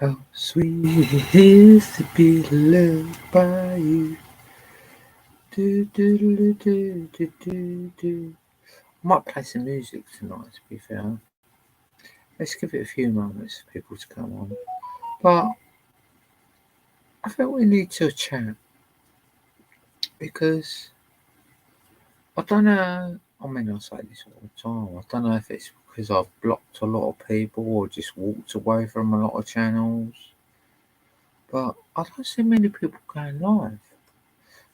How sweet it is to be loved by you. Do, do, do, do, do, do, do. I might play some music tonight, to be fair. Let's give it a few moments for people to come on. But I think we need to chat because I don't know. I mean, I say this all the time. I don't know if it's because I've blocked a lot of people or just walked away from a lot of channels. But I don't see many people going live.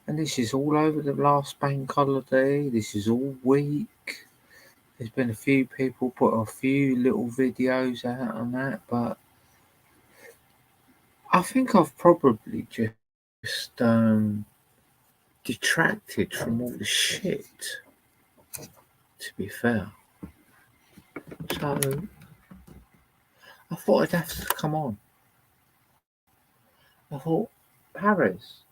And this is all over the last bank holiday. This is all week. There's been a few people put a few little videos out on that, but I think I've probably just detracted from all the shit, to be fair. So I thought I'd have to come on. I thought, Paris,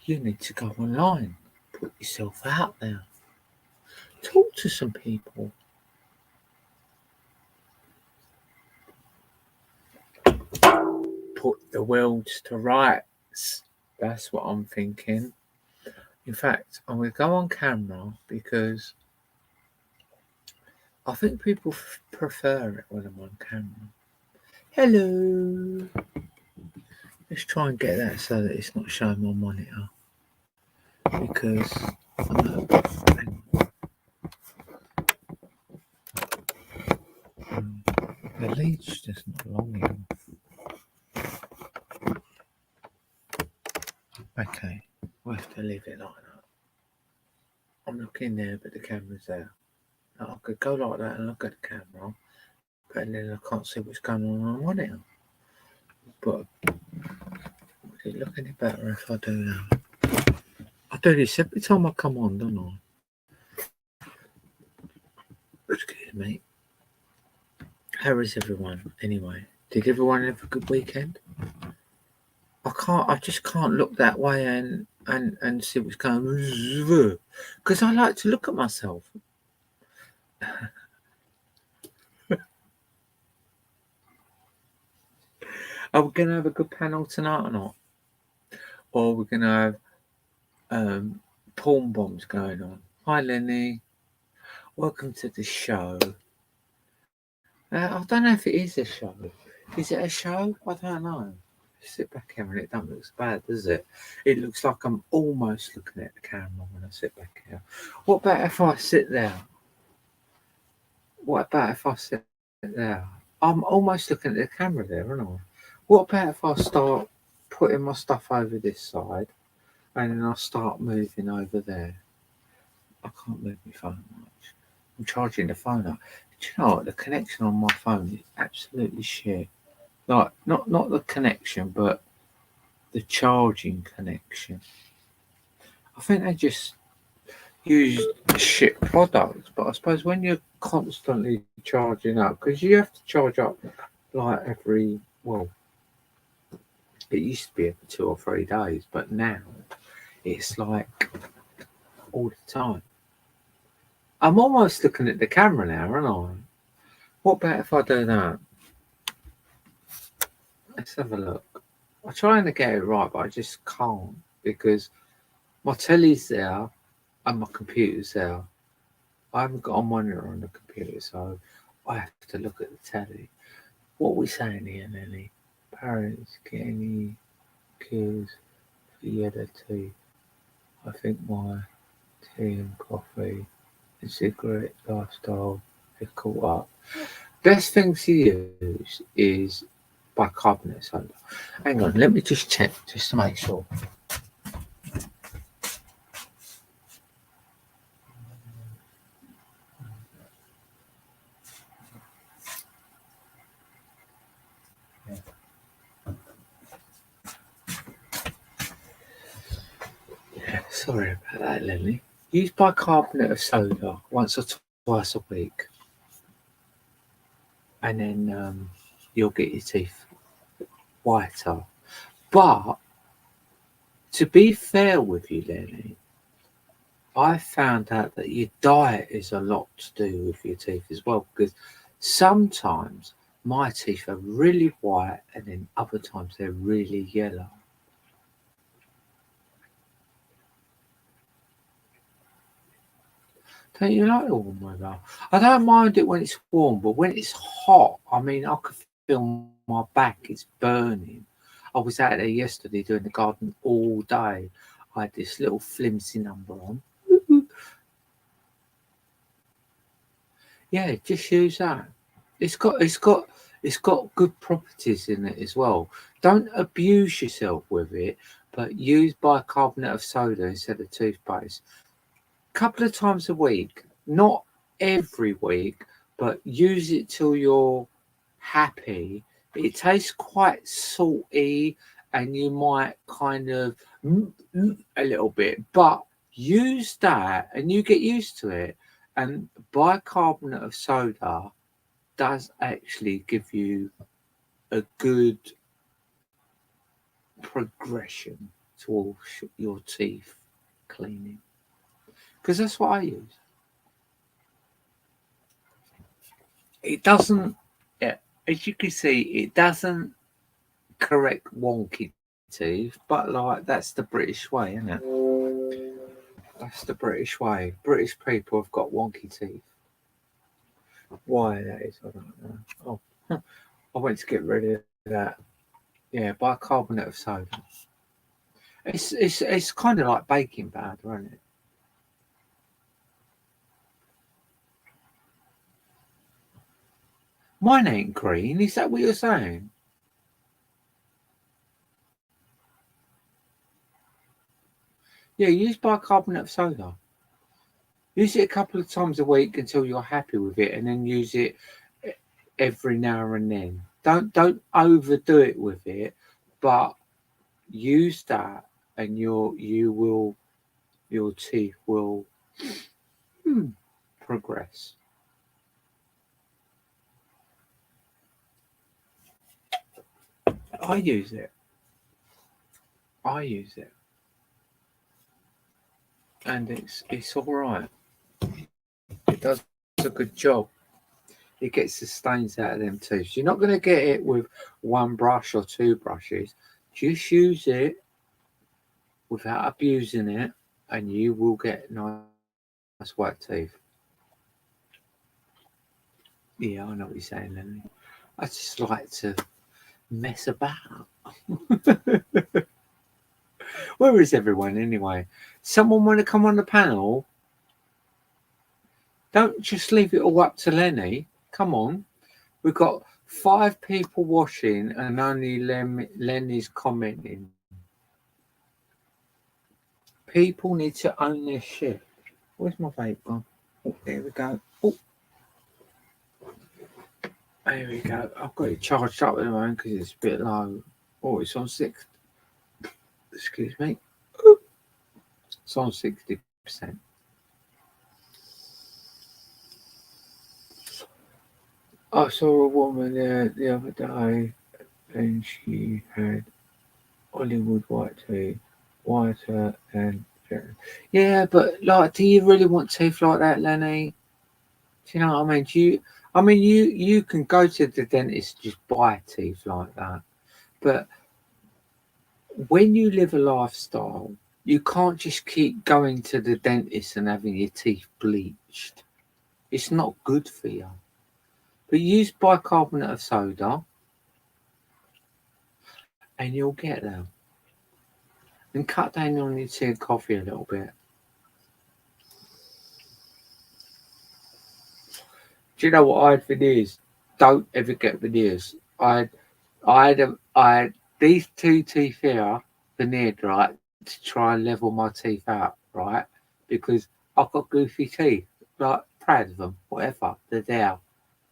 you need to go online, put yourself out there, talk to some people. Put the worlds to rights. That's what I'm thinking. In fact, I'm going to go on camera because I think people prefer it when I'm on camera. Hello. Let's try and get that so that it's not showing my monitor. Because the lead's just not long enough. Okay, we'll have to leave it like that. I'm looking there, but the camera's there. Now, I could go like that and look at the camera, but then I can't see what's going on my monitor. But would it look any better if I do that? I do this every time I come on, don't I? Excuse me. How is everyone anyway? Did everyone have a good weekend? I just can't look that way and see what's going on. Because I like to look at myself. Are we going to have a good panel tonight or not? Or we're going to have porn bombs going on? Hi, Lenny. Welcome to the show. I don't know if it is a show. Is it a show? I don't know. Sit back here and it don't look bad, does it? It looks like I'm almost looking at the camera when I sit back here. What about if I sit there? What about if I sit there? I'm almost looking at the camera there, aren't I? What about if I start putting my stuff over this side and then I start moving over there? I can't move my phone much. I'm charging the phone up. Do you know what? The connection on my phone is absolutely shit. Like not the connection, but the charging connection. I think they just use shit products, but I suppose when you're constantly charging up, because you have to charge up like every it used to be every 2 or 3 days, but now it's like all the time. I'm almost looking at the camera now, aren't I? What about if I do that? Let's have a look. I'm trying to get it right, but I just can't because my telly's there and my computer's there. I haven't got a monitor on the computer, so I have to look at the telly. What are we saying here, Nelly? Parents, get any cues for yellow tea? I think my tea and coffee and cigarette lifestyle is caught up. Best thing to use is bicarbonate soda. Hang on, let me just check just to make sure. Yeah, sorry about that, Lily. Use bicarbonate of soda once or twice a week, and then you'll get your teeth whiter. But to be fair with you, Lenny, I found out that your diet is a lot to do with your teeth as well. Because sometimes my teeth are really white, and then other times they're really yellow. Don't you like the warm weather? I don't mind it when it's warm, but when it's hot, I mean, I could feel my back is burning. I was out there yesterday doing the garden all day. I had this little flimsy number on. Yeah, just use that. It's got good properties in it as well. Don't abuse yourself with it, but use bicarbonate of soda instead of toothpaste. Couple of times a week, not every week, but use it till you're happy. It tastes quite salty, and you might kind of a little bit, but use that and you get used to it. And bicarbonate of soda does actually give you a good progression towards your teeth cleaning, because that's what I use. It doesn't, yeah, as you can see, it doesn't correct wonky teeth, but like that's the British way, isn't it? That's the British way. British people have got wonky teeth. Why that is, I don't know. Oh, I went to get rid of that. Yeah, bicarbonate of soda. It's kind of like baking powder, isn't it? Mine ain't green. Is that what you're saying? Yeah, use bicarbonate of soda. Use it a couple of times a week until you're happy with it, and then use it e- every now and then. Don't overdo it with it, but use that, and your teeth will progress. I use it. I use it, and it's all right. It does a good job. It gets the stains out of them teeth. You're not going to get it with one brush or two brushes. Just use it without abusing it, and you will get nice white teeth. Yeah, I know what you're saying, Lenny. I just like to mess about. Where is everyone anyway? Someone want to come on the panel? Don't just leave it all up to Lenny. Come on. We've got five people watching, and only Lenny's commenting. People need to own their shit. Where's my vape gone? Oh, there we go. Oh, there we go. I've got it charged up at the moment because it's a bit low. Oh, it's on 6. Excuse me. Ooh, it's on 60%. I saw a woman there the other day, and she had Hollywood white teeth, whiter and yeah, but like, do you really want teeth like that, Lenny? Do you know what I mean? Do you? I mean, you can go to the dentist and just buy teeth like that, but when you live a lifestyle, you can't just keep going to the dentist and having your teeth bleached. It's not good for you. But use bicarbonate of soda, and you'll get there. And cut down on your tea and coffee a little bit. Do you know what I had veneers? Don't ever get veneers. I had these two teeth here veneered, right, to try and level my teeth out, right, because I've got goofy teeth. Like, proud of them, whatever. They're there.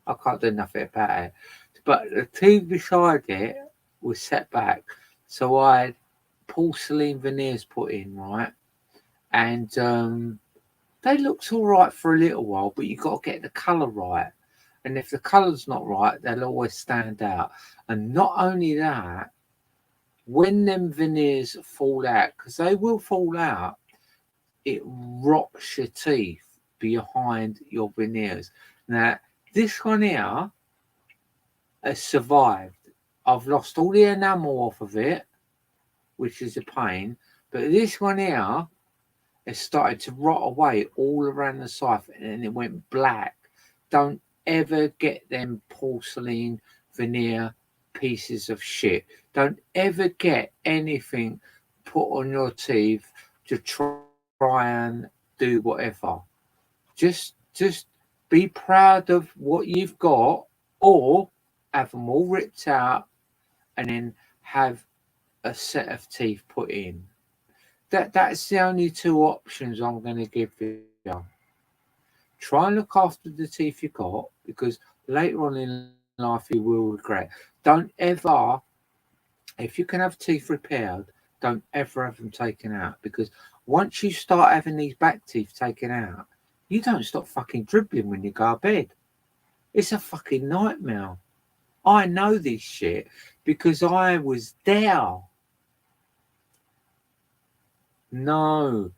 I can't do nothing about it. But the tooth beside it was set back, so I had porcelain veneers put in, right, and they looked all right for a little while, but you got to get the colour right. And if the colour's not right, they'll always stand out. And not only that, when them veneers fall out, because they will fall out, it rots your teeth behind your veneers. Now, this one here, has survived. I've lost all the enamel off of it, which is a pain. But this one here has started to rot away all around the siphon and it went black. Don't ever get them porcelain veneer pieces of shit. Don't ever get anything put on your teeth to try and do whatever. Just be proud of what you've got, or have them all ripped out and then have a set of teeth put in. That's the only two options I'm going to give you. Try and look after the teeth you got, because later on in life you will regret. Don't ever, if you can have teeth repaired, don't ever have them taken out, because once you start having these back teeth taken out, you don't stop fucking dribbling when you go to bed. It's a fucking nightmare. I know this shit because I was there. No,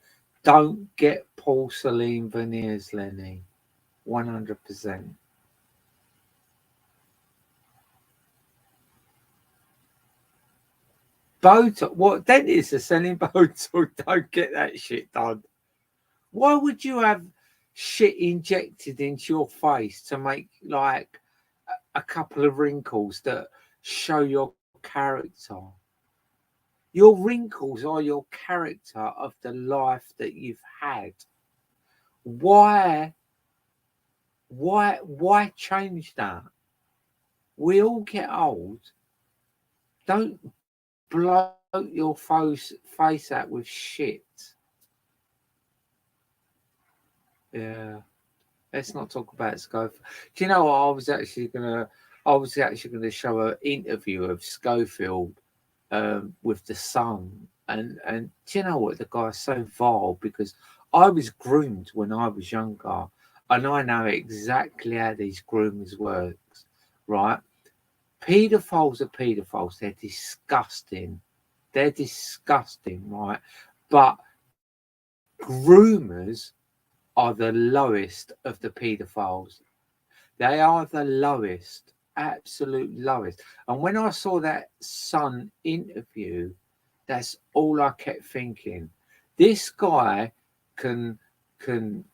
don't get porcelain veneers, Lenny. 100%. Botox. What dentists are selling Botox? Don't get that shit done. Why would you have shit injected into your face to make like a couple of wrinkles that show your character? Your wrinkles are your character of the life that you've had. Why why change that? We all get old. Don't bloat your face out with shit. Yeah. Let's not talk about Schofield. Do you know what? I was actually gonna show an interview of Schofield with the Sun, and do you know what? The guy's so vile because I was groomed when I was younger, and I know exactly how these groomers works. Right? Paedophiles are paedophiles. They're disgusting. They're disgusting, right? But groomers are the lowest of the paedophiles. They are the lowest, absolute lowest. And when I saw that Sun interview, that's all I kept thinking. This guy can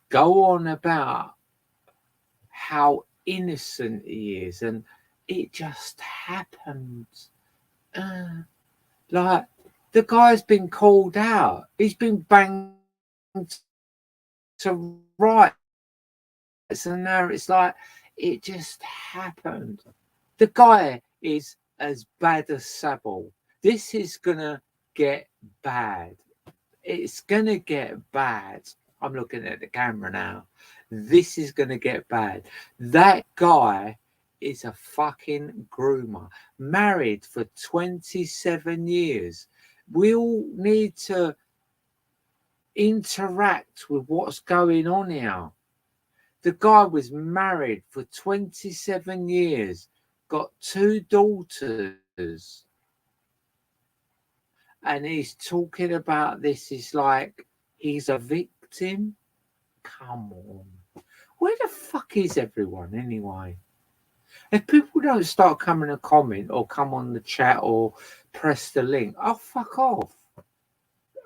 go on about how innocent he is, and it just happens. Uh, like the guy's been called out. He's been banged to rights, and now it's like it just happened. The guy is as bad as Savile. This is gonna get bad. It's gonna get bad. I'm looking at the camera now. This is gonna get bad. That guy is a fucking groomer, married for 27 years. We all need to interact with what's going on here. The guy was married for 27 years, got two daughters, and he's talking about this is like he's a victim. Come on. Where the fuck is everyone anyway? If people don't start coming to comment or come on the chat or press the link, oh, fuck off.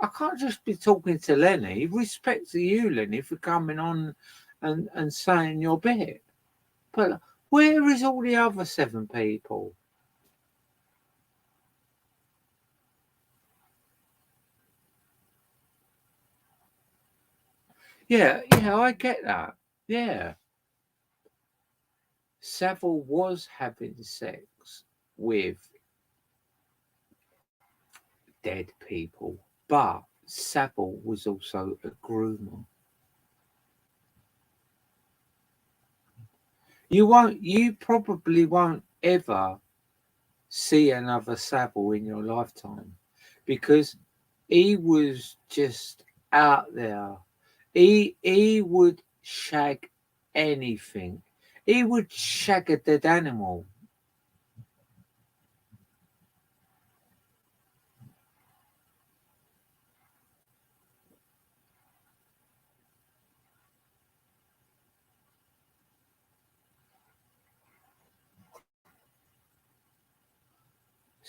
I can't just be talking to Lenny. Respect to you, Lenny, for coming on and saying your bit. But where is all the other 7 people? Yeah, I get that. Yeah. Savile was having sex with dead people, but Savile was also a groomer. You probably won't ever see another Savile in your lifetime because he was just out there. He would shag anything. He would shag a dead animal.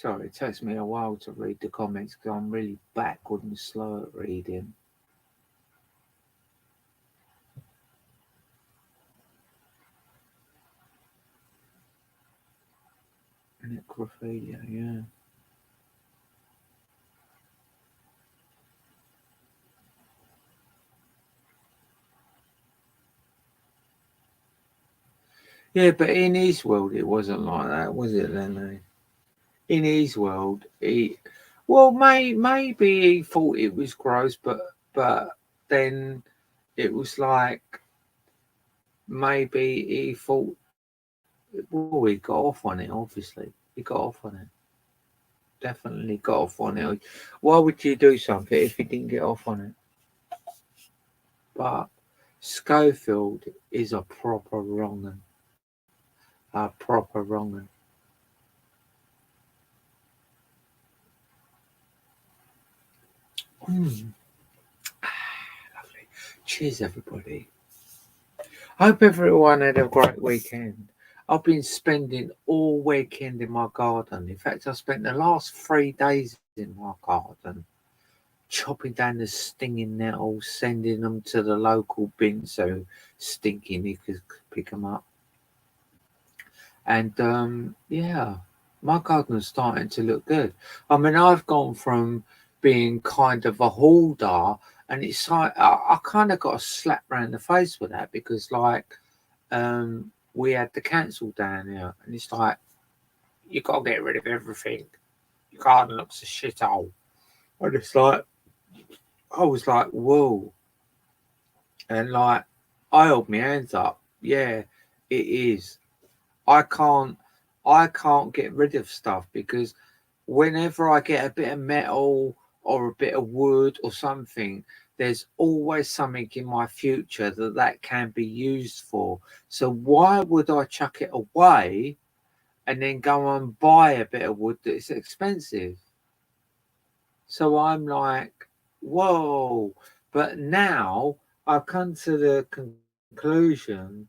Sorry, it takes me a while to read the comments because I'm really backward and slow at reading. Necrophilia, yeah. Yeah, but in his world, it wasn't like that, was it, Lenny? In his world, well, maybe he thought it was gross, but then it was like maybe he thought, well, he got off on it. Obviously, he got off on it. Definitely got off on it. Why would you do something if you didn't get off on it? But Schofield is a proper wrong 'un. A proper wrong 'un. Mm, lovely. Cheers, everybody. Hope everyone had a great weekend. I've been spending all weekend in my garden. In fact, I spent the last 3 days in my garden, chopping down the stinging nettles, sending them to the local bin so Stinky Nick could pick them up. And yeah, my garden's starting to look good. I mean, I've gone from being kind of a hoarder, and it's like I kind of got a slap round the face with that because, like, we had the council down here, and it's like you got to get rid of everything. Your garden looks a shithole. And it's like I was like, whoa, and like I held my hands up. Yeah, it is. I can't I can't get rid of stuff because whenever I get a bit of metal or a bit of wood or something, there's always something in my future that can be used for. So why would I chuck it away and then go and buy a bit of wood that's expensive? So I'm like, whoa. But now I've come to the conclusion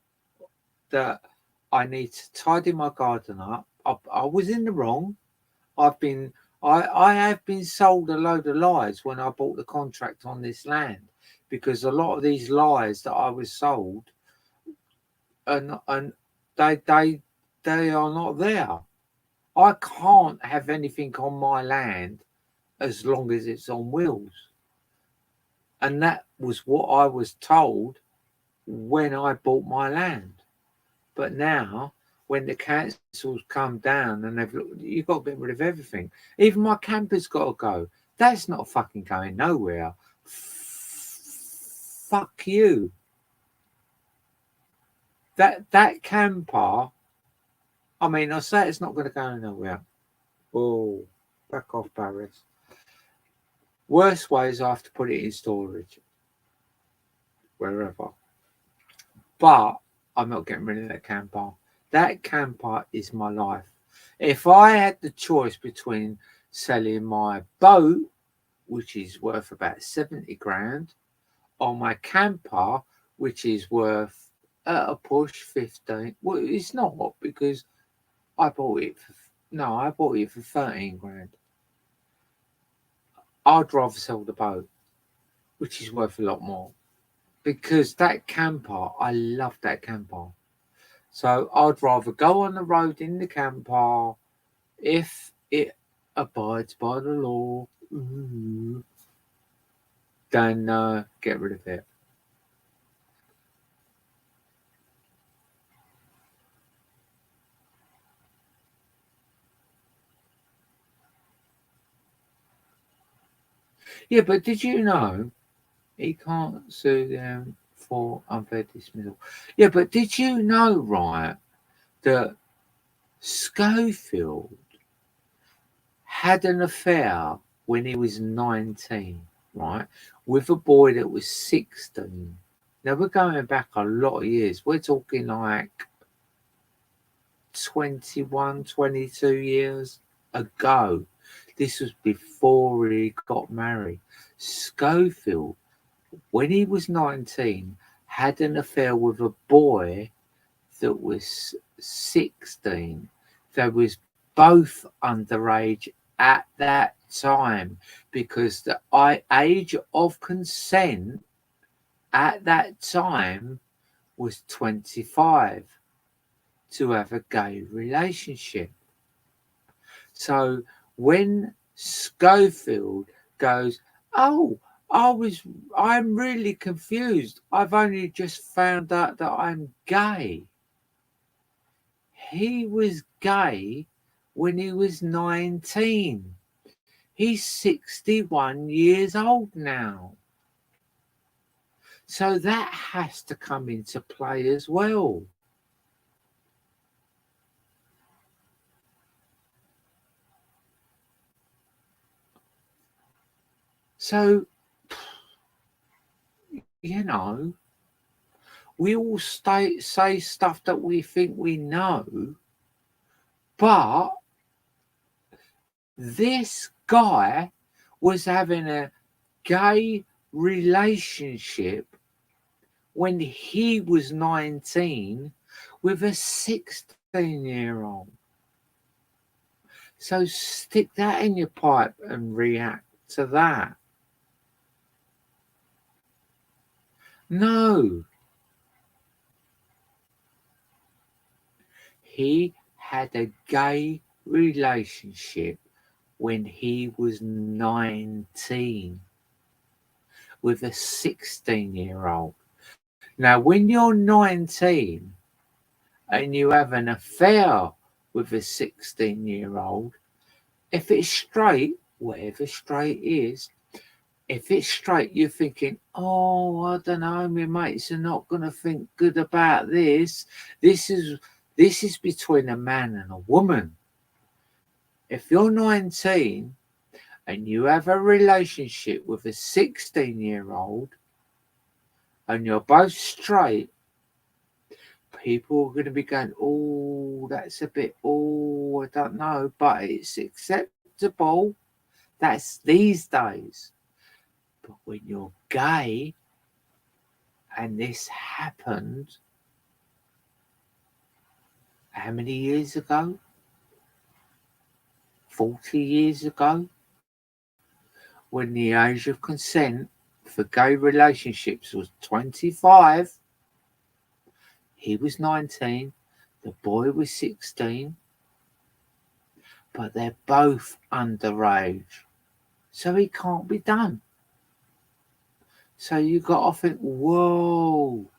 that I need to tidy my garden up. I was in the wrong. I've been I have been sold a load of lies when I bought the contract on this land because a lot of these lies that I was sold and they are not there. I can't have anything on my land as long as it's on wheels. And that was what I was told when I bought my land. But now, when the council's come down and they've looked, you've got to get rid of everything. Even my camper's got to go. That's not fucking going nowhere. Fuck you. That camper. I mean, I say it's not going to go nowhere. Oh, back off, Paris. Worst way is I have to put it in storage wherever. But I'm not getting rid of that camper. That camper is my life. If I had the choice between selling my boat, which is worth about 70 grand, or my camper, which is worth at a push 15, well, it's not because I bought it for, no, I bought it for 13 grand. I'd rather sell the boat, which is worth a lot more. Because that camper, I love that camper. So I'd rather go on the road in the camper if it abides by the law than get rid of it. Yeah, but did you know he can't sue them for unfair dismissal? Yeah, but did you know, right, that Schofield had an affair when he was 19, right, with a boy that was 16. Now we're going back a lot of years. We're talking like 21, 22 years ago. This was before he got married. Schofield, when he was 19, had an affair with a boy that was 16. They was both underage at that time, because the age of consent at that time was 25 to have a gay relationship. So when Schofield goes, "Oh, I'm really confused. I've only just found out that I'm gay." He was gay when he was 19. He's 61 years old now. So that has to come into play as well. So, you know, we all say stuff that we think we know, but this guy was having a gay relationship when he was 19 with a 16-year-old. So stick that in your pipe and react to that. No. He had a gay relationship when he was 19 with a 16-year-old. Now, when you're 19 and you have an affair with a 16-year-old, if it's straight, whatever straight is, if it's straight, you're thinking, "Oh, I don't know, my mates are not going to think good about this. This is between a man and a woman." If you're 19 and you have a relationship with a 16-year-old and you're both straight, people are going to be going, "Oh, that's a bit, oh, I don't know," but it's acceptable. That's these days. But when you're gay and this happened, how many years ago? 40 years ago? When the age of consent for gay relationships was 25, he was 19, the boy was 16, but they're both underage. So he can't be done. So you got to think, whoa,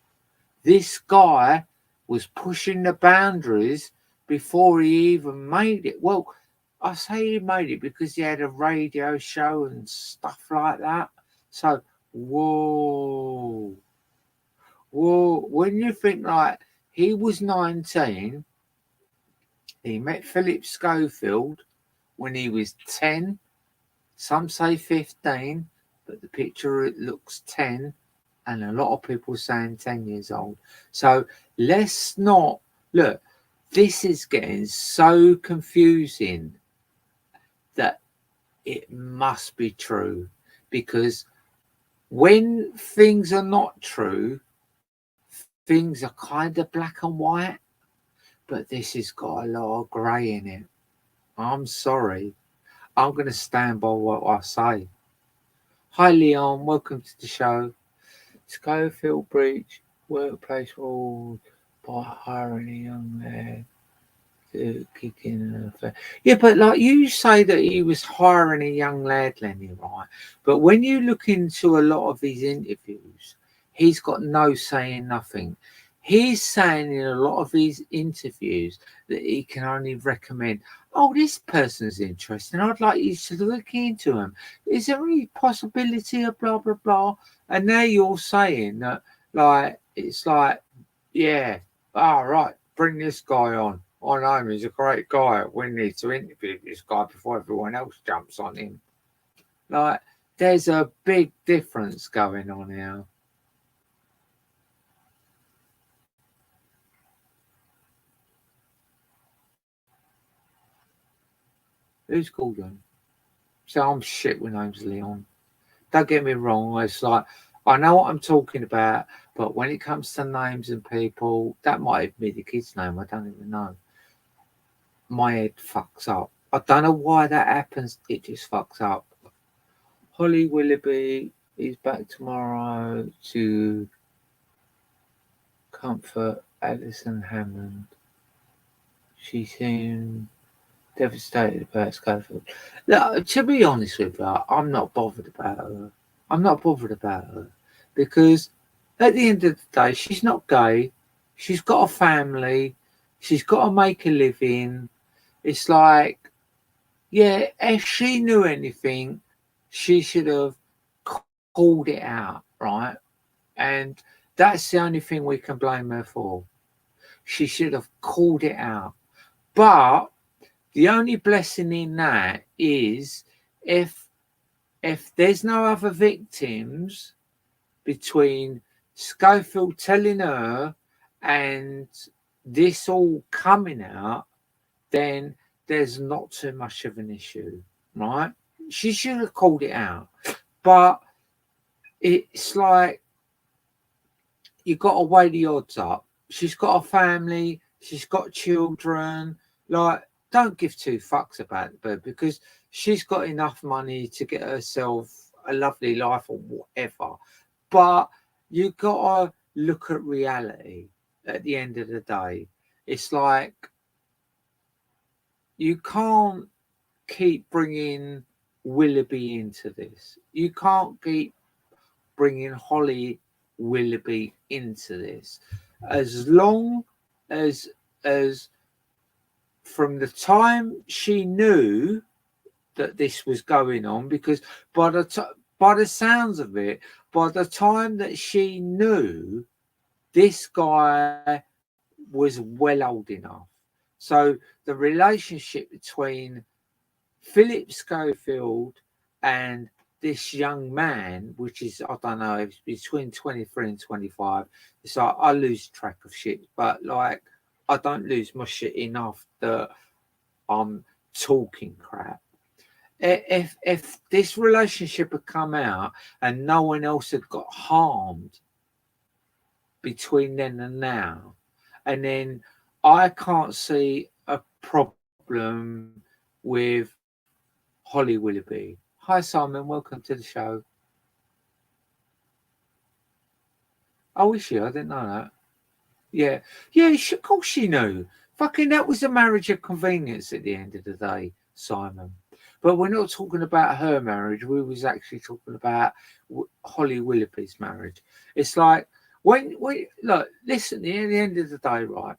this guy was pushing the boundaries before he even made it. Well, I say he made it because he had a radio show and stuff like that. So, whoa. When you think like he was 19, he met Philip Schofield when he was 10. Some say 15, but the picture looks 10. And a lot of people saying 10 years old. So let's not look. This is getting so confusing that it must be true, because when things are not true, things are kind of black and white, but this has got a lot of grey in it. I'm sorry. I'm going to stand by what I say. Hi, Leon. Welcome to the show. Schofield breach workplace rules by hiring a young lad to kick in an affair. Yeah, but like you say that he was hiring a young lad, Lenny, right? But when you look into a lot of his interviews, he's got no saying nothing. He's saying in a lot of his interviews that he can only recommend, "Oh, this person's interesting. I'd like you to look into him. Is there any possibility of blah, blah, blah?" And now you're saying that, like, it's like, yeah, all right, bring this guy on. I know him, he's a great guy. We need to interview this guy before everyone else jumps on him. Like, there's a big difference going on here. Who's called him? So I'm shit with names, Leon. Don't get me wrong. It's like, I know what I'm talking about, but when it comes to names and people, that might be the kid's name. I don't even know. my head fucks up. I don't know why that happens. It just fucks up. Holly Willoughby is back tomorrow to comfort Alison Hammond. She seemed devastated about Schofield. Look, to be honest with you, I'm not bothered about her. I'm not bothered about her because at the end of the day, she's not gay. She's got a family. She's got to make a living. It's like, yeah, if she knew anything, she should have called it out, right? And that's the only thing we can blame her for. She should have called it out. But the only blessing in that is if there's no other victims between Schofield telling her and this all coming out, then there's not too much of an issue, right? She should have called it out. But it's like you got to weigh the odds up. She's got a family, she's got children. Like, don't give two fucks about it, because she's got enough money to get herself a lovely life or whatever. But you got to look at reality at the end of the day. It's like you can't keep bringing Willoughby into this. You can't keep bringing Holly Willoughby into this. As long as from the time she knew that this was going on, because by the sounds of it, by the time that she knew, this guy was well old enough. So the relationship between Philip Schofield and this young man, which is, I don't know, it's between 23 and 25. It's like I lose track of shit, but like I don't lose my shit enough that I'm talking crap. If this relationship had come out and no one else had got harmed between then and now, and then I can't see a problem with Holly Willoughby. Hi Simon, welcome to the show. Oh, is she? I didn't know that. Yeah, yeah. Of course she knew. Fucking, that was a marriage of convenience at the end of the day, Simon. But we're not talking about her marriage. We was actually talking about Holly Willoughby's marriage. It's like when look, listen. At the end of the day, right?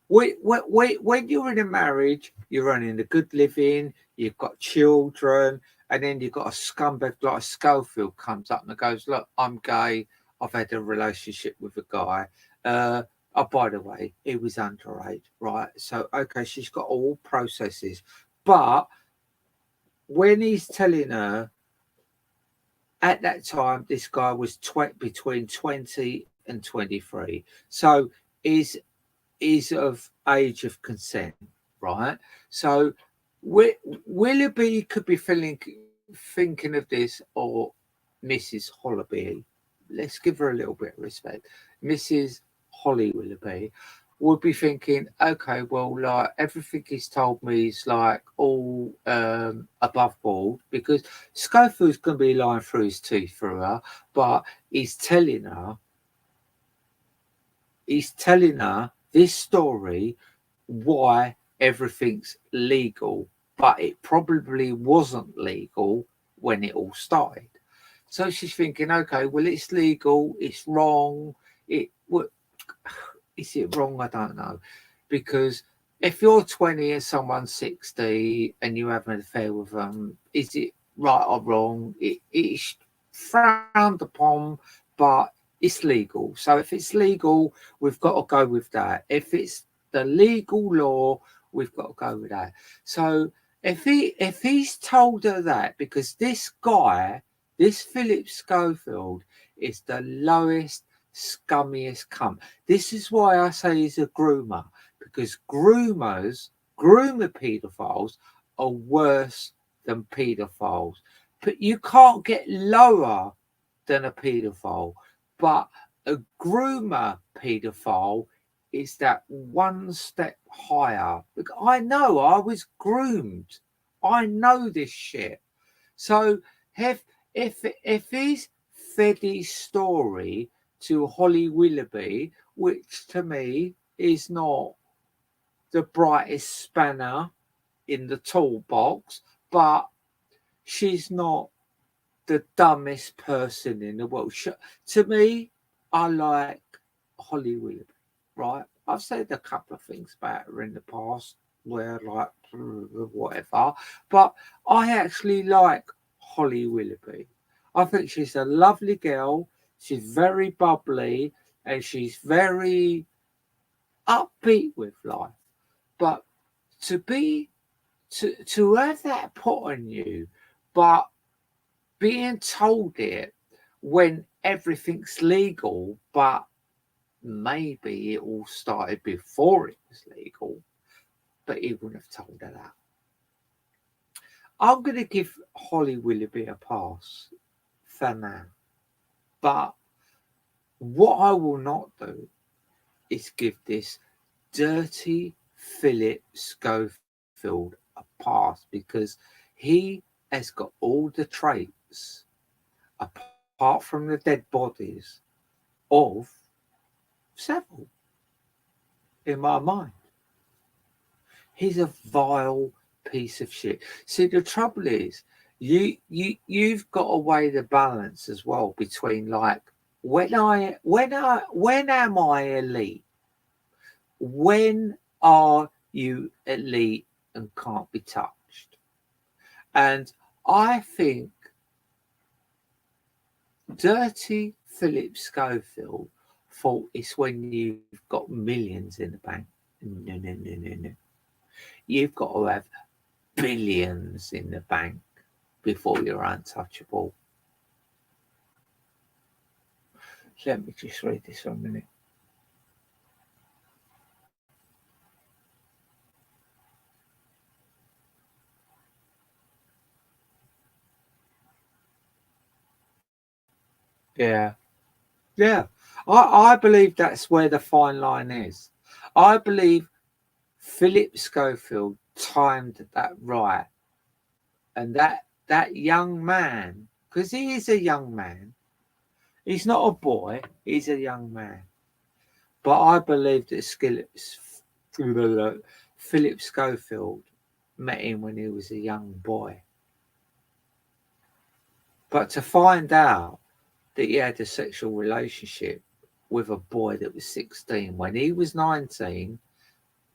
When you're in a marriage, you're running a good living, you've got children, and then you've got a scumbag like Schofield comes up and goes, "Look, I'm gay. I've had a relationship with a guy. Oh, by the way, he was underage, right? So, okay, she's got all processes, but when he's telling her at that time, this guy was between 20 and 23, so is of age of consent, right? So Willoughby could be thinking of this, or Mrs. Hollaby. Let's give her a little bit of respect. Mrs. Holly Willoughby would be thinking, okay, well, like everything he's told me is like all above board, because Schofield's going to be lying through his teeth for her, but he's telling her this story, why everything's legal, but it probably wasn't legal when it all started. So she's thinking, okay, well, it's legal, it's wrong. Is it wrong? I don't know. Because if you're 20 and someone's 60 and you have an affair with them, is it right or wrong? It's frowned upon, but it's legal. So if it's legal, we've got to go with that. If it's the legal law, we've got to go with that. So if he's told her that, because this guy, this Philip Schofield, is the lowest, scummiest cunt. This is why I say he's a groomer, because groomer paedophiles are worse than paedophiles. But you can't get lower than a paedophile. But a groomer paedophile is that one step higher. Because I know I was groomed. I know this shit. So if he's fed his story to Holly Willoughby, which to me is not the brightest spanner in the toolbox, but she's not the dumbest person in the world. To me, I like Holly Willoughby, right? I've said a couple of things about her in the past where, like, whatever, but I actually like Holly Willoughby. I think she's a lovely girl. She's very bubbly and she's very upbeat with life. But to be to have that put on you, but being told it when everything's legal, but maybe it all started before it was legal, but he wouldn't have told her that. I'm going to give Holly Willoughby a pass for now, but what I will not do is give this dirty Philip Schofield a pass because he has got all the traits, apart from the dead bodies, of Savile in my mind. He's a vile piece of shit. See, the trouble is, you've got to weigh the balance as well between, like, when am I elite? When are you elite and can't be touched? And I think dirty Philip Schofield thought it's when you've got millions in the bank. No, no, no, no, no. You've got to have billions in the bank before you're untouchable. Let me just read this for a minute. Yeah. Yeah. I believe that's where the fine line is. I believe Philip Schofield timed that right. And that young man, because he is a young man, he's not a boy, he's a young man. But I believe that Philip Schofield met him when he was a young boy. But to find out that he had a sexual relationship with a boy that was 16 when he was 19,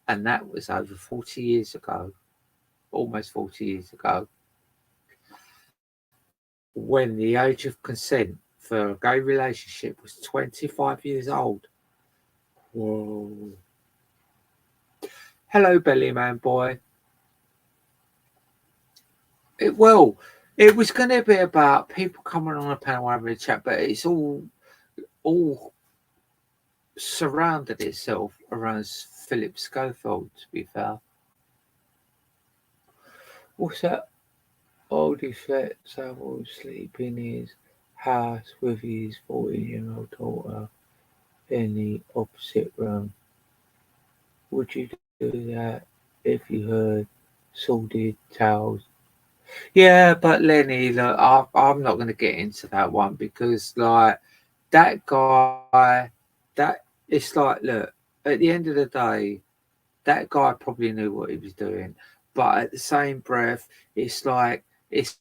and that was over 40 years ago, almost 40 years ago, when the age of consent for a gay relationship was 25 years old. Whoa. Hello, Bellyman boy. It was going to be about people coming on a panel having a chat, but it's all surrounded itself around Philip Schofield, to be fair. What's that? Oldie let Savile sleep in his house with his 14-year-old daughter in the opposite room. Would you do that if you heard sordid tales? Yeah, but Lenny, look, I'm not going to get into that one because, like, that guy, that it's like, look, at the end of the day, that guy probably knew what he was doing, but at the same breath, it's like it's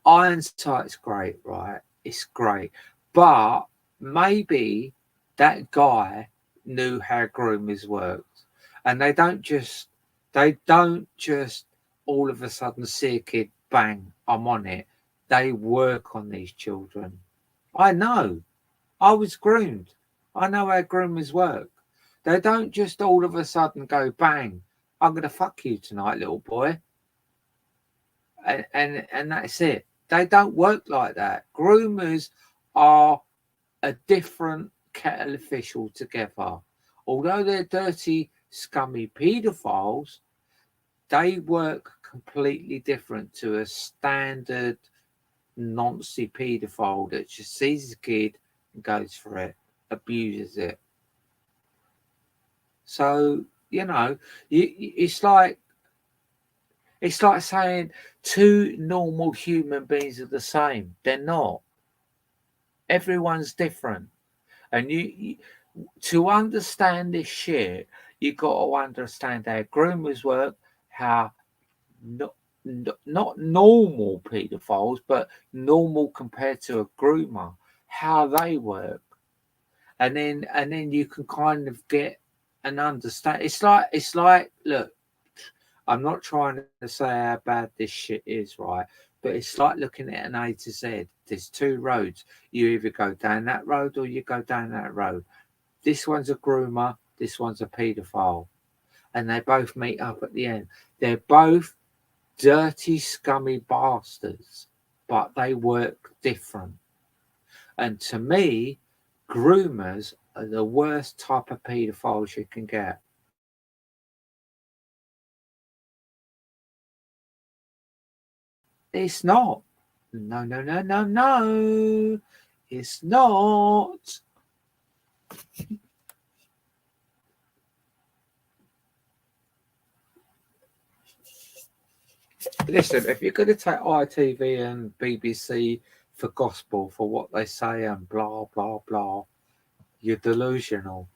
Ironsight's great, right? It's great, but maybe that guy knew how groomers worked, and they don't just all of a sudden see a kid, bang, I'm on it. They work on these children. I know. I was groomed. I know how groomers work. They don't just all of a sudden go, bang, I'm going to fuck you tonight, little boy. And that's it. They don't work like that. Groomers are a different kettle of fish altogether. Although they're dirty, scummy paedophiles, they work completely different to a standard noncy paedophile that just sees a kid and goes for it, abuses it. So, it's like saying two normal human beings are the same. They're not. Everyone's different. And to understand this shit, you got to understand how groomers work, how not, not normal paedophiles, but normal compared to a groomer, how they work. And then you can kind of get and understand. It's like look, I'm not trying to say how bad this shit is, right? But it's like looking at an A to Z. There's two roads. You either go down that road or you go down that road. This one's a groomer, this one's a paedophile. And they both meet up at the end. They're both dirty, scummy bastards, but they work different. And to me, groomers are the worst type of paedophiles you can get. It's not. No, no, no, no, no. It's not. Listen, if you're going to take ITV and BBC for gospel for what they say and blah, blah, blah, you're delusional.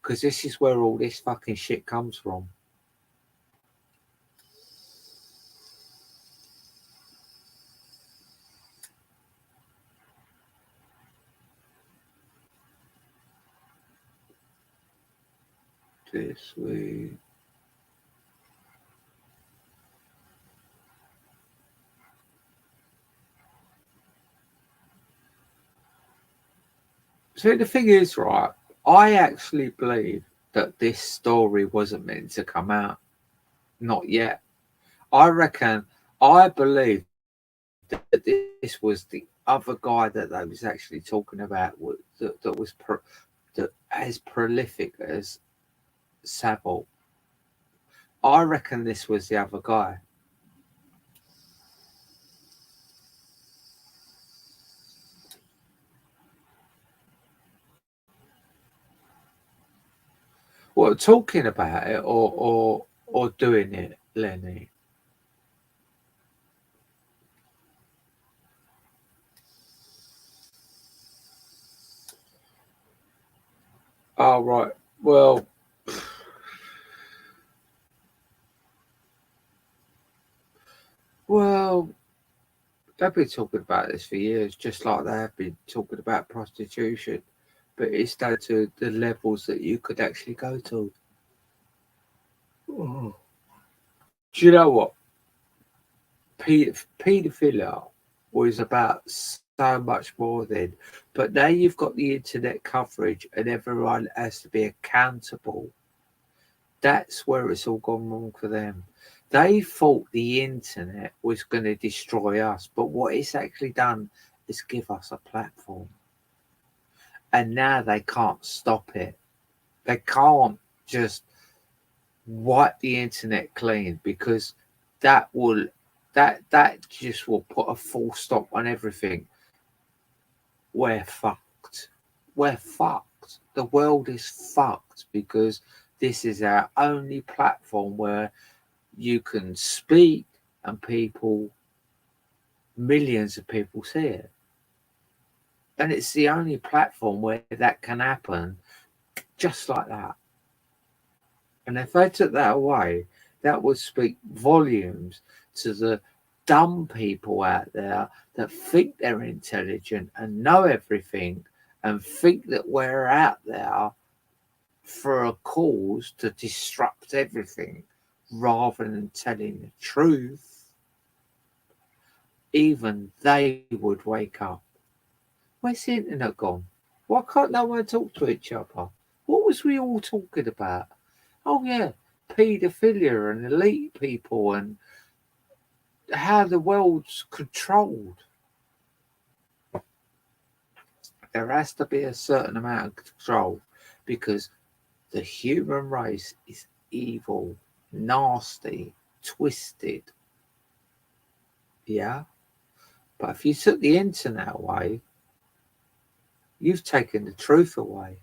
Because this is where all this fucking shit comes from. This week. So the thing is, right, I actually believe that this story wasn't meant to come out. Not yet. I believe that this was the other guy that they was actually talking about that was that as prolific as Savile. I reckon this was the other guy. Well, talking about it or doing it, Lenny. Oh right. Well, they've been talking about this for years, just like they have been talking about prostitution. But it's down to the levels that you could actually go to. Oh. Do you know what? Paedophilia was about so much more then. But now you've got the internet coverage and everyone has to be accountable. That's where it's all gone wrong for them. They thought the internet was going to destroy us, but what it's actually done is give us a platform. And now they can't stop it. They can't just wipe the internet clean because that will that just will put a full stop on everything. We're fucked. We're fucked. The world is fucked because this is our only platform where you can speak and millions of people see it. And it's the only platform where that can happen just like that. And if they took that away, that would speak volumes to the dumb people out there that think they're intelligent and know everything and think that we're out there for a cause to disrupt everything rather than telling the truth. Even they would wake up. Where's the internet gone? Why can't no one talk to each other? What was we all talking about? Oh yeah, paedophilia and elite people and how the world's controlled. There has to be a certain amount of control because the human race is evil, nasty, twisted. Yeah. But if you took the internet away, you've taken the truth away.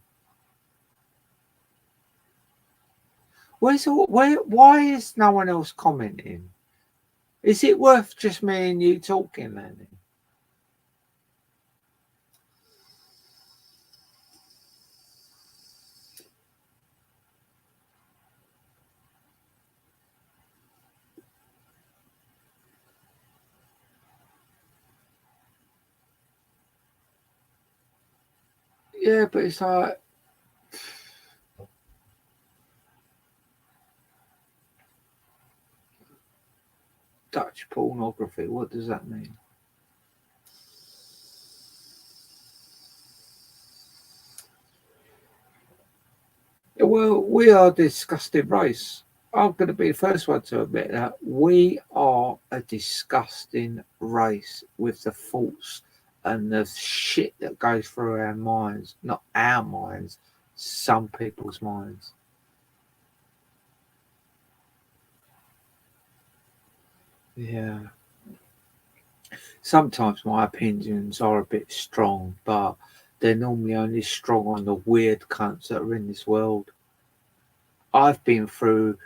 Why is no one else commenting? Is it worth just me and you talking, Lenny? Yeah, but it's like Dutch pornography. What does that mean? Well, we are a disgusting race. I'm going to be the first one to admit that we are a disgusting race with the thoughts and the shit that goes through our minds. Not our minds, some people's minds. Yeah. Sometimes my opinions are a bit strong, but they're normally only strong on the weird cunts that are in this world. I've been through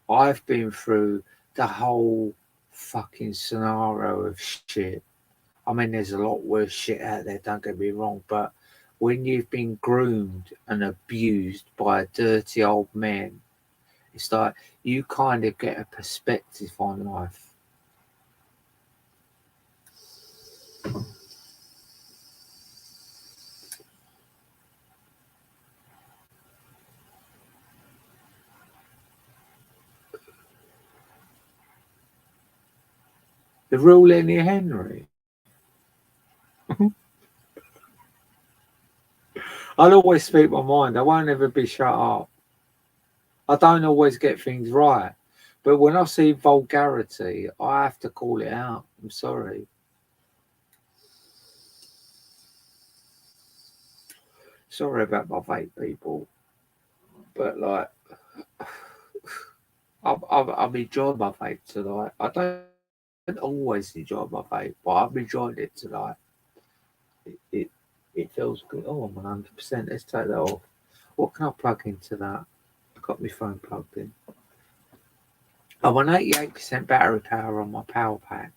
the whole fucking scenario of shit. I mean, there's a lot worse shit out there, don't get me wrong, but when you've been groomed and abused by a dirty old man, it's like you kind of get a perspective on life. The real Lenny Henry. I'll always speak my mind. I won't ever be shut up. I don't always get things right. But when I see vulgarity, I have to call it out. I'm sorry. Sorry about my vape, people. But like, I've enjoyed my vape tonight. I don't always enjoy my vape, but I've enjoyed it tonight. It feels good. Oh, I'm 100%. Let's take that off. What can I plug into that? I've got my phone plugged in. I'm on 88% battery power on my power pack.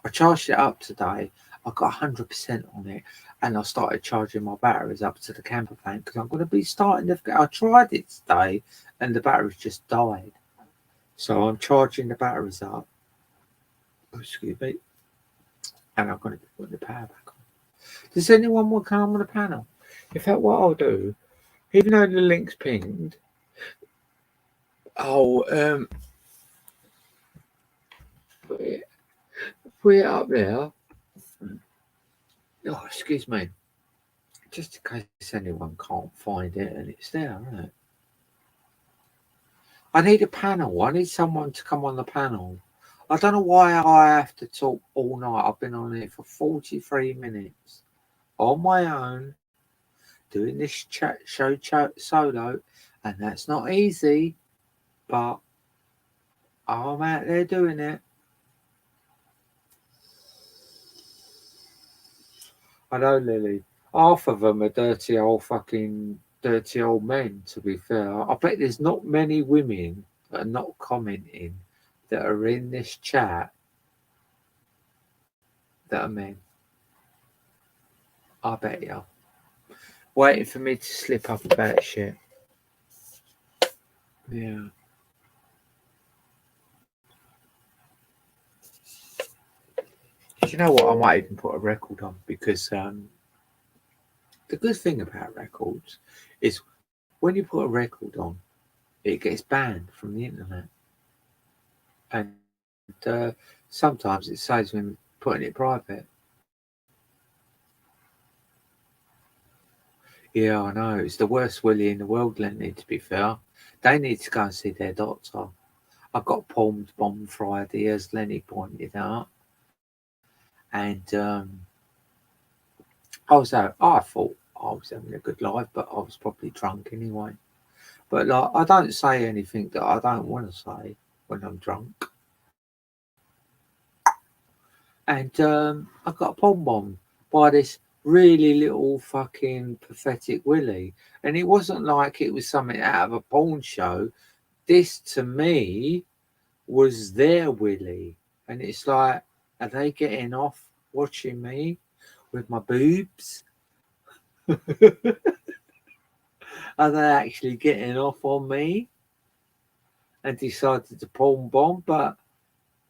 I charged it up today. I got 100% on it, and I started charging my batteries up to the camper van because I'm going to be starting to. I tried it today, and the batteries just died. So I'm charging the batteries up. Oh, excuse me, and I'm going to be putting the power back on. Does anyone want to come on the panel? In fact, what I'll do, even though the link's pinned, I'll put it up there. Oh, excuse me. Just in case anyone can't find it and it's there, isn't it? I need a panel. I need someone to come on the panel. I don't know why I have to talk all night. I've been on it for 43 minutes on my own, doing this chat show solo, and that's not easy, but I'm out there doing it. I know, Lily. Half of them are dirty old men, to be fair. I bet there's not many women that are not commenting that are in this chat that are men. I bet you. Waiting for me to slip up about shit. Yeah. Do you know what? I might even put a record on because the good thing about records is when you put a record on, it gets banned from the internet. And sometimes it saves me putting it private. Yeah, I know. It's the worst willy in the world, Lenny, to be fair. They need to go and see their doctor. I got palmed on Friday, as Lenny pointed out. And I thought I was having a good life, but I was probably drunk anyway. But like, I don't say anything that I don't want to say when I'm drunk. And I got palm bombed by this really little fucking pathetic Willie. And it wasn't like it was something out of a porn show. this to me was their willy. And it's like, are they getting off watching me with my boobs? Are they actually getting off on me and decided to porn bomb? But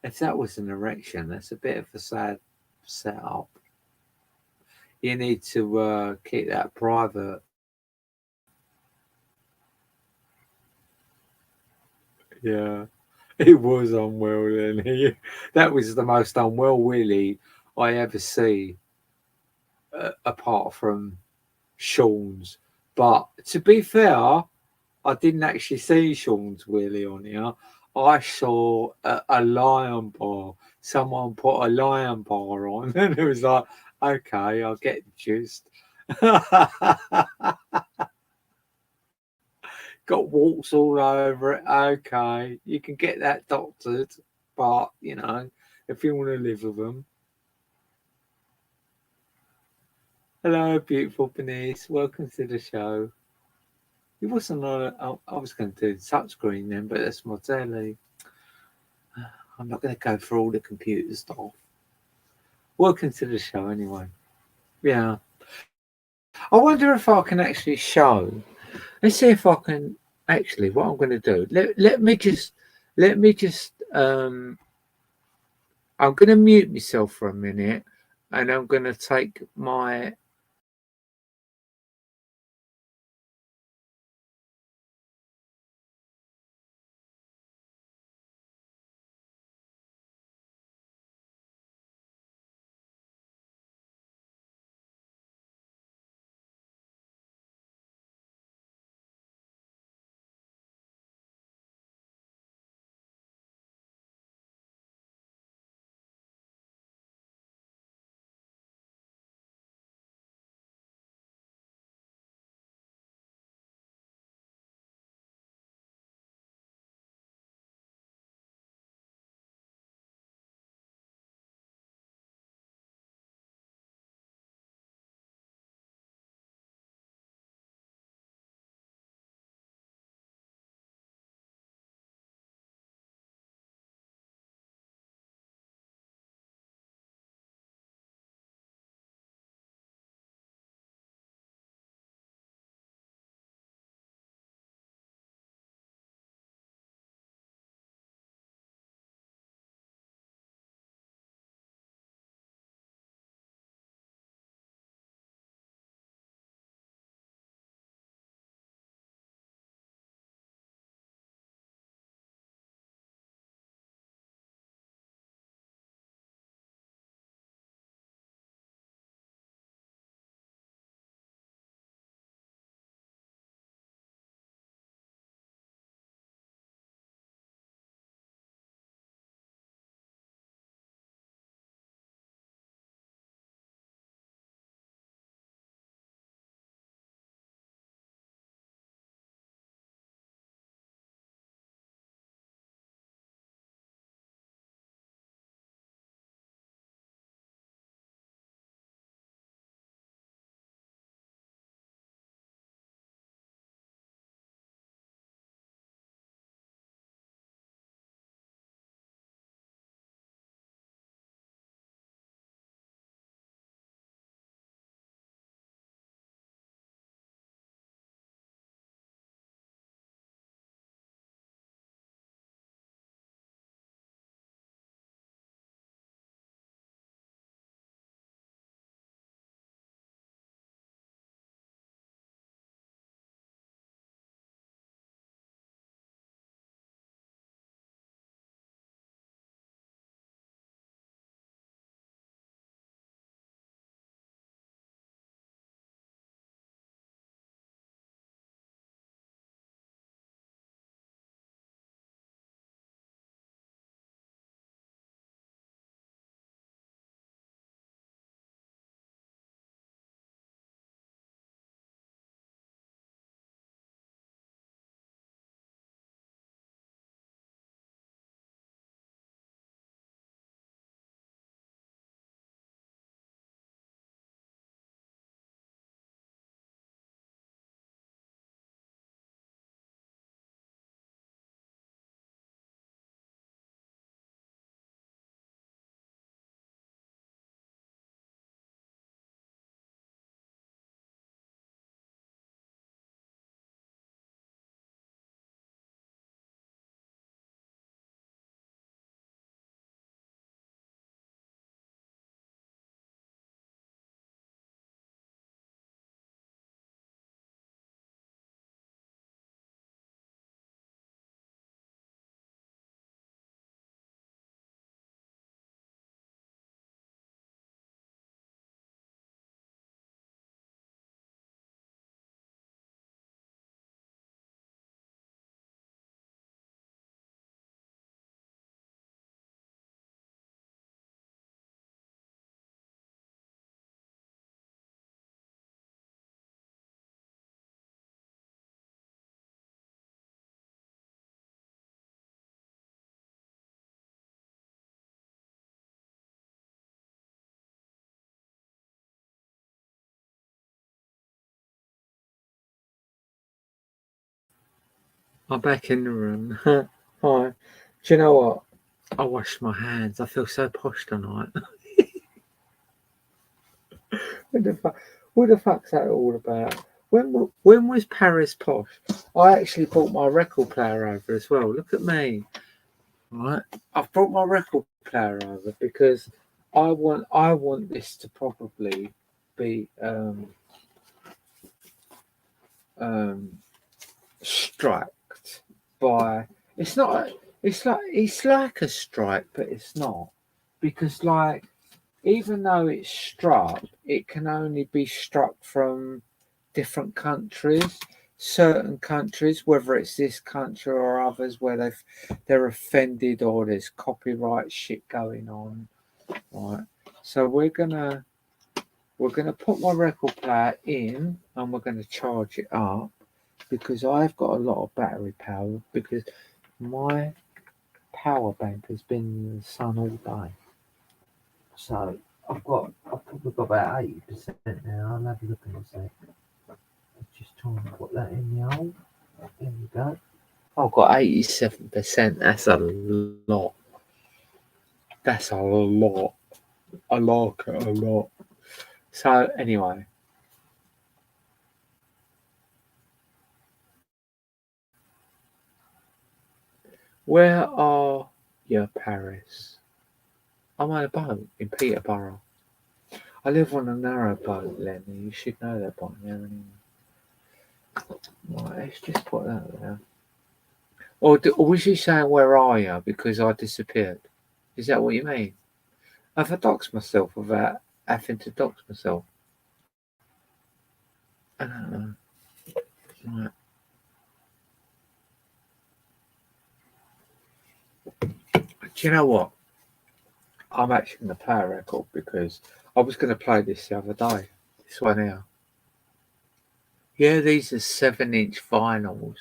if that was an erection, that's a bit of a sad setup. You need to keep that private. Yeah, it was unwell then. That was the most unwell willy I ever see, apart from Sean's. But to be fair, I didn't actually see Sean's willy on here. I saw a lion bar. Someone put a lion bar on, and it was like, okay, I get the gist. Got warts all over it. Okay, you can get that doctored, but if you want to live with them. Hello, beautiful Bernice. Welcome to the show. It wasn't on. I was going to do touchscreen then, but that's my telly. I'm not going to go for all the computer stuff. Welcome to the show, anyway. Yeah, I wonder if I can actually show. Let's see if I can actually. What I'm going to do. Let me just. I'm going to mute myself for a minute, and I'm going to take my I'm back in the room. Hi. Do you know what? I washed my hands. I feel so posh tonight. What the fuck? What the fuck's that all about? When was Paris posh? I actually brought my record player over as well. Look at me. Right. I've brought my record player over because I want this to probably be um striked by it's not it's like a strike, but it's not. Because like even though it's struck, it can only be struck from different countries, certain countries, whether it's this country or others where they're offended or there's copyright shit going on. Right. So we're gonna put my record player in and we're gonna charge it up because I've got a lot of battery power because my power bank has been in the sun all day. So I've probably got about 80% now. I'll have a look in a sec. I'm just trying to put that in the hole. There we go. I've got 87%. That's a lot. That's a lot. I like it a lot. So anyway. Where are you, Paris? I'm on a boat in Peterborough. I live on a narrow boat, Lenny. You should know that by now. Anyway. Right, let's just put that there. Or was you saying where are you because I disappeared? Is that what you mean? Have I doxed myself without having to dox myself? I don't know. Right. Do you know what? I'm actually going to play a record because I was going to play this the other day. This one here. Yeah, these are 7-inch vinyls.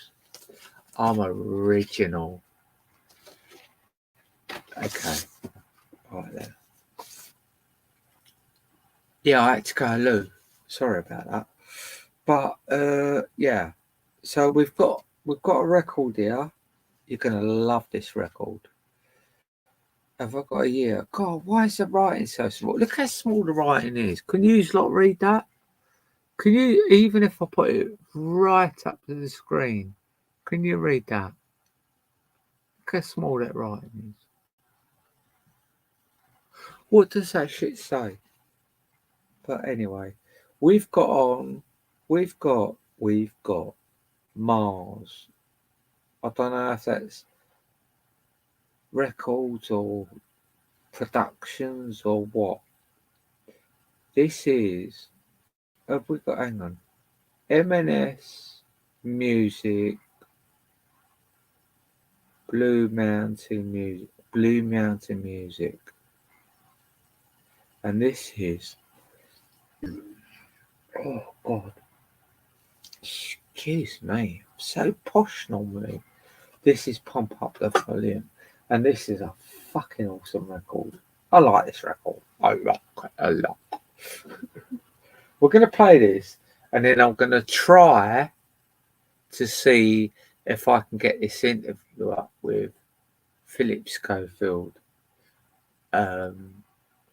I'm original. Okay. Right there. Yeah, I had to go loo. Sorry about that. But yeah. So we've got a record here. You're gonna love this record. Have I got a year? God, why is the writing so small? Look how small the writing is. Can you lot read that? Can you, even if I put it right up to the screen, can you read that? Look how small that writing is. What does that shit say? But anyway, we've got on, we've got Mars. I don't know if that's records or productions or what. This is, have we got, hang on, MNS Music, Blue Mountain Music. And this is, oh God, excuse me, I'm so posh normally. This is Pump Up the Volume. And this is a fucking awesome record. I like this record. I like it a lot. We're going to play this and then I'm going to try to see if I can get this interview up with Philip Schofield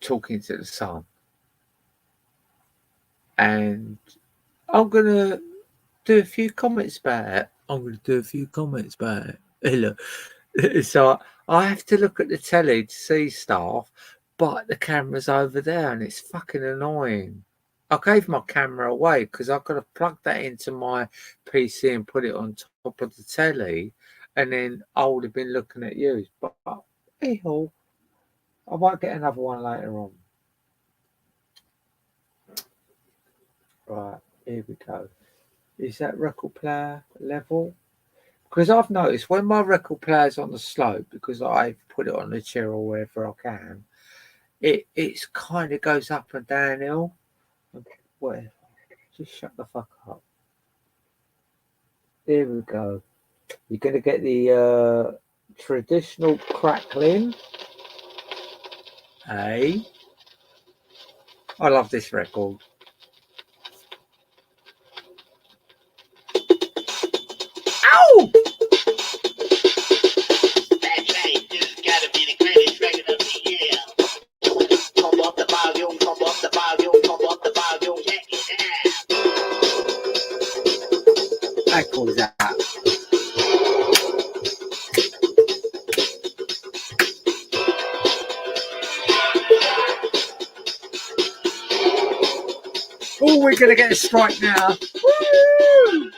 talking to the sun. And I'm going to do a few comments about it. Hello. So I have to look at the telly to see stuff, but the camera's over there and it's fucking annoying. I gave my camera away because I've got to plug that into my PC and put it on top of the telly, and then I would have been looking at you. But hey ho, I might get another one later on. Right, here we go. Is that record player level? Because I've noticed when my record player's on the slope, because I put it on the chair or wherever I can, it's kind of goes up and downhill. Whatever. Just shut the fuck up. There we go. You're gonna get the traditional crackling. Hey, I love this record. Ow! Oh, we're going to get a strike now. Woo!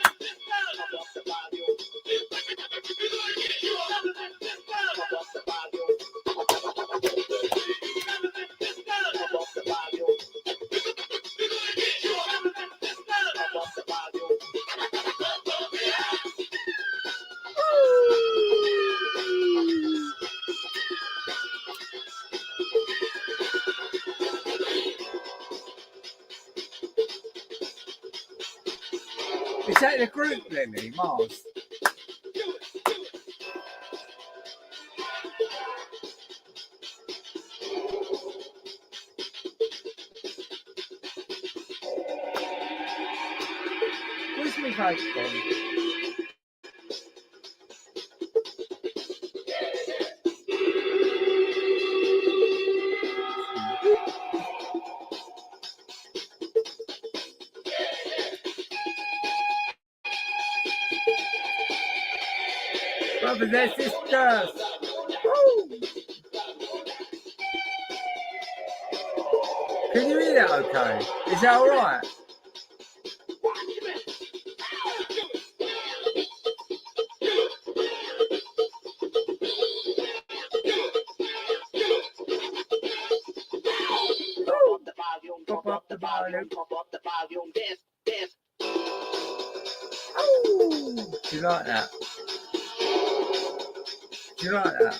Is that the group, Lenny? Mars? Where's my vote gone? Brothers and sisters. Woo! Can you hear that okay? Is that all right? Pop up the volume. Pop up the volume. This. Oh, do you like that? Do you like that?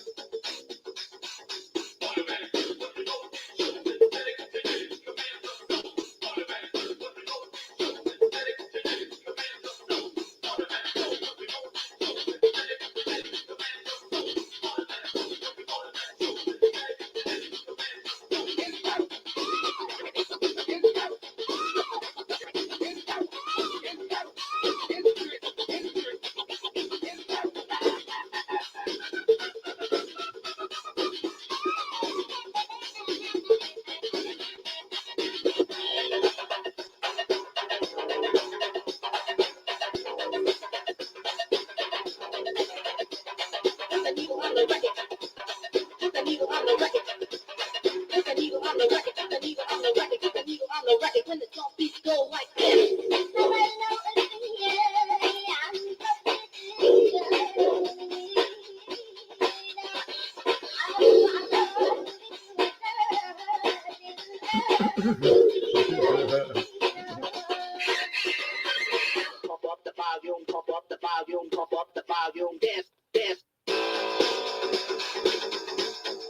Pop up the volume, pop up the volume, pop up the volume. This.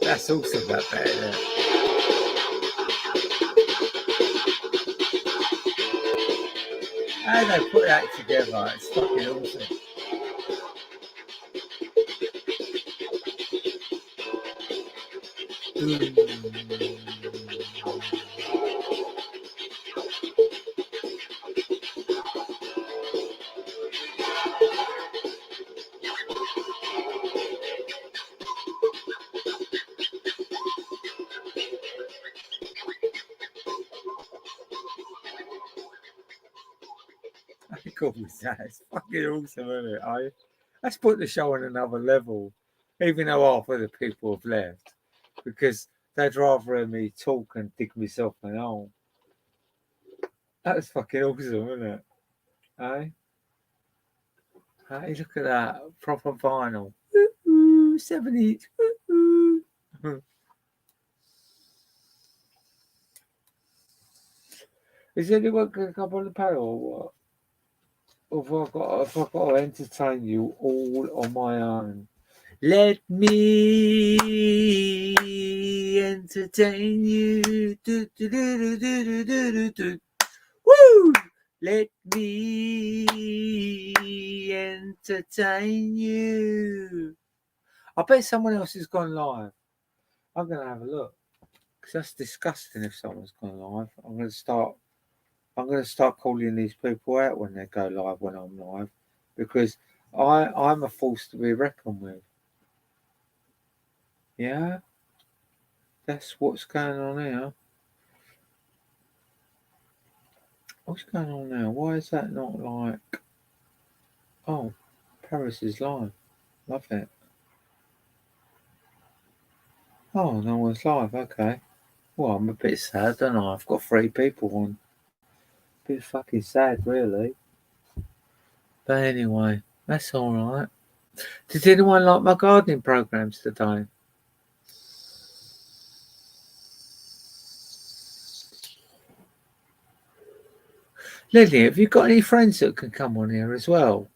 That's also that bad, isn't it? How they put that together? It's fucking awesome. How cool is that? It's fucking awesome, isn't it? Let's put the show on another level, even though half of the people have left, because they'd rather hear me talk and dig myself an hole. That's fucking awesome, isn't it? Eh? Hey, look at that. Proper vinyl. 70s. Is anyone going to come on the panel or what? Or have I got to entertain you all on my own? Let me entertain you. Do, do, do, do, do, do, do, do. Woo! Let me entertain you. I bet someone else has gone live. I'm going to have a look. Because that's disgusting if someone's gone live. I'm going to start calling these people out when they go live when I'm live. Because I'm a force to be reckoned with. Yeah? That's what's going on here. What's going on now? Why is that not like... Oh, Paris is live. Love it. Oh, no one's live. Okay. Well, I'm a bit sad, don't I? I've got 3 people on. Bit fucking sad, really. But anyway, that's all right. Did anyone like my gardening programs today? Lily, have you got any friends that can come on here as well?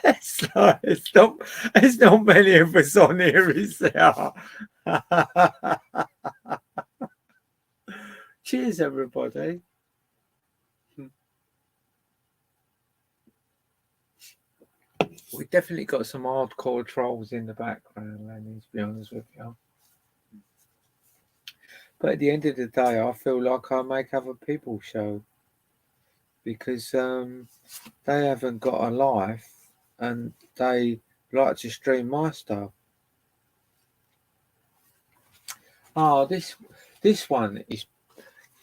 It's not many of us on here, is there? Cheers, everybody. We definitely got some hardcore trolls in the background, Lenny, to be honest with you. But at the end of the day, I feel like I make other people show because they haven't got a life and they like to stream my stuff. Oh, this one is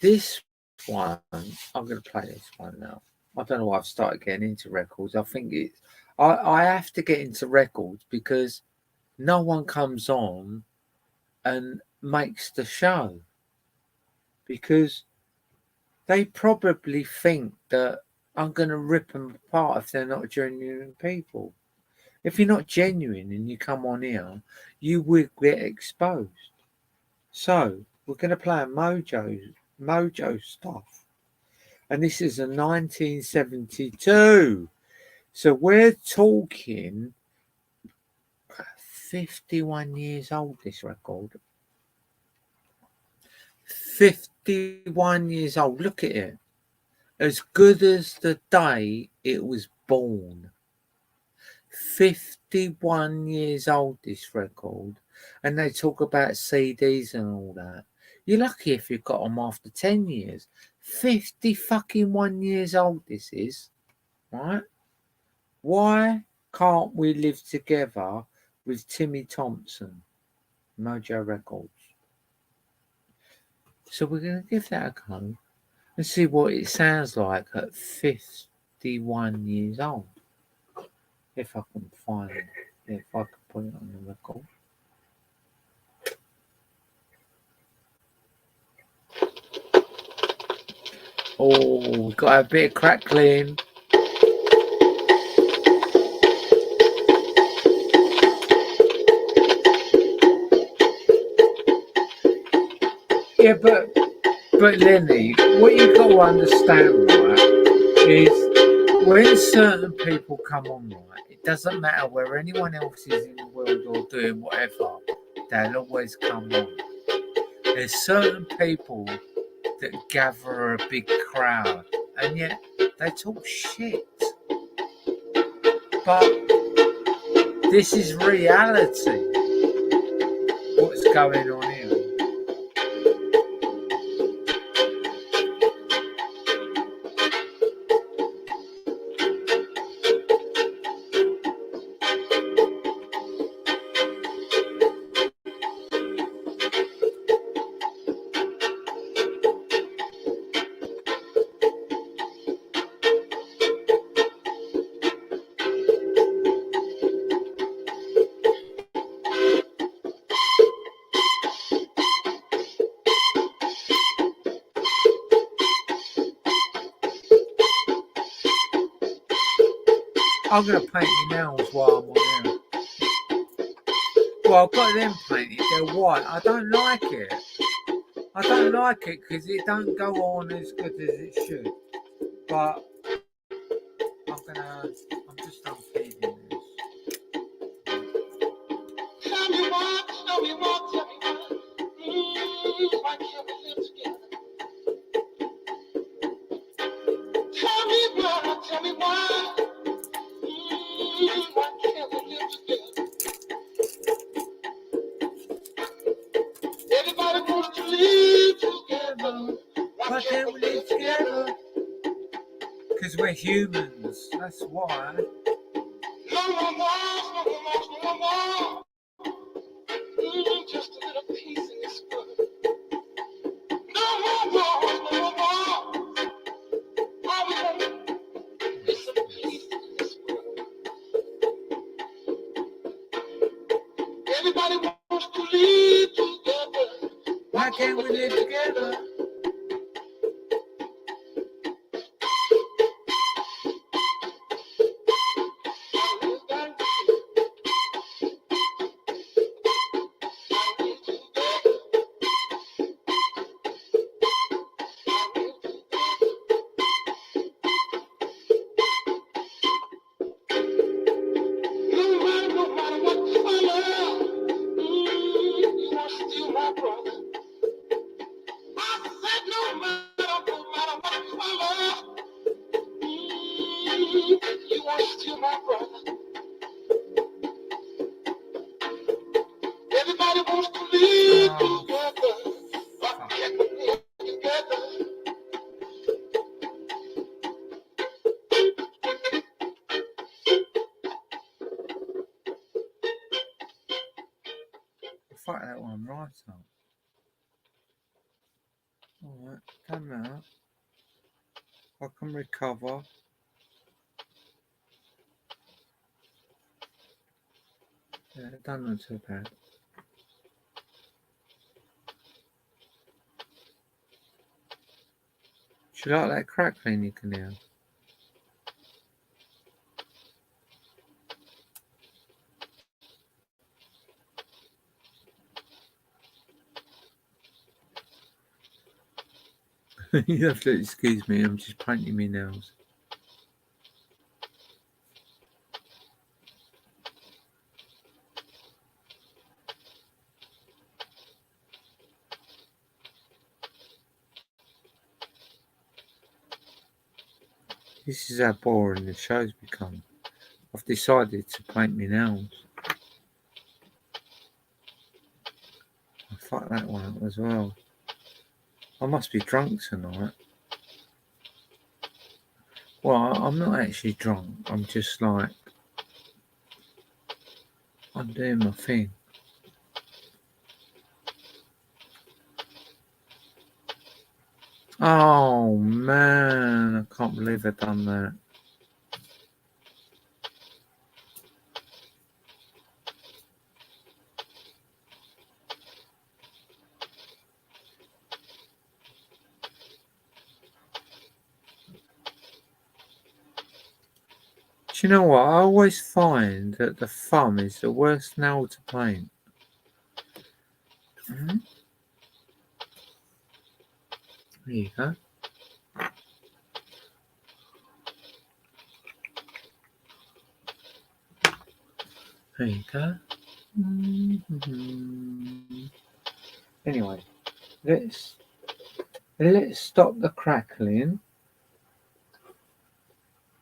this one. I'm going to play this one now. I don't know why I've started getting into records. I think I have to get into records because no one comes on and makes the show because they probably think that I'm going to rip them apart if they're not genuine people. If you're not genuine and you come on here, you will get exposed. So we're going to play a Mojo stuff. And this is a 1972. So we're talking 51 years old, this record. 51 years old. Look at it. As good as the day it was born. 51 years old, this record. And they talk about CDs and all that. You're lucky if you've got them after 10 years. 50 fucking 1 years old this is. Right? Why can't we live together with Timmy Thompson? Mojo Records. So we're going to give that a go and see what it sounds like at 51 years old. If I can find it. If I can put it on the record. Oh, we've got a bit of crackling. Yeah, but Lenny, what you've got to understand, right, is when certain people come on, right, it doesn't matter where anyone else is in the world or doing whatever, they'll always come on. There's certain people that gather a big crowd, and yet they talk shit. But this is reality. What's going on here? I'm going to paint my nails while I'm on here. Well, I've got them painted. They're white. I don't like it. I don't like it because it don't go on as good as it should. But I'm just unfeeding this. Tell me why, tell me why, tell me why. Why can't we live together? Tell me why, tell me why. Why can't we live together? Everybody wants to live together. Why can't we live together? Because we're humans, that's why. No more wars, no more wars, no more wars. Just a little peace in this world. No more wars, no more wars. All we want is some peace in this world. Everybody wants to live together. Why can't we live together? Fuck that one right up. Alright, done that. I can recover. Yeah, done not too bad. Do you like that crackling you can hear? You have to excuse me, I'm just painting my nails. This is how boring the show's become. I've decided to paint my nails. I fucked that one up as well. I must be drunk tonight. Well, I'm not actually drunk. I'm just like, I'm doing my thing. Oh man, I can't believe I've done that. Do you know what? I always find that the thumb is the worst nail to paint. Mm-hmm. There you go. There you go. Mm-hmm. Anyway, let's stop the crackling.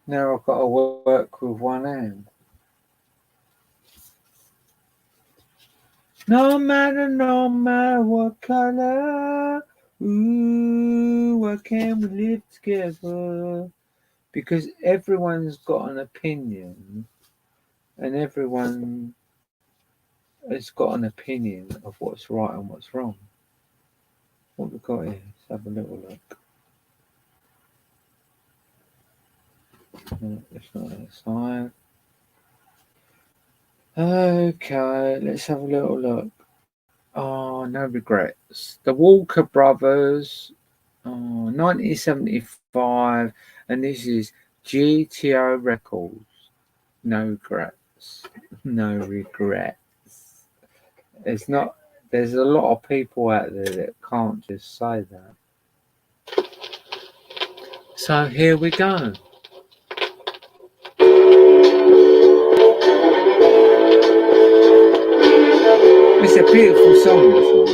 Now I've got to work with one hand. No matter what color, ooh, why can't we live together? Because everyone's got an opinion, and everyone has got an opinion of what's right and what's wrong. What we got here? Let's have a little look. No, it's not that side. Okay, let's have a little look. Oh, no regrets. The Walker Brothers, 1975, and this is GTO Records. No regrets. No regrets. There's not. There's a lot of people out there that can't just say that. So here we go. It's a beautiful song, this one.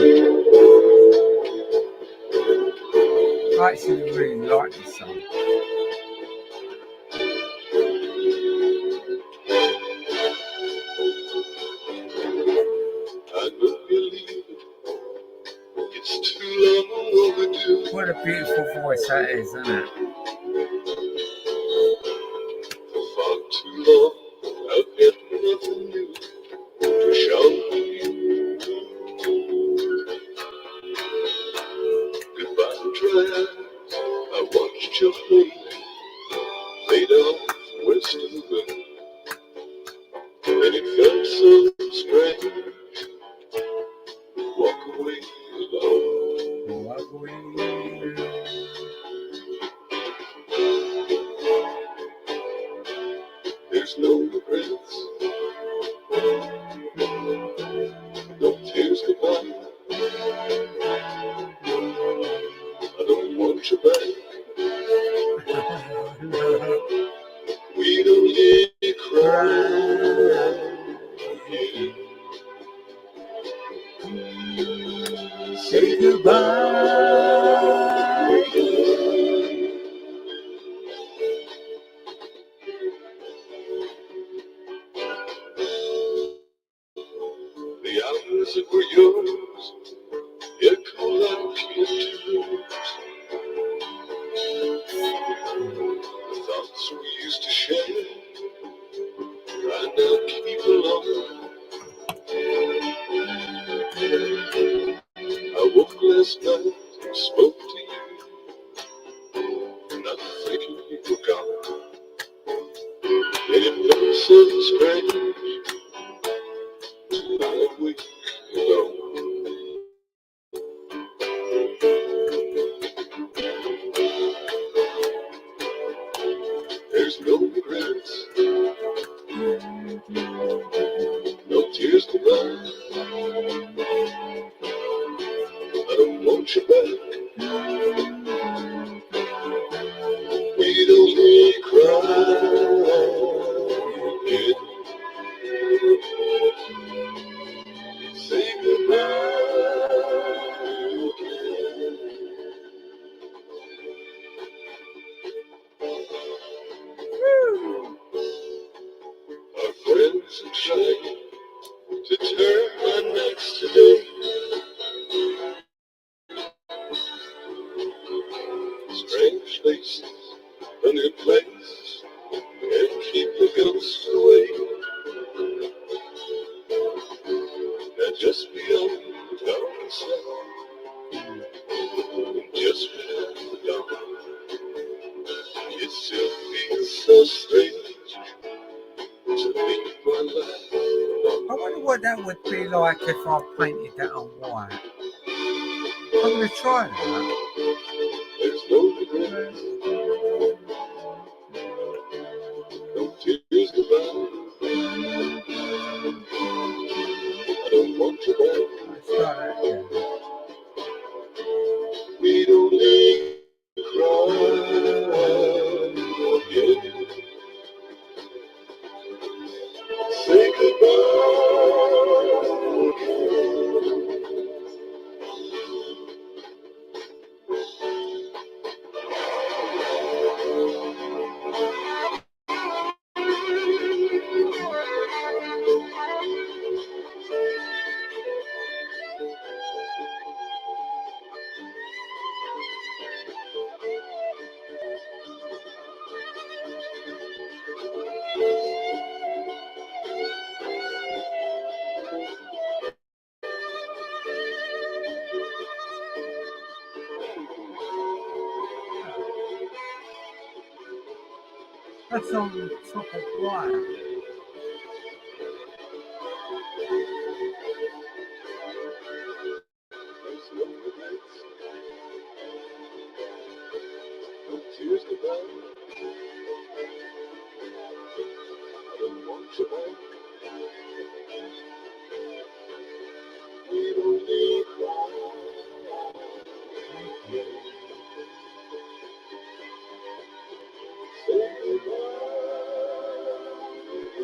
I actually really like this song. What a beautiful voice that is, isn't it? Far too long, I've got nothing new to show you. Goodbye, drive. I watched your plane fade off west of the moon, and it felt so strange. Walk away alone. Walk away. There's no regrets, no tears goodbye. I don't want you back. We don't need to cry. Say goodbye. The hours that were young now keep alone. I woke last night and spoke to you, not thinking you were gone. And it felt so strange to lie awake alone. There's no regrets, no tears to run. I don't want you back. We don't need to cry again. Say goodbye again. Our friends are trying to turn my nights today. Strange faces, a new place, and keep the ghosts away. Now just beyond the dark side, just beyond the dawn, it still feels so strange to leave my life. I wonder what that would be like if I painted that on white. I'm going to try that. There's no regrets, no tears goodbye. I don't want you back. Let's try that again. We don't need to cry again. Say goodbye again. That's on top of white. There's no regrets, no tears goodbye. I don't want you back. We don't need to cry again. Say goodbye again.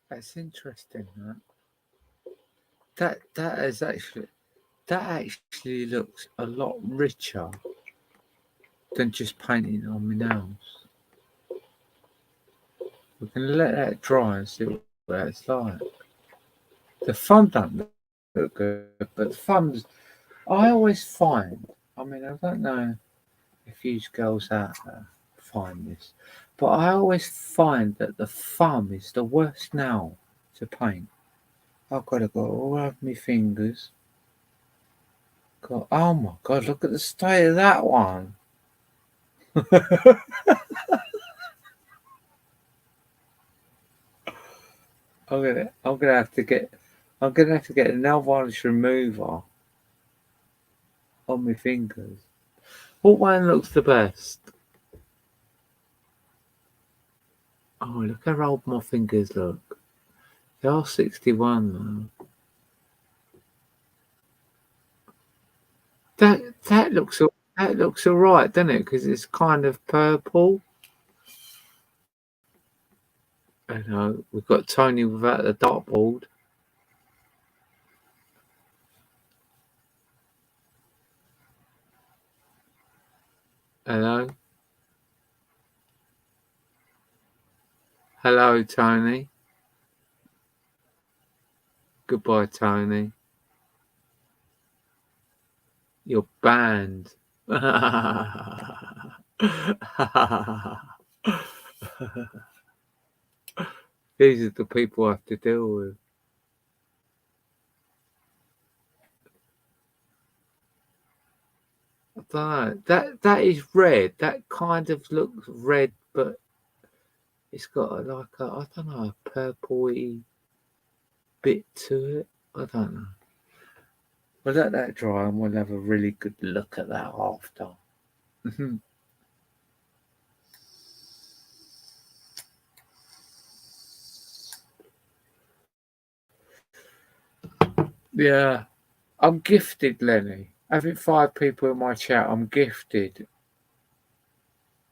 That's interesting. That actually looks a lot richer than just painting it on my nails. We can let that dry and see what it's like. The thumb don't look good, but the thumbs, I always find, I mean, I don't know if you girls out there find this, but I always find that the thumb is the worst nail to paint. I've got to go all over my fingers. God, oh my God, look at the state of that one. I'm gonna have to get a nail varnish remover on my fingers. What one looks the best? Oh, look how old my fingers look. They are 61 though. That looks all right, doesn't it? Because it's kind of purple. I know we've got Tony without the dartboard. Hello, hello, Tony. Goodbye, Tony. You're banned. These are the people I have to deal with. I don't know. That is red. That kind of looks red, but it's got I don't know, a purpley bit to it. I don't know. We'll let that dry and we'll have a really good look at that after. Yeah. I'm gifted, Lenny. Having 5 people in my chat, I'm gifted.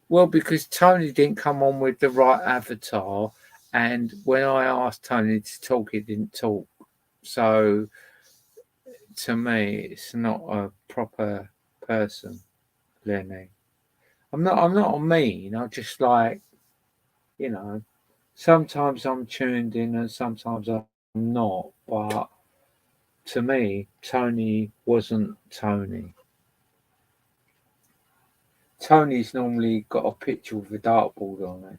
Well, because Tony didn't come on with the right avatar, and when I asked Tony to talk, he didn't talk. So, to me, it's not a proper person, Lenny. I'm not mean. I'm just like, you know, sometimes I'm tuned in and sometimes I'm not. But to me, Tony wasn't Tony. Tony's normally got a picture with a dartboard on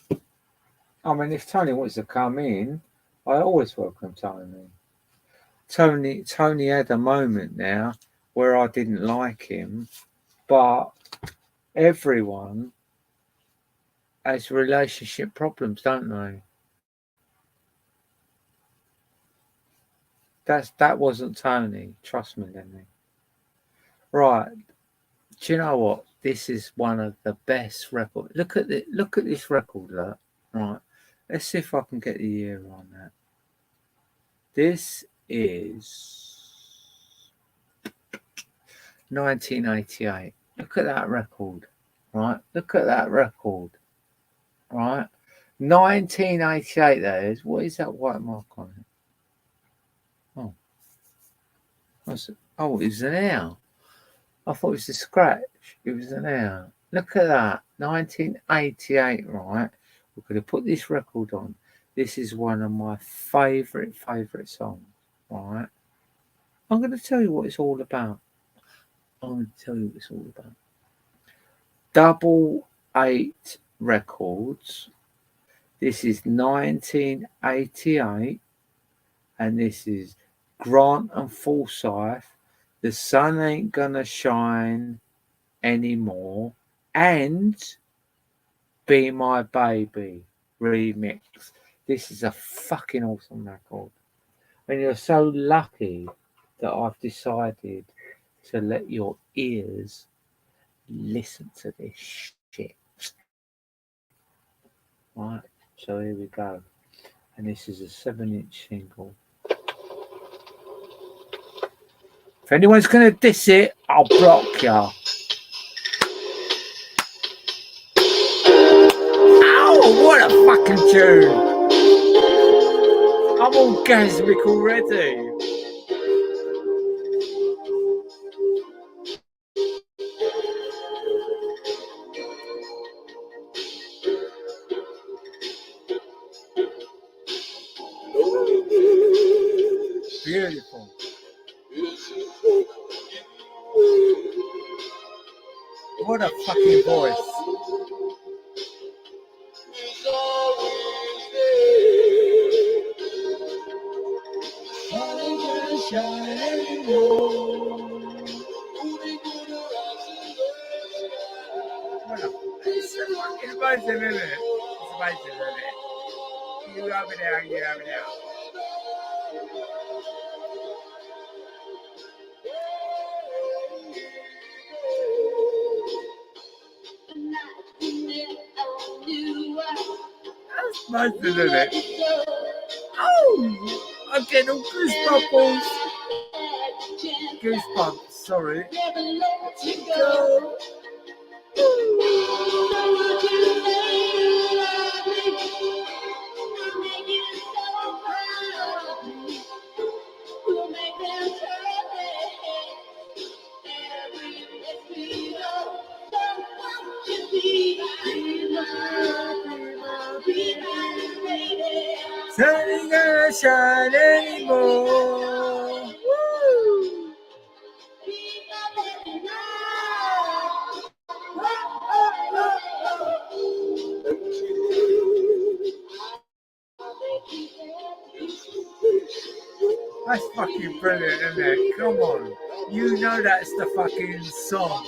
it. I mean, if Tony wants to come in, I always welcome Tony. Tony had a moment now where I didn't like him, but everyone has relationship problems, don't they? That wasn't Tony. Trust me, Lenny. Right. Do you know what? This is one of the best records. Look at this record, look. Right. Let's see if I can get the year on that. This is 1988. Look at that record. Right. Look at that record. Right. 1988 that is. What is that white mark on it? Oh. Oh, it's an hour. I thought it was a scratch. It was an hour. Look at that. 1988, right? We're going to put this record on. This is one of my favourite songs, right? I'm going to tell you what it's all about. I'm going to tell you what it's all about. Double 8 Records. This is 1988, and this is Grant and Forsyth. The sun ain't gonna shine anymore, and Be My Baby remix. This is a fucking awesome record. And you're so lucky that I've decided to let your ears listen to this shit. Right, so here we go. And this is a 7-inch single. If anyone's gonna diss it, I'll block ya. What a fucking tune! I'm orgasmic already. Beautiful. What a fucking voice. It's fucking amazing, isn't it? It's amazing, isn't it? You have it out, you have it out. That's amazing, isn't it? Oh! I'm getting all goosebumps. Goosebumps, sorry. Go. Sun ain't gonna shine anymore. Woo! That's fucking brilliant, isn't it? Come on. You know that's the fucking song.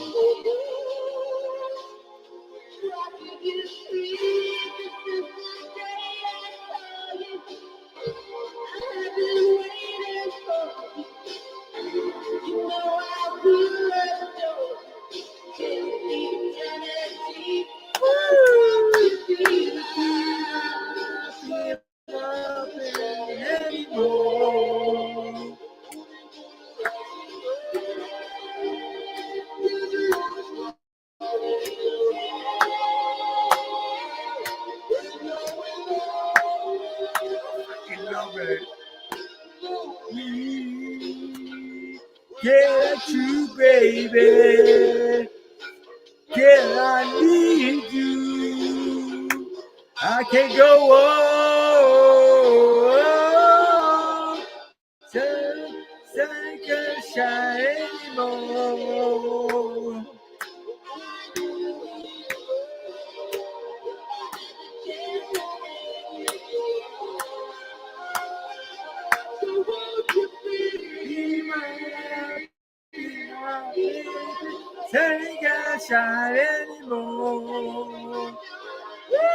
Get you, baby. Girl, I need you. I can't go on. Sun can't shine anymore. Sun can't shine anymore. Woo!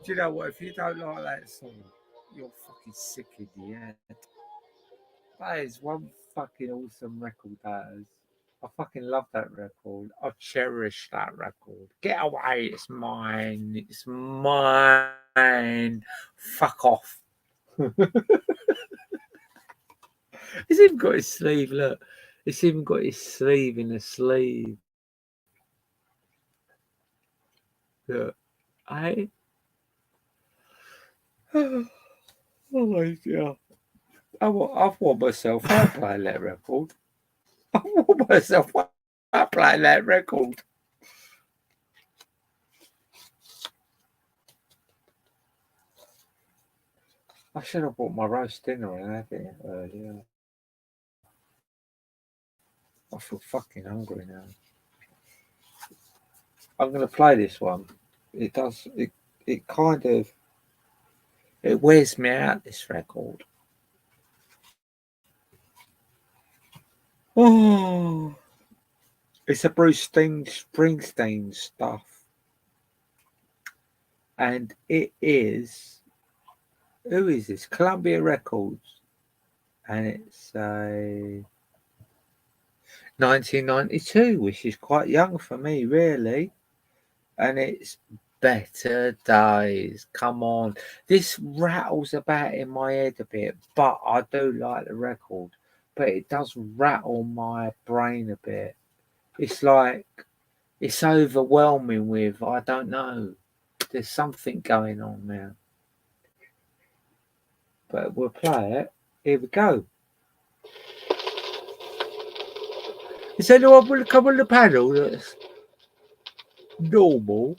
Do you know what? If you don't like that song, you're fucking sick in the head. That is one fucking awesome record, that is. I fucking love that record. I cherish that record. Get away, it's mine. It's mine. Fuck off. It's even got his sleeve, look. It's even got his sleeve in the sleeve. Look. I oh my god. I've worn myself out playing that record. I've worn myself out playing that record. I should have bought my roast dinner and had it earlier. I feel fucking hungry now. I'm going to play this one. It does, it kind of, it wears me out, this record. Oh, it's a Bruce Springsteen stuff. And it is, who is this? Columbia Records. And it's a 1992, which is quite young for me, really. And it's Better Days. Come on. This rattles about in my head a bit, but I do like the record. But it does rattle my brain a bit. It's like, it's overwhelming with, I don't know. There's something going on now. But we'll play it. Here we go. Is anyone will come on the panel? normal.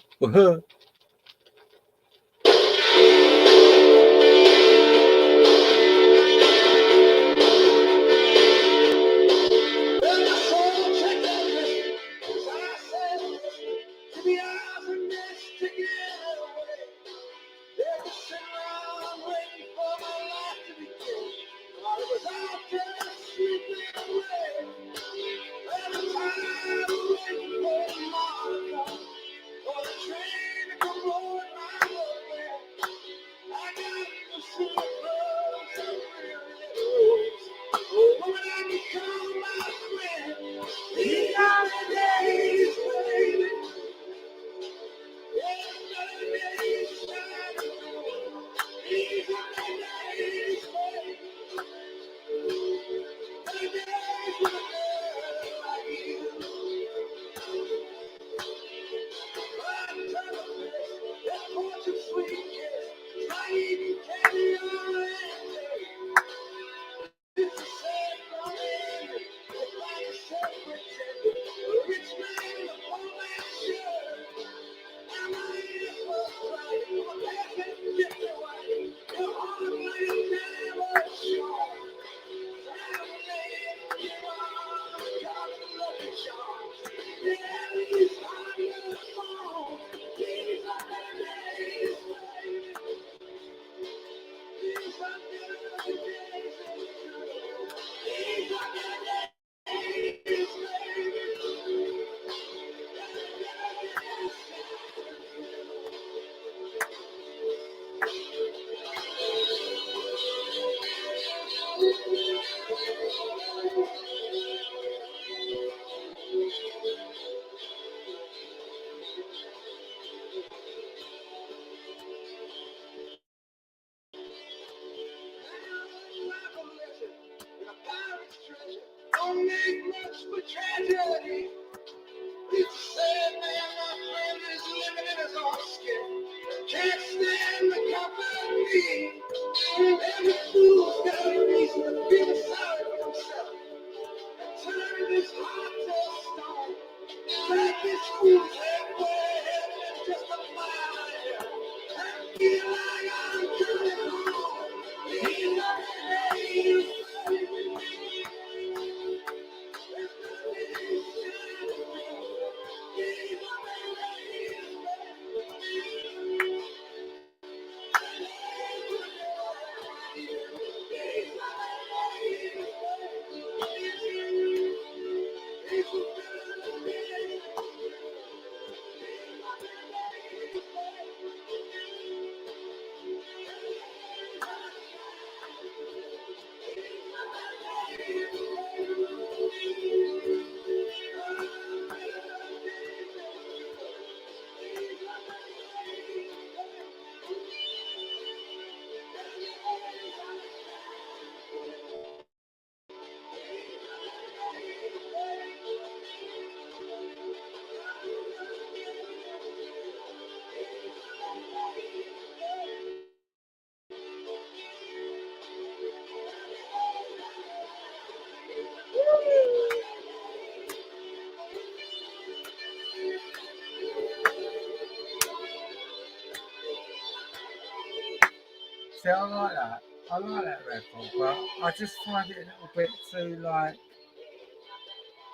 See, I like that. I like that record, but I just find it a little bit too like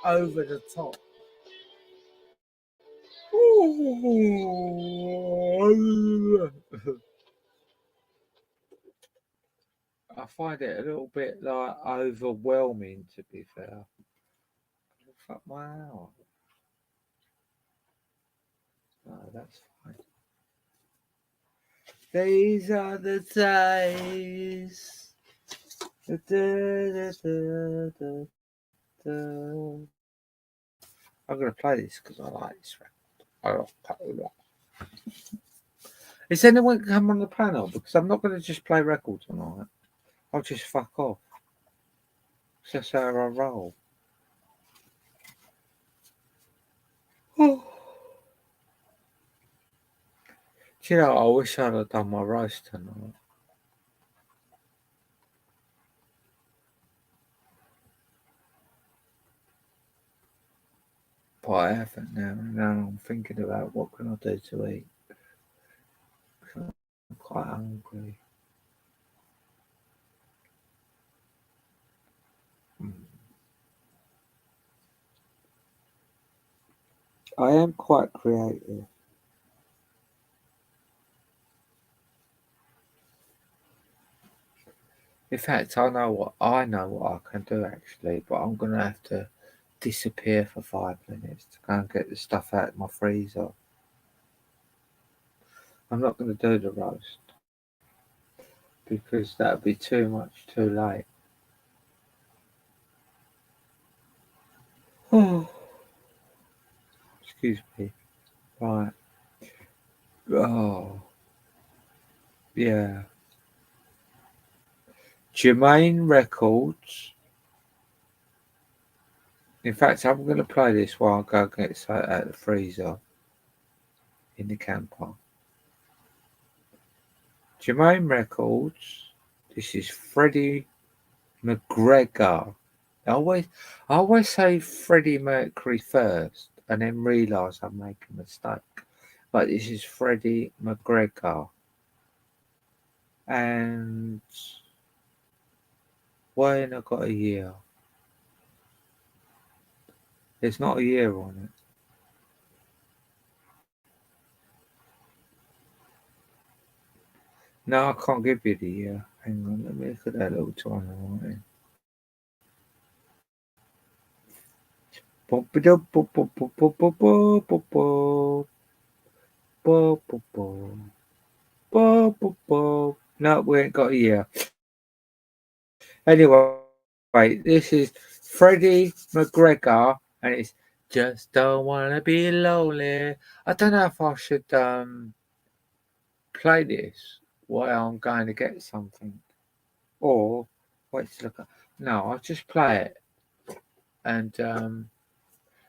over the top. I find it a little bit like overwhelming, to be fair. Fuck my hour. No, that's fine. These are the days. Da, da, da, da, da. I'm going to play this because I like this record. I like it. Is anyone come on the panel? Because I'm not going to just play records tonight. I'll just fuck off. That's how I roll. Do you know, I wish I'd have done my roast tonight. but I haven't now. And now I'm thinking about what can I do to eat. I'm quite hungry. Mm. I am quite creative. In fact, I know what I can do actually, but I'm gonna have to disappear for 5 minutes to go and get the stuff out of my freezer. I'm not gonna do the roast because that'd be too much too late. Excuse me. Right. Oh, yeah. Jermaine Records. In fact, I'm going to play this while I go get something out of the freezer in the camper. Jermaine Records. This is Freddie McGregor. I always, I always say Freddie Mercury first and then realise I make a mistake. But this is Freddie McGregor. And why ain't I got a year? There's not a year on it. No, I can't give you the year. Hang on, let me look at that little timer on it. No, we ain't got a year. Anyway, this is Freddie McGregor, and it's just don't wanna be lonely. I don't know if I should play this while I'm going to get something, or wait to look at. No, I'll just play it. And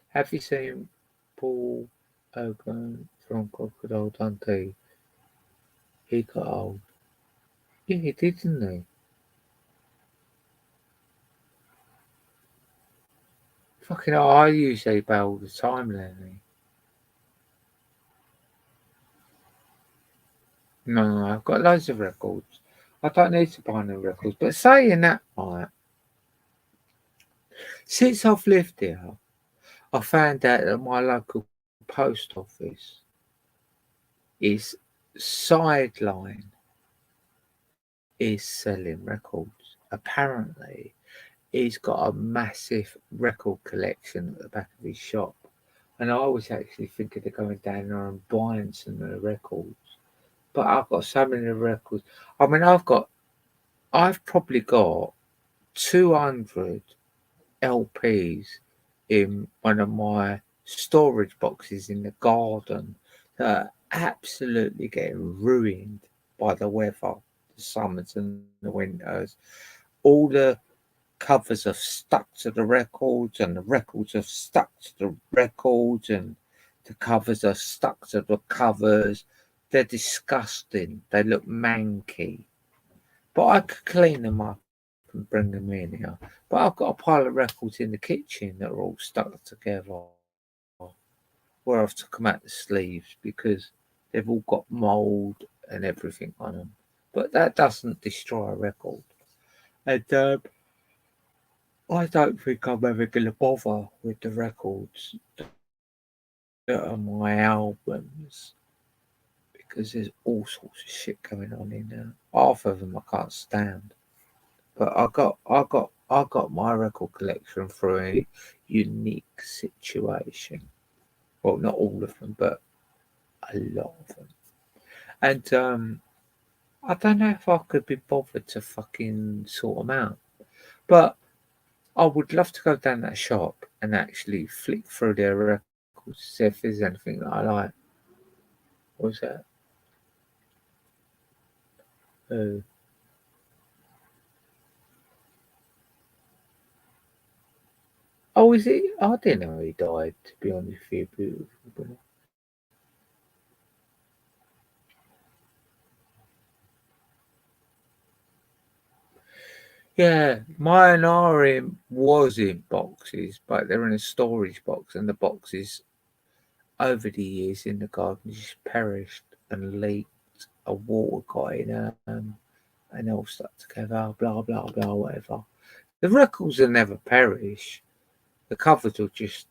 have you seen Paul Hogan from Crocodile Dundee? He got old. Yeah, he did, didn't he? Fucking hell, I use eBay all the time, Lenny. No, I've got loads of records. I don't need to buy new records. But saying that, right, since I've lived here, I found out that my local post office is sideline is selling records. Apparently, he's got a massive record collection at the back of his shop. And I was actually thinking of going down there and buying some of the records. But I've got so many records. I mean, I've probably got 200 LPs in one of my storage boxes in the garden that are absolutely getting ruined by the weather, the summers and the winters. All the covers have stuck to the records, and the records have stuck to the records, and the covers are stuck to the covers. They're disgusting. They look manky. But I could clean them up and bring them in here. But I've got a pile of records in the kitchen that are all stuck together where I've took them out the sleeves because they've all got mould and everything on them. But that doesn't destroy a record. And I don't think I'm ever going to bother with the records that are my albums because there's all sorts of shit going on in there. Half of them I can't stand. But I got my record collection through a unique situation. Well, not all of them, but a lot of them. And I don't know if I could be bothered to fucking sort them out. But I would love to go down that shop and actually flick through their records, see if there's anything that I like. What was that? Uh, oh, is it? I didn't know he died, to be honest with you. Beautiful. Yeah, mine was in boxes, but they're in a storage box, and the boxes over the years in the garden just perished and leaked. A water got in them, and they all stuck together. Blah blah blah, whatever. The records will never perish. The covers will just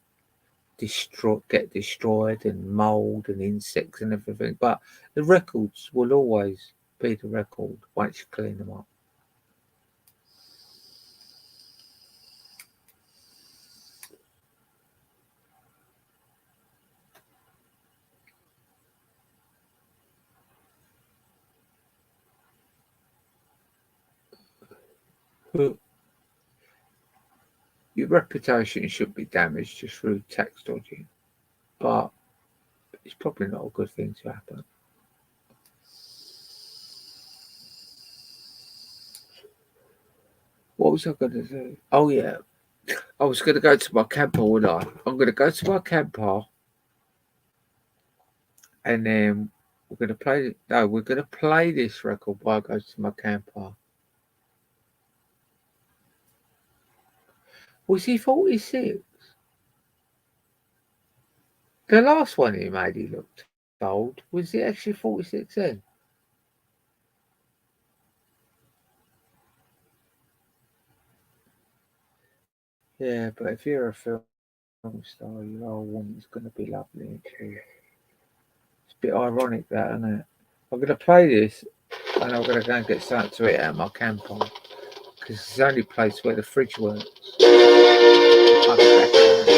get destroyed, and mold and insects and everything. But the records will always be the record once you clean them up. But your reputation should be damaged just through tax dodging, but it's probably not a good thing to happen. What was I going to do? Oh yeah, I was going to go to my camper, wasn't I? I'm going to go to my camper, and then we're going to play. No, we're going to play this record while I go to my camper. Was he 46? The last one he made, he looked old. Was he actually 46 then? Yeah, but if you're a film star, your old woman's going to be lovely and cute. It's a bit ironic, that, isn't it? I'm going to play this, and I'm going to go and get something to eat out of my camper, because it's the only place where the fridge works. I'll be back in a minute.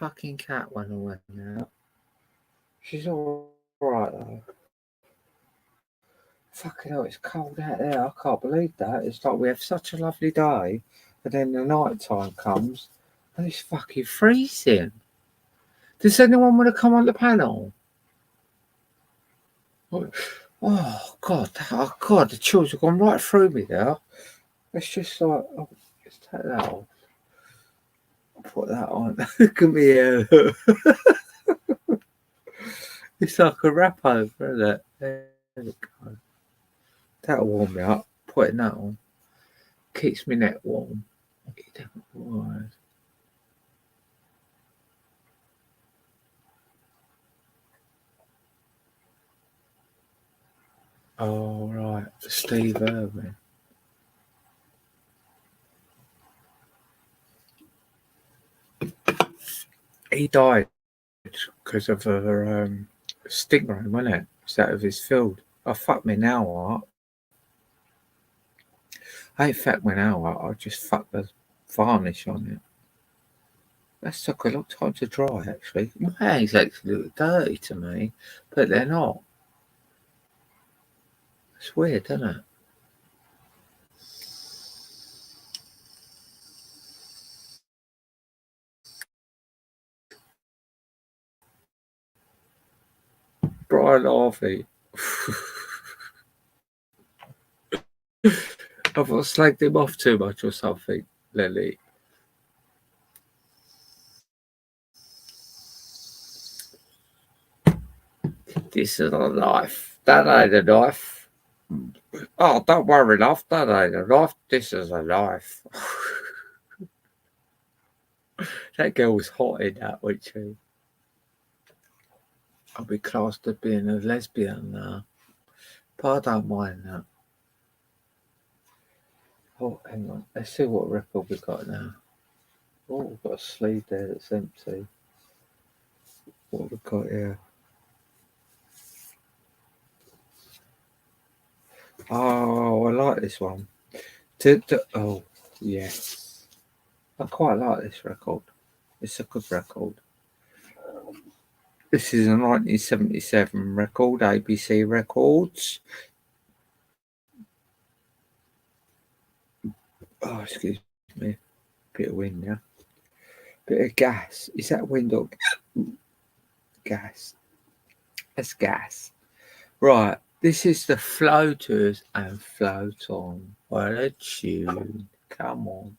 fucking cat when I went out. She's alright though. Fucking hell, it's cold out there. I can't believe that. It's like we have such a lovely day, and then the night time comes, and it's fucking freezing. Does anyone want to come on the panel? Oh God, the chills have gone right through me there. It's just like, oh, let's take that off. Put that on. Look at me here. It's like a wrap over, isn't it? There we go. That'll warm me up. Putting that on keeps me neck warm. Right. Oh right, Steve Irwin. He died because of a stingray, wasn't it? It's out of his field. Oh fuck me now, what? I ain't fuck me now, what? I just fucked the varnish on it. That took a long time to dry, actually. My hands actually look dirty to me, but they're not. It's weird, isn't it? Brian Harvey. I've slagged him off too much or something, Lily. This is a life. That ain't a life. Oh, don't worry, love. That ain't a life. This is a life. That girl was hot in that, wasn't she? I'll be classed as being a lesbian now. But I don't mind that. Oh, hang on. Let's see what record we got now. Oh, we've got a sleeve there that's empty. What we got here? Oh, I like this one. Oh, yes. I quite like this record. It's a good record. This is a 1977 record, ABC Records. Oh, excuse me. Bit of wind now. Bit of gas. Is that wind or gas? That's gas. Right. This is the Floaters and Float On. What a tune. Come on.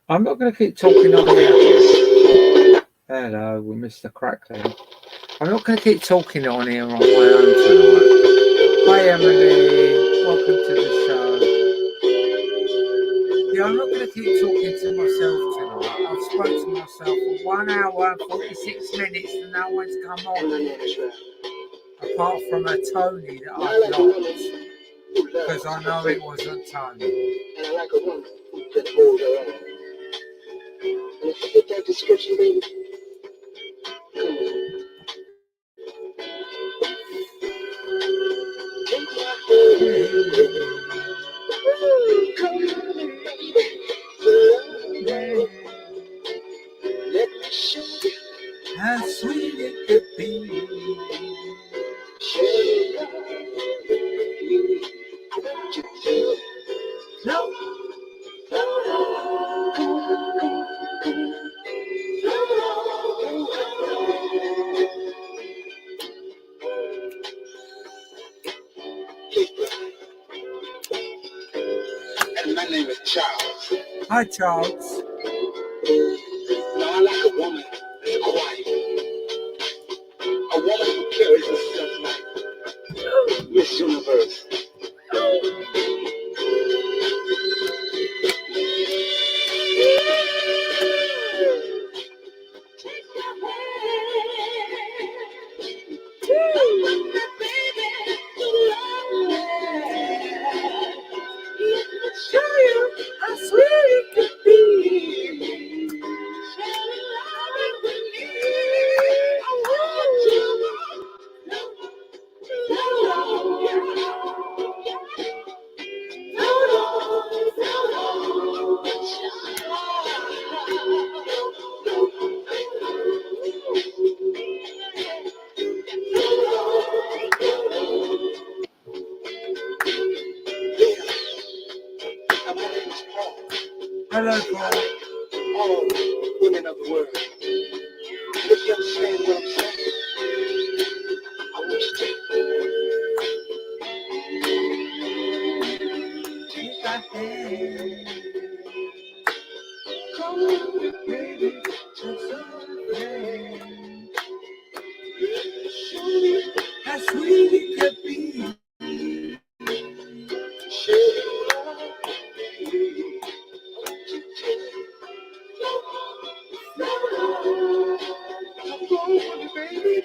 I'm not going to keep talking on here. Hello, we missed the crackling. I'm not going to keep talking on here on my own tonight. Hi, Emily. Welcome to the show. Yeah, I'm not going to keep talking to myself tonight. I've spoken to myself for 1 hour and 46 minutes and no one's come on. Apart from a Tony that I've lost. Because I know it wasn't Tony. And I like a woman who can hold her own. And if you fit that description, baby, come on. Take my hand. Come on, baby. Let me show you How sweet it could be. show you love. I want you to float, float on. And my name is Charles. Hi, Charles. Now I like a woman that's quiet. A woman who carries herself like Miss Universe. Show you how sweet it could be. Hello, See, I Paul. like all women of the world. If you understand what I'm saying, I want you to take my hand. Come on, baby, just something. Show me how sweet it could be. Share your love with me. Come on, baby.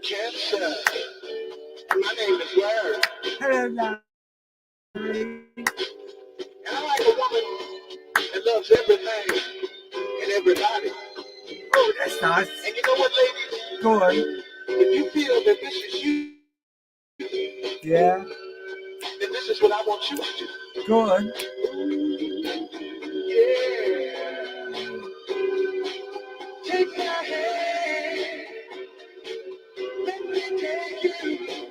Cancer. My name is Word. Hello, Larry. And I like a woman that loves everything and everybody. Oh, that's nice. And you know what, ladies? Go on. If you feel that this is you, Yeah. then this is what I want you to do. Go on. Yeah. Take my hand. Let me take you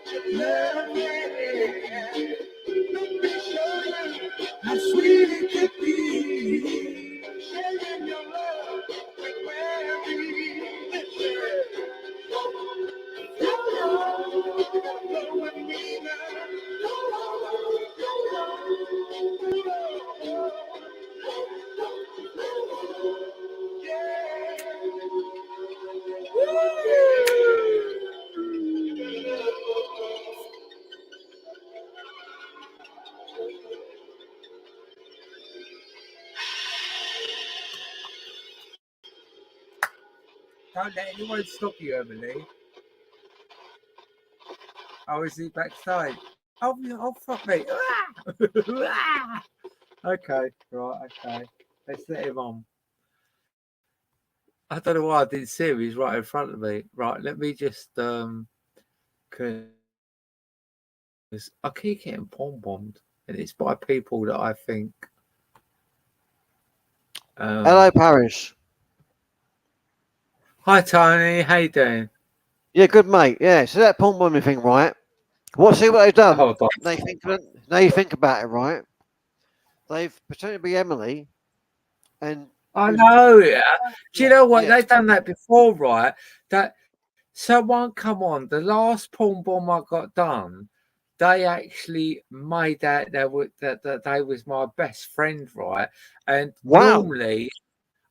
to love. Let me show you how sweet it can be. Sharing your love with Mary. Listen. Go with me Don't let anyone stop you, Emily. Oh, is he backstage? Oh, fuck me. Okay, right, okay. Let's let him on. I don't know why I didn't see him. He's right in front of me. Right, let me just because I keep getting bombed, and it's by people that I think. Hello, Paris. Hi, Tony. How you doing? Yeah, good mate. Yeah, so that porn bombing thing, right? See what they've done. Hold on. Now you think about it, right? They've pretended to be Emily, and I who's know. Yeah. Do you know what? yeah, They've done that before, right? That someone come on. The last porn bomb I got done, they actually made out that they was my best friend, right? And wow, normally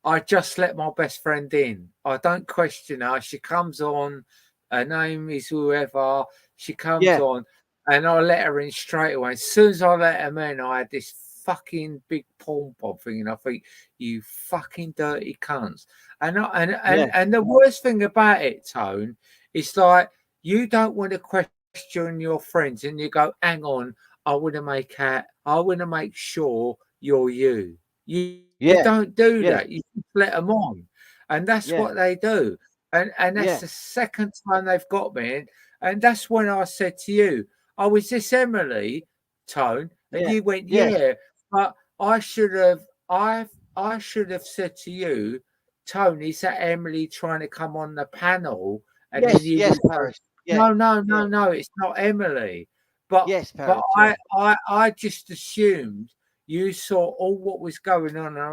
I just let my best friend in. I don't question her. She comes on. Her name is whoever. She comes yeah, on, and I let her in straight away. As soon as I let her in, I had this fucking big porn bomb thing, and I think you fucking dirty cunts. yeah, And the worst thing about it, Tone, is like you don't want to question your friends, and you go, "Hang on, I want to make out. I want to make sure you're you." You yeah, don't do yeah, that. You just let them on, and that's yeah, what they do. And that's yeah, the second time they've got me, and that's when I said to you, "Oh, is this Emily, Tone?" And yeah, you went, yes, "Yeah," but I should have said to you, "Tone, is that Emily trying to come on the panel?" And then yes, you yes, would go, Paris. Yeah, "No, no, yeah, no, no, it's not Emily." But yes, but Paris. Yeah, I just assumed you saw all what was going on, and I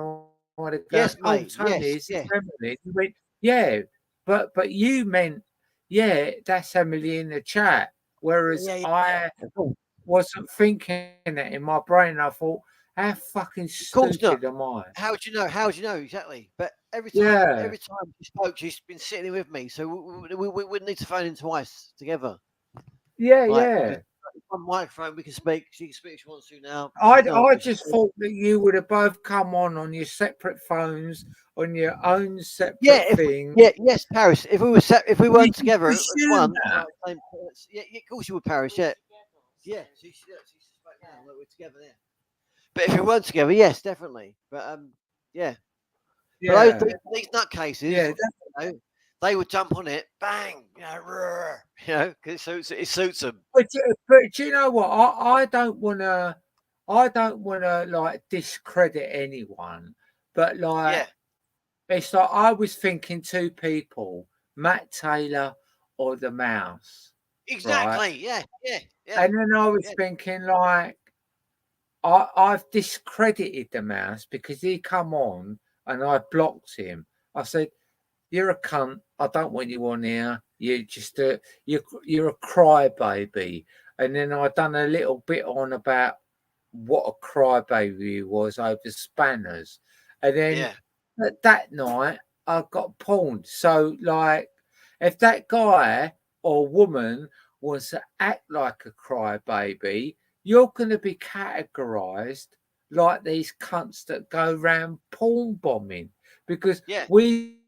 would have gone, yes, "Oh, mate. Tony, Yes, is this yeah, Emily?" You went, "Yeah," but you meant, "Yeah, that's Emily in the chat," whereas yeah, yeah. I Of wasn't thinking that in my brain. I thought, "How fucking course not. stupid am I?" How would you know? How would you know exactly? But Yeah, every time she spoke, she's been sitting with me, so we wouldn't need to phone in twice together. yeah, Like, because yeah. on microphone we can speak. She can speak if she wants to now. I She's not, I but she's just thought that you would have both come on your separate phones on your own yeah. separate If thing. yes, Paris. If we You weren't together as assume one, that. like same, yeah, yeah, of course you would, Paris. Yeah, yeah. She's spoke now. Look, we're together there. But if we weren't together, yes, definitely. But yeah. But Yeah, these nutcases, yeah. they would jump on it, bang, roar, because it suits them. But do you know what? I don't wanna like discredit anyone, but like Yeah, it's like I was thinking two people, Matt Taylor or the Mouse. right? Exactly. Yeah. Yeah. Yeah. And then I was Yeah. thinking, like, I've discredited the mouse because he come on and I blocked him. I said, "You're a cunt. I don't want you on here. You're a crybaby." And then I done a little bit on about what a crybaby he was over spanners. And then Yeah. that night I got pawned. So like if that guy or woman wants to act like a crybaby, you're gonna be categorized like these cunts that go round pawn bombing because Yeah. we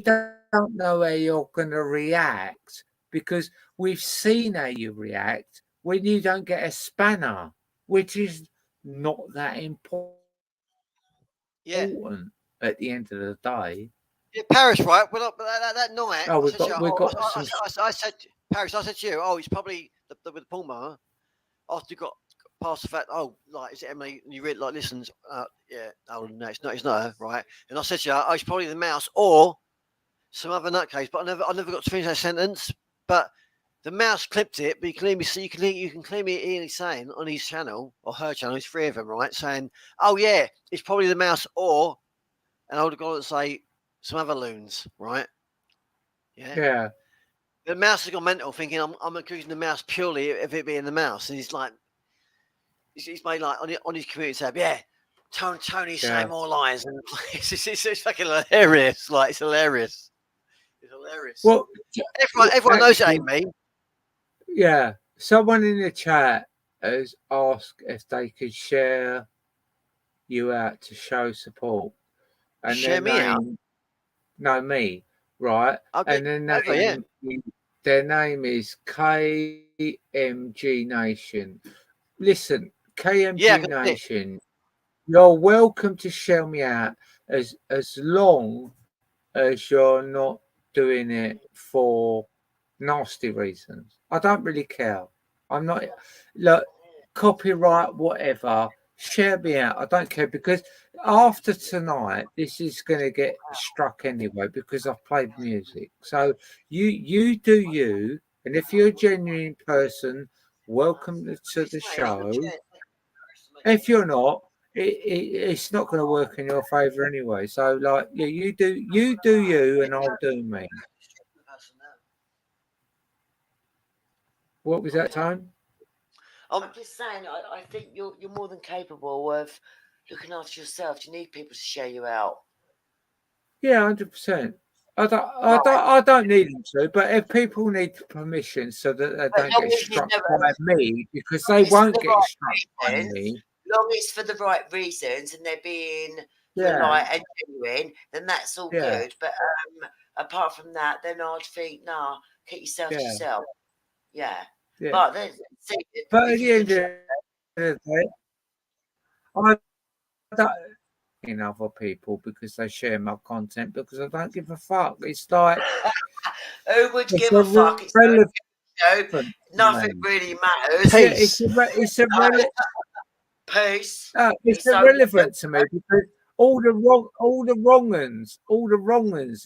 don't know how you're gonna react because we've seen how you react when you don't get a spanner, which is not that Yeah. important at the end of the day. Yeah, Paris, right? Well, that night, Oh, I said to you, we've got some. I said, Paris, I said to you, oh, it's probably with the Puma. After you got past the fact, oh, like, is it Emily? And you really like listens, yeah, oh, no, it's not her, right? And I said to you, oh, it's probably the mouse or some other nutcase, but I never got to finish that sentence. But the mouse clipped it, but you can clearly see, you can clearly hear saying on his channel or her channel, there's three of them, right? Saying, oh, yeah, it's probably the mouse or, and I would have got to say, some other loons, right? Yeah. Yeah, The mouse has gone mental, thinking I'm accusing the mouse purely of it being the mouse, and he's like, he's made like on his community tab, yeah. Tony say yeah. more lies, and it's fucking hilarious. Like it's hilarious. It's hilarious. Well, Everyone knows it actually, ain't me. yeah. Someone in the chat has asked if they could share you out to show support, and their Share me out. name, no, me, right? Okay. And Okay. Yeah. their name is KMG Nation. Listen, Yeah. I KMG can see it. Nation, you're welcome to shell me out as long as you're not doing it for nasty reasons. I don't really care. I'm not look copyright, whatever. Share me out. I don't care because after tonight, this is going to get struck anyway because I've played music. So you do you, and if you're a genuine person, welcome to the show. If you're not, it's not going to work in your favour anyway. So, like, yeah, you do you, and I'll do me. What was that, Tone? I'm just saying, I think you're more than capable of looking after yourself. You need people to share you out. Yeah, 100%. Right. I don't need them to, but if people need permission so that they But don't long get as you struck never, by me, because long they as for won't the get struck by right reasons, me. long as for the right reasons and they're being Yeah, polite and genuine, then that's all yeah, good. But apart from that, then I'd think, nah, keep yourself to yeah, yourself. Yeah. yeah. But then, see, But at if the you can end share, of the day, I don't in other people because they share my content because I don't give a fuck. It's like who would it's give a fuck? It's no irrelevant show. to Nothing me. really matters. Yeah, Peace. it's irrelevant. Peace. It's It's only irrelevant to me because all the wrong uns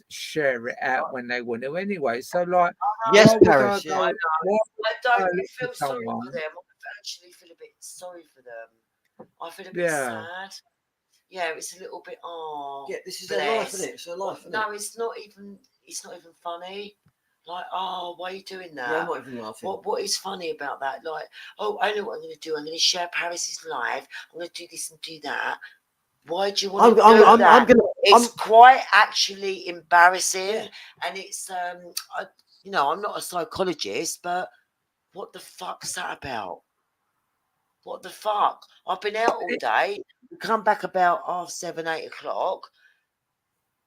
share it out when they want to anyway. So like, Yes, why would I Paris. Yeah. go? Why I would I don't look for feel sorry for someone? them. I actually feel a bit sorry for them. I feel a bit Yeah, sad. Yeah, it's a little bit. Oh, Yeah. This is their life, bless. isn't it? It's their life, isn't No, it? it's not even. It's not even funny. Like, oh, why are you doing that? Yeah, I'm not even laughing. What is funny about that? Like, oh, I know what I'm going to do. I'm going to share Paris's live. I'm going to do this and do that. Why do you want to do that? I'm gonna. It's quite actually embarrassing, Yeah. and it's I'm not a psychologist, but what the fuck's that about? What the fuck? I've been out all day. We come back about 7:30, 8 o'clock.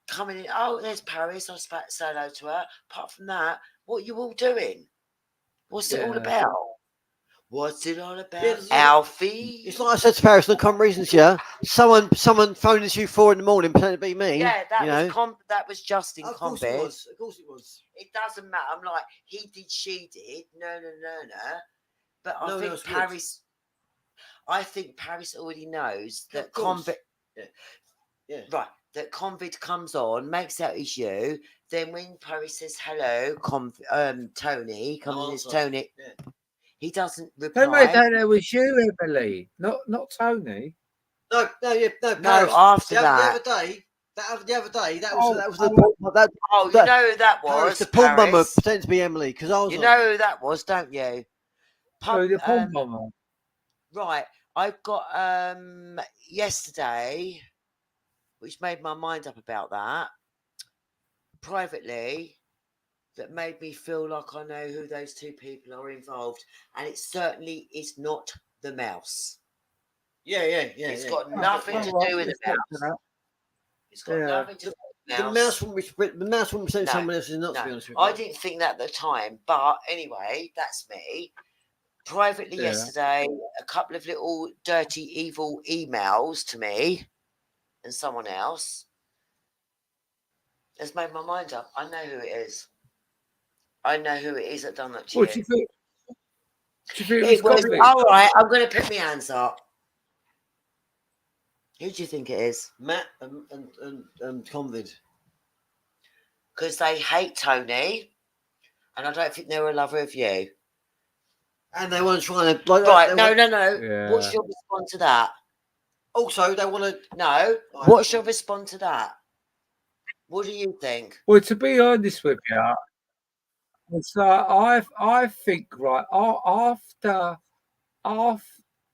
Coming in, oh, there's Paris. I was about to say hello to her. Apart from that, what are you all doing? What's it all yeah, about? What's it all about, Yeah, Alfie? it's like I said to Paris, the common reasons. Yeah. Someone phoning you 4 a.m, pretending to be me. Yeah, you know. that was just in Of course it Combed. was. Of course it was. It doesn't matter. I'm like, he did, she did. No. But No one else would. I think Paris already knows Yeah, that of course. Combed. Yeah. Yeah. Right. that Convid comes on, makes out it's you. Then when Paris says hello, Tony comes and says answer. Tony. Yeah. He doesn't They reply. made out it was you, Emily, not Tony. No, No, Paris. after the that. other day, that was Oh, that was oh, that Oh, you that- know who that Paris, was? the poor mama Paris. pretended to be Emily because I was. You on. know who that was, don't you? the pom bomber. Right. I've got yesterday, which made my mind up about that privately, that made me feel like I know who those two people are involved, and it certainly is not the mouse. Yeah. It's got Oh, nothing all to right, do with the respect to mouse. that. It's got Yeah. nothing to do with The the mouse mouse. wouldn't send No, someone else is not. To be No, honest with I you. didn't think that at the time, but anyway, that's me. Privately Yeah. yesterday, a couple of little dirty, evil emails to me and someone else has made my mind up. I know who it is. I know who it is that done that to What you. do you think? Do you think It was Convict? all right. I'm going to put my hands up. Who do you think it is? Matt and Convid. Because they hate Tony, and I don't think they're a lover of you. And they weren't trying to like. Right? they No, want- no, no. Yeah. What's your response to that? Also, they want to. No. Right. What's your response to that? What do you think? Well, to be honest with you, it's like I think right after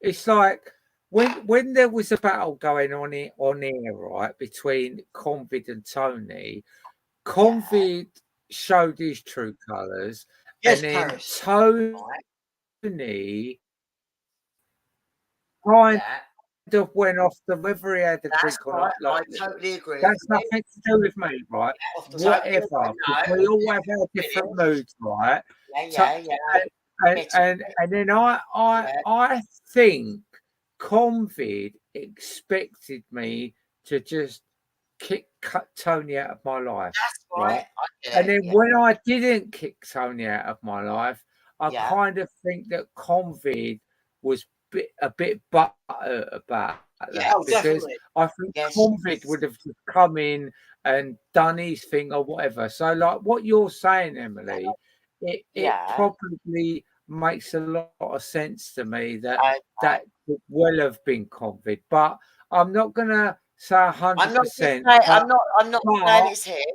it's like when there was a battle going on here right between Convid and Tony. Convid showed his true colours, Yes, and then Paris. Tony kind Yeah, of went off the whether he had a that's drink or right. not. I Like, totally agree. that's with you. nothing to do with me, right? Off the Whatever, No. because we all have our different moods, right? Yeah. And then I think Convid expected me to just cut Tony out of my life. That's Right. right. I get And it. then when I didn't kick Tony out of my life, I Yeah. kind of think that Convid was a bit butthurt about Yeah, that Oh, because definitely. I think Yes. Convid would have just come in and done his thing or whatever. So, like what you're saying, Emily, it Yeah. probably makes a lot of sense to me that I- that could well have been Convid, but I'm not gonna say I'm not. 100%. I'm not. I'm not but- saying it's him.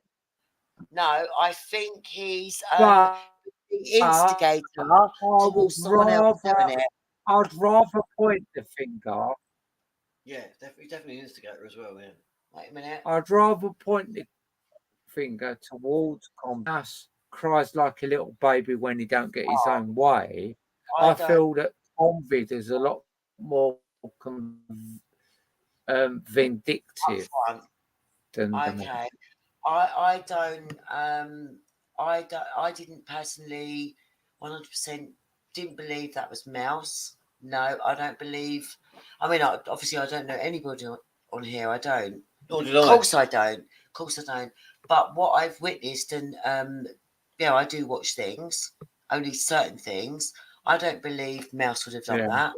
No, I think he's But the instigator I would towards someone else doing it. I'd rather point the finger. Yeah, definitely an instigator as well. Yeah. Wait a minute. I'd rather point the finger towards Convid. Cries like a little baby when he don't get his own way. I don't- feel that Convid is a lot more vindictive Upfront. than the Okay. I didn't personally 100% didn't believe that was Mouse. No, I don't believe. I mean, obviously, I don't know anybody on here. I don't. Nor did Of I. course, I don't. Of course, I don't. But what I've witnessed, and yeah, I do watch things, only certain things. I don't believe Mouse would have done Yeah. that.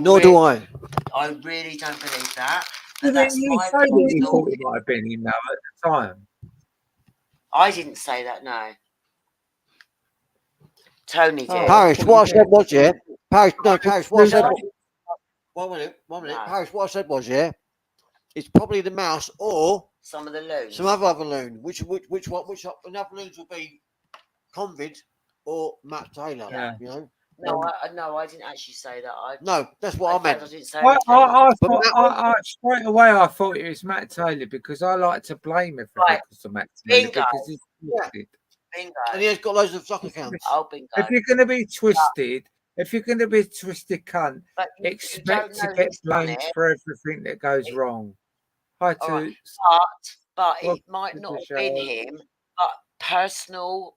Nor do I. I really don't believe that. Well, And then that's you my say that you personal- thought it might have been him now at the time. I didn't say that. No, Tony did. Oh. Paris, what I said was, yeah. Paris, no, Paris, what I said. No. 1 minute. No. Paris, what I said was, yeah. It's probably the mouse or Some of the loons. some other loon. Which another loons will be Convid or Matt Taylor. Yeah. You know. No, I didn't actually say that. No, that's what I in fact, meant. I didn't say I But thought straight away I thought it was Matt Taylor because I like to blame everything Right. to Matt Taylor Bingo. because he's twisted. bingo. And he has got loads of suck accounts. Oh, bingo. If you're going to be twisted, if you're going to be a twisted cunt, But you don't expect to know get who's done blamed it. for everything that goes wrong. Hi, All right. Toots. But Well, it might not the have been show. him. But personal.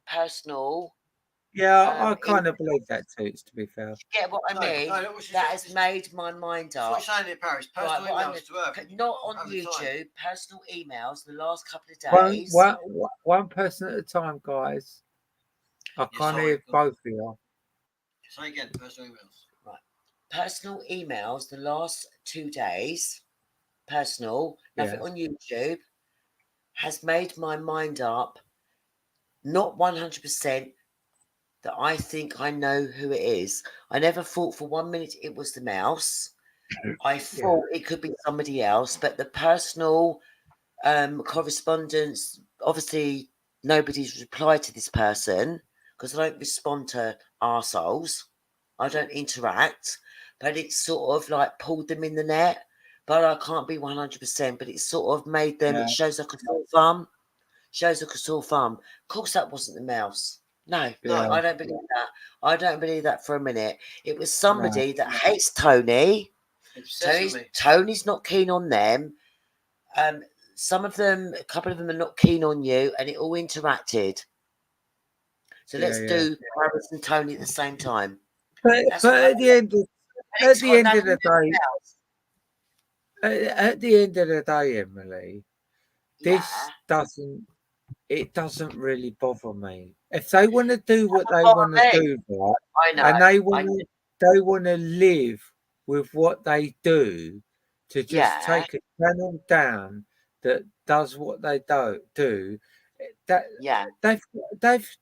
Yeah, I in- kind of believe that, Toots, to be fair. Get what I mean? That has made my mind That's what up. you're saying here, Paris. Right, Personal what I'm emails to her. Not on over the time. YouTube. Personal emails. The last couple of days. One person at a time, guys. I Yeah, can't sorry. hear both of you. Say again, personal emails. Personal emails. The last 2 days. personal, nothing on YouTube, has made my mind up, not 100%, that I think I know who it is. I never thought for 1 minute it was the mouse. I thought it could be somebody else, but the personal correspondence, obviously nobody's replied to this person because I don't respond to arseholes. I don't interact, but it's sort of like pulled them in the net. But I can't be 100%, but it's sort of made them, it shows like a sore thumb. Shows like a sore thumb. Of course that wasn't the mouse. No, I don't believe that. I don't believe that for a minute. It was somebody that hates Tony. Tony's not keen on them. Some of them, a couple of them are not keen on you, and it all interacted. So let's do Paris and Tony at the same time. But at the end of the day, Emily, this doesn't really bother me. If they want to do what they want to do, right, and they want to live with what they do, to just take a channel down that does what they do, that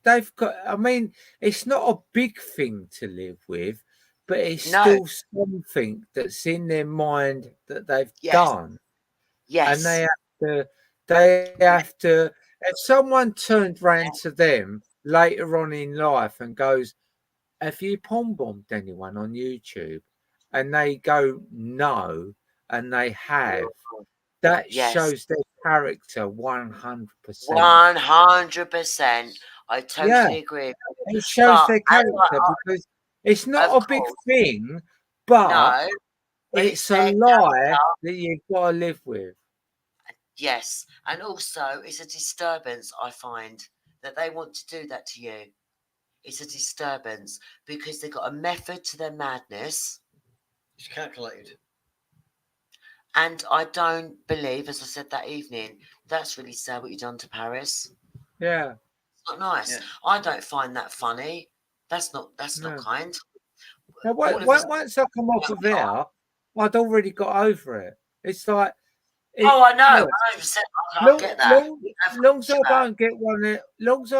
they've got. I mean, it's not a big thing to live with, but it's still something that's in their mind that they've done. And they have to. If someone turned round to them later on in life and goes, "Have you pom bombed anyone on YouTube?" and they go, "No," and they have, that shows their character 100%. 100%. I totally agree. It shows their character because it's not a big thing, but it's a lie that you've got to live with. Yes, and also it's a disturbance, I find, that they want to do that to you. It's a disturbance because they've got a method to their madness. It's calculated. And I don't believe, as I said that evening, that's really sad what you've done to Paris. Yeah. It's not nice. Yeah. I don't find that funny. That's not kind. Now, once I come off of there, I'd already got over it. It's like, I know. 100%. I get that. Long as I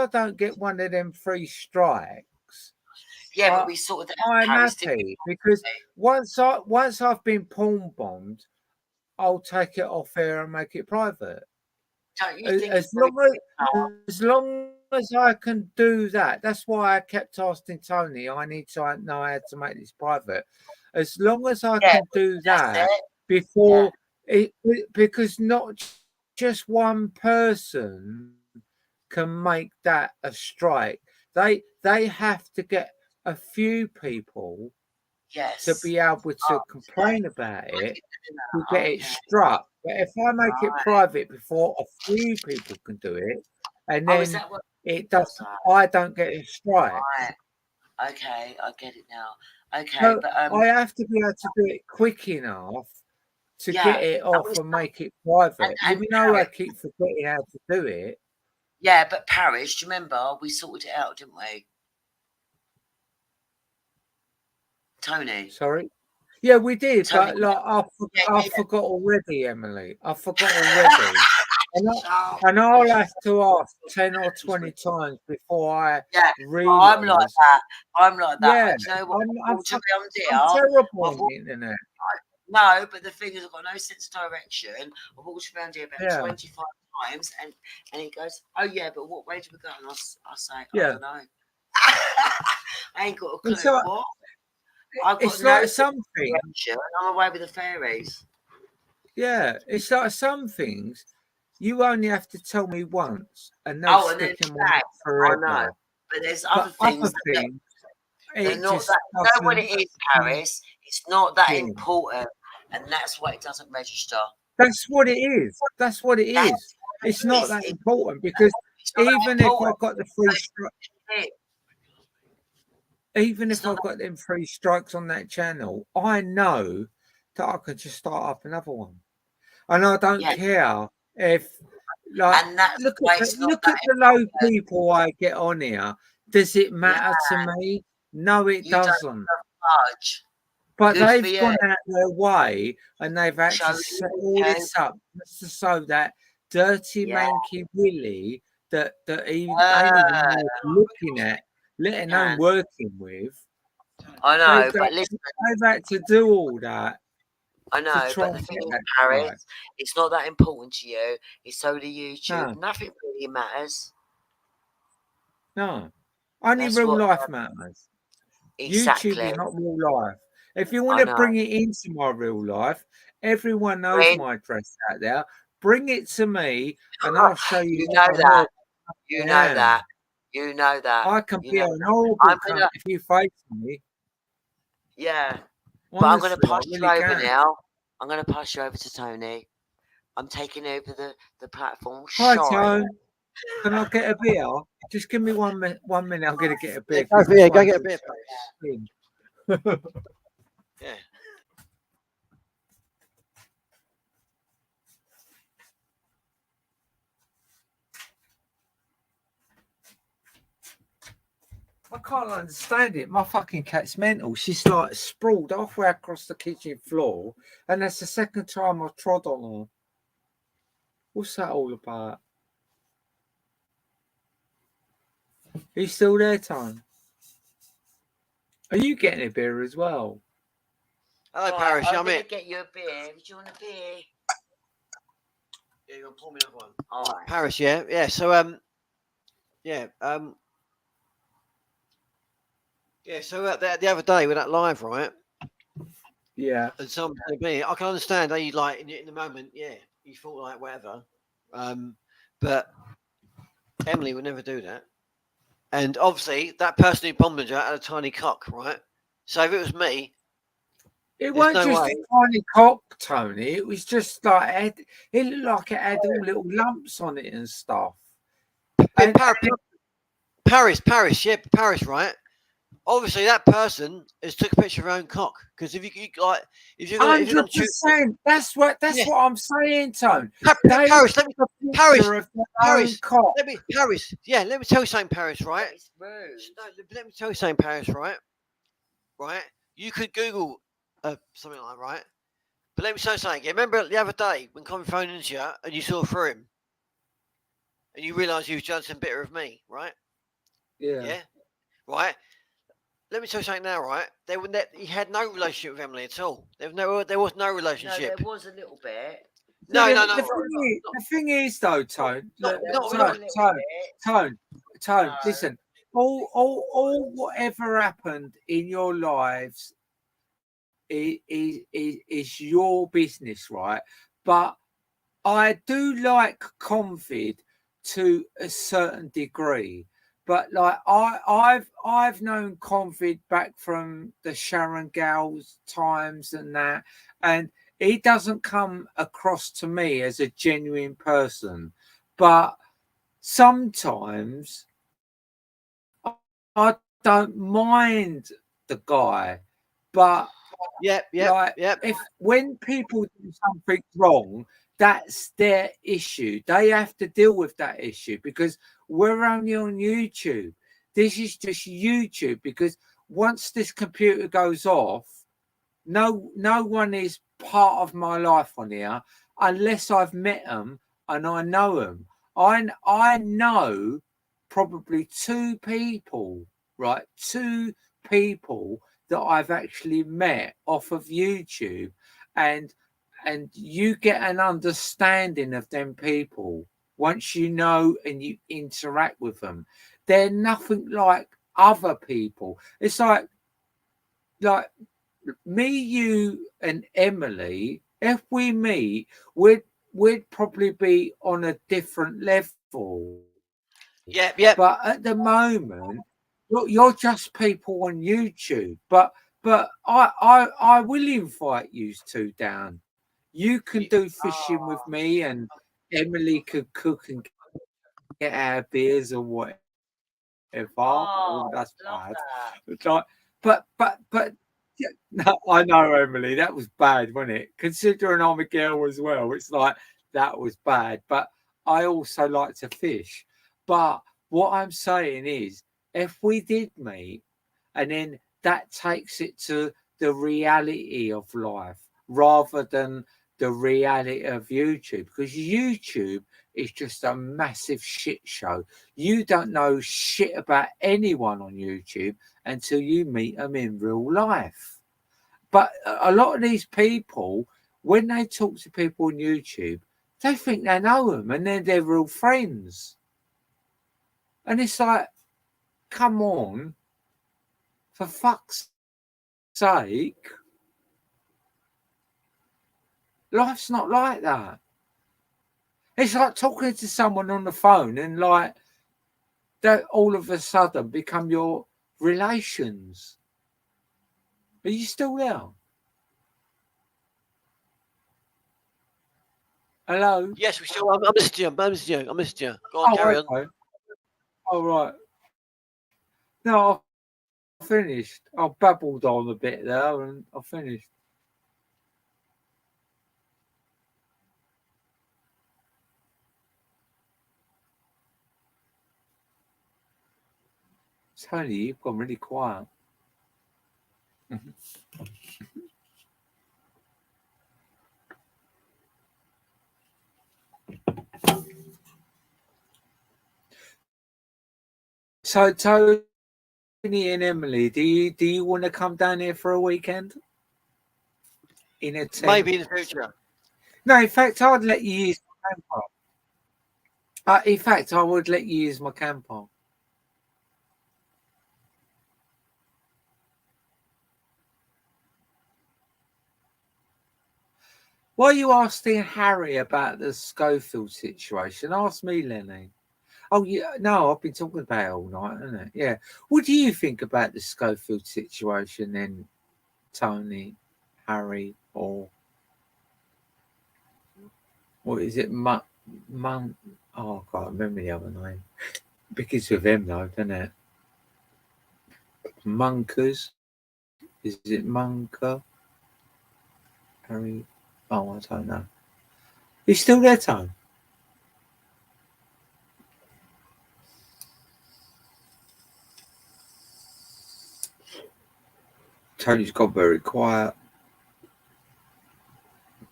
don't get one of them 3 strikes. Yeah, but we sorted that. I'm happy because once I've been pawn bombed, I'll take it off air and make it private. Don't you think as long as I can do that, that's why I kept asking Tony. I need to know how to make this private. As long as I can do that before because not just one person can make that a strike. They have to get a few people to be able to complain about it to get it struck. But if I make it private before a few people can do it, and then it doesn't, I don't get a strike. Right. Okay, I get it now. Okay, so but I have to be able to do it quick enough to get it off and make it private. Even though I keep forgetting how to do it. Yeah, but Paris, do you remember we sorted it out, didn't we? Tony. Sorry? Yeah, we did, Tony, but like I forgot already, Emily. I forgot already. and I'll have to ask 10 or 20 times before I realise. I'm like that. Yeah, do you know what? I'm terrible on the internet. No, but the thing is, I've got no sense of direction. I've walked around here about 25 times, and he goes, "Oh yeah, but what way do we go?" And I say, "I don't know. I ain't got a clue." So, what? I've got like something. I'm away with the fairies. Yeah, it's like some things you only have to tell me once, and they stick them on forever. I know, but there's other things. They're not that. You know what it is, Paris? It's not that important, and that's why it doesn't register. That's what it is. That's what it is. It's not that important because even if I've got the 3 strikes, even if I've got them 3 strikes on that channel, I know that I can just start up another one, and I don't care if look at the low people I get on here. Does it matter to me? No, it doesn't. But Good for they've you. gone out their way and they've had Show to set you all can. this up just so that dirty Yeah. manky Willie that even ain't Uh, even worth looking at, let alone can. working with. I know, but listen, They've had to do all that I to know, try but the and thing get is, that Paris, right. it's not that important to you. It's solely YouTube. No, Nothing really matters. no. Only That's real what life matters. YouTube exactly. is not real life. If you want I to know. bring it into my real life, everyone knows When my address out there. Bring it to me and I'll show you you what know a that, horrible you I know am. that, you know that, I can you be know. an horrible I'm cunt gonna, if you face me. yeah, but I'm gonna Honestly, I pass you really over can. now. I'm gonna pass you over to Tony. I'm taking over the platform. Hi, Sorry. Tone. Can I get a beer? Just give me 1 minute. 1 minute. I'm going to get a beer Yeah, because this go one's get a all beer, Paris. spin. Yeah. I can't understand it. My fucking cat's mental. She's like sprawled halfway across the kitchen floor, and that's the second time I've trod on her. What's that all about? Are you still there, Tone? Are you getting a beer as well? Hello, Right, Paris. I'm Yeah, I'm gonna it. get you a beer. Do you want a beer? Yeah, you're gonna pour me another one. All right. Paris. Yeah, yeah. So yeah, yeah. So the other day with that live, right? Yeah. And some me, I can understand how you like in the moment. Yeah, you thought like whatever. But Emily would never do that. And obviously, that person who bombed her had a tiny cock, right? So if it was me, It there's weren't no just way. a tiny cock, Tony. It was just like it looked like it had all little lumps on it and stuff. And Paris, yeah, Paris, right? Obviously, that person has took a picture of her own cock because if you like, if you're gonna choose, 100%. That's what yeah, I'm saying, Tone. They Paris, took a Paris, picture of their own Paris, cock. Paris, yeah, let me tell you something, Paris, right? It's rude. No, let me tell you something, Paris, right? Right? You could Google something like that, right? But let me tell you something. Yeah, remember the other day when Colin phoned into you and you saw through him and you realised he was jealous and bitter of me, right? Yeah. Yeah, right. Let me tell you something now, right? He had no relationship with Emily at all. There was no No, relationship. there was a little bit. No, the, no, the no, thing is, though, Tone, not, look, not, There not, was a little bit. Tone. No. Listen, all whatever happened in your lives is your business, right? But I do like Convid to a certain degree, but like I've known Convid back from the Sharon Gales times and that, and he doesn't come across to me as a genuine person, but sometimes I don't mind the guy, but yep, like yep. if when people do something wrong, that's their issue. They have to deal with that issue because we're only on YouTube. This is just YouTube because once this computer goes off, no one is part of my life on here unless I've met them and I know them. I know probably two people, right? Two people that I've actually met off of YouTube, and you get an understanding of them people once you know and you interact with them. They're nothing like other people. It's like me, you, and Emily. If we meet, we'd probably be on a different level. Yep, But yep. at the moment, you're just people on YouTube. But I will invite you two down. You can do fishing with me, and Emily could cook and get our beers or whatever. Oh, Oh, that's love bad. that. It's like, but yeah, no, I know, Emily, that was bad, wasn't it? Considering I'm a girl as well, it's like that was bad. But I also like to fish. But what I'm saying is, if we did meet, and then that takes it to the reality of life rather than the reality of YouTube, because YouTube is just a massive shit show. You don't know shit about anyone on YouTube until you meet them in real life. But a lot of these people, when they talk to people on YouTube, they think they know them and they're real friends. And it's like, come on, for fuck's sake. Life's not like that. It's like talking to someone on the phone and like that all of a sudden become your relations. Are you still there? Hello? Yes, we still. I'm listening to you. I'm listening to you. Go on, carry on. Okay. All right. No, I finished. I babbled on a bit there and I finished. Tony, you've gone really quiet. So, Tony and Emily, do you want to come down here for a weekend? In a tent? Maybe in the future. No, in fact, I'd let you use my camper. In fact, I would let you use my camper. Why are you asking Harry about the Schofield situation? Ask me, Lenny. Oh, yeah, no, I've been talking about it all night, haven't I? Yeah. What do you think about the Schofield situation then, Tony, Harry, or what is it? Oh, I can't remember the other name. Begins with M, though, doesn't it? Munkers. Is it Munker? Harry? Oh, I don't know. He's still there, Tony? Tony's got very quiet.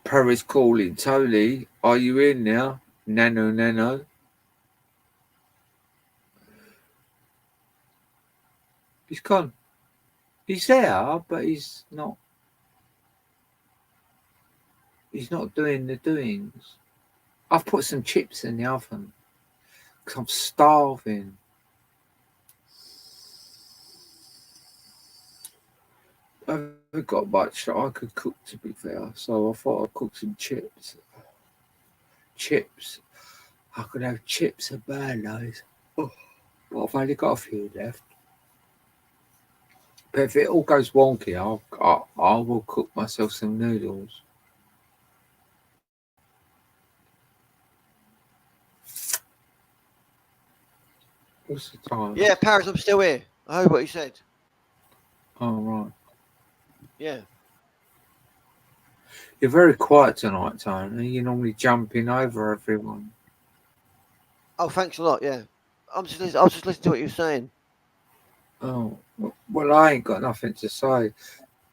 Paris calling. Tony, are you in now? Nano. He's gone. He's there, but he's not. He's not doing the doings. I've put some chips in the oven because I'm starving. I haven't got much that I could cook, to be fair, so I thought I'd cook some chips. Chips. I could have chips and mayonnaise. Oh, well, I've only got a few left. But if it all goes wonky, I will cook myself some noodles. What's the time? Yeah, Paris, I'm still here. I heard what you said. Oh, right. Yeah. You're very quiet tonight, Tony. You're normally jumping over everyone. Oh, thanks a lot. Yeah. I was just listening to what you were saying. Oh, well, I ain't got nothing to say.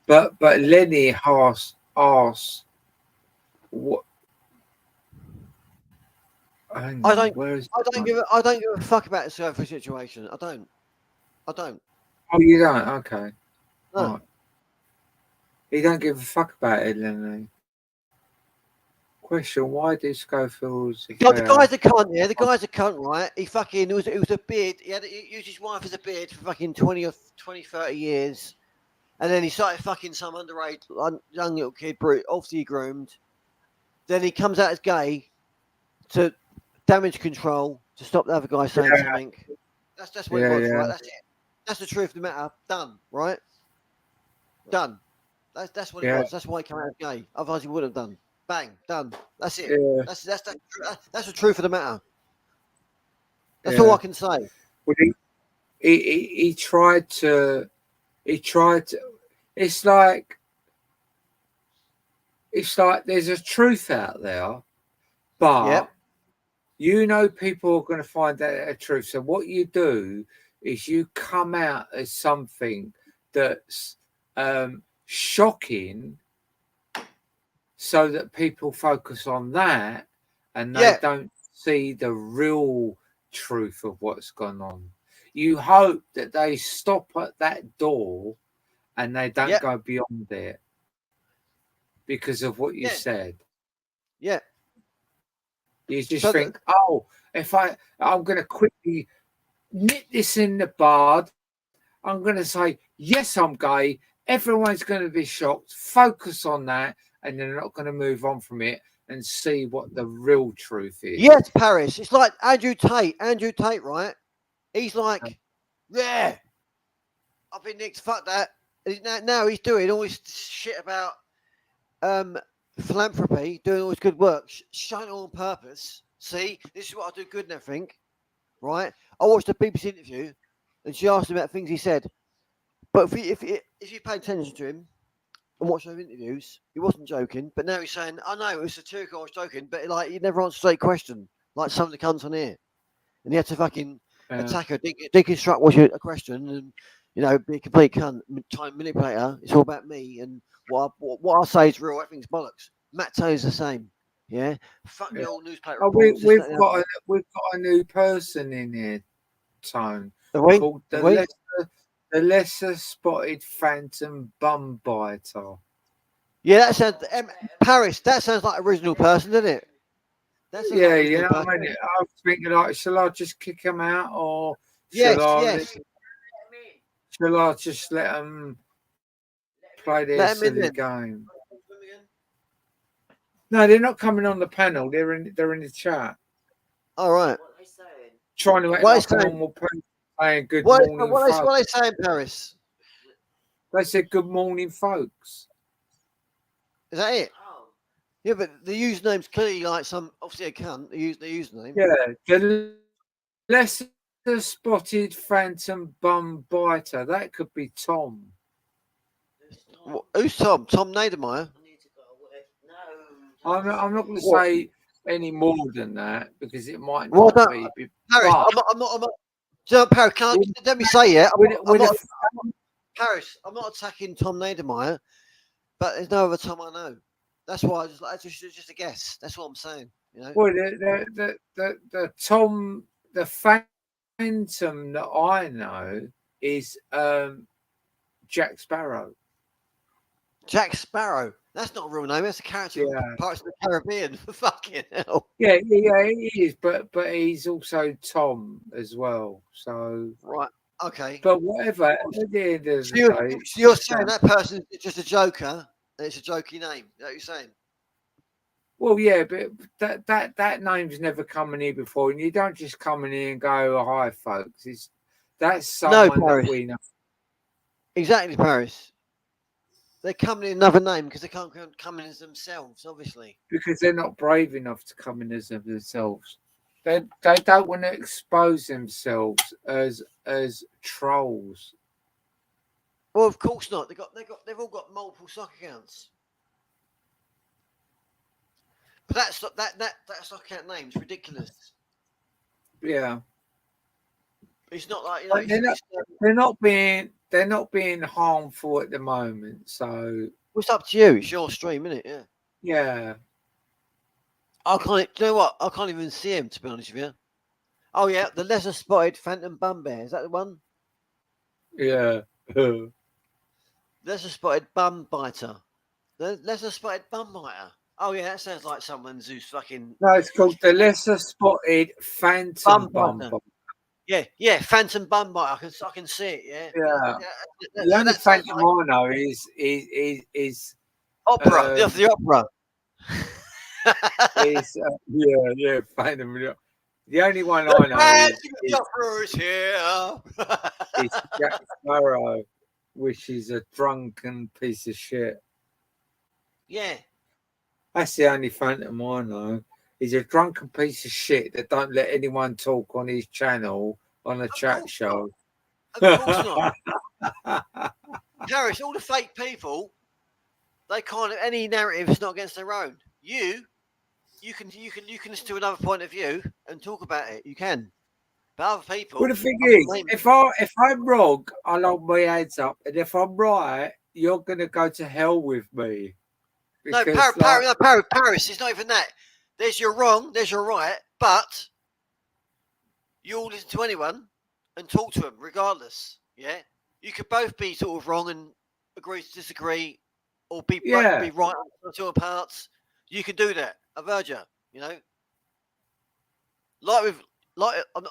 But Lenny asked what. I don't give a fuck about the Surfer situation. I don't. Oh, you don't? Okay. No. Right. You don't give a fuck about it, Lenny. Question: why do Schofields? The guy's a cunt, yeah. The guy's a cunt, right? He was a beard. He used his wife as a beard for fucking 20, 30 years. And then he started fucking some underage young little kid, obviously groomed. Then he comes out as gay to damage control to stop the other guy saying something. That's what it was, right? That's it. That's the truth of the matter. Done, right? Done. That's what it was. That's why he came out as gay. Otherwise, he would have done. Bang, done. That's it. Yeah. That's the truth of the matter. That's all I can say. Well, he tried to. It's like there's a truth out there, but you know people are going to find that a truth. So what you do is you come out as something that's shocking so that people focus on that and they Yeah. don't see the real truth of what's gone on. You hope that they stop at that door and they don't Yeah. go beyond it because of what you Yeah. said. Yeah. You just So think, oh, if I'm going to quickly nip this in the bud, I'm going to say, yes, I'm gay. Everyone's going to be shocked. Focus on that. And they're not going to move on from it and see what the real truth is. yes, Paris. It's like Andrew Tate. Andrew Tate, right? He's like, yeah, I've been nicked. Fuck that. Now he's doing all this shit about philanthropy, doing all this good work, showing it all on purpose. See, this is what I do good and everything, right? I watched a BBC interview, and she asked him about things he said. But if you pay attention to him and watch those interviews, he wasn't joking. But now he's saying, "I know it was satirical. I was joking, but like he never answered a straight question, like some of the cunts on here." And he had to fucking attack her, deconstruct what's a question, and be a complete cunt, time manipulator. It's all about me, and what I say is real. Everything's bollocks. Matt Taylor's the same. Yeah, fuck the old newspaper Oh, reports. we've got a new person in here, Tone, called the lesser spotted phantom bum biter. Yeah, that sounds Paris. That sounds like original person, doesn't it? Yeah, you know what I mean. I was thinking, like, shall I just kick him out, or shall I just let him play their silly game? No, they're not coming on the panel. They're in the chat. All right. What are they saying? Trying to act like a normal person, saying good morning, folks. What are they saying, Paris? They said good morning, folks. Is that it? Oh, Yeah, but the username's clearly like obviously a cunt. The username. Yeah, the lesser spotted phantom bum biter. That could be Tom. Who's Tom? Tom Nadermeyer? I need to go away. No. I'm not going to What? say any more than that because it might Well, not no, be. Paris, But I'm not. Paris, let me say it. Paris, I'm not attacking Tom Nadermeyer, but there's no other Tom I know. That's why it's just a guess. That's what I'm saying. Well, the Tom, the phantom that I know is Jack Sparrow. Jack Sparrow. That's not a real name. That's a character from Pirates of the Caribbean. Fucking hell. Yeah, he is, but he's also Tom as well. So right, okay. But whatever. At the end of the day, so you're saying that person is just a joker? And it's a jokey name. Is that what you're saying? Well, yeah, but that name's never come in here before, and you don't just come in here and go, oh, "Hi, folks." That's someone that we know. Exactly, Paris. They're coming in another name because they can't come in as themselves, obviously. Because they're not brave enough to come in as themselves. They don't want to expose themselves as trolls. Well, of course not. They've all got multiple stock accounts. But that stock account name's ridiculous. Yeah. It's not like they're not being harmful at the moment. So it's up to you. It's your stream, isn't it? Yeah. Yeah. I can't. You know what? I can't even see him, to be honest with you. Oh yeah, the lesser spotted phantom bum bear. Is that the one? Yeah. Lesser spotted bum biter. The lesser spotted bum biter. Oh yeah, that sounds like someone who's fucking. No, it's called the lesser spotted phantom bum biter. Yeah, phantom bum biter. I can see it. Yeah. The only phantom I know is opera. The opera. Yeah, phantom. The only one I know is opera is here. It's Jack Sparrow, which is a drunken piece of shit. Yeah. That's the only phantom I know. He's a drunken piece of shit that don't let anyone talk on his channel on a chat show. Of course not. Harris, all the fake people, they can't have any narrative is not against their own. You can listen to another point of view and talk about it. You can. But other people. Well, the thing is, if I'm wrong, I'll hold my hands up, and if I'm right, you're going to go to hell with me. No, Because, Paris. It's not even that. There's your wrong. There's your right. But you'll listen to anyone and talk to them regardless. Yeah, you could both be sort of wrong and agree to disagree, or be yeah. be right on two parts. You can do that. I've heard you. You know, I'm not, I'm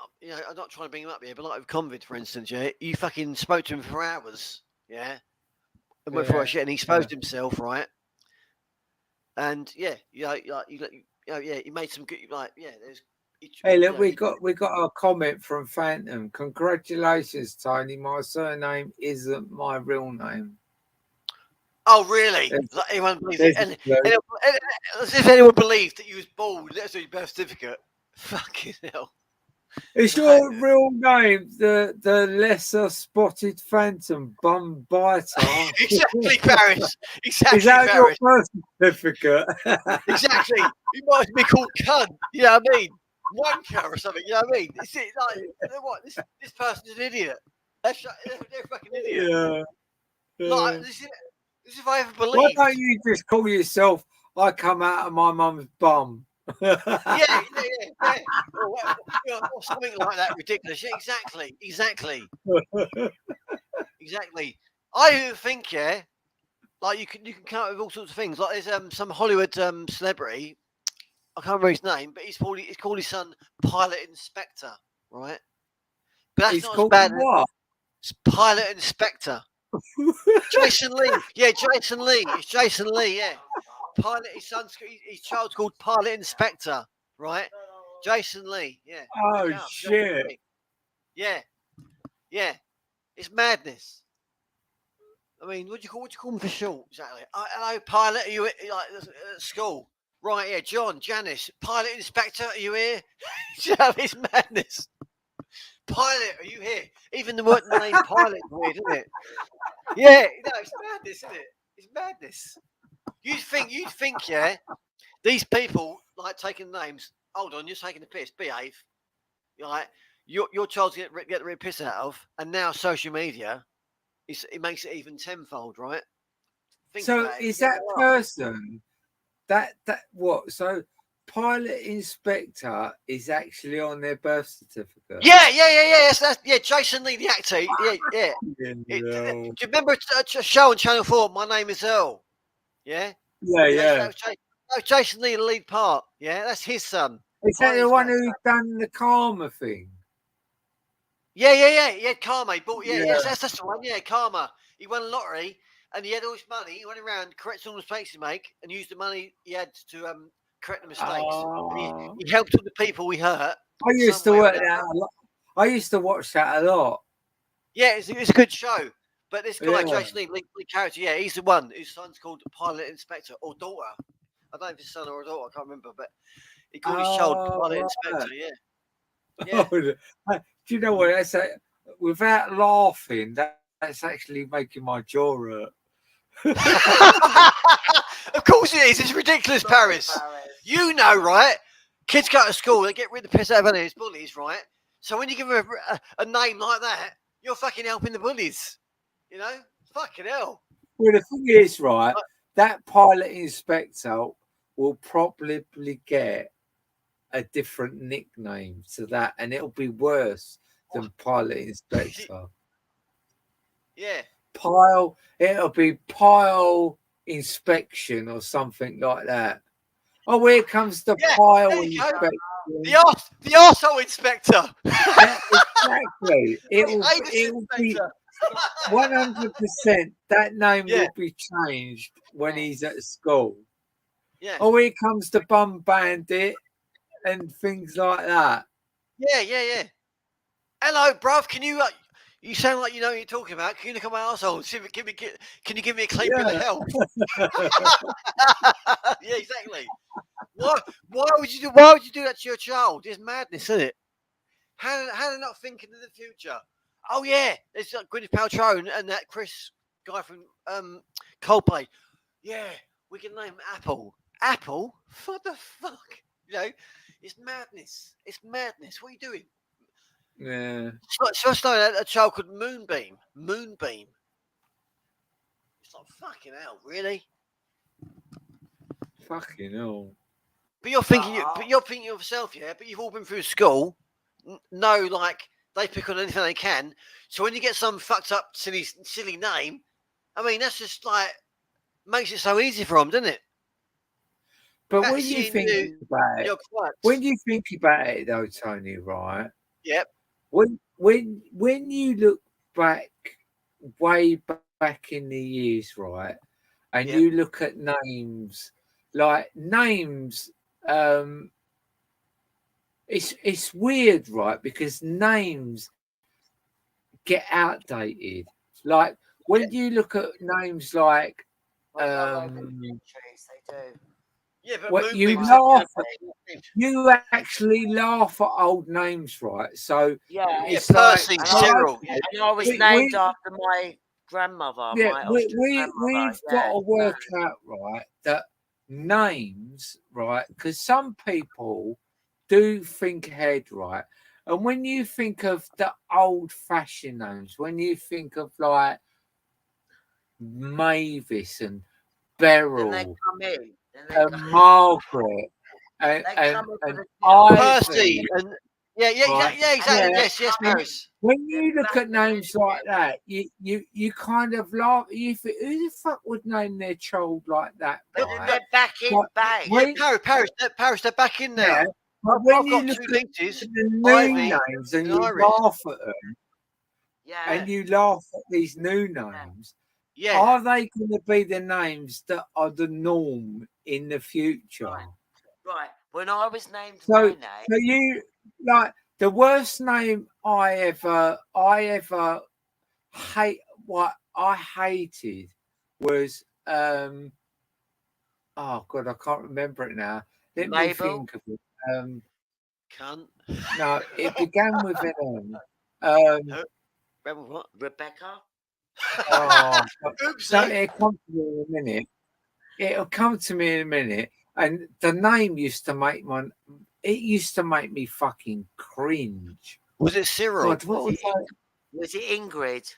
not trying to bring him up here, but like with Convid, for instance, yeah, you fucking spoke to him for hours, yeah, and went through our shit, and he exposed himself, right? And yeah, he made some good, like, yeah, there's. Hey, look, we got a comment from Phantom. Congratulations, Tony. My surname isn't my real name. Oh, really? Like anyone believes it? And as if anyone believed that you was bald, let's do your birth certificate. Fucking hell. Is your real name the lesser spotted phantom bum biter? Exactly, Paris. Exactly, Is that Paris. your birth certificate? Exactly. You might be called cunt. You know what I mean? Wanker or something. You know what I mean? It's like, you know what? This person's an idiot. They're a fucking idiot. Yeah. Like, this is if I ever Why believed. don't you just call yourself? I come out of my mum's bum. Yeah. Or something like that ridiculous. Yeah, exactly. I think, yeah, like you can come up with all sorts of things. Like there's some Hollywood celebrity, I can't remember his name, but he's called his son Pilot Inspector, right? But that's He's not as called bad. what? It's Pilot Inspector. Jason Lee. Yeah, Jason Lee. It's Jason Lee. Yeah. Pilot. His child's called Pilot Inspector, right? Jason Lee. Yeah. Oh shit. Yeah. It's madness. I mean, what do you call him for short? Exactly. Hello, Pilot. Are you like at school? Right. Yeah. John, Janice, Pilot Inspector. Are you here? It's madness. Pilot, are you here? Even the name Pilot is weird, isn't it? Yeah. No, it's madness, isn't it? It's madness. You'd think, yeah. These people like taking names. Hold on, you're taking the piss. Behave. You're like your child's get the real piss out of, and now social media, it makes it even tenfold, right? So is that person that what? So Pilot Inspector is actually on their birth certificate. Yeah. That's Jason Lee, the actor. Yeah. Do you remember a show on Channel 4? My Name Is Earl. Yeah. Yeah. That was Jason Lee, the lead part. Yeah, that's his son. Is that the one who done the karma thing? Yeah. Karma. He bought. That's the one. Yeah, Karma. He won a lottery and he had all his money. He went around, corrected all the mistakes he made, and used the money he had to correct the mistakes. He helped all the people he hurt. I used to work that a lot. I used to watch that a lot. Yeah, it's a good show. But this guy, Jason Lee, lead character, yeah, he's the one whose son's called Pilot Inspector or daughter. I don't know if it's son or a daughter, I can't remember, but he called his child Pilot Inspector, yeah. Do you know what? That's without laughing, that's actually making my jaw hurt. Of course it is. It's ridiculous, Paris. You know, right? Kids go to school, they get rid of the piss out of others, bullies, right? So when you give them a name like that, you're fucking helping the bullies. You know? Fucking hell. Well, the thing is, right, that Pilot Inspector will probably get a different nickname to that, and it'll be worse than Pilot Inspector. Yeah. It'll be Pile Inspection or something like that. Oh, here comes the Pile Inspector. The arsehole inspector. Exactly. It will be 100%. That name will be changed when he's at school. Yeah. Oh, here comes the Bum Bandit and things like that. Yeah. Hello, bruv. Can you? You sound like you know what you're talking about. Can you look at my arsehole? Can you give me a clean bill of health? Yeah, exactly. Why would you do that to your child? It's madness, isn't it? How they not thinking of the future? Oh yeah, there's Gwyneth Paltrow and that Chris guy from Coldplay. Yeah, we can name Apple. Apple? What the fuck? You know, it's madness. It's madness. What are you doing? Yeah. So I started a child called Moonbeam. It's like fucking hell, really. Fucking hell. But you're thinking, but you're thinking of yourself, yeah. But you've all been through school. No, like they pick on anything they can. So when you get some fucked up, silly name, I mean, that's just like makes it so easy for them, doesn't it? But That's when you seeing think you about and it, your quirks. when you think about it though, Tony, right? Yep. When you look back way back in the years, right, and Yep. you look at names, like names, it's weird, right? Because names get outdated. Like when you look at names like They go over the um centuries, they do. Yeah, but what you people laugh at, you actually laugh at old names, right? So Yeah. Yeah, it's like Percy, And Cyril. Yeah. And I was we, named we after my grandmother, yeah, my Austrian grandmother. we've got to work out, right, that names, right, because some people do think ahead, right, and when you think of the old-fashioned names, when you think of like Mavis and Then they Beryl come in. Then they and come, Margaret and they and, come in and with a Percy Ivy, and yeah, right? exactly. Yeah, Yes, and Paris. when you look back at names like that, you kind of laugh. You think, who the fuck would name their child like that, But then right? they're back in But bang. Yeah, when, Paris, they're back in yeah, now. but when I've you got look two at nieces, the new Ivy names and and you Iris. laugh at them, Yeah. and you laugh at these new names, Yeah, are they going to be the names that are the norm in the future? Right. When I was named So, my name, so you like the worst name I ever hate. What I hated was oh god, I can't remember it now. Let me Mabel. think of it. cunt. No, it began with an M. Remember what? Rebecca. Oh, so Oopsie. it'll come to me in a minute. It'll come to me in a minute. And the name used to make me fucking cringe. Was it Cyril? God, what was that? Was it Ingrid?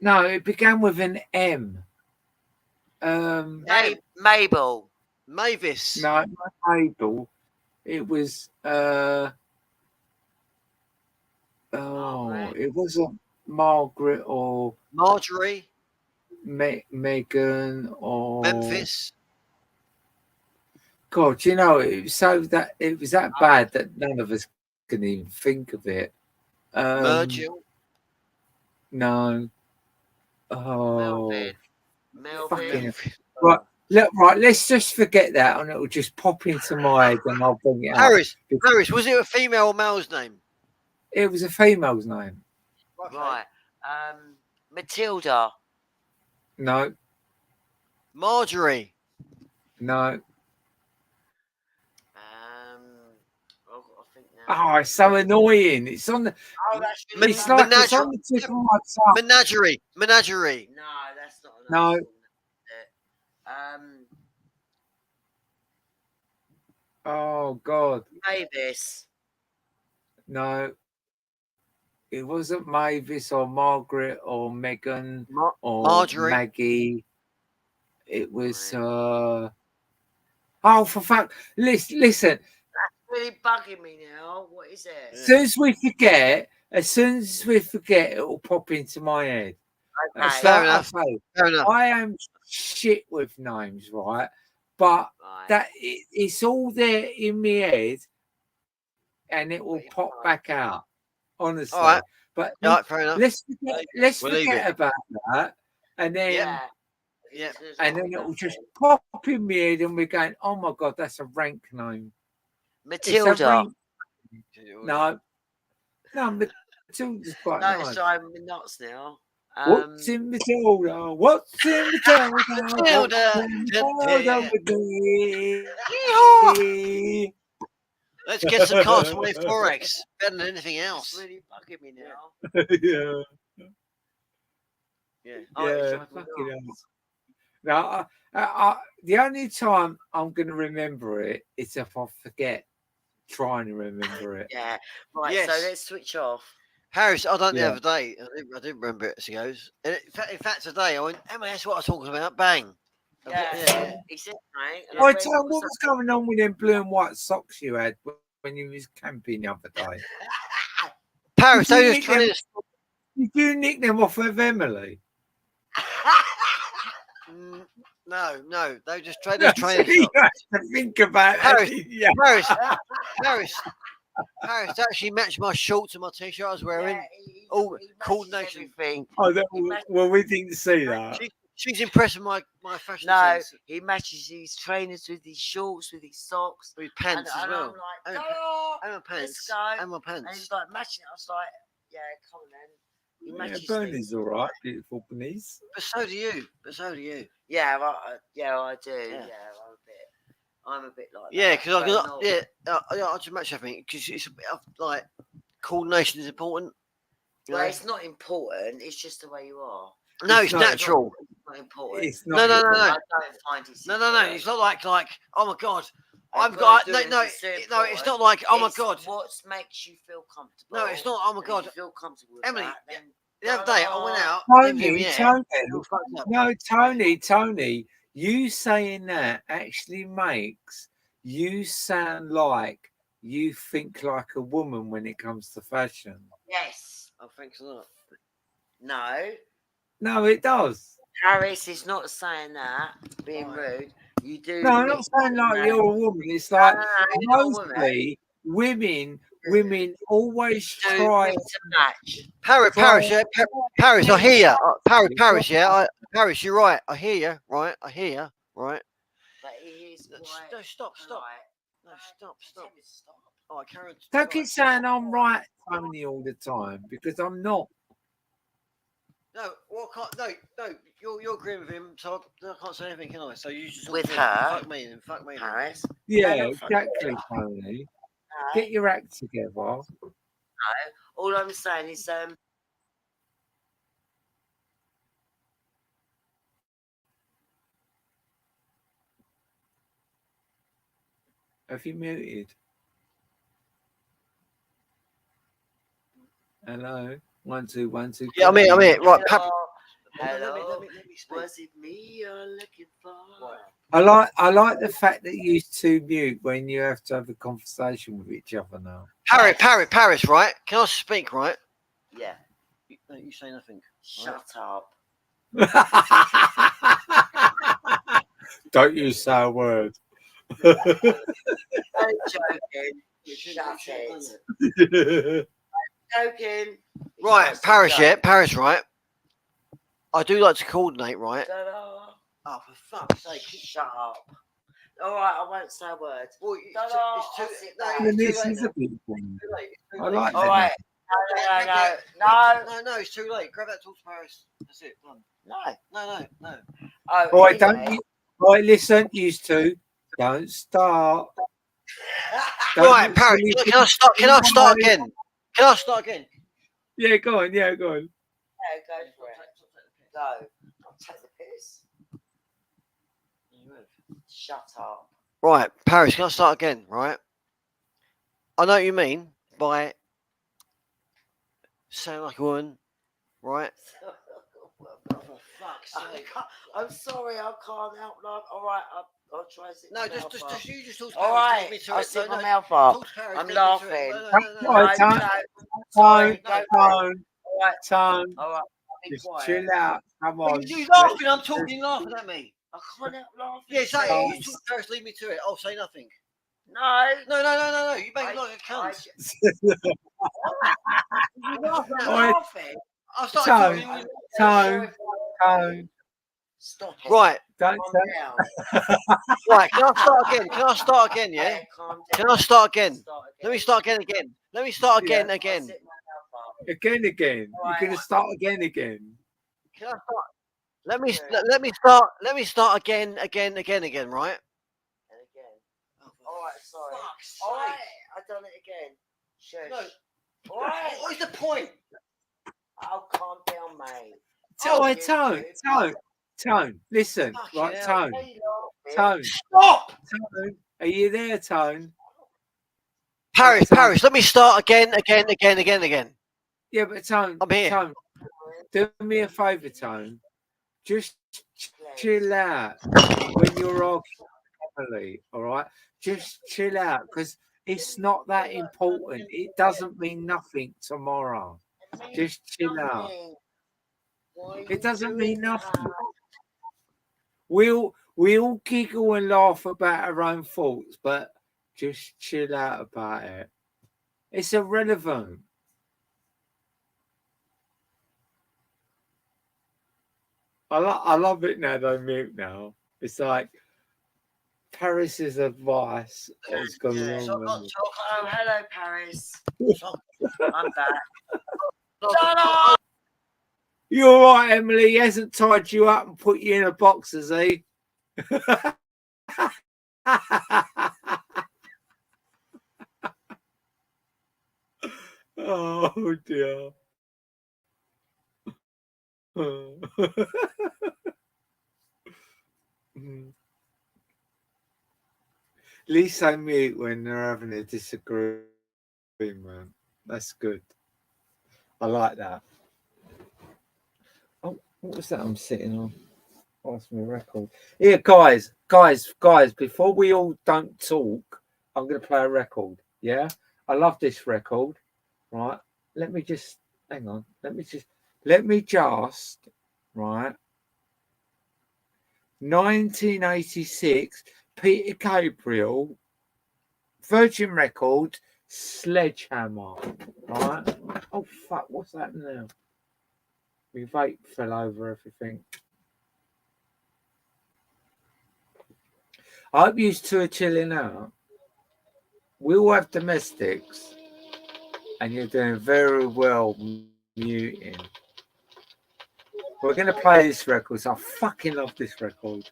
No, it began with an M. Mabel. Mavis. No, not Mabel. It was Margaret. it wasn't Margaret or Marjorie. Megan or Memphis. God, it was that bad that none of us can even think of it. Virgil. No. Oh, Melvin. fucking right. Look, right. Let's just forget that, and it'll just pop into my head, and I'll bring it up. Paris. Was it a female or male's name? It was a female's name. Okay. Right. Matilda. No, Marjorie. no. I think now. Oh, it's so annoying. It's on the. Oh, that's It's like it's on the tip of my tongue. Menagerie. No, that's not. No. Oh God, Mavis. no. It wasn't Mavis or Margaret or Megan or Marjorie. Maggie. It was. Oh, for fuck! Listen. That's really bugging me now. What is it? As soon as we forget, it will pop into my head. Okay. Fair enough. I am shit with names, right? But it's all there in my head, and it will pop back out. Honestly, all right. But Fair enough. let's forget about that, and then and then it will just pop in my head, and we're going, oh my god, that's a rank name. Matilda. No, Matilda's quite No, nice. it's driving me nuts now. What's in Matilda? What's in Matilda? Matilda. Yeehaw! Let's get some Carson Wave Forex. Better than anything else. It's really bugging me now. Yeah. Yeah. Oh, it's Yeah, driving me fucking nuts. hell. Now, the only time I'm going to remember it is if I forget trying to remember it. Yeah. Right. Yes. So let's switch off. Paris, I done Yeah. the other day. I didn't remember it as he goes. And in fact, today I went, Emma, that's what I was talking about. Bang. Yeah. He said, mate. and I Oh, went, Tom, what was going on with them blue and white socks you had when you was camping the other day? Paris, Did you they just nick them- trying Did you nick them off of Emily? to. No, they just trying You to. have to think about Paris. it. Yeah. Paris actually matched my shorts and my t-shirt I was wearing. all all coordination. everything. Oh, He matched- well, we didn't see that. She's impressed with my fashion No, sense. he matches his trainers with his shorts, with his socks. With pants and as well. I'm like, And "Oh, my let's pants. go." And my And pants. he's like matching it. I was like, yeah, come on then. He Yeah, matches Bernie's things. all right, beautiful Bernice. But so do you. Yeah, I do. Yeah. Yeah, I'm a bit like Yeah, that. because I but got not- I just match everything because it's a bit of, like coordination is important. You Well, know? it's not important. It's just the way you are. No, It's it's not- natural. It's not important. It's not. No. I don't find it. No. It's not like oh my god. I've What got I'm no doing no is so no. It's important. not like oh my It's god. What makes you feel comfortable? No, it's not. Oh my and if god. you feel comfortable with Emily, that, then The other day I went out. Tony, you saying that actually makes you sound like you think like a woman when it comes to fashion. yes. I think so. No. No, it does. Harris is not saying that, being Right. rude. You do. No, I'm not saying like you're a woman. It's like you're not a woman. mostly women always Do try. mix and match. Paris, yeah. Paris, I hear you. Paris, yeah. Paris, you're right. I hear you. Right, I hear you. Right. But it is No, quite stop. polite. No, stop. Tell me to stop. All right, Karen. Don't keep saying I'm right, Tony, all the time because I'm not. No, well, no. You're agreeing with him, so I can't say anything, can I? So you just With talk her? fuck me then. Fuck me. Then. Harris. Yeah, No, not fucking exactly, Tony. No. Get your act together. All I'm saying is Have you muted? Hello? 1 2 1 2. Yeah, I'm here. Right, hello. Let me speak. Was it me you're looking for? Right. I like the fact that you two mute when you have to have a conversation with each other now. Paris, right? Can I speak, right? Yeah. You say nothing. Shut up. Don't you say a word. I'm joking. Shut it. Joking. Right, Paris, yeah, Paris, right? I do like to coordinate, right? Shut up. Oh, for fuck's sake. Shut up. All right, I won't say a word. Well, No, it's I'll too, sit no, down. it's And too this late is now. a big thing. Too late. It's too I late. like All that. right. No. No, it's too late. Grab that talk to Paris. That's it. Done. No. Oh, All right, anyway. don't you, all right, listen, you two. Don't start. Don't Right, you Paris. silly Can I start? Can I start again? Can I start again? Yeah, go on. Yeah, go for it. Go. I'll take the piss. Shut up. Right, Paris. Can I start again? Right. I know what you mean by sound like a woman, right? For fuck's sake. I'm sorry, I can't help laugh. All right, I'll try to sit No, my just mouth up. you just talk to All Paris. right, leave me to I'll it. sit No, my no, mouth up. talk to Paris, I'm leave me to it. laughing. No. All right, No, sorry, Tone, go for it. Tone, All right, Tone. all right. Be Just quiet. chill out. Come Well, on. you laughing? I'm talking, laughing at me. I can't help laughing. Yeah, so Tone. you talk to Paris, leave me to it. I'll say nothing. No. No. You make me like a cunt. You're laughing. All right. Laughing. I'll start Tone. talking. Tone, Tone. Stop it. Right, Don't Calm say. down. right. Can I start again? Yeah. Yeah, calm down. Can I start again? Start Let me start again. Let me start again. I'll sit my mouth up. Again. All You're right. gonna start again. Can I start? Let me start. Let me start again. Right? And again. Oh, All right, sorry. fuck's All right, sake. I've done it again. Shush. No. All right. What is the point? Oh, calm down, mate. Tone. Listen, Fucking right, hell. Tone. Stop. Tone. Are you there, Tone? Paris. Tone. Let me start again. Yeah, but Tone, I'm here. Tone, do me a favour, Tone. Just chill out when you're arguing with Emily, all right? Just chill out because it's not that important. It doesn't mean nothing tomorrow. Just chill out. It doesn't mean nothing. We all giggle and laugh about our own faults, but just chill out about it. It's irrelevant. I love it now. They mute now. It's like Paris's advice has gone Chocolate, wrong. chocolate. Oh, hello, Paris. I'm back. You all right, Emily? He hasn't tied you up and put you in a box, has he? Oh dear. At least I mute when they're having a disagreement. That's good. I like that. Oh, what was that I'm sitting on? Pass me a record. Yeah, guys. Before we all don't talk, I'm going to play a record. Yeah, I love this record. Right. Let me just hang on. Let me just. Right. 1986. Peter Gabriel. Virgin Records. Sledgehammer. Right. Oh fuck! What's that now? My vape fell over everything. I hope you two are chilling out. We all have domestics, and you're doing very well muting. We're going to play this record, so I fucking love this record.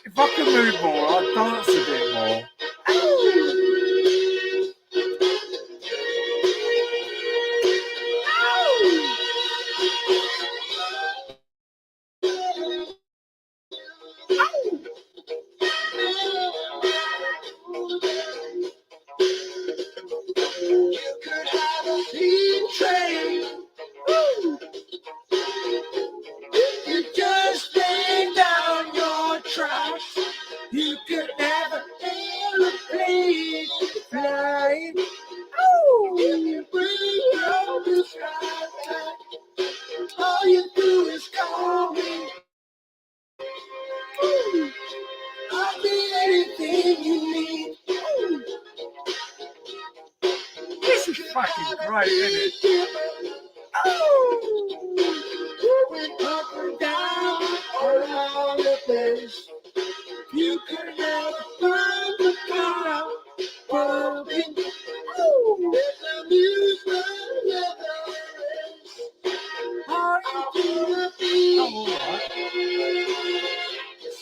If I could move more, I'd dance a bit more. You could never feel a place to fly. Oh, if you bring out the sky, all you do is call me. Ooh, I'll be anything you need. Ooh. This is fucking great, isn't it? Oh, moving up and down around the place. You could never find the car bumping. Ooh, if the music never ends, all you do is be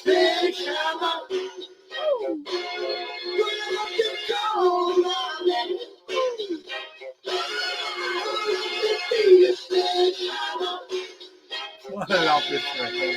sledgehammer. Ooh, when you go running, be a sledgehammer. I love this record.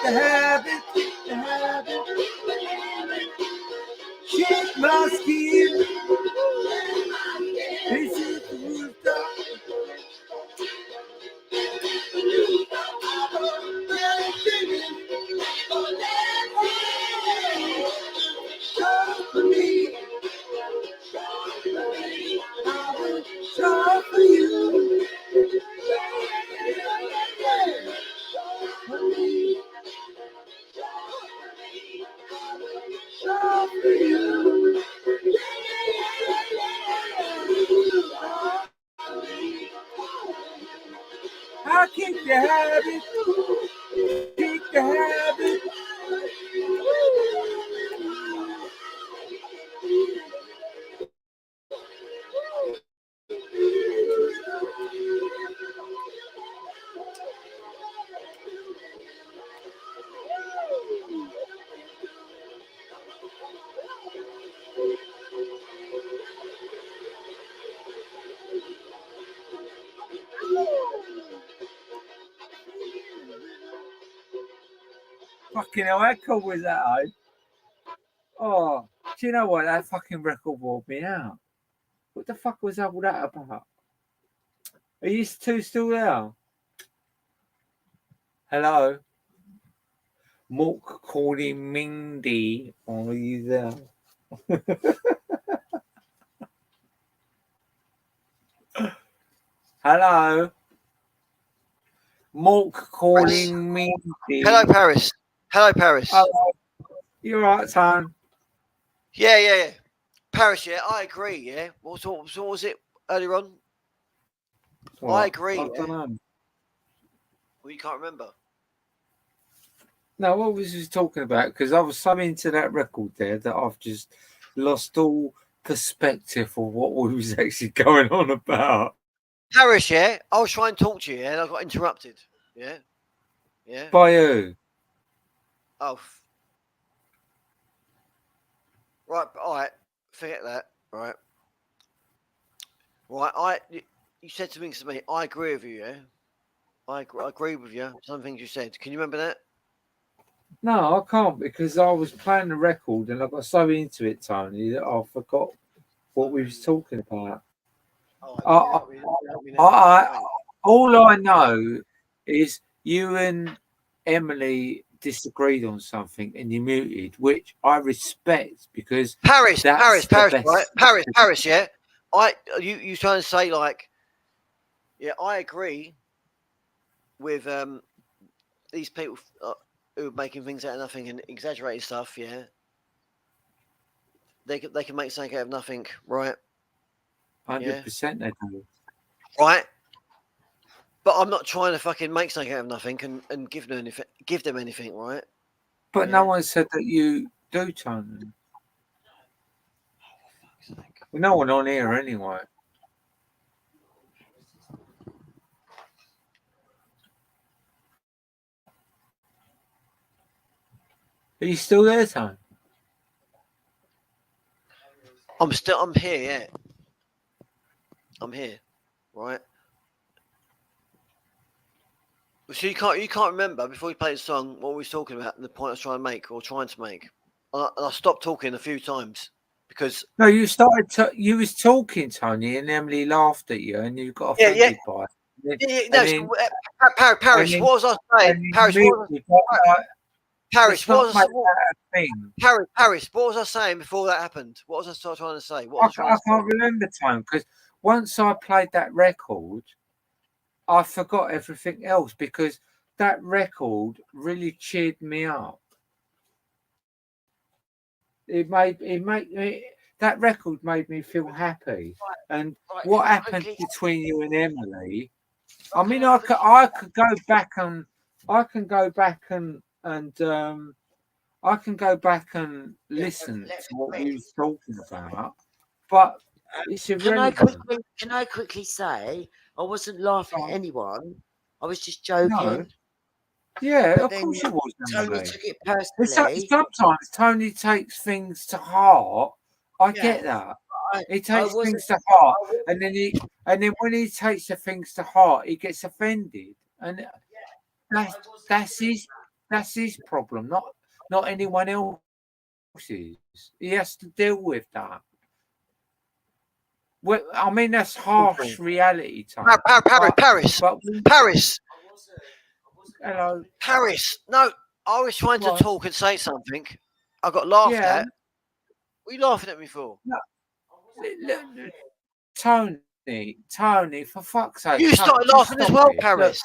the habit, shake my skin. This is the rooftop. Show for me, I will show for you. Show for me, show for you. I'll kick the habit, kick the habit. Fucking hell, how cool was that, eh? Oh, do you know what? That fucking record wore me out. What the fuck was all that about? Are you two still there? Hello? Mork calling Mindy. Are you there? Hello? Mork calling Mindy. Hello, Paris. Hello, Paris. Hello. You alright, son? Yeah. Paris, yeah, I agree, yeah. What was it earlier on? What? I agree. I Yeah. don't know. Well, you can't remember. No, what was he talking about? Because I was so into that record there that I've just lost all perspective of what we was actually going on about. Paris, yeah. I was trying to talk to you, yeah, and I got interrupted. Yeah. Yeah. By who? Oh. Right, all right. Forget that. Right. Right. You said something to me. I agree with you, yeah. I agree with you. Some things you said. Can you remember that? No, I can't because I was playing the record and I got so into it, Tony, that I forgot what we was talking about. All I know is you and Emily disagreed on something and you muted, which I respect because Paris, that's right? Paris, yeah. You trying to say like, yeah, I agree with these people who are making things out of nothing and exaggerating stuff. Yeah, they can make something out of nothing, right? 100% they do. Right. But I'm not trying to fucking make something out of nothing and give them anything, right? But no one said that you do, Tony. Well, no one on here anyway. Are you still there, Tony? I'm here, yeah. I'm here, right? So you can't remember before we played the song what we was talking about and the point I was trying to make. And I stopped talking a few times because no, you started. You was talking, Tony, and Emily laughed at you, and you got offended by it. Paris, what was I saying? Paris, what was I saying before that happened? What was I trying to say? I can't remember time because once I played that record, I forgot everything else because that record really cheered me up. That record made me feel happy. And what happened between you and Emily? I mean, I could go back and I can go back and listen to what we was talking about, but it's irrelevant. Can I quickly say I wasn't laughing at anyone. I was just joking. No. Yeah, of course you was. Tony took it personally. Sometimes Tony takes things to heart. I get that. He takes things to heart, and then when he takes the things to heart, he gets offended, and that's his That's his problem, not anyone else's. He has to deal with that. Well, I mean, that's harsh reality, Tom. Paris. But Paris. hello, Paris. No, I was trying to Right. talk and say something. I got laughed Yeah. at. What are you laughing at me for? Tony, for fuck's sake, You Tony, started just laughing as stop well, it. Look, Paris.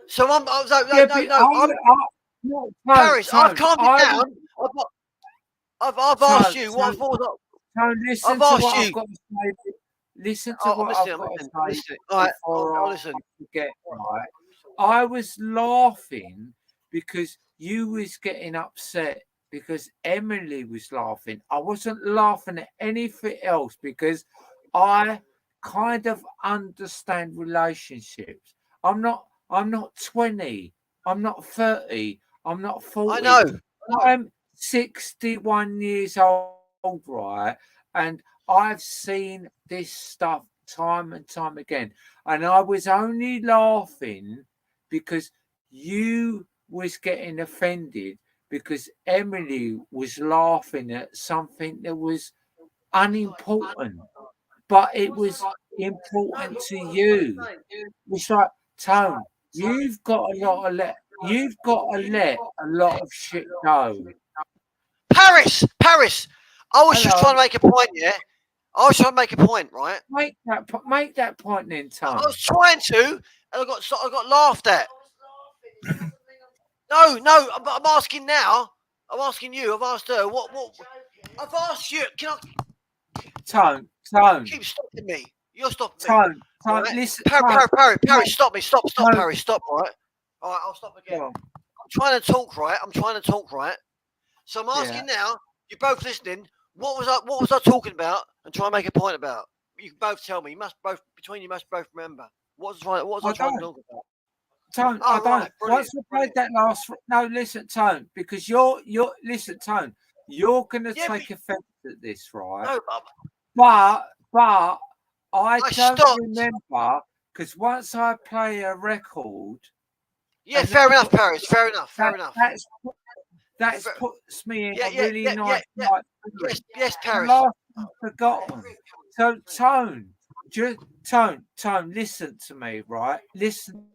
So I was like, yeah, no, but no. no, Paris, I've Tone, calmed it down. I've asked you what I thought. Tone, I've listen to asked what you. I've got to say. Listen to I'm what listening. I've got to I'm say listening. All right, before I'll I listen. forget. Right, I was laughing because you was getting upset because Emily was laughing. I wasn't laughing at anything else because I kind of understand relationships. I'm not 20. I'm not 30. I'm not 40. I know. I'm 61 years old, right? And I've seen this stuff time and time again. And I was only laughing because you was getting offended because Emily was laughing at something that was unimportant, but it was important to you. It's like, Tone, you've got to let a lot of shit go. Paris. I was just Hello, trying to make a point. Yeah, I was trying to make a point, right? make that point then, I Tone. was trying to, and I got laughed at. No, I'm asking now. I'm asking you. I've asked her. What? I've asked you. Can I Tone, keep stopping me? You're stopping me. Tone, All right? listen, Paris, stop me. Stop, Tone, Paris, stop. All right. All right, I'll stop again. go on. I'm trying to talk, right? So I'm Yeah. asking now. You're both listening. What was I talking about? And try and make a point about. You can both tell me. You must both remember. What was I trying to talk about? Tone, I Oh, don't. right, brilliant. Once we played that last, no, listen, Tone, because listen, Tone, you're gonna Yeah, take offence at this, right? no, But I I don't stopped. remember because once I play a record, Yeah, and fair enough, Paris. Fair enough. that Fair- puts me in Yeah, a really nice yeah. Yes, The Paris. last one forgotten. So Tone, listen to me, right? Listen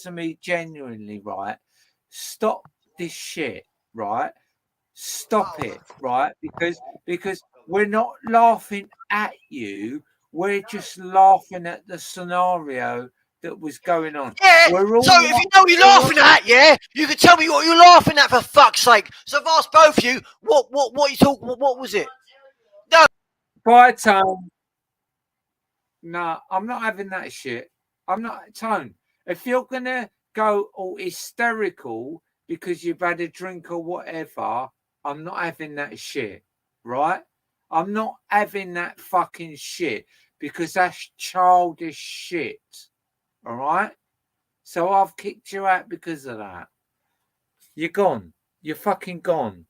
to me genuinely, right? Stop this shit, right? Stop it, right? Because we're not laughing at you, we're just laughing at the scenario that was going on. Yeah. We're all So if you know what you're we're all- laughing at, yeah, you can tell me what you're laughing at for fuck's sake. So I've asked both of you, what you talk? What was it? No. Bye, Tone. No, I'm not having that shit. I'm not, Tone. If you're gonna go all hysterical because you've had a drink or whatever, I'm not having that shit, right? I'm not having that fucking shit because that's childish shit. All right. So I've kicked you out because of that. You're gone. You're fucking gone.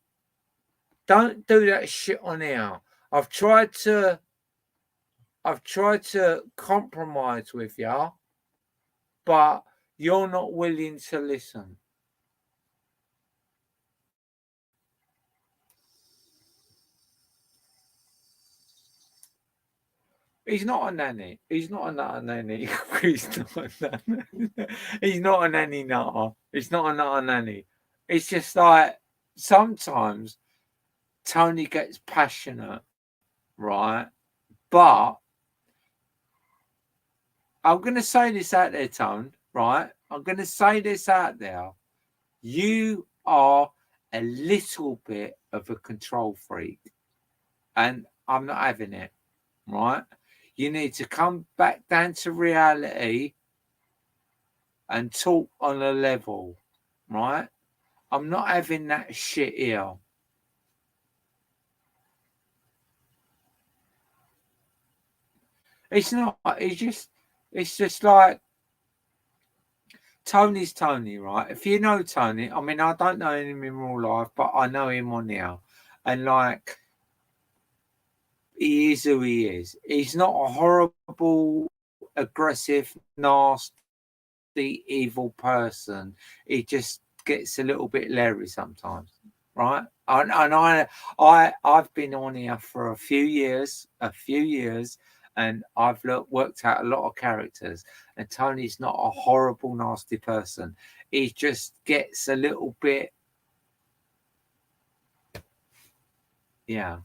Don't do that shit on air. I've tried to compromise with you, but you're not willing to listen. He's not a nanny. He's not a nanny. He's not a nanny. He's not a nanny nutter. He's not a nutter nanny. It's just like sometimes Tony gets passionate, right? But I'm going to say this out there, Tone, right? I'm going to say this out there. You are a little bit of a control freak, and I'm not having it, right? You need to come back down to reality and talk on a level, right? I'm not having that shit here. It's not, it's just like Tony's Tony, right? If you know Tony, I mean, I don't know him in real life, but I know him on here. And like, he is who he is. He's not a horrible, aggressive, nasty, evil person. He just gets a little bit leery sometimes, right? And I've been on here for a few years, and I've worked out a lot of characters. And Tony's not a horrible, nasty person. He just gets a little bit, yeah.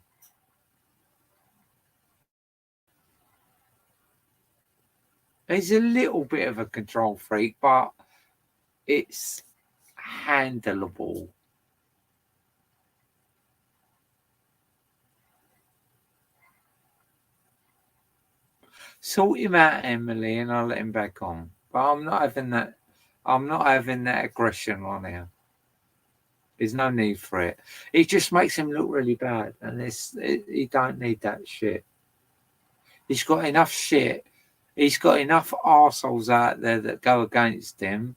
He's a little bit of a control freak, but it's handleable. Sort him out, Emily, and I'll let him back on. But I'm not having that. I'm not having that aggression on here. There's no need for it. It just makes him look really bad, and he don't need that shit. He's got enough shit. He's got enough arseholes out there that go against him.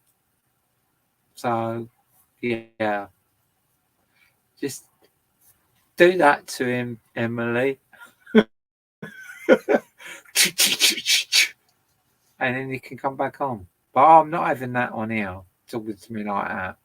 So, yeah. Just do that to him, Emily. And then he can come back on. But I'm not having that on here, talking to me like that.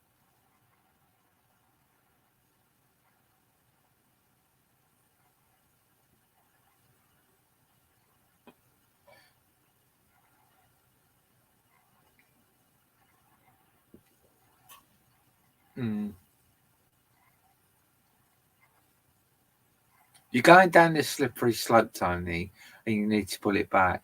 Mm. You're going down this slippery slope, Tony, and you need to pull it back.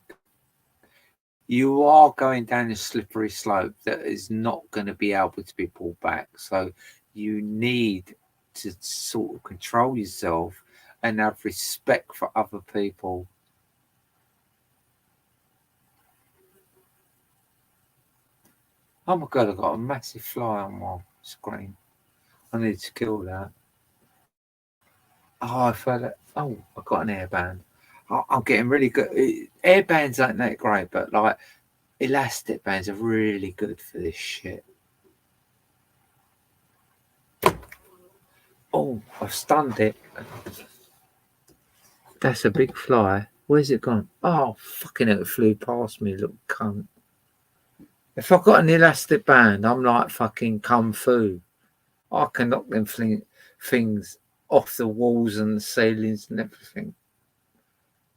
You are going down a slippery slope that is not going to be able to be pulled back. So you need to sort of control yourself and have respect for other people. Oh my God, I've got a massive fly on my screen. I need to kill that. Oh, I felt it. Oh, I got an airband. I'm getting really good. Airbands aren't that great, but like elastic bands are really good for this shit. Oh, I've stunned it. That's a big fly. Where's it gone? Oh, fucking it flew past me, little cunt. If I've got an elastic band, I'm like fucking kung fu. I can knock them things off the walls and the ceilings and everything.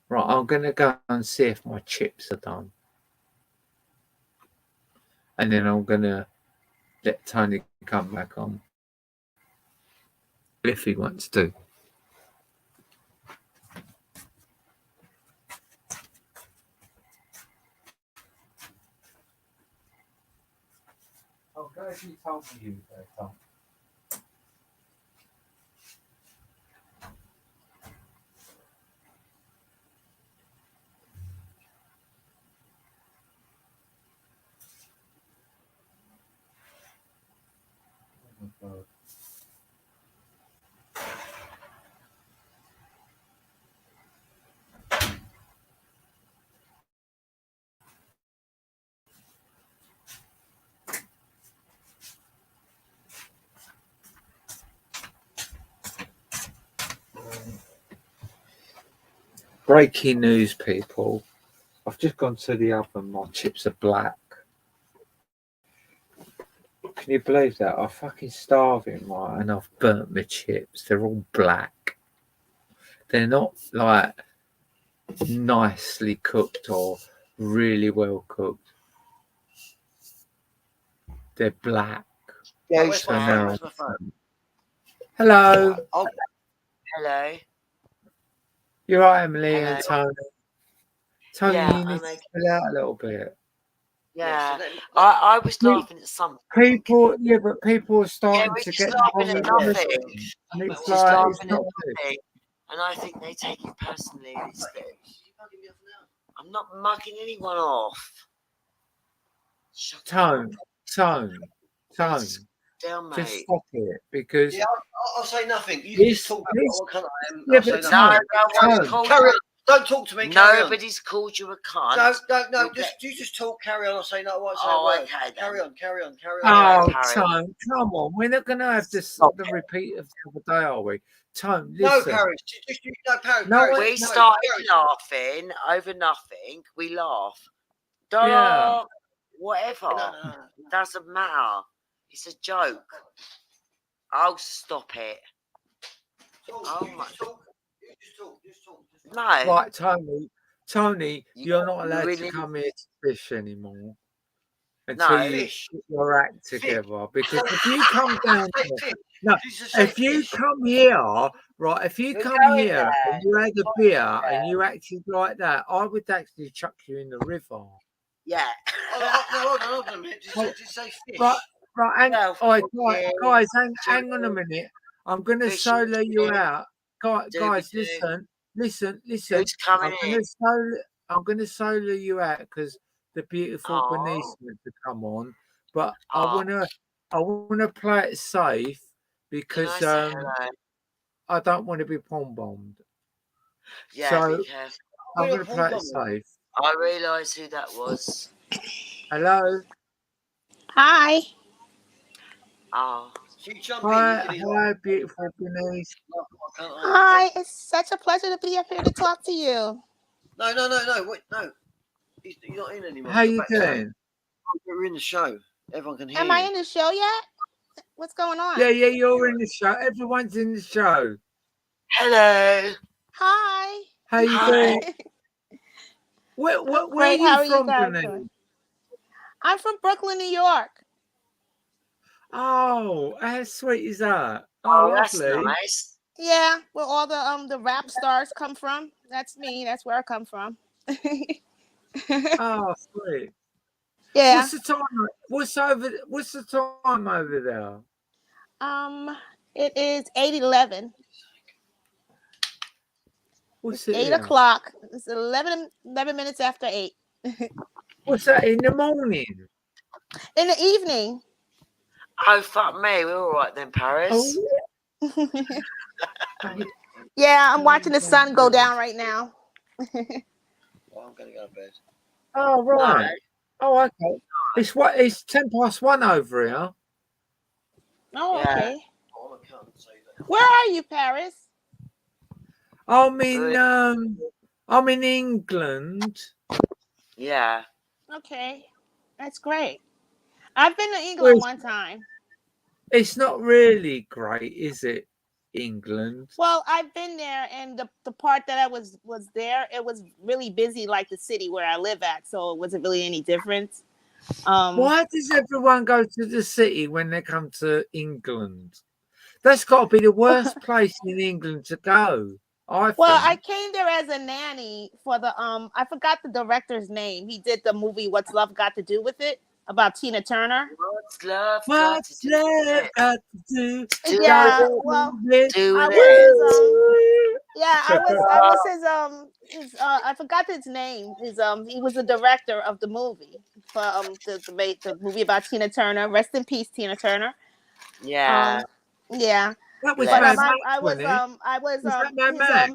Right, I'm going to go and see if my chips are done. And then I'm going to let Tony come back on. If he wants to. Oh, guys, you told me you were there, Tom. Breaking news, people. I've just gone to the oven. My chips are black. Can you believe that? I'm fucking starving, right? And I've burnt my chips. They're all black. They're not like nicely cooked or really well cooked. They're black. Yeah, Where's where's my my phone? phone? Where's my phone? Hello. Oh, Hello. You're right, Emily Hello. and Tony. Tony, Yeah, you need I'm to okay. chill out a little bit. Yeah, so I was laughing at something. People, yeah, but people are starting we're to just get the laughing wrong at impression. nothing. And it's Just like, laughing it's at not good. nothing. And I think they take it personally. I'm not mugging anyone off. Shut Tone. Just down, Just mate. stop it because yeah, I'll say nothing. You can just talk about what kind I am. yeah, I'll say but nothing. Tone. Carry on. Don't talk to me. Carry on. Nobody's called you a cunt. No. You'll You just talk. Carry on. I'll say no. I won't say Oh, a word. okay, then. Carry on. Oh, Carry Tone, come on. We're not going to have this Stop the repeat of the other day, are we? Tone, No, listen. Paris. No, Paris. No, Paris. We no, started Paris. laughing over nothing. We laugh. Yeah. Whatever. No. Doesn't matter. It's a joke. Oh, stop it. Oh my. No. Right, Tony, you're not You allowed really- to come here to fish anymore until No. you Fish. get your act Fish. together. Because if you come down Say here, fish. no, You should say if you fish. come here, right, if you We're come going here there. and you had a beer and you acted like that, I would actually chuck you in the river. Yeah. Hold on a minute. Did you say fish? Right, hang, Well, all right, yeah, guys, hang on a minute. I'm going to Fish and solo you chips, out. Guys, Doobie-doo. listen. Who's coming in? I'm going to solo you out because the beautiful Bernice Oh, wants to come on, but I oh, want to play it safe can I because say hello? I don't want to be pom bombed. Yeah, So be careful. I'm going to play it safe. I realise who that was. Hello, Hi. Oh, So you jump in. You can either. hi, beautiful Bernice. Hi. It's such a pleasure to be up here to talk to you. No. Wait, no. You're not in anymore. How You're you backstage. doing? We're in the show. Everyone can hear Am you. I in the show yet? What's going on? Yeah, you're in the show. Everyone's in the show. hello. Hi. How you Hi. doing? Where I'm are great. How you are you from, guys Bernice? doing? I'm from Brooklyn, New York. Oh, how sweet is that? Oh, Oh, that's lovely. nice. Yeah, where all the rap stars come from. That's me. That's where I come from. Oh, sweet. Yeah. What's the time? What's the time over there? It is 8:11. What's It's it 8 here? o'clock. It's 11 minutes after 8. What's that in the morning? In the evening. Oh, fuck me. We're all right then, Paris. Oh, Yeah, I'm watching the sun go down right now. Well, I'm going to go to bed. oh, right. Oh, okay. It's 1:10 over here. Oh, Yeah. okay. Oh, I can't say that. Where are you, Paris? I'm in England. Yeah. Okay. That's great. I've been to Well, England one time. it's not really great, is it? England. Well, I've been there, and the part that I was there, it was really busy, like the city where I live at, so it wasn't really any difference. Why does everyone go to the city when they come to England? That's got to be the worst place in England to go. I I think. came there as a nanny for the I forgot the director's name. He did the movie "What's Love Got to Do with It" about Tina Turner. What's love got What's to do with love it? got to do? Yeah, Go well, with Do I with was it. his yeah, I was his I forgot his name. He was the director of the movie for the movie about Tina Turner. Rest in peace, Tina Turner. Yeah. Yeah. That was Bless. Mad Max, I was wasn't it? I was Was that Mad his Max?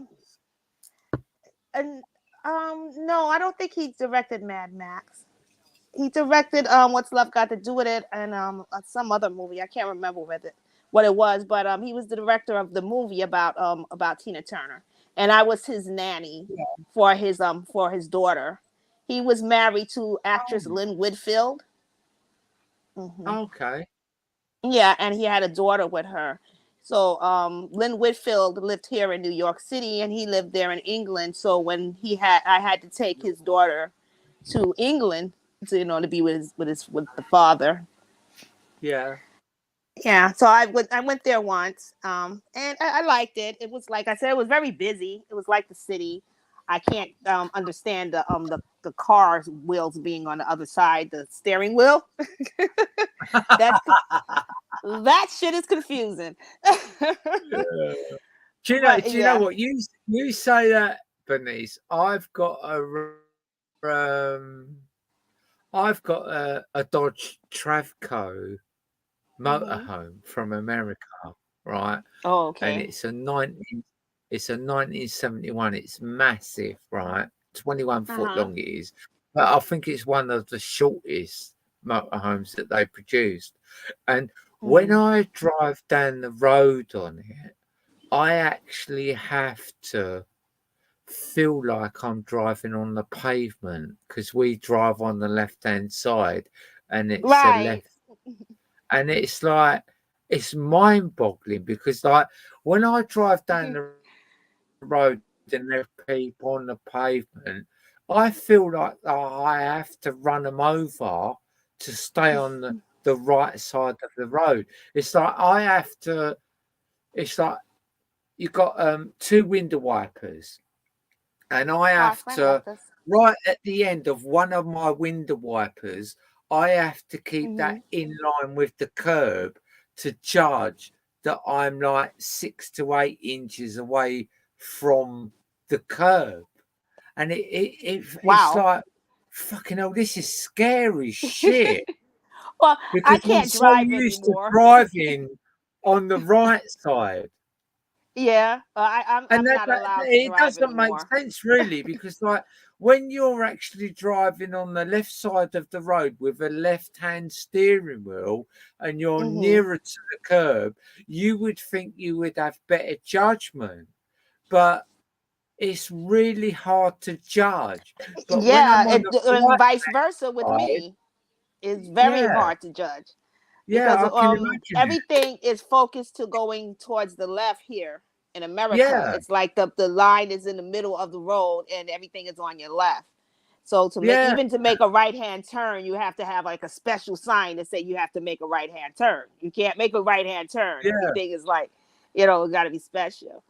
and no, I don't think he directed Mad Max. He directed What's Love Got to Do with It and some other movie. I can't remember what it was, but he was the director of the movie about Tina Turner, and I was his nanny for his daughter. He was married to actress Lynn Whitfield. Okay. Yeah, and he had a daughter with her. So Lynn Whitfield lived here in New York City, and he lived there in England. So when I had to take his daughter to England to be with the father. Yeah. Yeah, so I went there once, and I liked it. It was like I said, it was very busy. It was like the city. I can't understand the car's wheels being on the other side, the steering wheel. That's that shit is confusing. Do you know? But Do you know yeah. what you say that, Bernice? I've got a Dodge Travco motorhome from America, right? Oh, And okay. it's a 1971. It's massive, right? 21 foot long it is. But I think it's one of the shortest motorhomes that they produced. And when I drive down the road on it, I actually have to feel like I'm driving on the pavement because we drive on the left hand side and it's a Right. left and it's mind-boggling because like when I drive down the road and there are people on the pavement, I feel like I have to run them over to stay on the right side of the road. It's like I have to. It's like you've got two window wipers, and I Oh, have friend to left us. right at the end of one of my window wipers. I have to keep Hmm. that in line with the curb to judge that I'm like 6 to 8 inches away from the curb, and it's Wow. like fucking hell. This is scary shit Well, I because I'm can't so drive used to anymore. driving on the right side. Yeah, And I'm not allowed to it drive doesn't make anymore. sense really because like when you're actually driving on the left side of the road with a left-hand steering wheel and you're Hmm. nearer to the curb, you would think you would have better judgment. But it's really hard to judge. But when I'm Yeah, on the and right vice versa with side, me. It's very yeah, hard to judge yeah, because I can imagine it. everything is focused to going towards the left here in America. Yeah, It's like the line is in the middle of the road and everything is on your left. So yeah, to make a right hand turn, you have to have like a special sign that say you have to make a right hand turn. You can't make a right hand turn. yeah. Everything is like, it got to be special.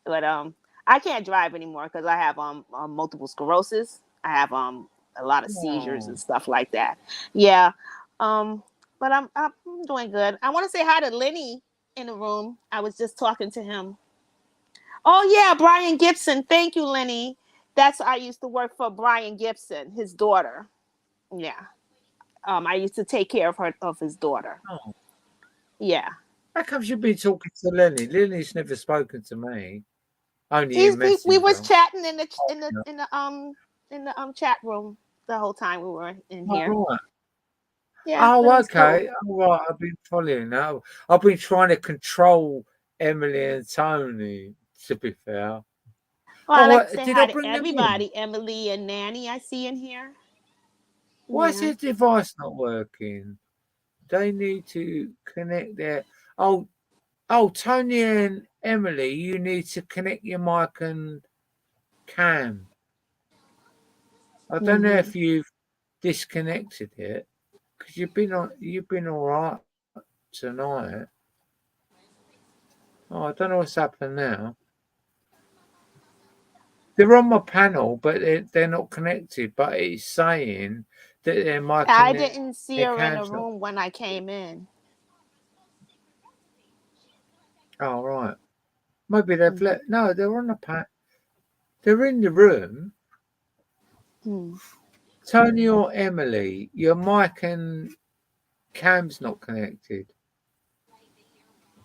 But I can't drive anymore because I have multiple sclerosis. I have a lot of seizures and Oh, stuff like that. Yeah. Um, but I'm doing good. I want to say hi to Lenny in the room. I was just talking to him. Oh yeah, Brian Gibson. Thank you, Lenny. That's I used to work for Brian Gibson, his daughter. Yeah. I used to take care of his daughter. oh. Yeah. How comes you've been talking to Lenny? Lenny's never spoken to me, only He's in we was Messenger. chatting Oh, yeah. in the chat room the whole time we were in Oh, here. right. Yeah, Oh, but he's cool. okay. All right. I've been following that. I've been trying to control Emily and Tony, to be fair. Well, I Oh, like to say did I hi to bring them in? everybody. Emily and Nanny, I see in here. Why is Yeah. their device not working? They need to connect their. Oh, Tony and Emily, you need to connect your mic and cam. I don't know Hmm. if you've disconnected it because you've been all right tonight. Oh, I don't know what's happened now. They're on my panel, but they're not connected. But it's saying that their mic I and their didn't see her cam's in the not. room when I came in. Oh, right. Maybe they've Hmm. let. No, they're on the pat. They're in the room. Hmm. Tony or Emily, your mic and cam's not connected.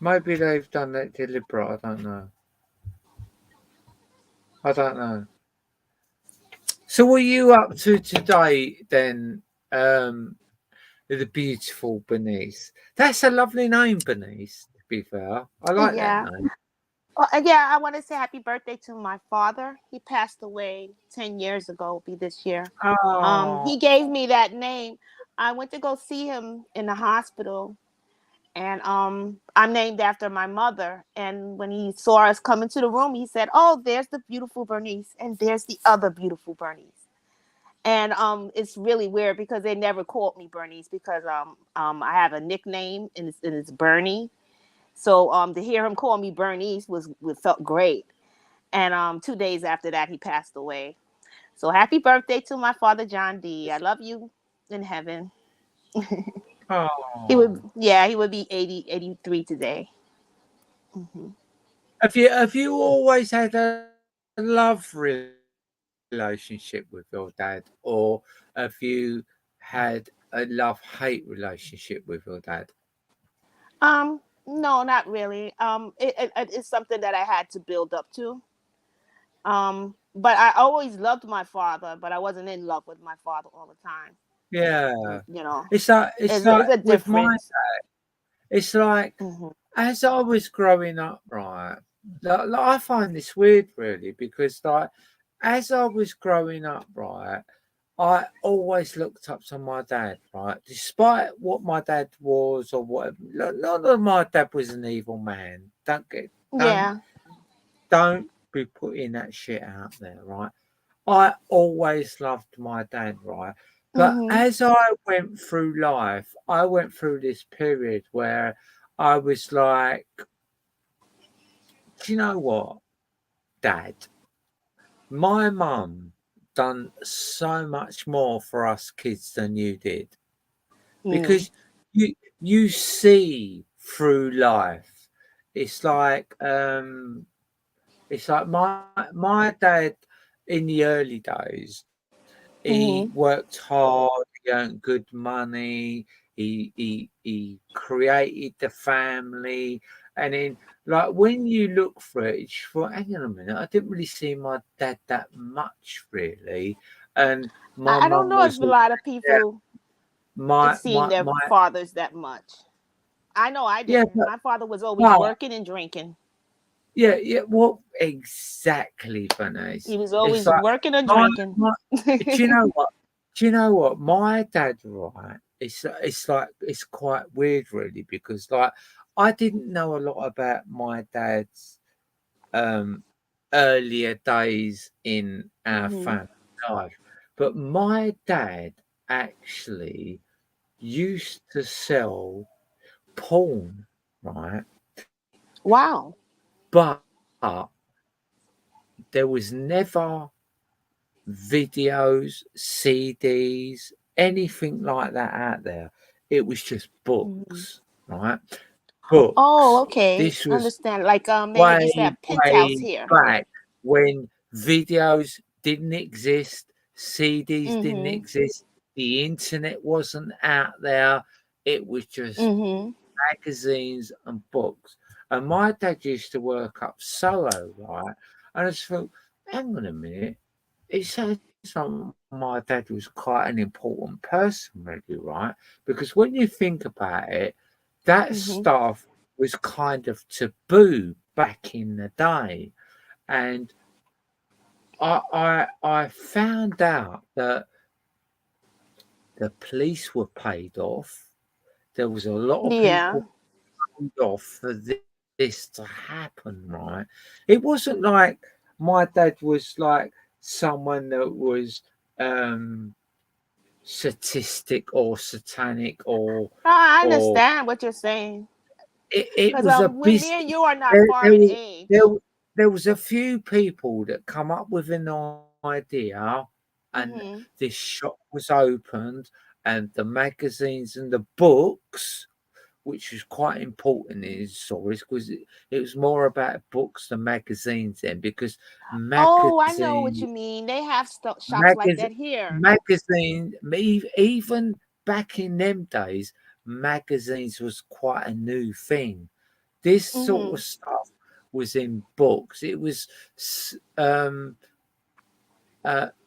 Maybe they've done that deliberate. I don't know. I don't know. So, what are you up to today then? The beautiful Bernice. That's a lovely name, Bernice. To be fair, I like that Yeah. name. Yeah, I want to say happy birthday to my father. He passed away 10 years ago, will be this year. Oh, He gave me that name. I went to go see him in the hospital, and I'm named after my mother. And when he saw us come into the room, he said, "Oh, there's the beautiful Bernice, and there's the other beautiful Bernice." And it's really weird because they never called me Bernice because I have a nickname and it's Bernie. So to hear him call me Bernice felt great. And 2 days after that, he passed away. So happy birthday to my father, John D. I love you in heaven. oh. He would be 83 today. Hmm. Have you always had a love relationship with your dad, or have you had a love-hate relationship with your dad? No, not really. It's something that I had to build up to. But I always loved my father, but I wasn't in love with my father all the time. Yeah. You know, It's like it's a with my difference. it's like Hmm. as I was growing up, right? Like, I find this weird, really, because like as I was growing up, right, I always looked up to my dad, right? Despite what my dad was or whatever. Not that my dad was an evil man. Yeah. Don't be putting that shit out there, right? I always loved my dad, right? But Mhm. as I went through life, I went through this period where I was like, do you know what, Dad? My mum done so much more for us kids than you did Mm. because you see through life. It's like it's like my dad in the early days. He Mhm. worked hard, he earned good money, he created the family, and then like when you look for it, you thought, hang on a minute, I didn't really see my dad that much really, and my I don't mum know if was a lot of yeah, people my seen my their my fathers that much. I know I yeah, didn't. My father was always but working and drinking. yeah, well, exactly, Venice. He was It's always like working or my, drinking. my do you know what? Do you know what? My dad, right? It's like it's quite weird, really, because like I didn't know a lot about my dad's um earlier days in our Mhm. family life, but my dad actually used to sell porn, right? Wow. But there was never videos, CDs, anything like that out there. It was just Mhm. books, right? Oh, Books. okay. This was Understand. Like they used to way, have Penthouse way here. back when videos didn't exist, CDs didn't Mhm. exist, the internet wasn't out there. It was just Mhm. magazines and books. And my dad used to work up Soho, right? And I just thought, hang on a minute, it sounds like my dad was quite an important person, really, right? Because when you think about it, that Mhm. stuff was kind of taboo back in the day. And I found out that the police were paid off. There was a lot of Yeah. people off for this to happen, right? It wasn't like my dad was like someone that was um statistic or satanic I or understand what you're saying. it Because was a we, me and business. you are not There, far there in was there, age. there was a few people that come up with an idea, and Mhm. this shop was opened, and the magazines and the books, which was quite important in his stories because it was more about books than magazines then because Oh, I know magazine what you mean. They have shops like magazine that here. even back in them days magazines was quite a new thing. This sort of Mhm. stuff was in books. It was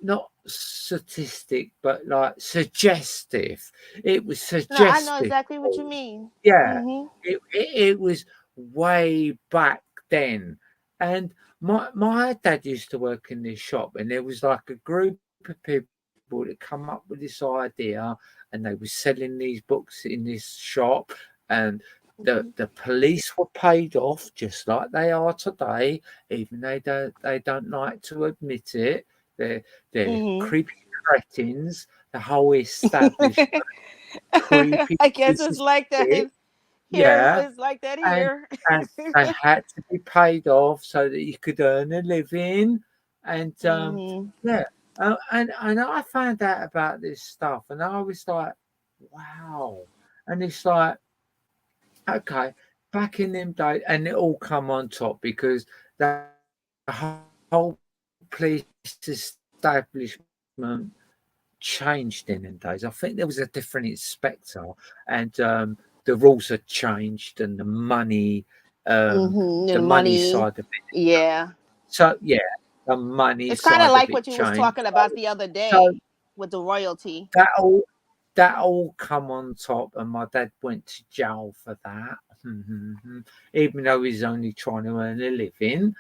not statistic but like suggestive. It was No, I know suggestive. exactly what you mean. Yeah, Mhm. it was way back then, and my dad used to work in this shop, and there was like a group of people that come up with this idea, and they were selling these books in this shop, and the Mhm. police were paid off just like they are today, even they don't like to admit it. They're Mhm. creepy cretins. The whole establishment creepy I guess it's pieces like of that shit. here. Yeah, It's like that and here. and they had to be paid off so that you could earn a living, and Mhm. yeah, and I found out about this stuff, and I was like, wow, and it's like, okay, back in them days, and it all come on top because the whole police establishment changed in them days. I think there was a different inspector, and the rules had changed, and the Mhm. The money side of money. it. Yeah. So yeah, the money It's kind of side of like it what you was changed. talking about the other So day with the royalty. that all that all come on top, and my dad went to jail for that, even though he's only trying to earn a living.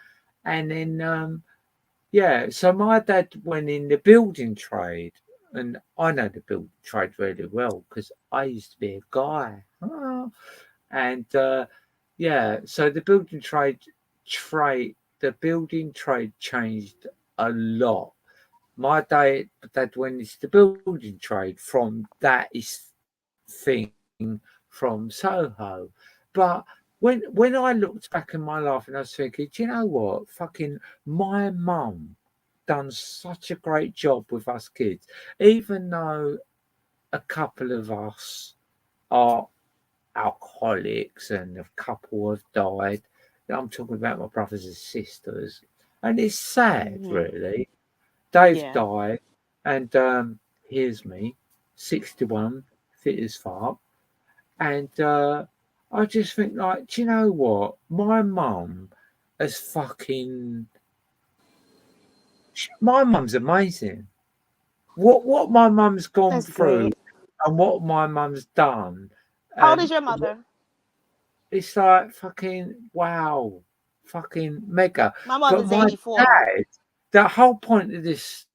And then yeah, so my dad went in the building trade, and I know the building trade really well because I used to be a guy. And yeah, so the building trade changed a lot. My dad went into the building trade from that is thing from Soho. But when I looked back in my life and I was thinking, do you know what? Fucking my mum done such a great job with us kids, even though a couple of us are alcoholics and a couple have died. I'm talking about my brothers and sisters, and it's sad, Mhm. really. Dave Yeah. died, and here's me, 61, fit as fuck, and I just think, like, do you know what? My mum has fucking. My mum's amazing. What my mum's gone That's through great. and what my mum's done, How old is and your mother? it's like fucking wow, fucking mega. My But mother's my 84. dad, the whole point of this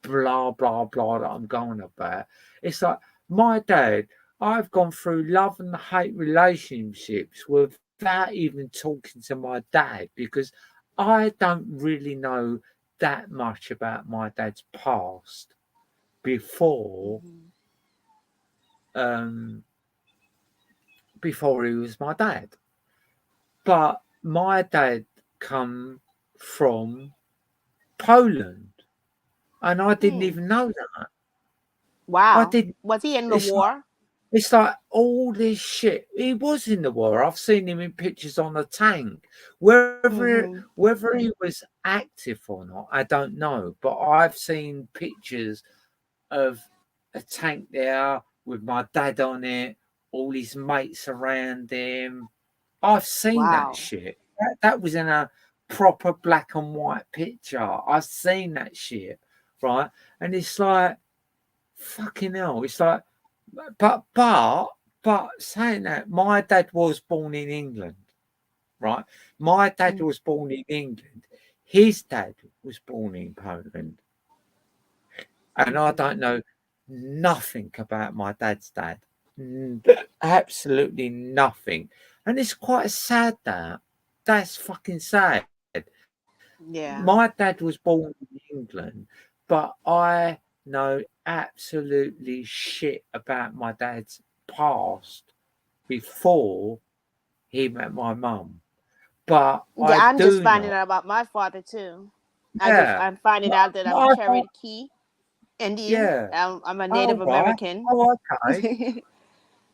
blah blah blah that I'm going about, it's like my dad. I've gone through love and hate relationships without even talking to my dad because I don't really know that much about my dad's past before Mhm. um before he was my dad. But my dad come from Poland, and I didn't Hmm. even know that. I Wow. didn't. Was he in the It's like war? it's like all this shit. He was in the war. I've seen him in pictures on a tank. Hmm. Whether he was active or not, I don't know. But I've seen pictures of a tank there with my dad on it, all his mates around him. I've seen that Wow. shit. That was in a proper black and white picture. I've seen that shit, right? And it's like fucking hell. It's like, but saying that, my dad was born in England, right? My dad Mm. was born in England. His dad was born in Poland, and I Mhm. don't know nothing about my dad's dad. Absolutely nothing. And it's quite sad that. That's fucking sad. My Yeah. dad was born in England, but I know absolutely shit about my dad's past before he met my mum. But Yeah, I I'm just do finding know, out about my father too. yeah. I'm finding But out that I'm I don't, Cherokee Indian. yeah. I'm a Oh, Native right. American. Oh, okay.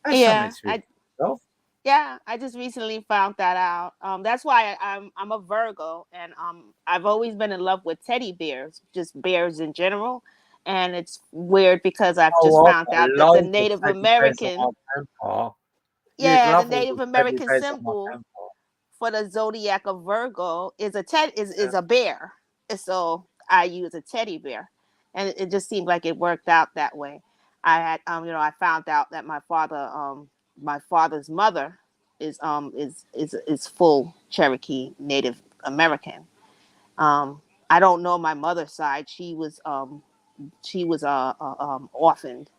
That's something Yeah, to be proud of. I just recently found that out. That's why I'm a Virgo, and I've always been in love with teddy bears, just bears in general. And it's weird because I've just Oh, I've found got out that the loads of Native teddy bears on my American, grandpa. You'd yeah, the love all Native the teddy American bears on my symbol grandpa. for the zodiac of Virgo is Yeah. is a bear. And so I use a teddy bear, and it just seemed like it worked out that way. I had I found out that my father's mother is full Cherokee Native American. I don't know my mother's side. She was orphaned,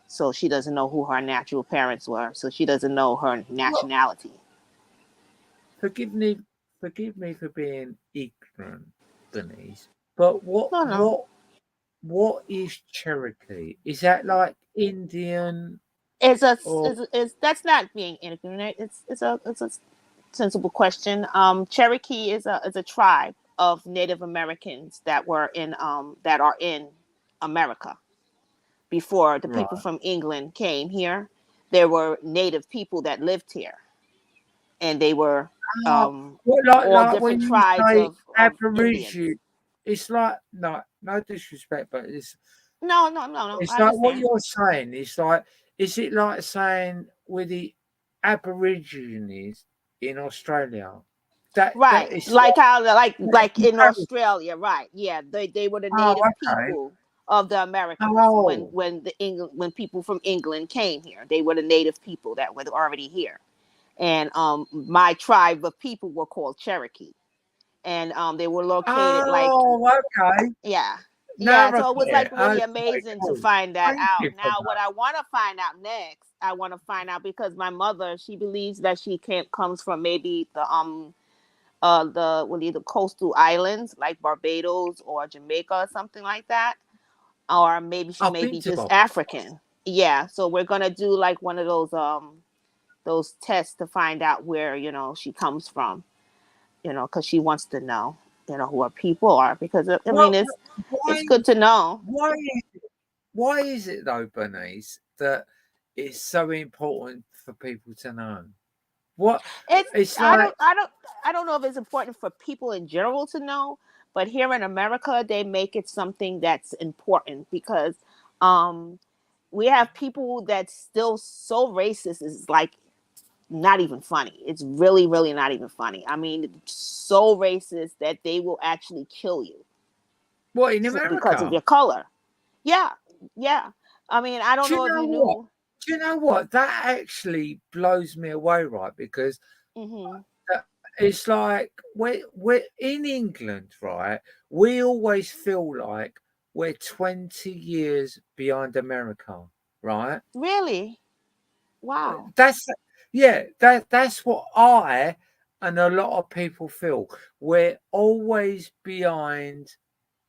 so she doesn't know who her natural parents were. So she doesn't know her Well, nationality. forgive me, forgive me for being ignorant, Denise. But No, no. what is Cherokee? Is that like Indian or It's that's not being ignorant. It's a sensible question. Cherokee is a tribe of Native Americans that are in America before the people right? from England came here. There were native people that lived here, and they were Ah, what all like different when you tribes say of Indians. Aborigine, it's like no disrespect, but No, no, no, no. it's I like what understand. you're saying. It's like is it like saying with the Aborigines in Australia? That Right, it's like how like like in comparison. Australia, right? Yeah, they were the Oh, native okay. people of the Americas Oh, when people from England came here. They were the native people that were already here, and my tribe of people were called Cherokee, and they were located like oh, okay. yeah, Yeah, I so it was get like it. really Okay, amazing to cool. find that Thank out. you for Now, what that. I want to find out next, I want to find out because my mother, she believes that she can't comes from maybe the what either coastal islands like Barbados or Jamaica or something like that, or maybe she I've may been be to just Bob. African. Yeah, so we're gonna do like one of those tests to find out where she comes from. Because she wants to know who her people are because I mean What? it's Why? good to know. Why? Why is it though, Bernice, that it's so important for people to know? What? It's It's I like don't I don't I don't know if it's important for people in general to know, but here in America they make it something that's important because um we have people that's still so racist is like not even funny. It's really, really not even funny. I mean, it's so racist that they will actually kill you what in because of America? your color. Yeah, yeah. I mean, I don't Do you know if know you what? knew. Do you know what? That actually blows me away, right? Because Hmm. it's like we're in England, right? We always feel like we're 20 years behind America, right? Really? Wow. That's yeah, that's what I and a lot of people feel. We're always behind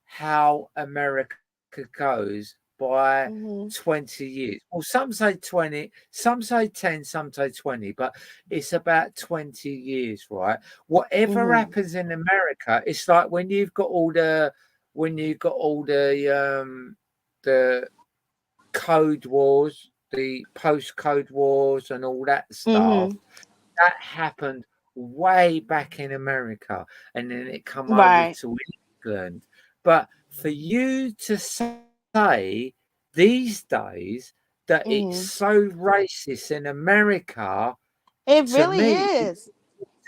how America goes by Hmm. 20 years. Well, some say 20, some say 10, some say 20, but it's about 20 years, right? Whatever Hmm. happens in America, it's like when you've got all the code wars, the post-code wars and all that stuff, Hmm. that happened way back in America, and then it come over Right. to England. But for you to say these days that it's Hmm. so racist in America, It to really me, is.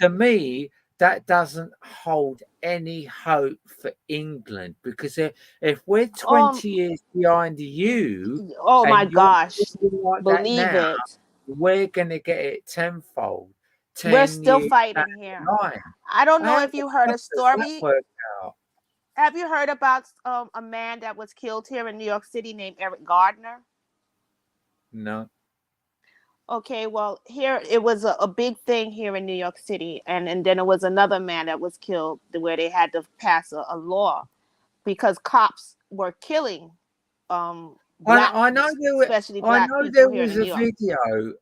to me, that doesn't hold any hope for England because if we're Um. 20 years behind you Oh my and you're gosh. doing like that Believe now, it. we're going to get it tenfold, We're 10 still years down fighting the here. line. I don't know How if the you heard fuck a does that story. work out? Have you heard about a man that was killed here in New York City named Eric Gardner? No. Okay, well, here it was a big thing here in New York City, and then it was another man that was killed where they had to pass a law because cops were killing black I know people, there were, especially I black know people there here was in New a York. video.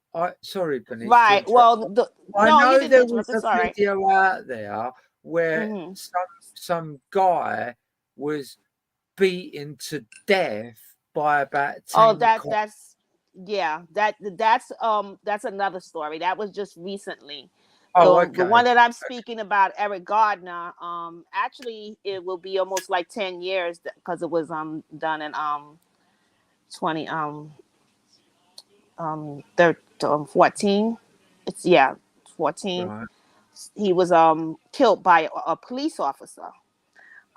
Sorry, Bernice, to Right. interrupt. Well, I no, you know didn't there interrupt. was a It's all right. video out there where Mm-hmm. some guy was beaten to death by about Oh, 10 cops. yeah, that's another story. That was just recently. Oh, The okay. one that I'm speaking about, Eric Gardner, actually it will be almost like 10 years because it was done in 20 14. It's yeah, 14. Right. He was killed by a police officer.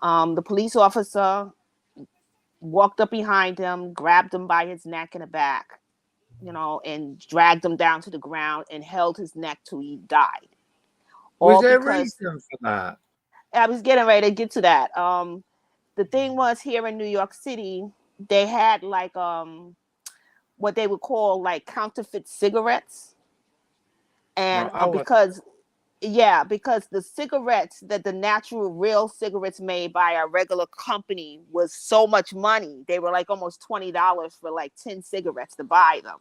The police officer walked up behind him, grabbed him by his neck and the back, and dragged him down to the ground and held his neck till he died. Was All there a because reason for that? I was getting ready to get to that. The thing was here in New York City, they had like what they would call like counterfeit cigarettes, and Right. Oh, because the cigarettes that the natural real cigarettes made by a regular company was so much money, they were like almost $20 for like 10 cigarettes to buy them.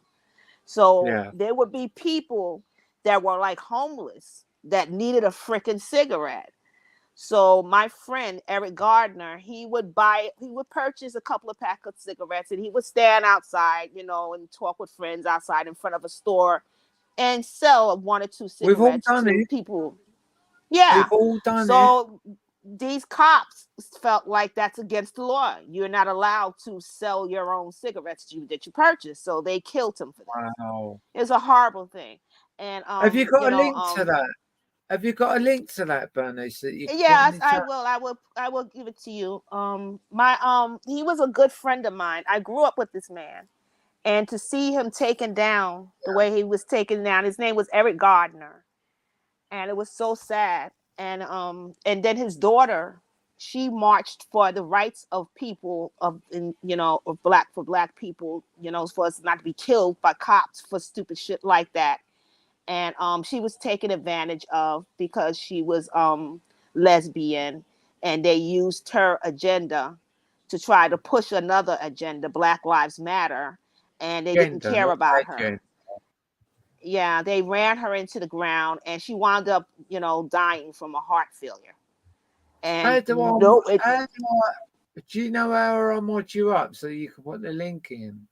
So yeah. there would be people that were like homeless that needed a freaking cigarette. So my friend Eric Gardner, he would purchase a couple of packs of cigarettes and he would stand outside, and talk with friends outside in front of a store and sell one or two We've all cigarettes done to it. people. Yeah. We've all done it. So these cops felt like that's against the law. You're not allowed to sell your own cigarettes that you purchase. So they killed him for that. Wow. It's a horrible thing. And Have you got a link to that? Have you got a link to that, Bernice, that you can put in yes, the I chat? will. I will give it to you. My he was a good friend of mine. I grew up with this man. And to see him taken down the way he was taken down, his name was Eric Gardner. And it was so sad. And then his daughter, she marched for the rights of people of black people, for us not to be killed by cops for stupid shit like that. And she was taken advantage of because she was lesbian, and they used her agenda to try to push another agenda, Black Lives Matter, and they didn't Gender, care not about her. legend. Yeah, they ran her into the ground, and she wound up, dying from a heart failure. How And do I? no, it How do I? Do you know how I mod you up so you can put the link in?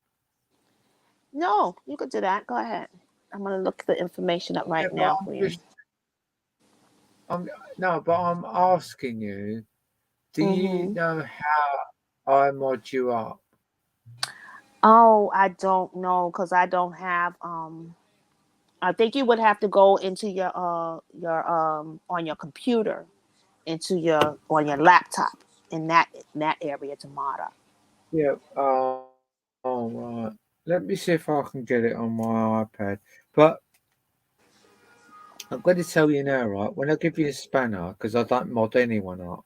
no, you could do that. Go ahead. I'm gonna look the information up Yeah, right but now for you. I'm no, but I'm asking you. Do you Hmm. know how I mod you up? Oh, I don't know because I don't have. I think you would have to go into your on your computer, into your on your laptop in that area to mod up. Yeah. Right. Let me see if I can get it on my iPad. But I'm going to tell you now, right? When I give you a spanner, because I don't mod anyone up,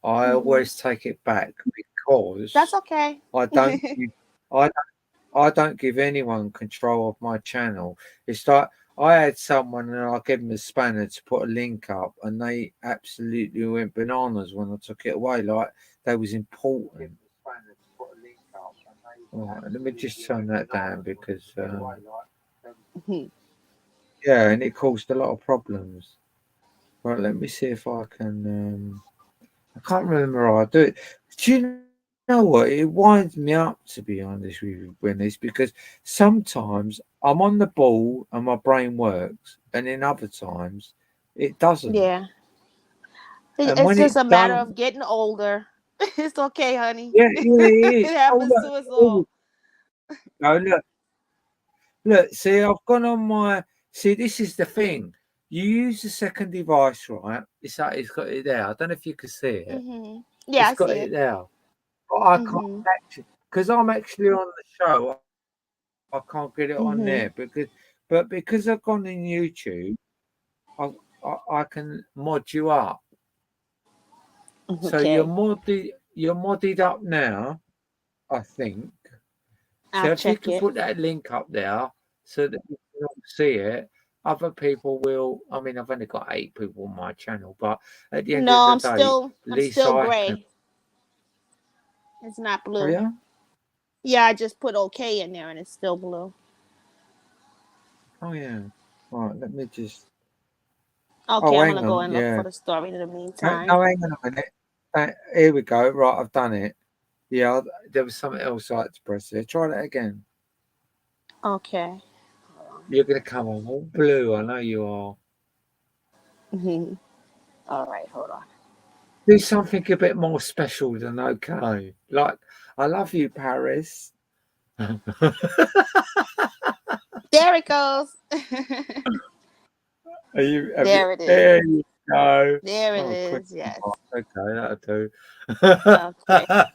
I Hmm. always take it back That's because okay. I don't. I I don't give anyone control of my channel. It's like I had someone and I gave them a spanner to put a link up, and they absolutely went bananas when I took it away. Like they was important. All right, let me just turn that down because Mhm. yeah, and it caused a lot of problems. Right, let me see if I can. I can't remember how I do it. Do you know what? It winds me up, to be honest with you, Wendy's, because sometimes I'm on the ball and my brain works, and then other times it doesn't. Yeah, And when it's it just a matter don't, of getting older. It's okay, honey. yeah, it It is. Oh happens look, to us here we all. go. Look. See, I've gone on my. See, this is the thing. You use the second device, right? It's got it there. I don't know if you can see it. Hmm. Yeah, It's I got see it it. there. But I can't Hmm. actually because I'm actually on the show. I can't get it on there Hmm. but because I've gone in YouTube, I I can mod you up. So Okay, you're modded up now, I think. I'll So if you check can it. put that link up there so that you can all see it, other people will. I mean, I've only got 8 people on my channel, but at the end No, of the I'm day, still at I'm least still I can. gray. It's not Oh blue. yeah. Yeah, I just put okay in there and it's still blue. Oh yeah. Right. Let me just. Okay, Oh, I'm hang gonna go on. and look Yeah. for the story in the No, meantime. hang on a minute. Here we go. Right, I've done it. Yeah, there was something else I had to press there. Try that again. Okay. You're going to come on all blue. I know you are. Hmm. All right, hold on. Do something a bit more special than okay. Like, I love you, Paris. Are There it goes. you, have you, There it is. there you go. There it Oh, is. question Yes. mark. Okay, Okay. that'll do.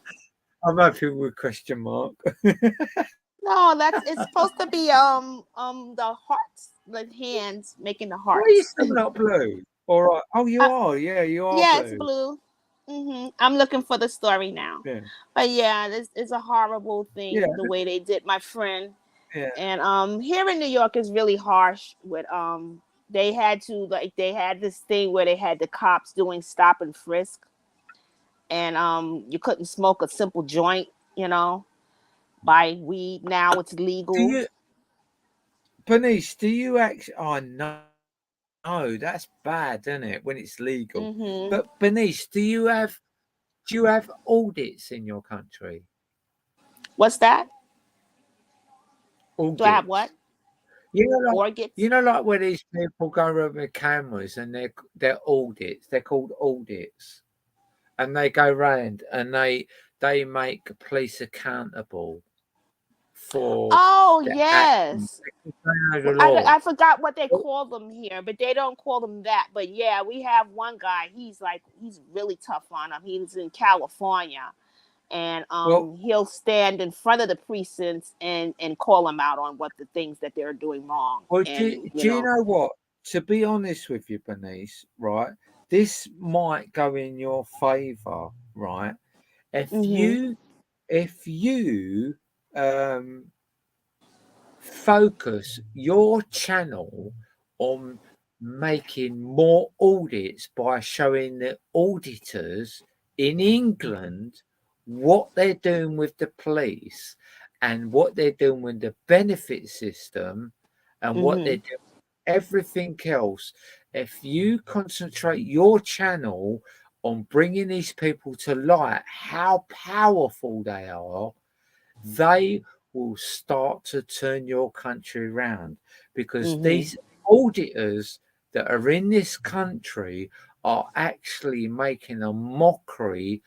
I'm happy with question mark. No, that's it's supposed to be the hearts, the hands making the Why are you hearts. still not blue? All right. Oh, you uh, are. Yeah, you are yeah, it's blue. blue. I'm looking for the story now. Yeah. But yeah, this is a horrible Yeah. thing the way they did my friend. Yeah. And here in New York is really harsh with they had this thing where they had the cops doing stop and frisk, and you couldn't smoke a simple joint, buy weed. Now it's Do legal. you, Bernice, do you actually? Oh no, that's bad, isn't it? When it's legal. But Bernice, Hmm. do you have audits in your country? What's that? Do I have Audits. what? You know, like Organs? where these people go around with cameras and they're audits. They're called audits, and they go round and they make police accountable for Oh the actions. yes. They know the I, law. I forgot what they call them here, but they don't call them that. But yeah, we have one guy. He's really tough on him. He's in California, and Well, he'll stand in front of the precincts and call them out on what the things that they're doing wrong. Well, And do you know what? To be honest with you, Bernice, right? this might go in your favor, right? If Mhm. you um focus your channel on making more audits by showing the auditors in England what they're doing with the police and what they're doing with the benefit system and what they're Mhm. doing everything else. If you concentrate your channel on bringing these people to light how powerful they will start to turn your country around, because Mhm. these auditors that are in this country are actually making a mockery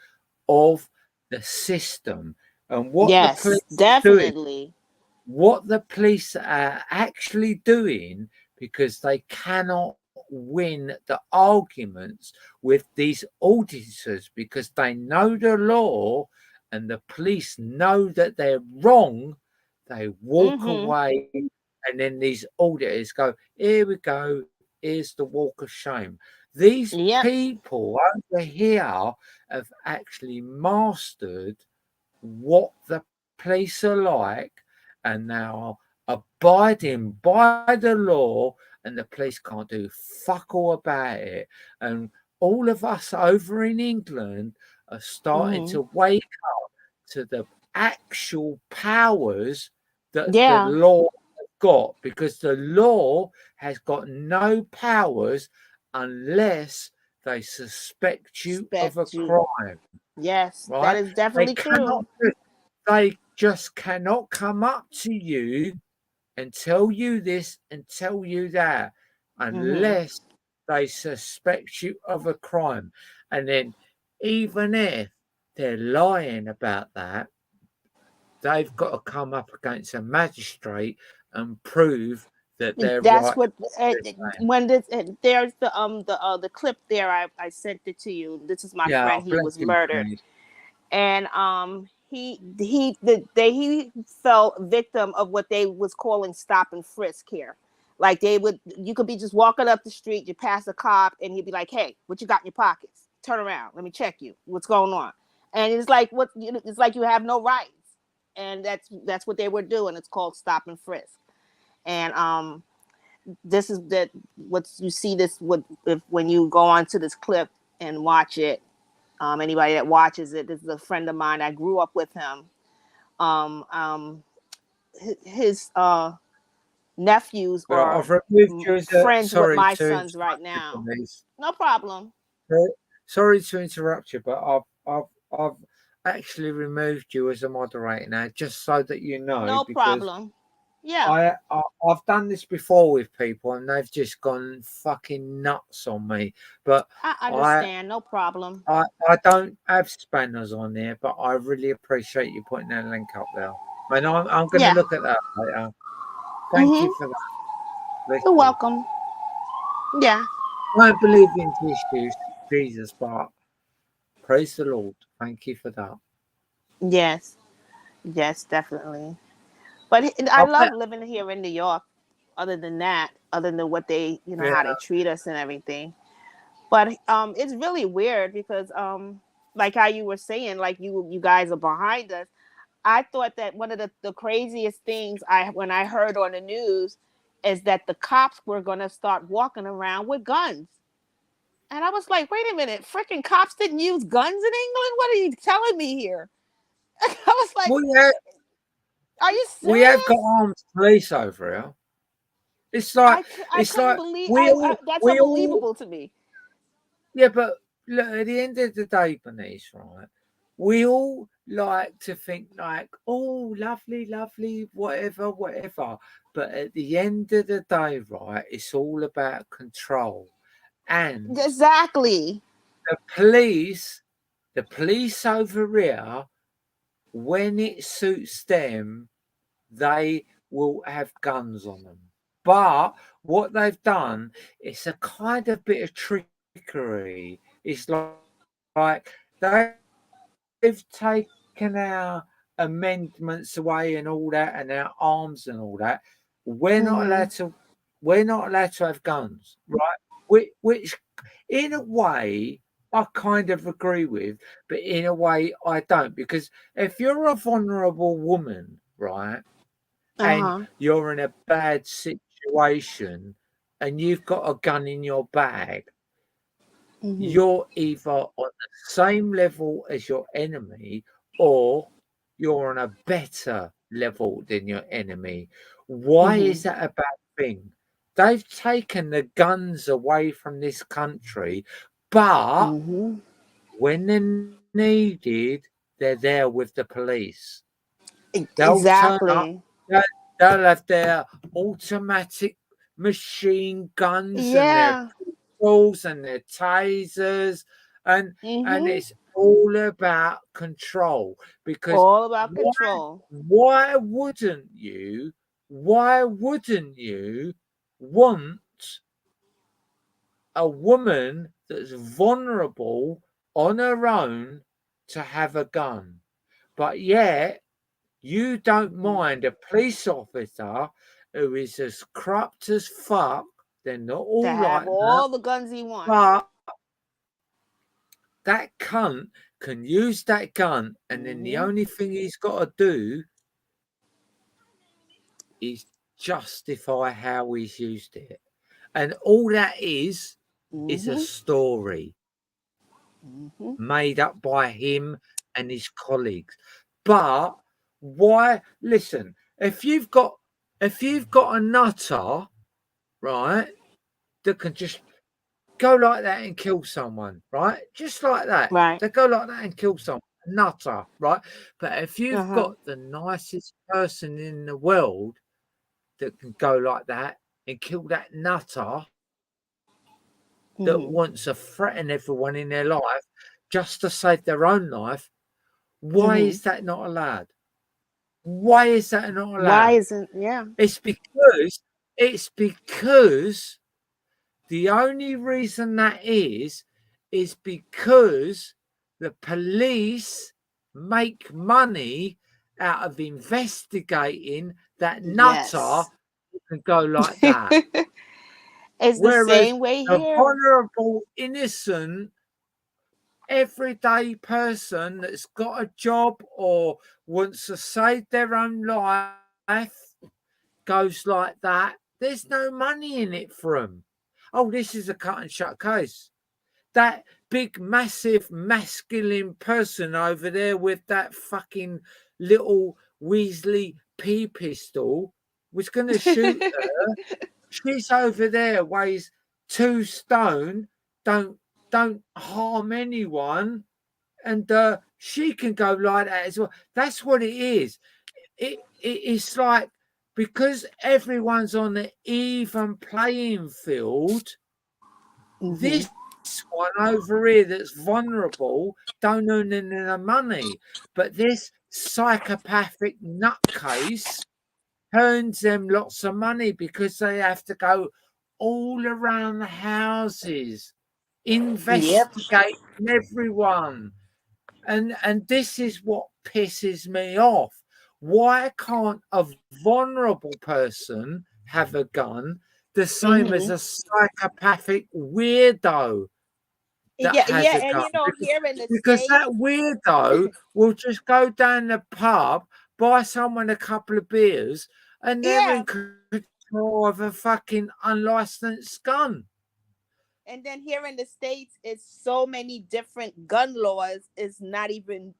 of the system. And Yes, definitely. what the police are actually doing, because they cannot win the arguments with these auditors because they know the law and the police know that they're wrong, they walk Mhm. away, and then these auditors go, here we go, here's the walk of shame. These Yep. people over here have actually mastered what the police are like, and now abiding by the law, and the police can't do fuck all about it. And all of us over in England are starting Mhm. to wake up to the actual powers that the Yeah. law has got, because the law has got no powers unless they suspect you of a Respect you. crime, Yes, that right? is They definitely true. cannot they just cannot come up to you and tell you this and tell you that Mhm. unless they suspect you of a crime. And then even if they're lying about that, they've got to come up against a magistrate and prove that they're That's right. what when this there's the clip there. I sent it to you. This is my Yeah, friend. He bless was him, murdered, mate. and he fell victim of what they was calling stop and frisk here. Like you could be just walking up the street, you pass a cop, and he'd be like, "Hey, what you got in your pockets? Turn around, let me check you. What's going on?" And it's like it's like you have no rights, and that's what they were doing. It's called stop and frisk, and this is that what you see this what if when you go onto this clip and watch it. Anybody that watches it, this is a friend of mine. I grew up with him. Um, um, his nephews Well, are I've removed you as a friends with sorry my to sons right interrupt you, now. Denise. No problem. So- Sorry to interrupt you, but I've actually removed you as a moderator now, just so that you know, No because problem. Yeah, I've done this before with people, and they've just gone fucking nuts on me. But I I understand. No problem. I don't have spanners on there, but I really appreciate you putting that link up there. And I'm going to Yeah. look at that later. Thank you Mhm. for that. Bless You're you. welcome. Yeah. I don't believe in issues, Jesus, but praise the Lord. Thank you for that. Yes. Yes, definitely. But I I love bet. living here in New York. Other than that, other than what they, Yeah. how they treat us and everything. But it's really weird because like how you were saying, like you guys are behind us. I thought that one of the craziest things when I heard on the news is that the cops were gonna start walking around with guns. And I was like, wait a minute, freaking cops didn't use guns in England? What are you telling me here? I was like, We have, are you we have got serious? armed police over here. It's I, like I it's couldn't like believe we that's we all unbelievable to me. yeah, but look, at the end of the day, Bernice, right? We all like to think like, oh, lovely, lovely, whatever, whatever. But at the end of the day, right, it's all about control. And Exactly. the police, the police over here, when it suits them, they will have guns on them. But what they've done, it's a kind of bit of trickery. It's like they've taken our amendments away and all that, and our arms and all that. We're not allowed to. Mm-hmm. We're not allowed to have guns, right? which in a way I kind of agree with, but in a way I don't, because if you're a vulnerable woman, right, and Uh-huh. you're in a bad situation and you've got a gun in your bag, Mm-hmm. you're either on the same level as your enemy or you're on a better level than your enemy. Why is Mm-hmm. that a bad thing? They've taken the guns away from this country, but Mm-hmm. when they're needed, they're there with the police. They'll turn up, Exactly. they'll, they'll have their automatic machine guns and their Yeah. pistols and their tasers, and Mm-hmm. it's all about control. Because All about why control. why wouldn't you want a woman that's vulnerable on her own to have a gun? But yet you don't mind a police officer who is as corrupt as fuck. They're not To all have like that, all the guns he wants. but that cunt can use that gun, and then the Mm-hmm. only thing he's got to do is justify how he's used it. And all that is a Mm-hmm. story Mm-hmm. made up by him and his colleagues. But why? Listen, if you've got a nutter, right, that can just go like that and kill someone, right? Just like that. Right. They go like that and kill someone. Nutter, right? But if you've Uh-huh. got the nicest person in the world that can go like that and kill that nutter that Mm-hmm. wants to threaten everyone in their life just to save their own life, why Mm-hmm. is that not allowed? Why is that not Why allowed? isn't yeah. It's because the only reason that is because the police make money out of investigating that nutter Yes. who can go like that. It's the Whereas same way the here. vulnerable, innocent, everyday person that's got a job or wants to save their own life goes like that, there's no money in it for them. Oh, this is a cut and shut case. That big, massive, masculine person over there with that fucking little Weasley pea pistol was going to shoot her. She's over there, weighs 2 stone, don't don't harm anyone, and she can go like that as well. That's what it is. It's like, because everyone's on the even playing field, Mm-hmm. this one over here that's vulnerable don't earn any of the money, but this psychopathic nutcase earns them lots of money because they have to go all around the houses Yep. investigating everyone. And this is what pisses me off. Why can't a vulnerable person have a gun the same as Mm-hmm. a psychopathic weirdo that Yeah, has yeah, a and gun? here in the Because that States, weirdo will just go down the pub, buy someone a couple of beers, and they're yeah. in control of a fucking unlicensed gun. And then here in the States, it's so many different gun laws. It's not even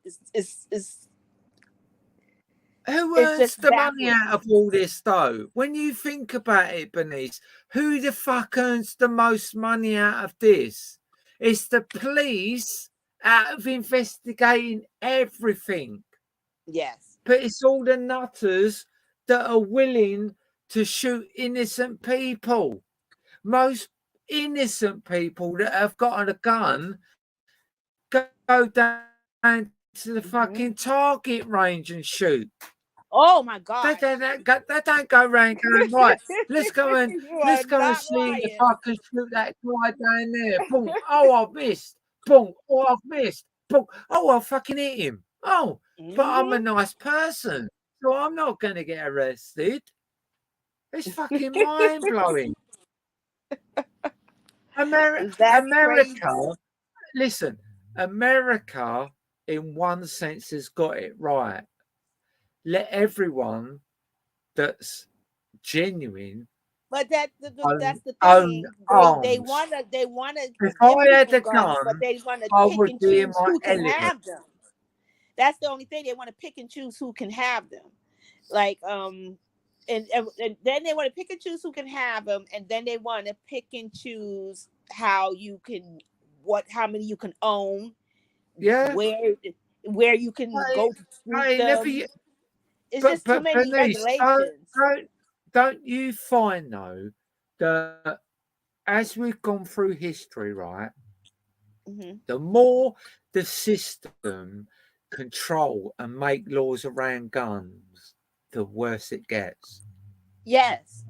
Who it's earns just the money backwards. out of all this, though? When you think about it, Bernice, who the fuck earns the most money out of this? It's the police out of investigating everything. Yes. But it's all the nutters that are willing to shoot innocent people. Most innocent people that have got a gun go down to the fucking target Hmm. range and shoot. Oh my They gosh. don't go around going, right, You let's are go and not see if lying. I can shoot that guy down there. Boom. Oh, I've missed. Boom. Oh, I've missed. Boom. Oh, I fucking hit him. Oh, but I'm a Hmm. nice person, so I'm not going to get arrested. It's fucking mind blowing. That's crazy. America, listen, America in one sense has got it right. Let everyone that's genuine But that's the own thing. They arms. wanna If give I had people a guns, but gun, they wanna I pick would and be in choose my who can element. have them. That's the only thing. They want to pick and choose who can have them. Like and then they want to pick and choose who can have them, and then they want to pick and choose how you can how many you can own, Yeah, where where you can I, go to shoot I never. them. It's But just too many Bernice, regulations. don't you find though that as we've gone through history, right, Hmm. the more the system control and make laws around guns, the worse it gets. Yes,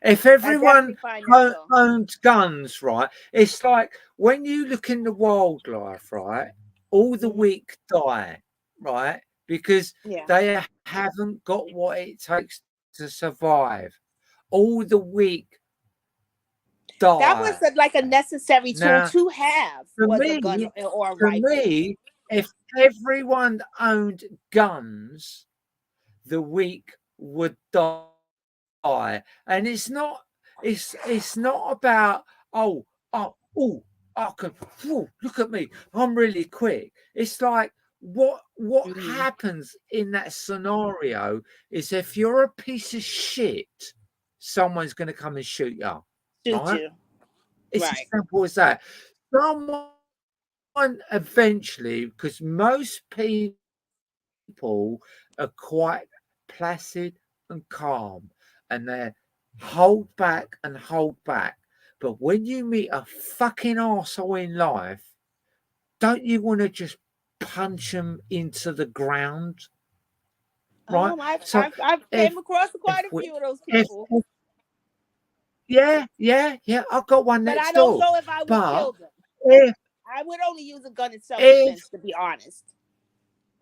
If I everyone definitely find that so. owns guns, right, it's like when you look in the wildlife, right, all the Hmm. weak die, right, because Yeah. they haven't got what it takes to survive. All the weak That was die. like a necessary tool Now, to have, for was a gun me, or a for rifle. me, if everyone owned guns, the weak would die. And it's not about, oh, I can, look at me, I'm really quick. It's like what Hmm. happens in that scenario is if you're a piece of shit, someone's going to come and shoot you, Shoot right? you. It's as Right. simple as that. Someone eventually, because most people are quite placid and calm, and they hold back and hold back. But when you meet a fucking arsehole in life, don't you want to just punch them into the ground? Right? So I've if came across if quite a we few of those if people, yeah, I've got one but next I don't door. know if I would But kill them. if I would only use a gun in self if defense, to be honest.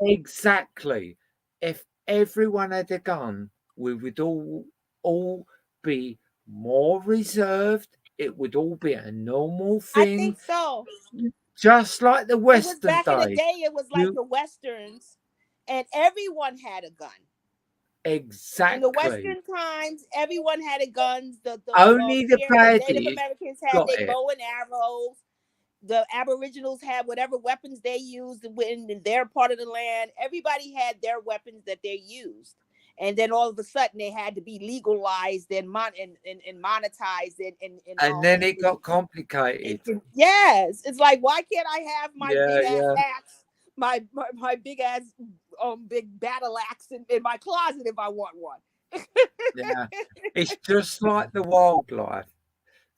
exactly, if everyone had a gun, we would all be more reserved. It would all be a normal I thing, think so. just like the It was Western back in the days. day. It was like You the westerns, and everyone had a gun. In the exactly. Western times, everyone had a guns. Only the The Native baddies Americans had got their it, bow and arrows. The Aboriginals had whatever weapons they used in their part of the land. Everybody had their weapons that they used. And then all of a sudden they had to be legalized and and monetized and then it got complicated. yes. It's like, why can't I have my Yeah, big ass yeah, axe, my big ass big battle axe in my closet if I want one? yeah. It's just like the wildlife.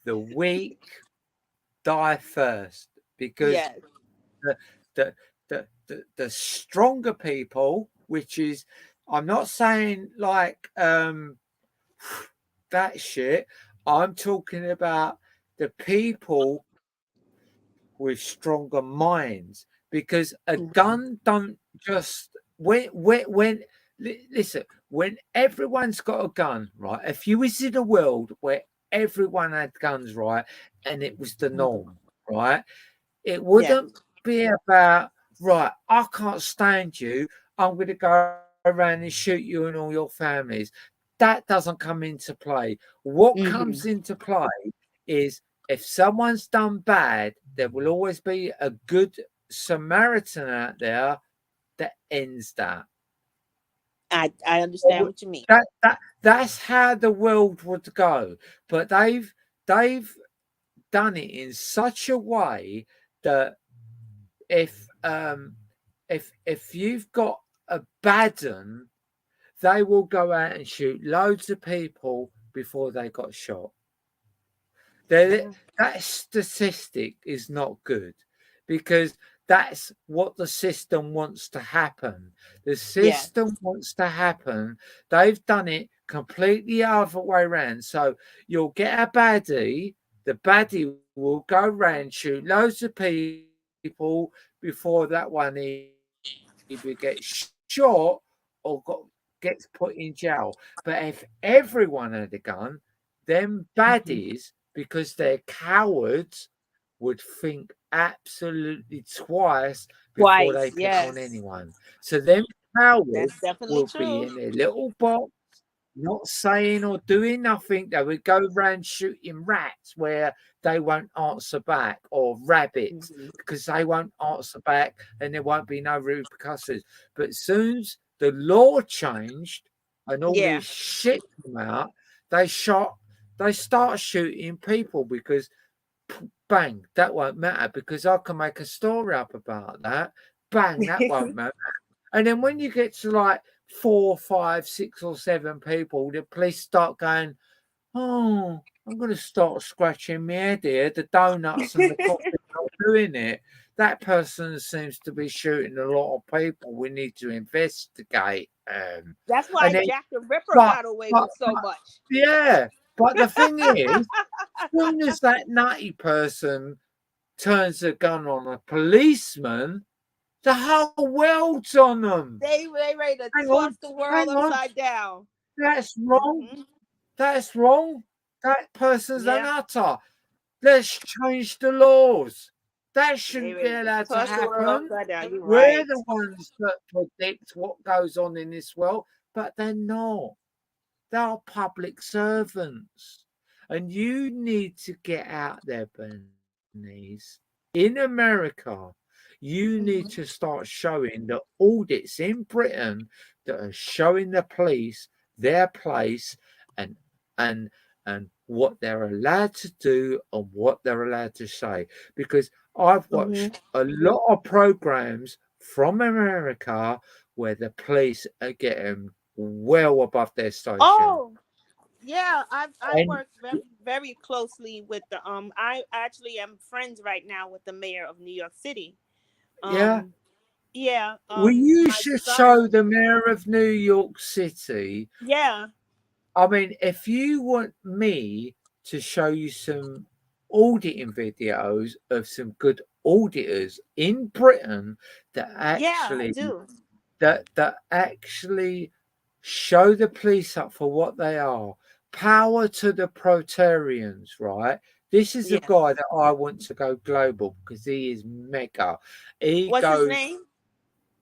The weak die first because Yes. the the stronger people, which is, I'm not saying like that shit. I'm talking about the people with stronger minds, because a gun don't just listen, when everyone's got a gun, right? If you was in a world where everyone had guns, right, and it was the norm, right, it Yeah. wouldn't be about, right, I can't stand you, I'm going to go around and shoot you and all your families. That doesn't come into play. What comes Hmm. into play is if someone's done bad, there will always be a good Samaritan out there that ends that. I understand what you mean. That's how the world would go. But they've done it in such a way that if if you've got a bad un, they will go out and shoot loads of people before they got shot. That Yeah. that statistic is not good, because that's what the system wants to happen. The Yeah. system wants to happen. They've done it completely other way around. So you'll get a baddie. The baddie will go round, shoot loads of people before that one either gets shot or gets put in jail. But if everyone had a gun, them baddies Mhm. would go round because they're cowards would think absolutely twice before they Twice, pick on yes. anyone. So them That's cowards definitely will be true. in their little box, not saying or doing nothing. They would go around shooting rats where they won't answer back, or rabbits Mhm. because they won't answer back and there won't be no repercussions. But as soon as the law changed and all Yeah. this shit came out, they shot, they start shooting people because bang, that won't matter because I can make a story up about that. Bang, that won't matter. And then when you get to like 4, 5, 6, or 7 people, the police start going, "Oh, I'm going to start scratching my head here. The donuts and the coffee not doing it. That person seems to be shooting a lot of people. We need to investigate." That's And why then, Jack the Ripper but, got away but, with so much. yeah, but the thing is, soon as that nutty person turns a gun on a policeman, the whole world's on them. They ready to Hang toss on, the world hang on. upside down. That's wrong. Hmm. That's wrong. That person's a Yeah, nutter. Let's change the laws. That they shouldn't be ready to allowed to toss the world happen. upside down. You're We're right. the ones that predict what goes on in this world, but they're not. They're public servants. And you need to get out there, Bernice. In America, you need to Hmm. start showing the audits in Britain that are showing the police their place and and and what they're allowed to do and what they're allowed to say. Because I've Hmm. watched a lot of programs from America where the police are getting well above their station. Oh, yeah. I And work very closely with the I actually am friends right now with the mayor of New York City. yeah, Um, yeah. you My should show son. the mayor of New York City. Yeah. I mean, if you want me to show you some auditing videos of some good auditors in Britain that Yeah, I actually do. that actually show the police up for what they are. Power to the Protarians, right? This is a Yeah. guy that I want to go global because he is mega. He What's his goes name?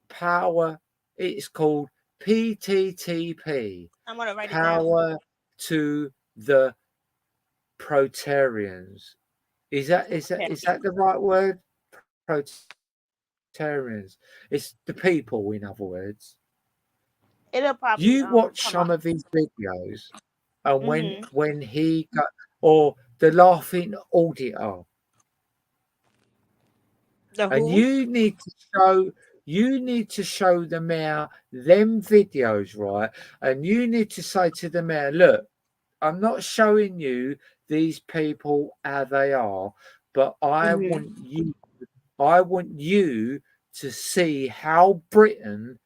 power. It's called PTTP. I'm gonna write it down. Power to the Protarians. Is Okay. that the right word? Protarians. It's the people, in other words. It'll You probably watch some come of up. his videos, and Hmm. when he got, or the laughing auditor, The and who? you need to show the mayor them videos, right? And you need to say to the mayor, look, I'm not showing you these people how they are, but Hmm. I want you to see how Britain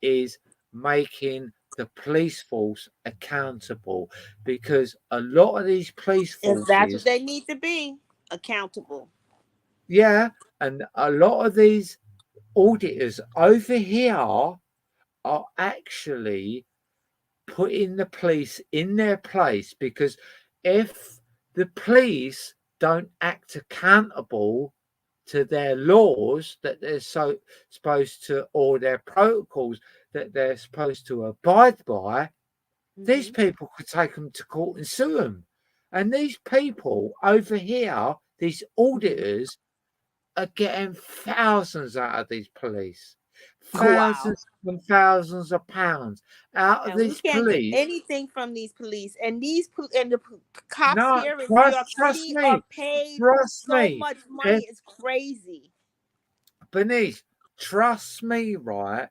is making the police force accountable, because a lot of these police If that's what forces, they need to be, accountable. yeah, and a lot of these auditors over here are actually putting the police in their place, because if the police don't act accountable to their laws that they're so supposed to, or their protocols that they're supposed to abide by, these Hmm. people could take them to court and sue them. And these people over here, these Hmm. auditors, are getting thousands out of these police, Wow. thousands and thousands of pounds out of And we these can't get police. anything from these police. And cops No, here in New York trust City are me, paid trust so me. much money. If It's crazy. Bernice, trust me, right?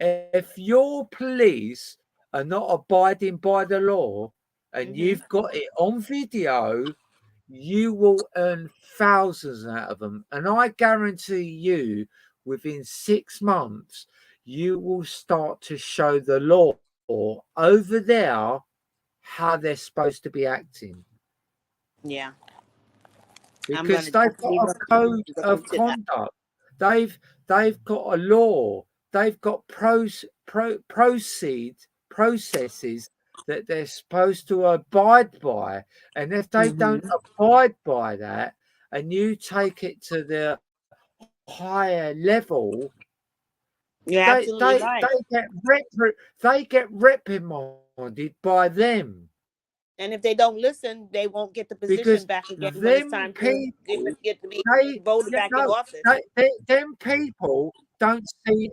If your police are not abiding by the law and Hmm. you've got it on video, you will earn thousands out of them. And I guarantee you, within 6 months, you will start to show the law over there how they're supposed to be acting, Yeah. I'm because gonna they've got definitely a code look of into that. conduct. They've got a law. They've got processes that they're supposed to abide by. And if they don't Mhm. abide by that, and you take it to the higher level, You're they they absolutely they right. they get reprimanded by them And if they don't listen, they won't get the position because back again when it's them time to people get to be they voted you back in know office. them people don't see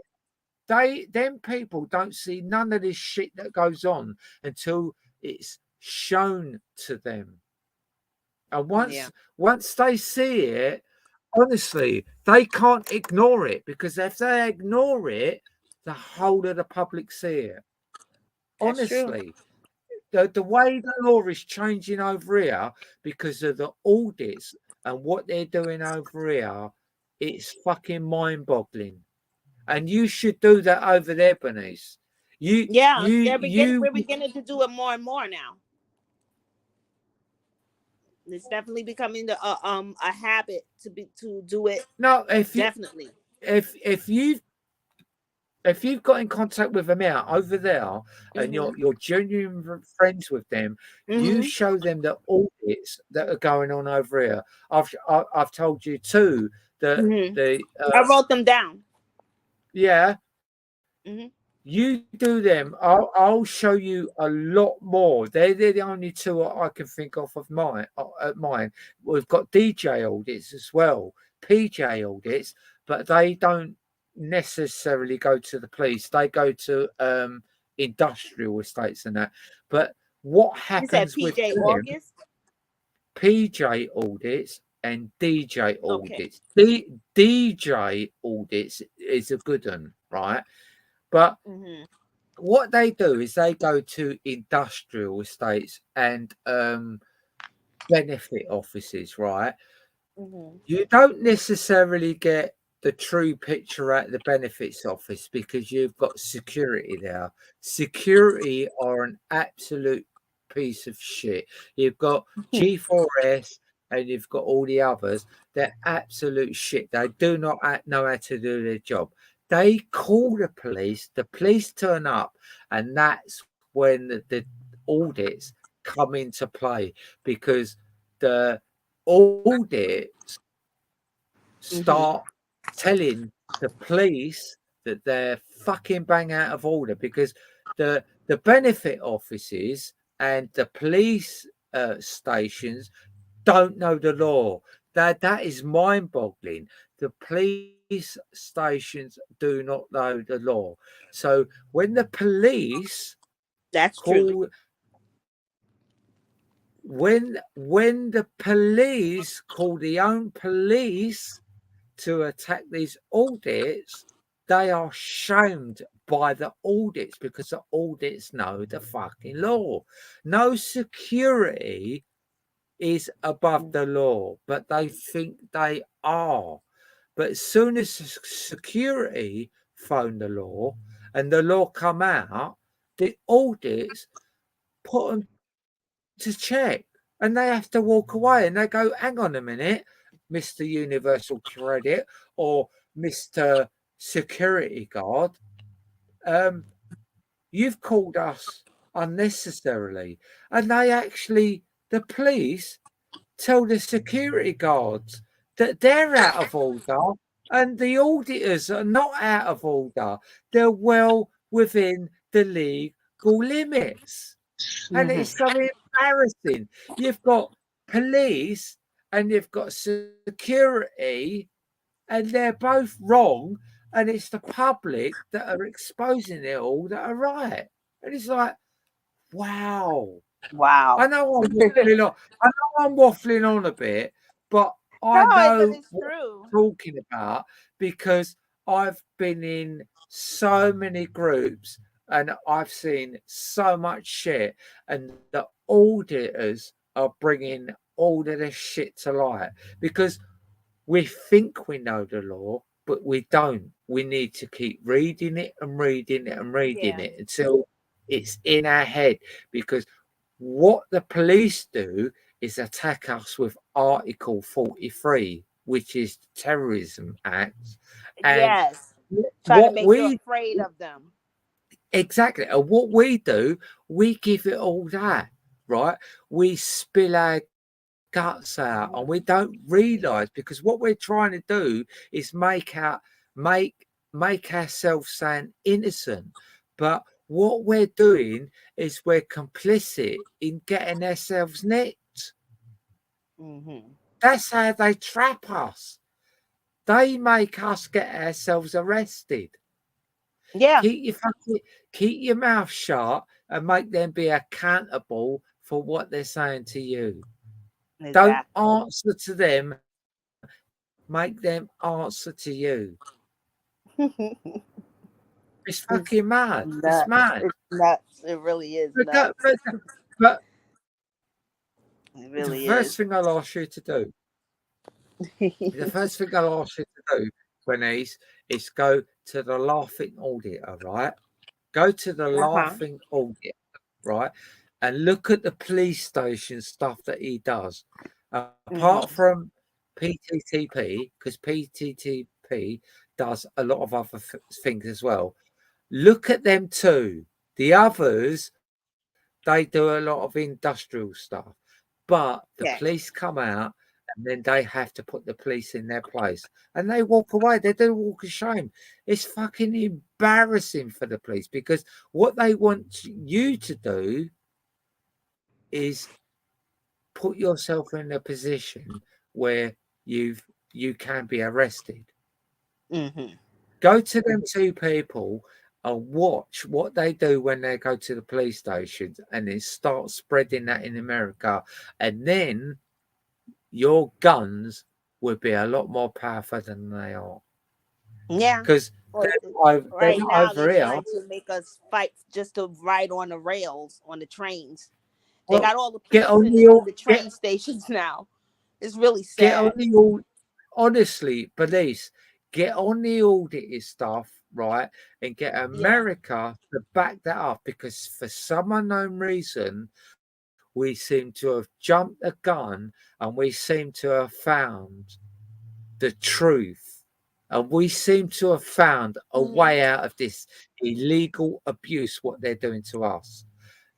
them people don't see none of this shit that goes on until it's shown to them. And Yeah, once they see it, honestly, they can't ignore it because if they ignore it, the whole of the public see it. that's true. Honestly, the way the law is changing over here because of the audits and what they're doing over here, it's fucking mind-boggling. And you should do that over there, Bernice. You Yeah, you we're you beginning to do it more and more now. It's definitely becoming a habit to do it. no Definitely. if if you if you've got in contact with them out over there and Mhm. you're genuine friends with them, you Mhm. show them the audits that are going on over here. I've told you too that Mhm. the I wrote them down. yeah, Mhm. you do them. I'll show you a lot more. They're the only two I can think of mine. At mine, we've got DJ audits as well, PJ audits, but they don't necessarily go to the police. They go to industrial estates and that. But what You said happens with PJ them? August. PJ audits and DJ Okay. audits. DJ audits is a good one, right? But Mhm. what they do is they go to industrial estates and benefit offices, right? Mhm. You don't necessarily get the true picture at the benefits office because you've got security there. Security are an absolute piece of shit. You've got G4S and you've got all the others. They're absolute shit. They do not know how to do their job. They call the police turn up, and that's when the audits come into play because the audits Mhm. start telling the police that they're fucking bang out of order because the benefit offices and the police stations don't know the law. That is mind-boggling. The police stations do not know the law. So when the police That's true. call when the police call the own police to attack these audits, they are shamed by the audits because the audits know the fucking law. No security is above the law, but they think they are. But as soon as security phone the law and the law come out, the audits put them to check and they have to walk away and they go, hang on a minute, Mr. Universal Credit or Mr. Security Guard, um, you've called us unnecessarily. And they actually, the police tell the security guards that they're out of order and the auditors are not out of order. They're well within the legal limits. And Mhm. it's so embarrassing. You've got police and you've got security, and they're both wrong. And it's the public that are exposing it all that are right. And it's like, wow. Wow. I know I'm waffling on. I know I'm waffling on a bit, but I But know it's what true. I'm talking about because I've been in so many groups and I've seen so much shit, and the auditors are bringing all of this shit to light because we think we know the law, but we don't. We need to keep reading it and reading it and reading Yeah. it until it's in our head because what the police do is attack us with Article 43, which is the Terrorism Act. And Yes. Try to what make you we afraid of them. Exactly. And what we do, we give it all that, right? We spill our guts out and we don't realize, because what we're trying to do is make ourselves sound innocent. But what we're doing is we're complicit in getting ourselves nicked. Mm-hmm. That's how they trap us. They make us get ourselves arrested. Yeah, Keep your keep your mouth shut and make them be accountable for what they're saying to you. Don't exactly. answer to them, make them answer to you. It's fucking mad. It's Nuts. mad. It's nuts. It really is But, nuts. but It the really first is. thing I'll ask you to do, the first thing I'll ask you to do, Bernice, is go to the laughing auditor, right? Go to the Uh-huh. laughing auditor, right? And look at the police station stuff that he does. Apart Mm-hmm. from PTTP, because PTTP does a lot of other things as well. Look at them too. The others, they do a lot of industrial stuff, but the Okay. police come out and then they have to put the police in their place and they walk away. They do walk of shame. It's fucking embarrassing for the police because what they want you to do is put yourself in a position where you can be arrested. Mm-hmm. Go to them two people and watch what they do when they go to the police stations and then start spreading that in America. And then your guns would be a lot more powerful than they are. Yeah. Because Well, them right now they're over here, trying to make us fight just to ride on the rails on the trains. They well, got all the get police on in the the train stations now. It's really get on sad. the all honestly, police, get on the audit stuff, right? And get Yeah. America to back that up because for some unknown reason, we seem to have jumped a gun and we seem to have found the truth. And we seem to have found a Hmm. way out of this illegal abuse, what they're doing to us.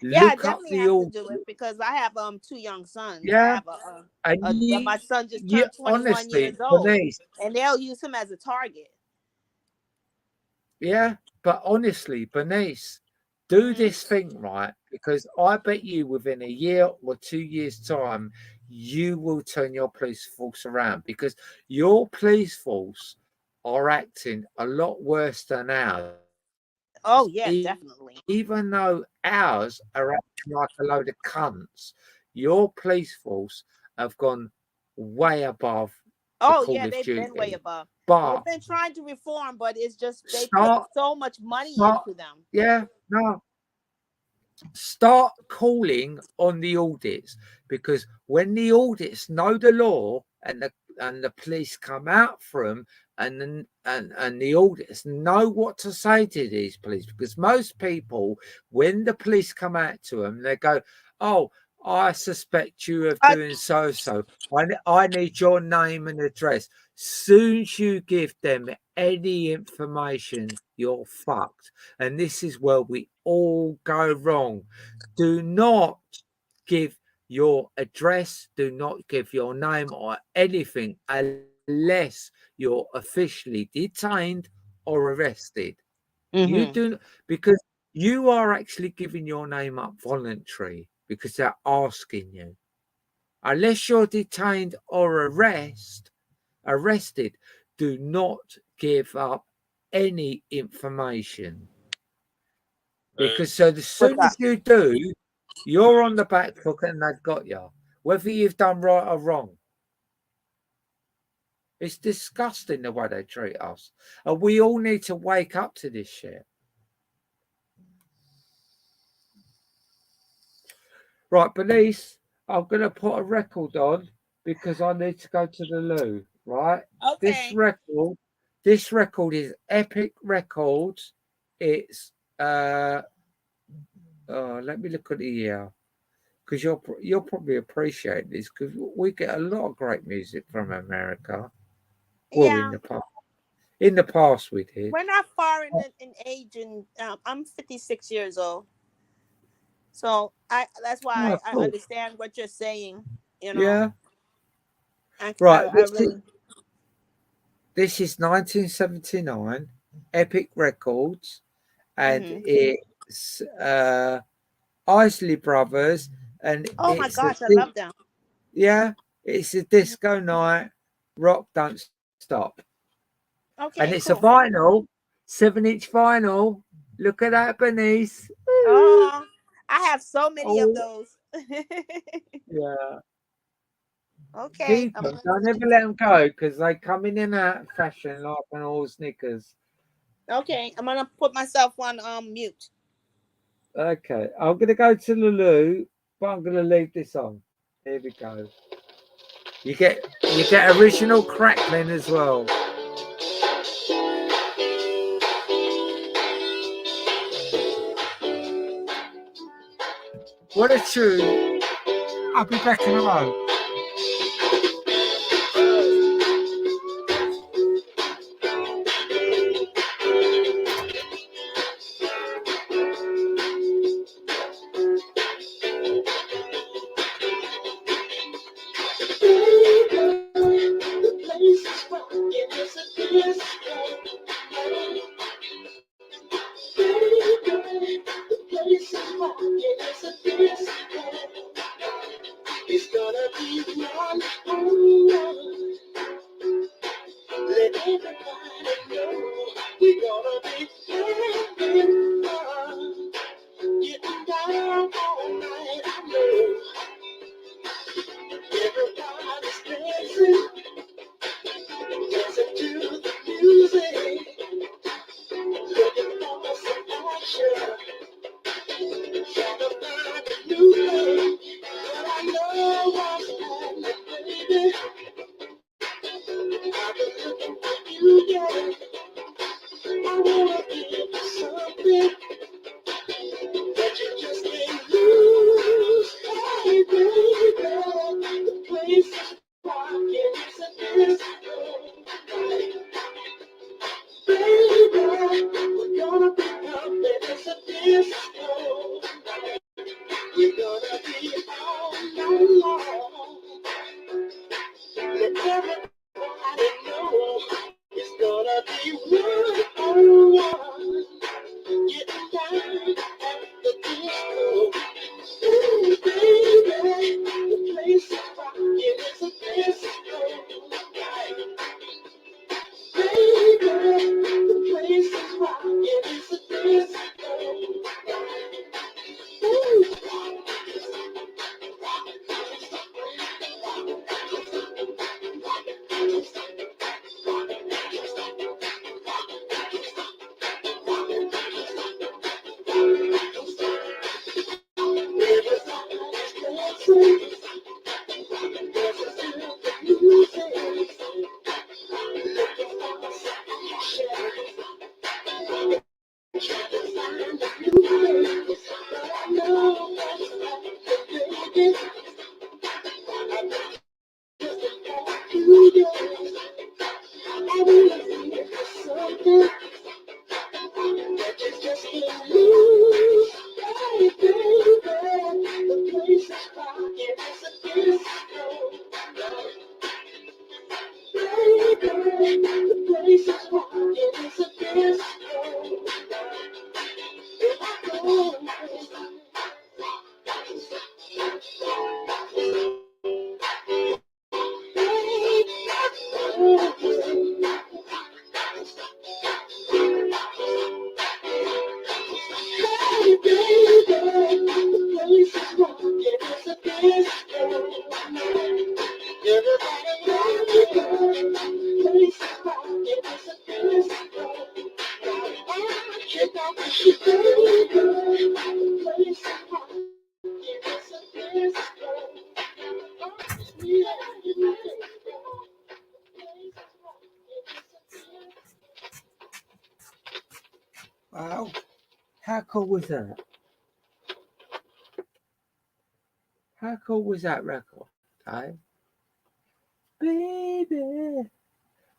Yeah, I Look up definitely the have to audit. do it because I have two young sons. I Yeah. have And my son just you turned 21 honestly, years old, Bernice, and they'll use him as a target. yeah, but honestly, Bernice, do Hmm. this thing right because I bet you within a year or 2 years' time, you will turn your police force around because your police force are acting a lot worse than ours, even Oh though yeah, definitely. ours are acting like a load of cunts. Your police force have gone way above the Call of Oh yeah, they've Duty. been way above. But They've been trying to reform, but it's just they put start, so much money start, into them. yeah, no, start calling on the audits because when the audits know the law and the police come out for them and the auditors know what to say to these police because most people when the police come out to them they go, oh, I suspect you of Uh, doing so. I need your name and address. Soon as you give them any information, you're fucked. And this is where we all go wrong. Do not give your address, do not give your name or anything unless you're officially detained or arrested. You mm-hmm. do because you are actually giving your name up voluntary because they're asking you. Unless you're detained or arrested, do not give up any information. Because so as What's soon up? as you do, you're on the back foot and they've got you. Whether you've done right or wrong. It's disgusting the way they treat us. And we all need to wake up to this shit. Right, Bernice, I'm going to put a record on because I need to go to the loo, right? This Okay. record, this record is Epic Records. It's, let me look at the year. Because you'll probably appreciate this because we get a lot of great music from America. Well, in Yeah. the past, In the past, we did. We're not far in age, and I'm 56 years old, so that's Oh, why I cool. understand what you're saying. You know, Yeah. I Right. really. This is 1979, Epic Records, and Hmm. it's Isley Brothers, and Oh my it's a gosh, I love them. yeah, it's a disco night. Rock don't stop, and it's a Okay, cool. vinyl, 7-inch vinyl. Look at that, Bernice. Oh, I have so many of Oh, those. yeah. Okay, Keep them. Don't ever let them go because they come in and out of fashion like an old Snickers. okay. I'm gonna put myself on mute. Okay, I'm gonna go to Lulu, but I'm gonna leave this on. Here we go. You get original crackling as well. What a tune! I'll be back in a moment. It's gonna be one on one. Let everybody know we're gonna be having fun. Getting down all night, I know. Everybody's dancing, dancing to the music. Looking for some action, trying to find a new thing. But I know what's happening, baby. I've been looking for you, yeah. I wanna give you something that you just can't lose. Hey, baby, the place is rocking, it's a disco. Baby, we're gonna be pumping, it's a disco. We're gonna be all night long. Let everybody know it's gonna be one on one. Getting down at the disco. Ooh, baby, the place is rocking, it's a disco. Baby, the place is rocking, it's a disco. Ooh. Wow, how cool was that? How cool was that record, Dave? Baby,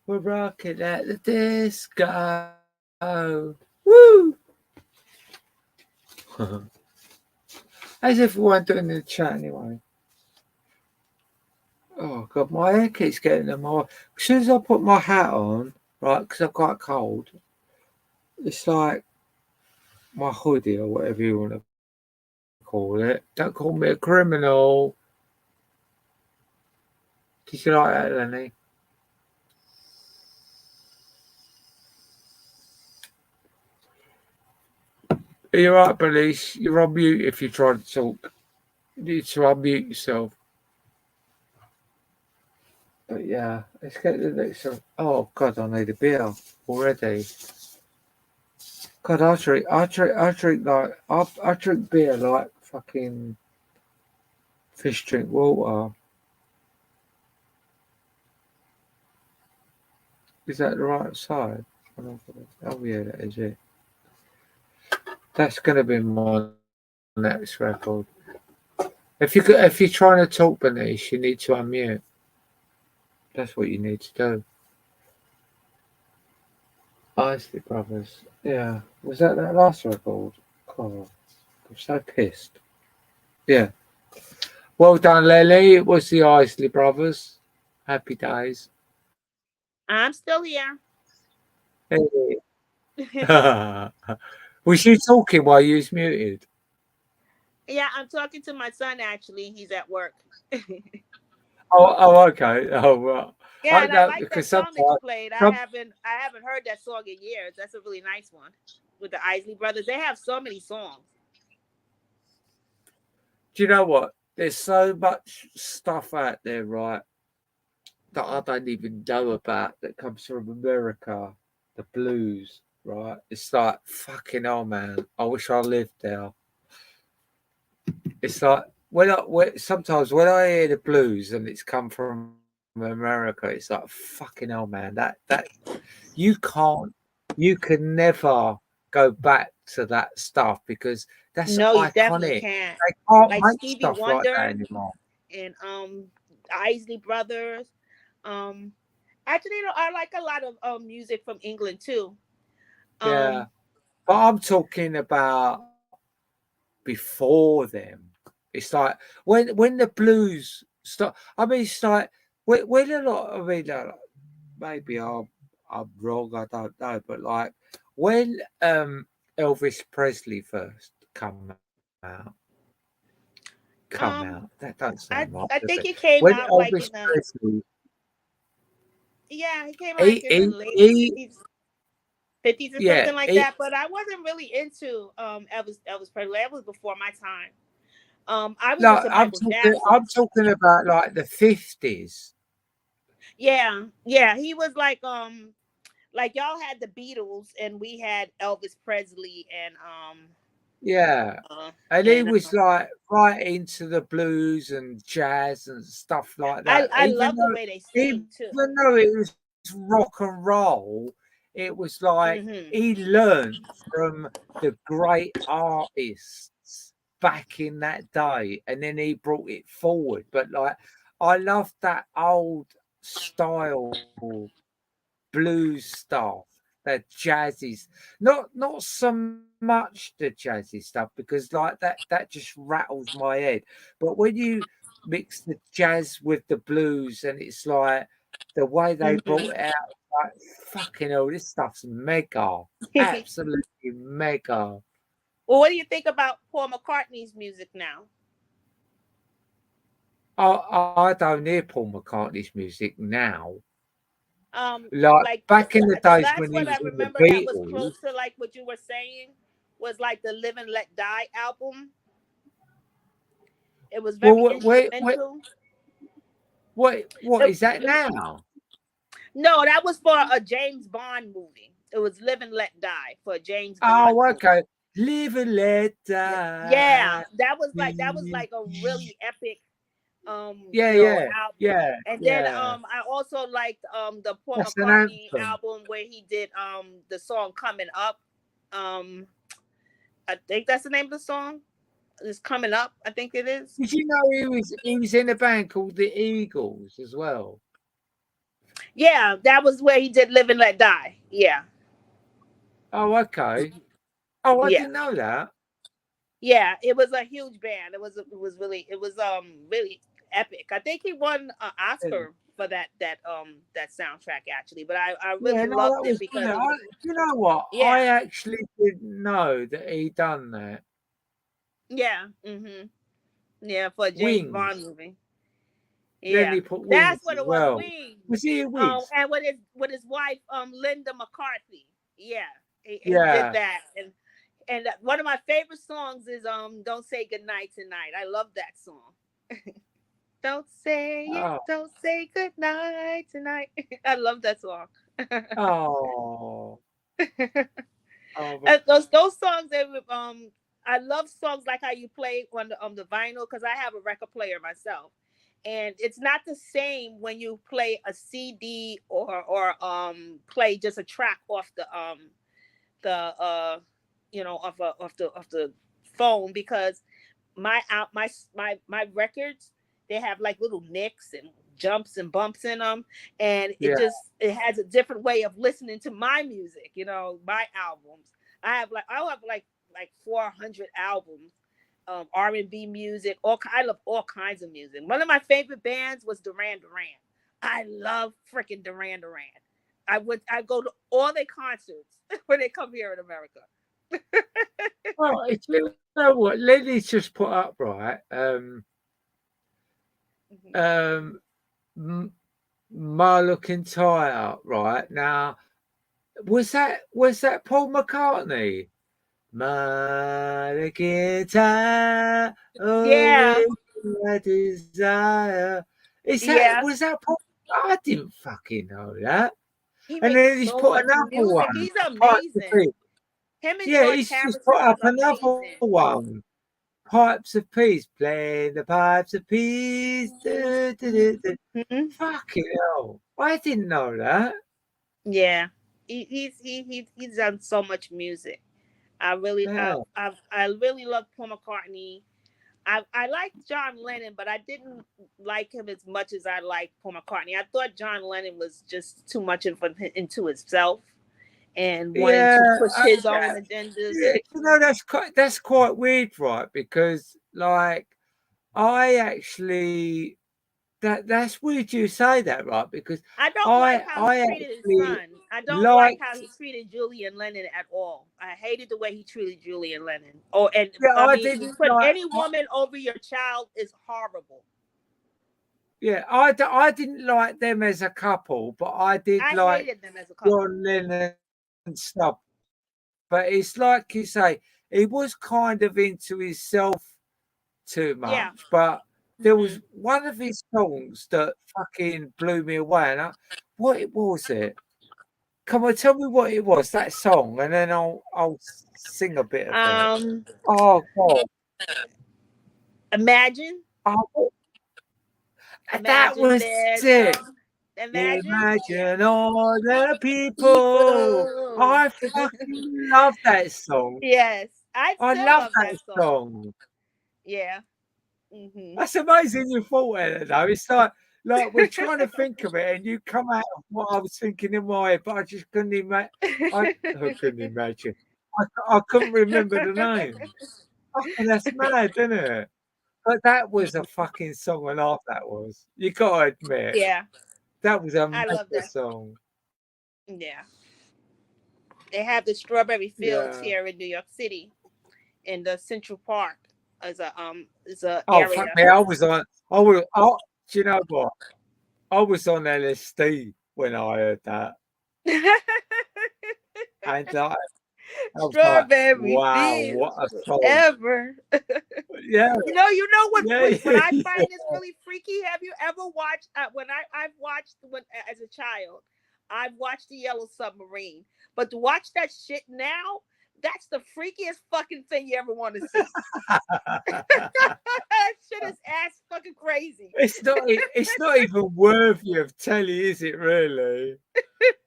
We're rocking at the disco. Woo! As if we weren't doing the chat anyway. Oh god, my hair keeps getting them more. As soon as I put my hat on, right, because I'm quite cold, it's like my hoodie or whatever you want to call it. Don't call me a criminal. Did you like that, Lenny? Are you right, Belize? You're on mute if you try to talk. You need to unmute yourself. But yeah, let's get the next one. Oh god, I need a beer already. God, I drink beer like fucking fish drink water. Is that the right side? Oh yeah, that is it. That's gonna be my next record. If you're trying to talk, Benish, you need to unmute. That's what you need to do. Isley Brothers. Yeah. Was that last record? God, I'm so pissed. Yeah. Well done, Lily. It was the Isley Brothers. Happy days. I'm still here. Hey. Was you talking while you was muted? Yeah, I'm talking to my son actually. He's at work. Okay. Oh, well. Yeah, I and I know like that because song that you sometimes, played. some, I haven't heard that song in years. That's a really nice one with the Isley Brothers. They have so many songs. do you know what? There's so much stuff out there, right, that I don't even know about that comes from America. The blues, right? It's like fucking hell, man. I wish I lived there. It's like sometimes when I hear the blues and it's come from America, it's like fucking hell, man. That you can't, you can never go back to that stuff because that's No, you definitely iconic. can't. They can't Like make Stevie stuff like that Wonder anymore. and Isley Brothers. Um Actually, I like a lot of music from England too. Yeah, Um but I'm talking about before them. It's like when the blues start. I mean, it's like when a lot. I mean, maybe I'm wrong. I don't know, but like when Elvis Presley first come out. um That don't sound I right, I does think it? he came When out like Elvis in the Presley, yeah, he came out like he in the he late he, 50s or yeah, something like that. But I wasn't really into Elvis Presley. That was before my time. I was no, into Michael I'm Jackson. talking about like the 50s. Yeah, yeah. He was like y'all had the Beatles and we had Elvis Presley Yeah. uh And he and was like right into the blues and jazz and stuff like that. I love the way they sing Even too. though it was rock and roll, it was like Hmm. he learned from the great artists back in that day, and then he brought it forward. But like, I love that old style blues stuff, the jazzy, not so much the jazzy stuff because like that just rattles my head. But when you mix the jazz with the blues and it's like the way they Hmm. brought it out, like fucking hell, this stuff's mega, absolutely mega. Well, what do you think about Paul McCartney's music now? I don't hear Paul McCartney's music now. Like Like back in the the days when last he one was I in the remember that was Beatles. close to like what you were saying was like the Live and Let Die album. It was Well, very instrumental. what It, is that now? no, that was for a James Bond movie. It was Live and Let Die for a James Bond Oh, movie. okay. Live and let Yeah, die. that was like a really epic Yeah, yeah, album. yeah, And then yeah. I also liked the Paul That's an McCartney anthem. album where he did the song Coming Up. Um I think that's the name of the song. It's Coming Up, I think it is. Did you know he was in a band called the Eagles as well? Yeah, that was where he did Live and Let Die. Yeah, Oh, okay. Oh, I yeah, didn't know that. yeah. It was a huge band. It was really epic. I think he won an Yeah, Oscar for that soundtrack actually. But I yeah, really no, that loved it was because brilliant. it was You know what? yeah, I actually didn't know that he done that. yeah, yeah for a James Bond Wings. movie. Then Yeah, he put that's Wings what as it was. well. Wings. Was he in Wings? And with his wife, Linda McCarthy. Yeah, he did Yeah. that, and one of my favorite songs is "Don't Say Goodnight Tonight." I love that song. Don't say it. Oh, Don't say goodnight tonight. I love that song. oh, oh, those songs I love songs like how you play on the vinyl because I have a record player myself, and it's not the same when you play a CD or play just a track off the of the phone because my records, they have like little nicks and jumps and bumps in them, and yeah, it has a different way of listening to my music, my albums. I have like 400 albums, R&B music. I love all kinds of music. One of my favorite bands was Duran Duran. I love freaking Duran. I go to all their concerts when they come here in America. well, it's, you know what? Lenny's just put up, right? Mhm. Um, M- My Looking Tired, right? Now, was that Paul McCartney? My Looking Tired, Yeah, always my desire. yeah. Was that Paul? I didn't fucking know that. He And makes then he's so put much another music. one. He's Pipes of amazing. Peace. Him and Yeah, George he's just put Harrison up was another amazing. one. Pipes of Peace, playing the pipes of peace. Du, du, du, du. Hmm. Fucking hell. I didn't know that. Yeah, he's done so much music. Yeah. I really love Paul McCartney. I like John Lennon, but I didn't like him as much as I like Paul McCartney. I thought John Lennon was just too much into himself and wanting Yeah. to push his own Yeah. agendas. Yeah. You know, that's quite weird, right? Because, like, I actually, that's weird you say that, right? Because I don't like I how he I treated his actually son. I don't like how liked, he treated Julian Lennon at all. I hated the way he treated Julian Lennon. Oh, and yeah, I I mean, to didn't put like. any woman over your child is horrible. Yeah, I didn't like them as a couple, but I did I like hated them as a couple. John Lennon stuff. But it's like you say, he was kind of into himself too Yeah. much. But there Hmm. was one of his songs that fucking blew me away. And what it was it? Come on, tell me what it was, that song, and then I'll sing a bit of it. Um, Oh God. imagine, Oh, that imagine was there's it. imagine. Imagine all the people. People. I fucking love that song. Yes, I I still love love that that song. song. Yeah. Hmm. That's amazing you thought of it though. It's like we're trying to think of it and you come out of what I was thinking in my head, but I just couldn't imagine. I couldn't imagine. I couldn't remember the name. Fucking that's mad, isn't it? But that was a fucking song and half that was. You gotta admit. Yeah, That was a I love mega that. song. Yeah. They have the strawberry fields Yeah. here in New York City in the Central Park as a Oh fuck area. me! Do you know what? I was on LSD when I heard that, and I was like, Strawberry "Wow, what fields a song!" forever. Yeah, You know yeah, what I yeah. find is really freaky? Have you ever watched when I've watched when as a child, I've watched the Yellow Submarine, but to watch that shit now, that's the freakiest fucking thing you ever want to see. That shit is ass fucking crazy. It's not even worthy of telly, is it? Really?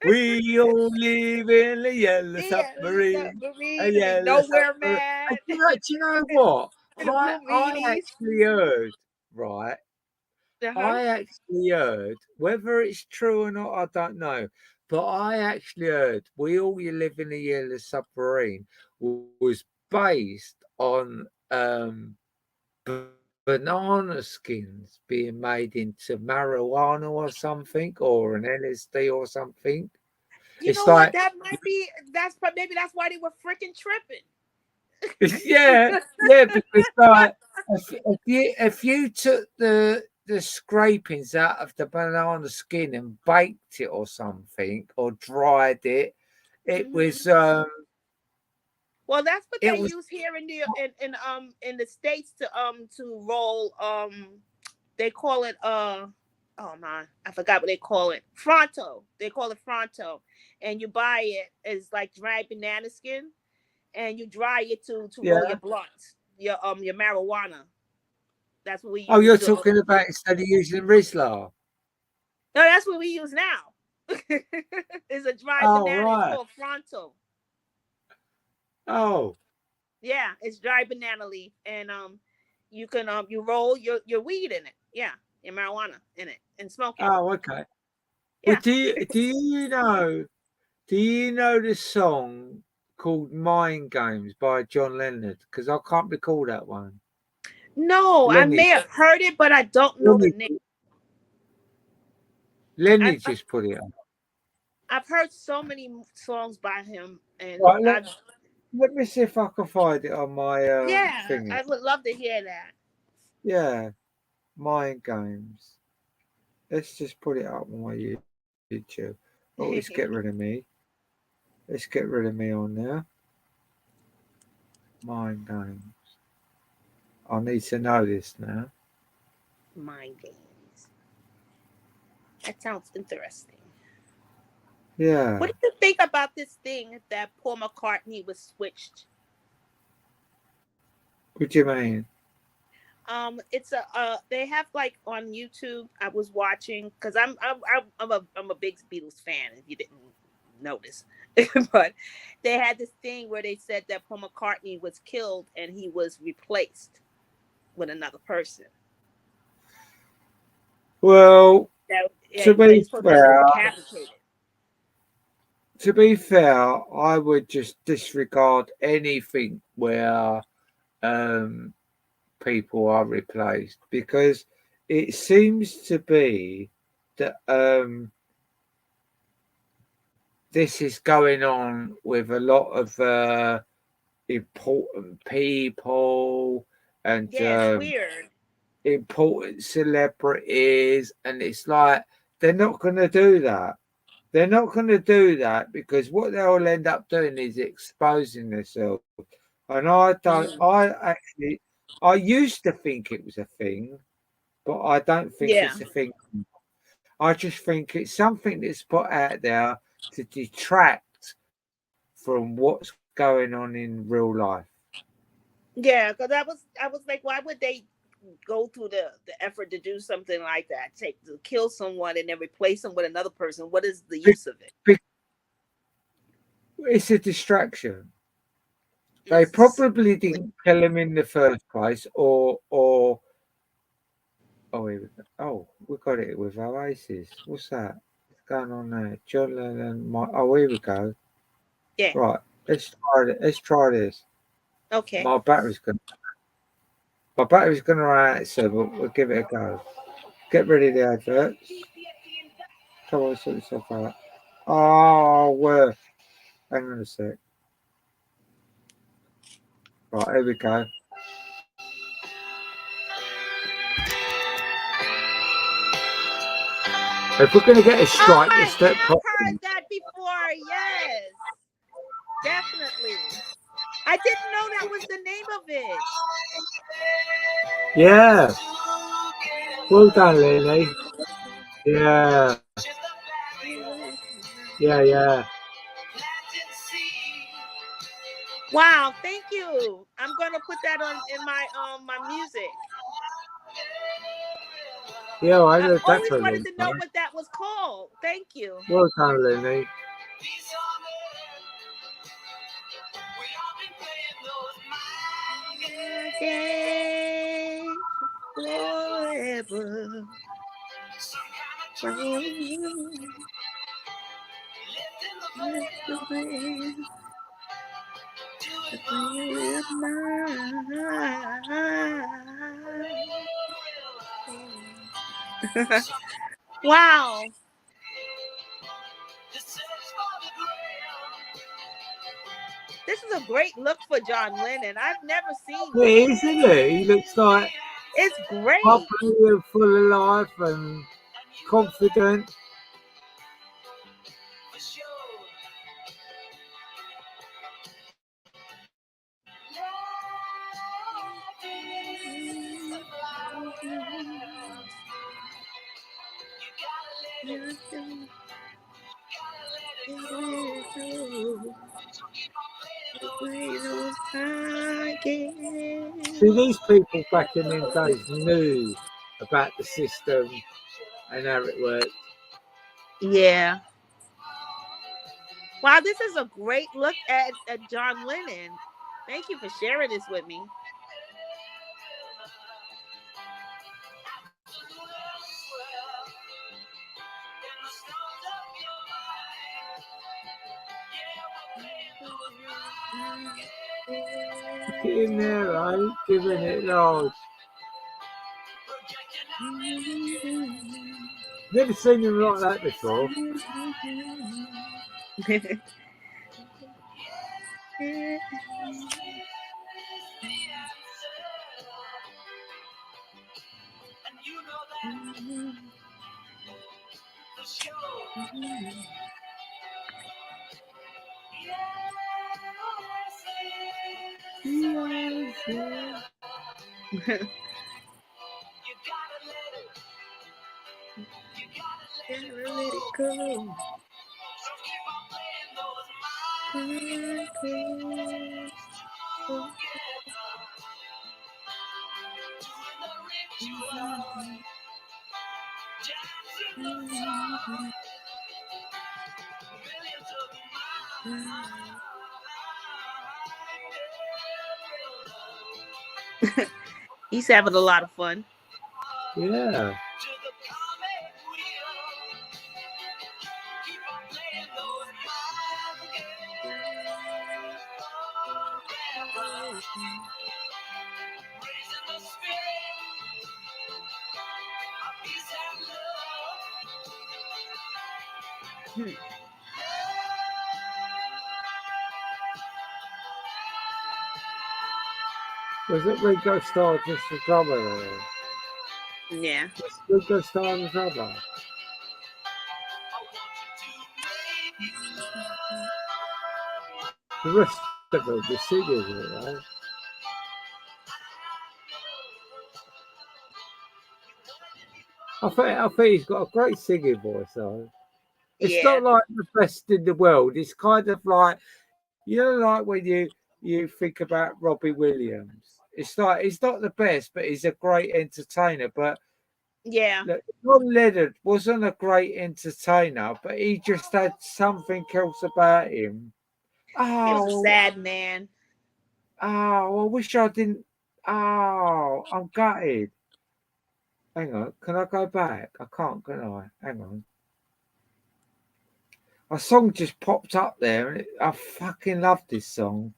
We all live in a yellow Yeah, submarine, a submarine and they yellow nowhere submarine. man And do you know what? and the blue I meanies. actually heard, right? Uh-huh. I actually heard, whether it's true or not, I don't know. But I actually heard We All You Live in a Yellow Submarine was based on banana skins being made into marijuana or something, or an LSD or something. You It's know what? like, That might be. Maybe that's why they were freaking tripping. yeah, yeah, because like if you took the scrapings out of the banana skin and baked it or something or dried it, it Hmm. was Well, that's what it they was use here in the states to roll they call it oh man, I forgot what they call it. Fronto. They call it Fronto. And you buy it as like dried banana skin and you dry it to roll yeah. your blunts, your marijuana. That's what we Oh, use you're to talking about instead of using Rizla. no, that's what we use now. It's a dried Oh banana. It's right. called Fronto. Oh, Yeah, it's dried banana leaf, and you can you roll your weed in it. Yeah, your marijuana in it and smoke it. oh, okay. Well, Yeah. do you know the song called "Mind Games" by John Leonard? Because I can't recall that one. No, I Lenny, may have heard it, but I don't know the Lenny, name. Lenny I've just put it on. I've heard so many songs by him, and Right, I let me see if I can find it on my yeah, thingy. I would love to hear that. Yeah, Mind Games. Let's just put it up on my YouTube. Oh, let's get rid of me. Let's get rid of me on there. Mind Games. I need to know this now. Mind games. That sounds interesting. What Yeah. do you think about this thing that Paul McCartney was switched? What do you mean? It's a they have like on YouTube. I was watching because I'm a big Beatles fan. If you didn't notice, but they had this thing where they said that Paul McCartney was killed and he was replaced with another person. Well, That yeah, to he be was supposed to be fair, decapitated. I would just disregard anything where um, people are replaced because it seems to be that this is going on with a lot of important people and Yeah, it's weird. important celebrities, and it's like they're not going to do that. They're not going to do that because what they'll end up doing is exposing themselves. And I don't. Mm. I used to think it was a thing, but I don't think Yeah, it's a thing. I just think it's something that's put out there to detract from what's going on in real life. yeah, because I was like, why would they go through the effort to do something like that? Take to kill someone and then replace them with another person. What is the Be- use of it? be- It's a distraction. They It's probably didn't kill him in the first place, or oh, here we go. Oh, we got it with Oasis. What's that? What's going on there? John Lennon. Oh, here we go. yeah. Right, let's try it. Let's try this. Okay. My battery's gonna. My battery's gonna run out soon, but we'll give it a go. Get rid of the adverts. Come on, sort yourself out. Oh, where? Hang on a sec. Right, here we go. If we're gonna get a Oh, strike, I let's do it have properly. heard that before. Yes, definitely. I didn't know that was the name of it. Yeah. Well done, Lily. Yeah. Yeah, yeah. Wow, thank you. I'm gonna put that on in my music. Yeah, well, I I've did that always for a wanted long to know time. what that was called. Thank you. Well done, Lily. Again, forever. Wow. This is a great look for John Lennon. I've never seen It this. is, isn't it? He looks like It's great. bubbly and full of life and confident. See, these people back in them days knew about the system and how it worked. Yeah. Wow, this is a great look at John Lennon. Thank you for sharing this with me. Look at him there, right? Giving it large. Never seen him like that before. Let it go. He's having a lot of fun. Yeah. Was it Ringo Starr just the drummer there? Yeah. Was Ringo Starr the drummer? The rest of them, the singers, right? I think he's got a great singing voice, though. It's Yeah. not like the best in the world. It's kind of like, like when you think about Robbie Williams. It's like he's not the best, but he's a great entertainer. But Yeah. look, John Lennon wasn't a great entertainer, but he just had something else about him. He was a Oh, sad man. I wish I didn't. Oh, I'm gutted. Hang on, can I go back? I can't, can I? Hang on. A song just popped up there, and I fucking love this song.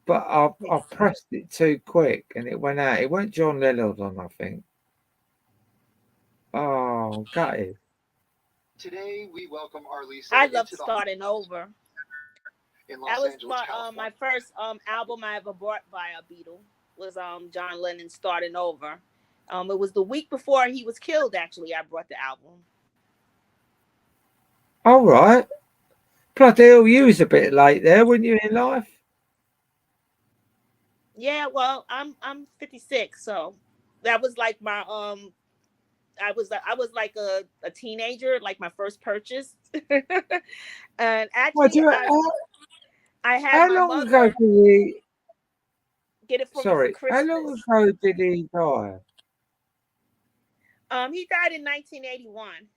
But I pressed it too quick and it went out. It went John Lennon on, I think. Oh, gutted. Today we welcome our Lisa I love into the starting over. in That Los was Angeles, California. my first album I ever bought by a Beatle was John Lennon starting over. It was the week before he was killed. Actually, I brought the album. All right. Bloody hell, you was a bit late there, weren't you, in life? Yeah, well, I'm 56, so that was like my I was like a teenager, like my first purchase. And What actually, do you, I had how my long ago mother did he? get it for me for Sorry, how long Christmas. ago did he die? He died in 1981,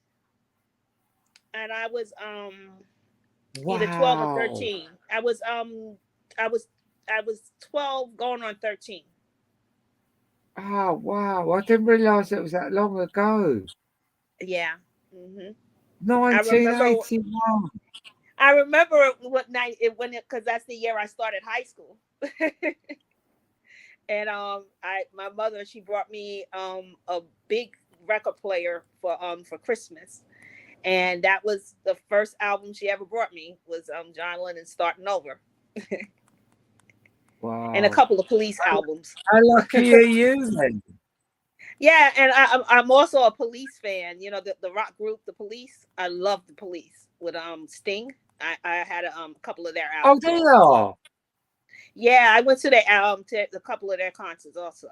and I was either 12 or Wow. 13. I was I was 12 going on 13. Oh, wow. I didn't realise it was that long ago. Yeah. Hmm. I remember. 1981. I remember what night it when it because that's the year I started high school. And I my mother she brought me a big record player for Christmas, and that was the first album she ever brought me was John Lennon Starting Over, and a Wow. couple of Police albums. How lucky are you then? Yeah, and I'm also a Police fan. You know the rock group, the Police. I love the Police with Sting. I had a couple of their Oh, albums they also. are. Yeah, I went to a couple of their concerts also.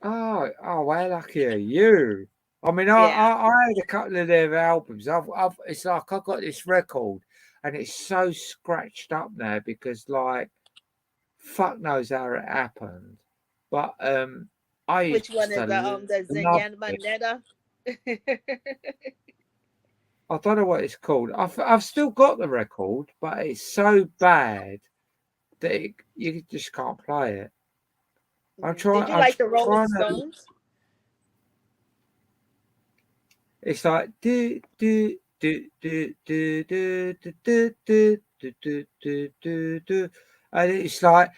Oh, how lucky are you? I mean, Yeah. I had a couple of their albums. It's like I got this record, and it's so scratched up now because, like, fuck knows how it happened. But I Which used one to is the love Zenyan it. Manetta? I don't know what it's called. I've still got the record, but it's so bad that you just can't play it. Did you I'm like the Rolling trying to. Stones? It's like do do do do do do do do do do do do do do, and it's like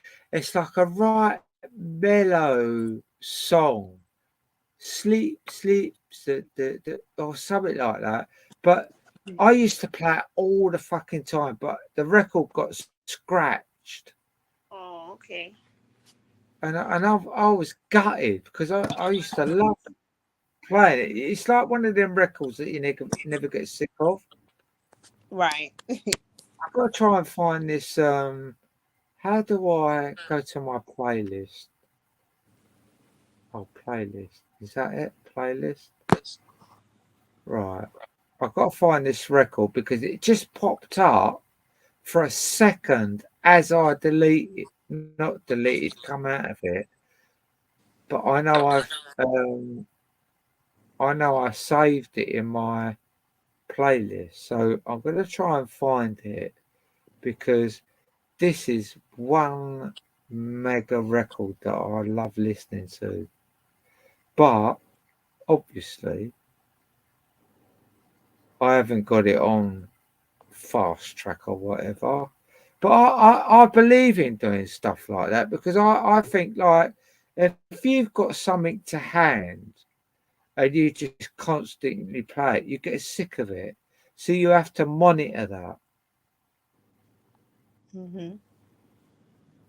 a right mellow song. Sleep, sleep, or something like that. But I used to play it all the fucking time, but the record got scratched, Oh, okay. I was gutted because I used to love playing it. It's like one of them records that you never get sick of. Right. I've got to try and find this. How do I go to my playlist? Oh, playlist. Is that it? Playlist. Right. I've got to find this record because it just popped up for a second as I not deleted, come out of it. But I know I saved it in my playlist, so I'm going to try and find it because this is one mega record that I love listening to. But obviously, I haven't got it on fast track or whatever. But I believe in doing stuff like that because I think like if you've got something to hand and you just constantly play it, you get sick of it. So you have to monitor that. Hmm.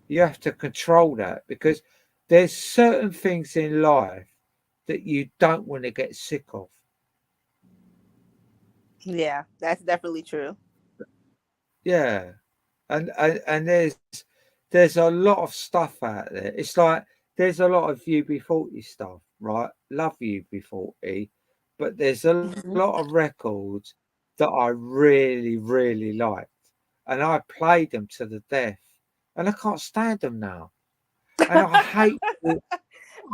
You have to control that because there's certain things in life that you don't want to get sick of. Yeah, that's definitely true. Yeah. And there's a lot of stuff out there. It's like there's a lot of UB40 stuff, right? Love UB40, but there's a lot of Hmm. records that I really, really liked, and I played them to the death, and I can't stand them now. And I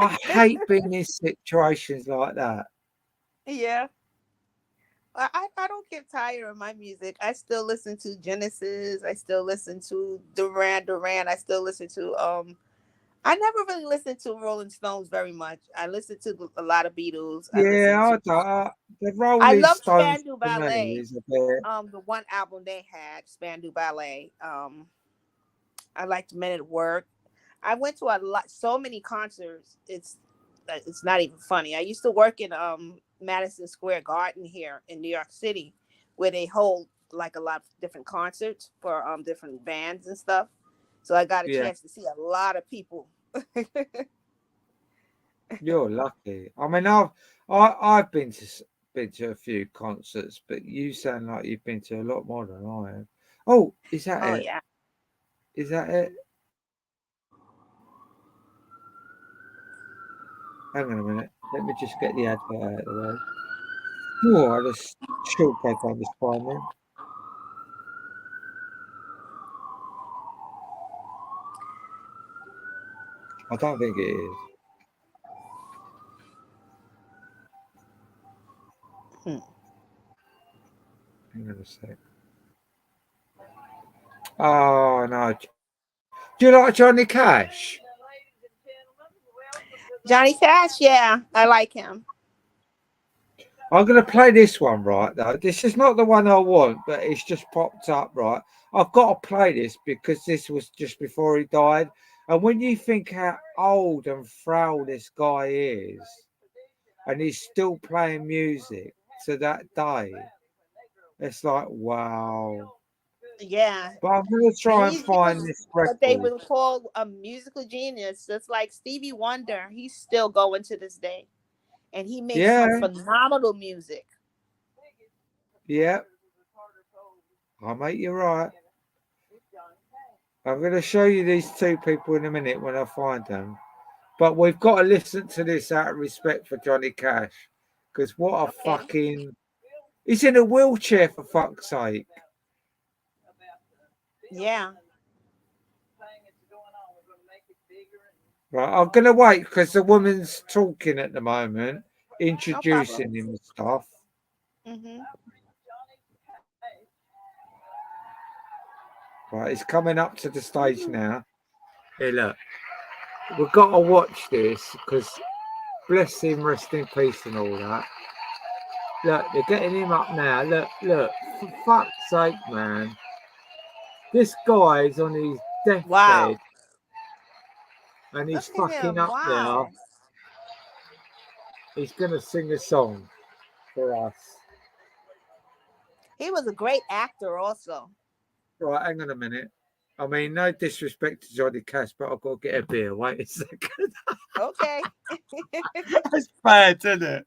hate being in situations like that. Yeah. I don't get tired of my music. I still listen to Genesis. I still listen to Duran Duran. I still listen to I never really listened to Rolling Stones very much. I listened to a lot of Beatles. I listened Yeah, to the I Rolling love Stones Spandau for me Ballet. is a bit. The one album they had, Spandau Ballet. I liked Men at Work. I went to a lot, so many concerts. It's not even funny. I used to work in Madison Square Garden here in New York City, where they hold like a lot of different concerts for different bands and stuff. So I got a Yeah. chance to see a lot of people. You're lucky. I mean, I've been to a few concerts, but you sound like you've been to a lot more than I have. Oh, is that Oh it? yeah. Is that it? Hang on a minute. Let me just get the advert out of the way. Oh, I just shortcut on this one then. I don't think it is. Hmm. Hang on a sec. Oh no. Do you like Johnny Cash? Johnny Cash, yeah, I like him. I'm going to play this one, right, though. This is not the one I want, but it's just popped up, right? I've got to play this because this was just before he died. And when you think how old and frail this guy is, and he's still playing music to that day, it's like, wow. Yeah. But I'm going to And try and he find was this what they record. would call a musical genius. Just like Stevie Wonder. He's still going to this day. And he makes Yeah, some phenomenal music. yeah. I mate, you're right. I'm going to show you these two people in a minute when I find them. But we've got to listen to this out of respect for Johnny Cash. Because what a Okay. fucking. He's in a wheelchair, for fuck's sake. Yeah. Right, I'm going to wait because the woman's talking at the moment, No problem. introducing him and stuff. Hmm. Right, he's coming up to the stage now. Here, look. We've got to watch this because bless him, rest in peace and all that. Look, they're getting him up now. Look, look. For fuck's sake, man. This guy's on his Wow. deathbed and Look he's at fucking him. up there. Wow. He's going to sing a song for us. He was a great actor also. Right, hang on a minute. I mean, no disrespect to Johnny Cash, but I've got to get a beer. Wait a second. Okay. That's bad, isn't it?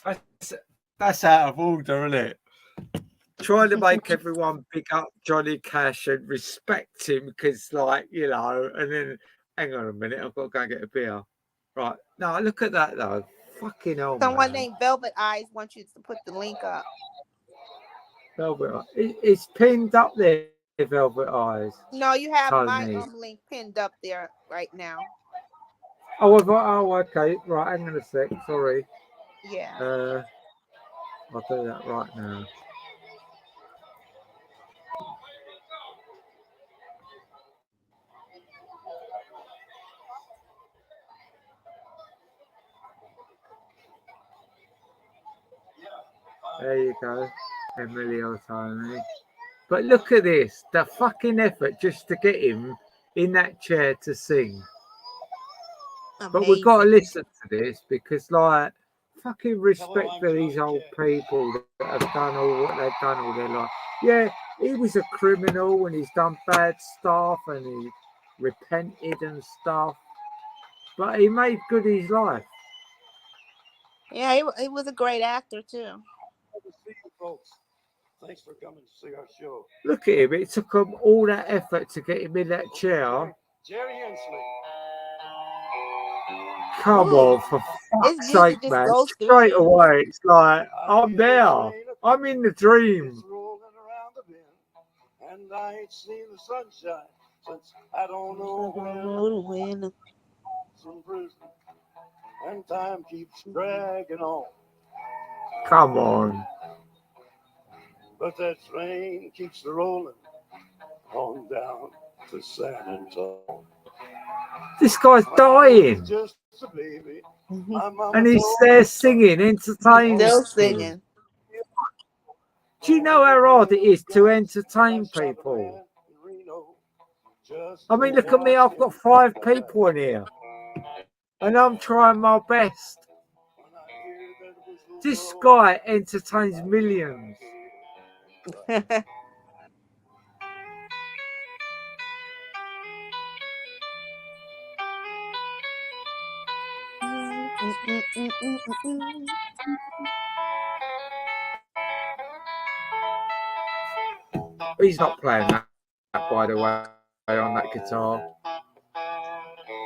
that's, that's out of order, isn't it? Trying to make everyone pick up Johnny Cash and respect him because, like, you know, and then hang on a minute, I've got to go and get a beer. Right. No, look at that, though. Fucking hell, Someone man. named Velvet Eyes wants you to put the link up. Velvet Eyes. It's pinned up there, Velvet Eyes. No, you have my Tony. link pinned up there right now. Oh, okay. Right, hang on a sec. Sorry. Yeah. I'll do that right now. There you go. Emilio Tony. But look at this. The fucking effort just to get him in that chair to sing. But we've got to Amazing. listen to this because, like, fucking respect for these old people that have done all what they've done all their life. Yeah, he was a criminal and he's done bad stuff and he repented and stuff. But he made good his life. Yeah, he was a great actor too. Good to see you folks. Thanks for coming to see our show. Look at him. It took him all that effort to get him in that chair. Jerry Hensley. Come Ooh, on, for his fuck's music sake, just man. goes through Straight you. away, it's like, I'm there. I'm in the dream. It's rolling around the bend, and I ain't seen the sunshine since I don't know when. Some prison, and time keeps dragging on. Come on. But that train keeps rolling on down to San Antonio. This guy's When I was dying. just a baby, Mhm. my mama And he's told there me, singing, He's entertaining. still singing. Do you know how hard it is to entertain people? I mean, look at me. I've got 5 people in here. And I'm trying my best. This guy entertains millions. He's not playing that, by the way, on that guitar.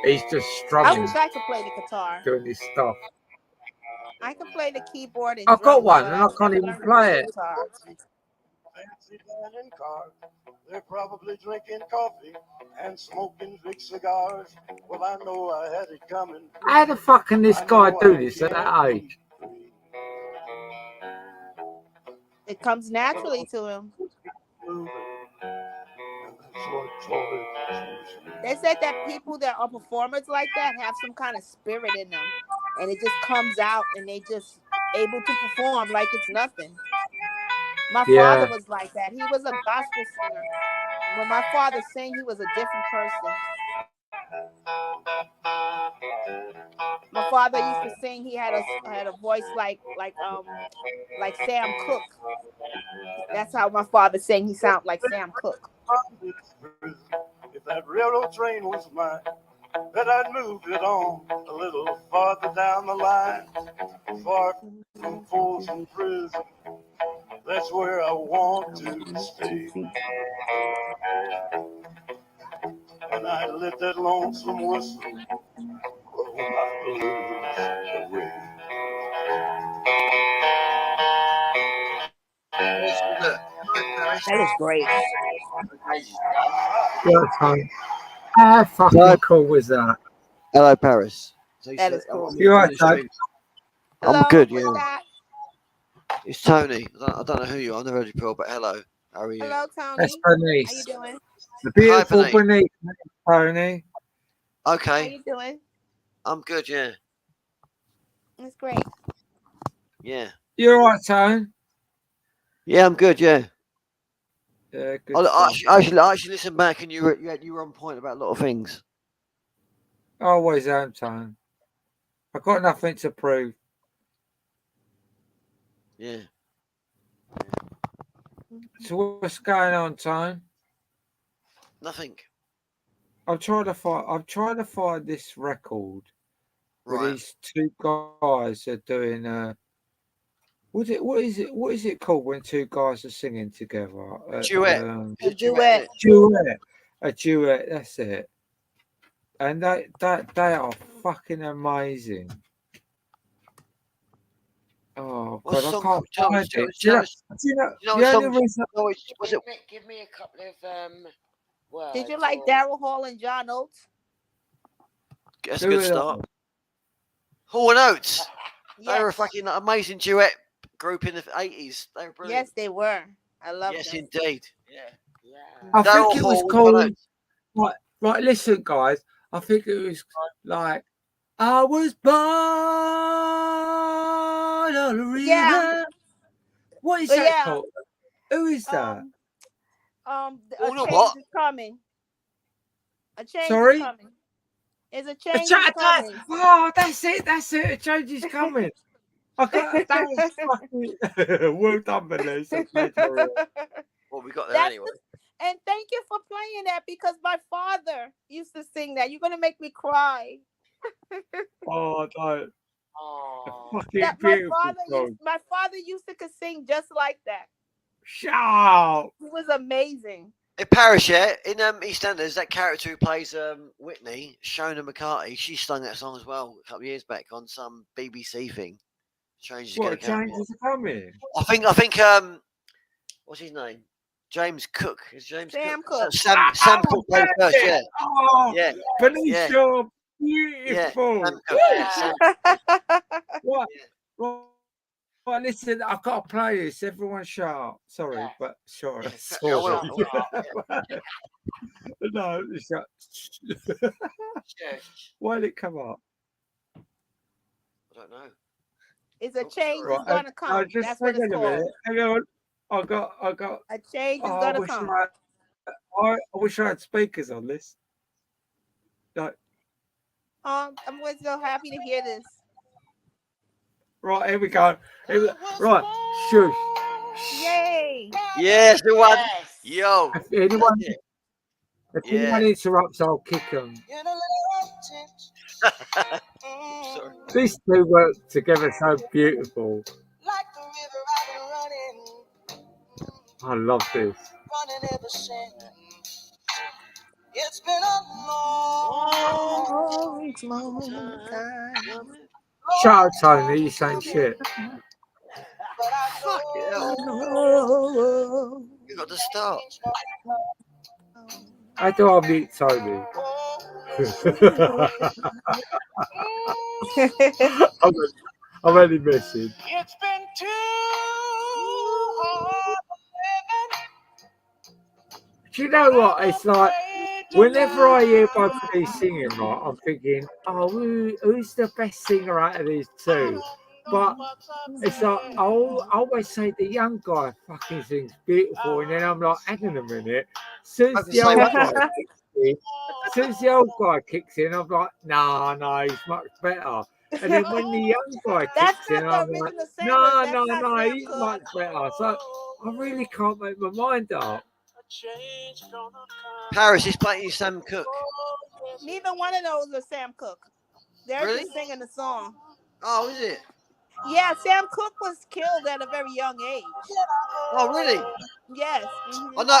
He's just I strumming, wish I could play the guitar. doing his stuff. I can play the keyboard and I've got drums, one but and I I've can't never even learned to play play it. guitar. Fancy dining cars. They're probably drinking coffee and smoking big cigars. Well, I know I had it coming. How the fuck can this I guy know do I this at can't that be age? free. It comes naturally to him. They said that people that are performers like that have some kind of spirit in them, and it just comes out, and they just able to perform like it's nothing. My father Yeah. was like that. He was a gospel singer. When my father sang, he was a different person. My father used to sing. He had a voice like Sam Cooke. That's how my father sang. He sounded like Sam Cooke. If that railroad train was mine, that I'd move it on a little farther down the line, far from Folsom Prison. That's where I want to stay. And I let that lonesome whistle blow my blues away. Look, hi, Paris. That is great. What time? How fucking cool was that? Hello, Paris. So That is cool. You alright, Dave? I'm Hello, good, what's yeah. that? It's Tony. I don't know who you are. I've never heard you before, but hello. How are you? Hello, That's Tony. How you Bernice. doing? The beautiful Bernice. Bernice, Tony. How Okay, you doing? I'm good, yeah. It's great. Yeah. You alright, Tony? Yeah, I'm good, yeah. Yeah, good I stuff. actually listened back and you were on point about a lot of things. Always am, Tony. I've got nothing to prove. Yeah. So what's going on, Tony? Nothing. I'm trying to find this record where Right. these two guys are doing what is it called when two guys are singing together? Duet. A It's a duet. Duet. A duet, that's it. And they are fucking amazing. Oh What god, I song? can't Do you know, find do you it. know, Do you know, what the song? only reason Was it? Give me a couple of words. Did you like or- Daryl Hall and John Oates? That's a Who good are start. Hall and Oates. They were a Yes. fucking amazing duet group in the 80s. They were brilliant. Yes, they were. I love Yes, them. indeed. Yeah. Yeah. I Daryl think it was Hall with John called Oates. right, listen guys, I think it was like I was born on a Yeah. river. What is But that yeah. called? Who is that? A All the change what? is coming. A change is Sorry? coming. Is a A change cha- is coming. oh, that's it. A change is coming. I got that was fucking well done, Bernice. I'm glad you're here. Well, we got there That's anyway. and thank you for playing that because my father used to sing that. You're gonna make me cry. Oh, no. Oh. Fucking That beautiful song. my father used to could sing just like that. Shut up. He was amazing. In Paris, yeah, in EastEnders, that character who plays Whitney, Shona McCarthy, she sung that song as well a couple of years back on some BBC thing. Change is What, going to come. changes are coming? I think what's his name? James Cook. Is James Sam Cook? Cooke. Sam Cook played that's first, it. yeah. Oh, Yeah. Bernice, Yeah. you're Yeah. beautiful. Sam Cook. Yeah. Sam Right, right, listen, I've got to play this. Everyone shut up. Sorry, but sure. Yeah, Sorry. I will. No, shut. Why did it come up? I don't know. It's a Oh, change sorry. is gonna come. Just That's what hang it's on a minute. called. Hang on. I got. A change is Oh, gonna come. I wish I had speakers on this. Like, I'm so happy to hear this. right, here we go. Right, shush. Yay! Yes, the one. Yes. Yo. If anyone, That's it. if Yeah. anyone interrupts, I'll kick them. Sorry. These two work together so beautiful. Like the river I've been running, I love this. running ever since. It's been a long Time. Shut up, Tony. You saying shit. but I Fuck it hell. Oh. You got to start. How do I meet Tony? I'm only messing. It's been too hard Do you know what? It's like whenever I hear both of these singing, right, I'm thinking, oh, who's the best singer out of these two? But it's like I always say the young guy fucking sings beautiful, and then I'm like, hang on a minute. Since Both the the same old way. guy kicks in, since the old guy kicks in, I'm like, no, he's much better. And then when the young guy That's kicks in, not I'm the like, original singers. That's no, not Sam he's Cooke. much better. So I really can't make my mind up. Paris is playing Sam Cooke. Neither one of those are Sam Cooke. They're Really? just singing the song. Oh, is it? Yeah, Sam Cooke was killed at a very young age. Oh, really? Yes. I know.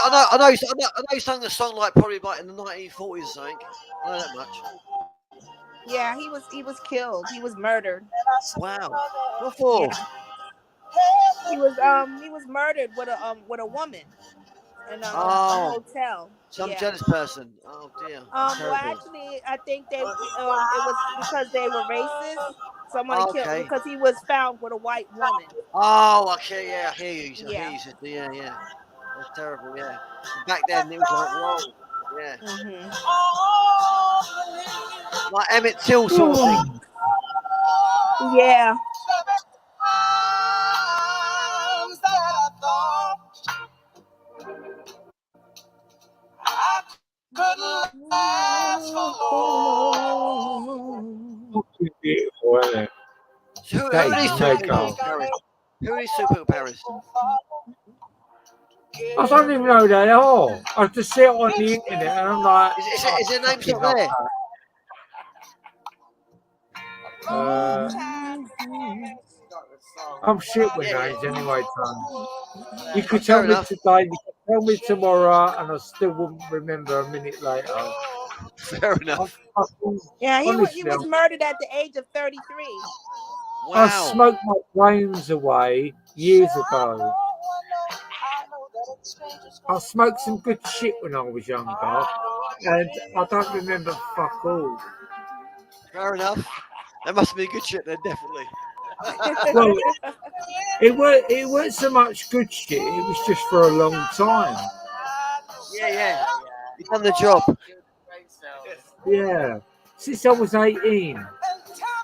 He sang the song like probably like in the 1940s or something. I know that much. Yeah, he was killed. He was murdered. Wow. What for? Yeah. He was murdered with a woman in a Oh, hotel. some Yeah. jealous person. Oh dear. That's Well, terrible. actually, I think it was because they were racist. Someone Oh, killed okay. because he was found with a white woman. Oh, okay. Yeah, I hear you. I hear Yeah. you, sister. Yeah. That's terrible. Yeah. Back then it was like, whoa. Yeah. Mhm. Like Emmett Till sort of thing. Yeah. Fucking beautiful, isn't it? So who That are these is two mega. people, Paris? Who are these two people, Paris? I don't even know who they are. I just see it on the internet, and I'm like, Is their names fucking not there? hell. I'm shit with Yeah, names anyway, Tom. You Oh, could fair tell me enough. today, you could tell me tomorrow, and I still wouldn't remember a minute later. Fair enough. Yeah, he Honestly, was murdered at the age of 33. I Wow. smoked my brains away years ago. I smoked some good shit when I was younger, and I don't remember fuck all. Fair enough. That must be good shit then, definitely. Well, it weren't so much good shit, it was just for a long time. Yeah. You've done the job. Yeah, since I was 18.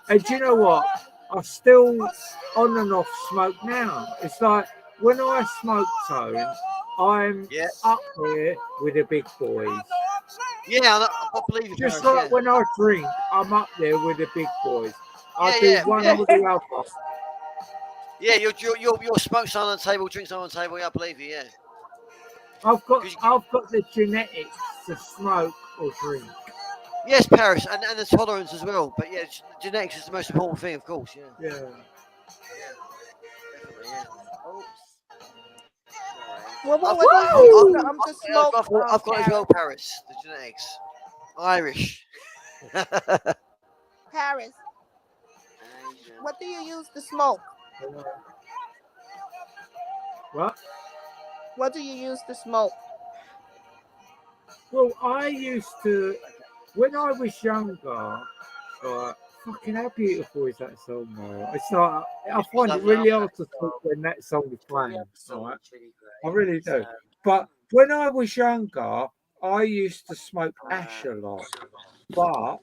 And do you know what? I still on and off smoke now. It's like when I smoke, Tone, I'm Yeah. up there with the big boys. Yeah, I believe you, Just Paris. like Yeah. when I drink, I'm up there with the big boys. I Yeah, do yeah. one or the other. Yeah, you're smoke sign on the table, drink sign on the table. Yeah, I believe you. Yeah. I've got the genetics to smoke or drink. Yes, Paris, and the tolerance as well. But yeah, genetics is the most important thing, of course. Yeah. Yeah. Definitely. Yeah. Oops. Well, I've what got, do you use to smoke? I've got as well, Paris. The genetics. Irish. Paris. What do you use to smoke? What? What do you use to smoke? Well, I used to, when I was younger, fucking how beautiful is that song, though? It's like, I find it really hard to talk when that song is playing. Right? I really do. But when I was younger, I used to smoke ash a lot. But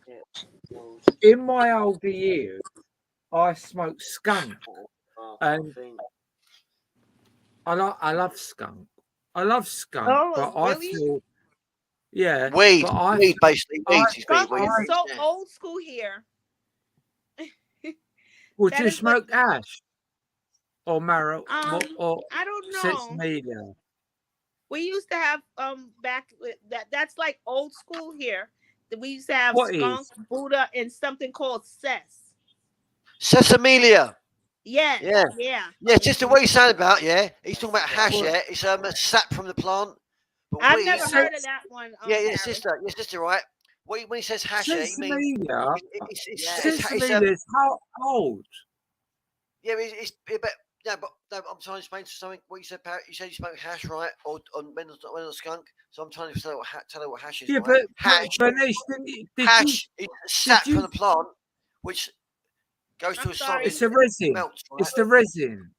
in my older years, I smoked skunk. And I love skunk. I love skunk, Oh, but really? I feel, yeah, Weed, but I weed, basically. Weed. You Skunk speak weed. is so Yeah. old school here. would That you is what. smoke ash or marrow or I don't know. sinsemilla? We used to have back with that. That's like old school here. We used to have What skunk, is? Buddha, and something called cess. Sesamelia. Yes. Yeah. Yeah. Yeah, just the way you sound about, yeah. He's talking about hash, What? yeah. It's a sap from the plant. But I've weed, never So- heard of that one. yeah, Paris. sister, right? When he says hash, yeah, he means Sinsemilla? it's Sinsemilla is how old? yeah, it's but no, but I'm trying to explain to something. What you said, Parrot, you said you spoke hash, right? Or on when on skunk. So I'm trying to tell her what hash is, Yeah, right? but Hash, Bernice, did hash is sap you- from the plant, which goes to I'm a sorry. solid. it's the resin. Melts, right? It's the resin.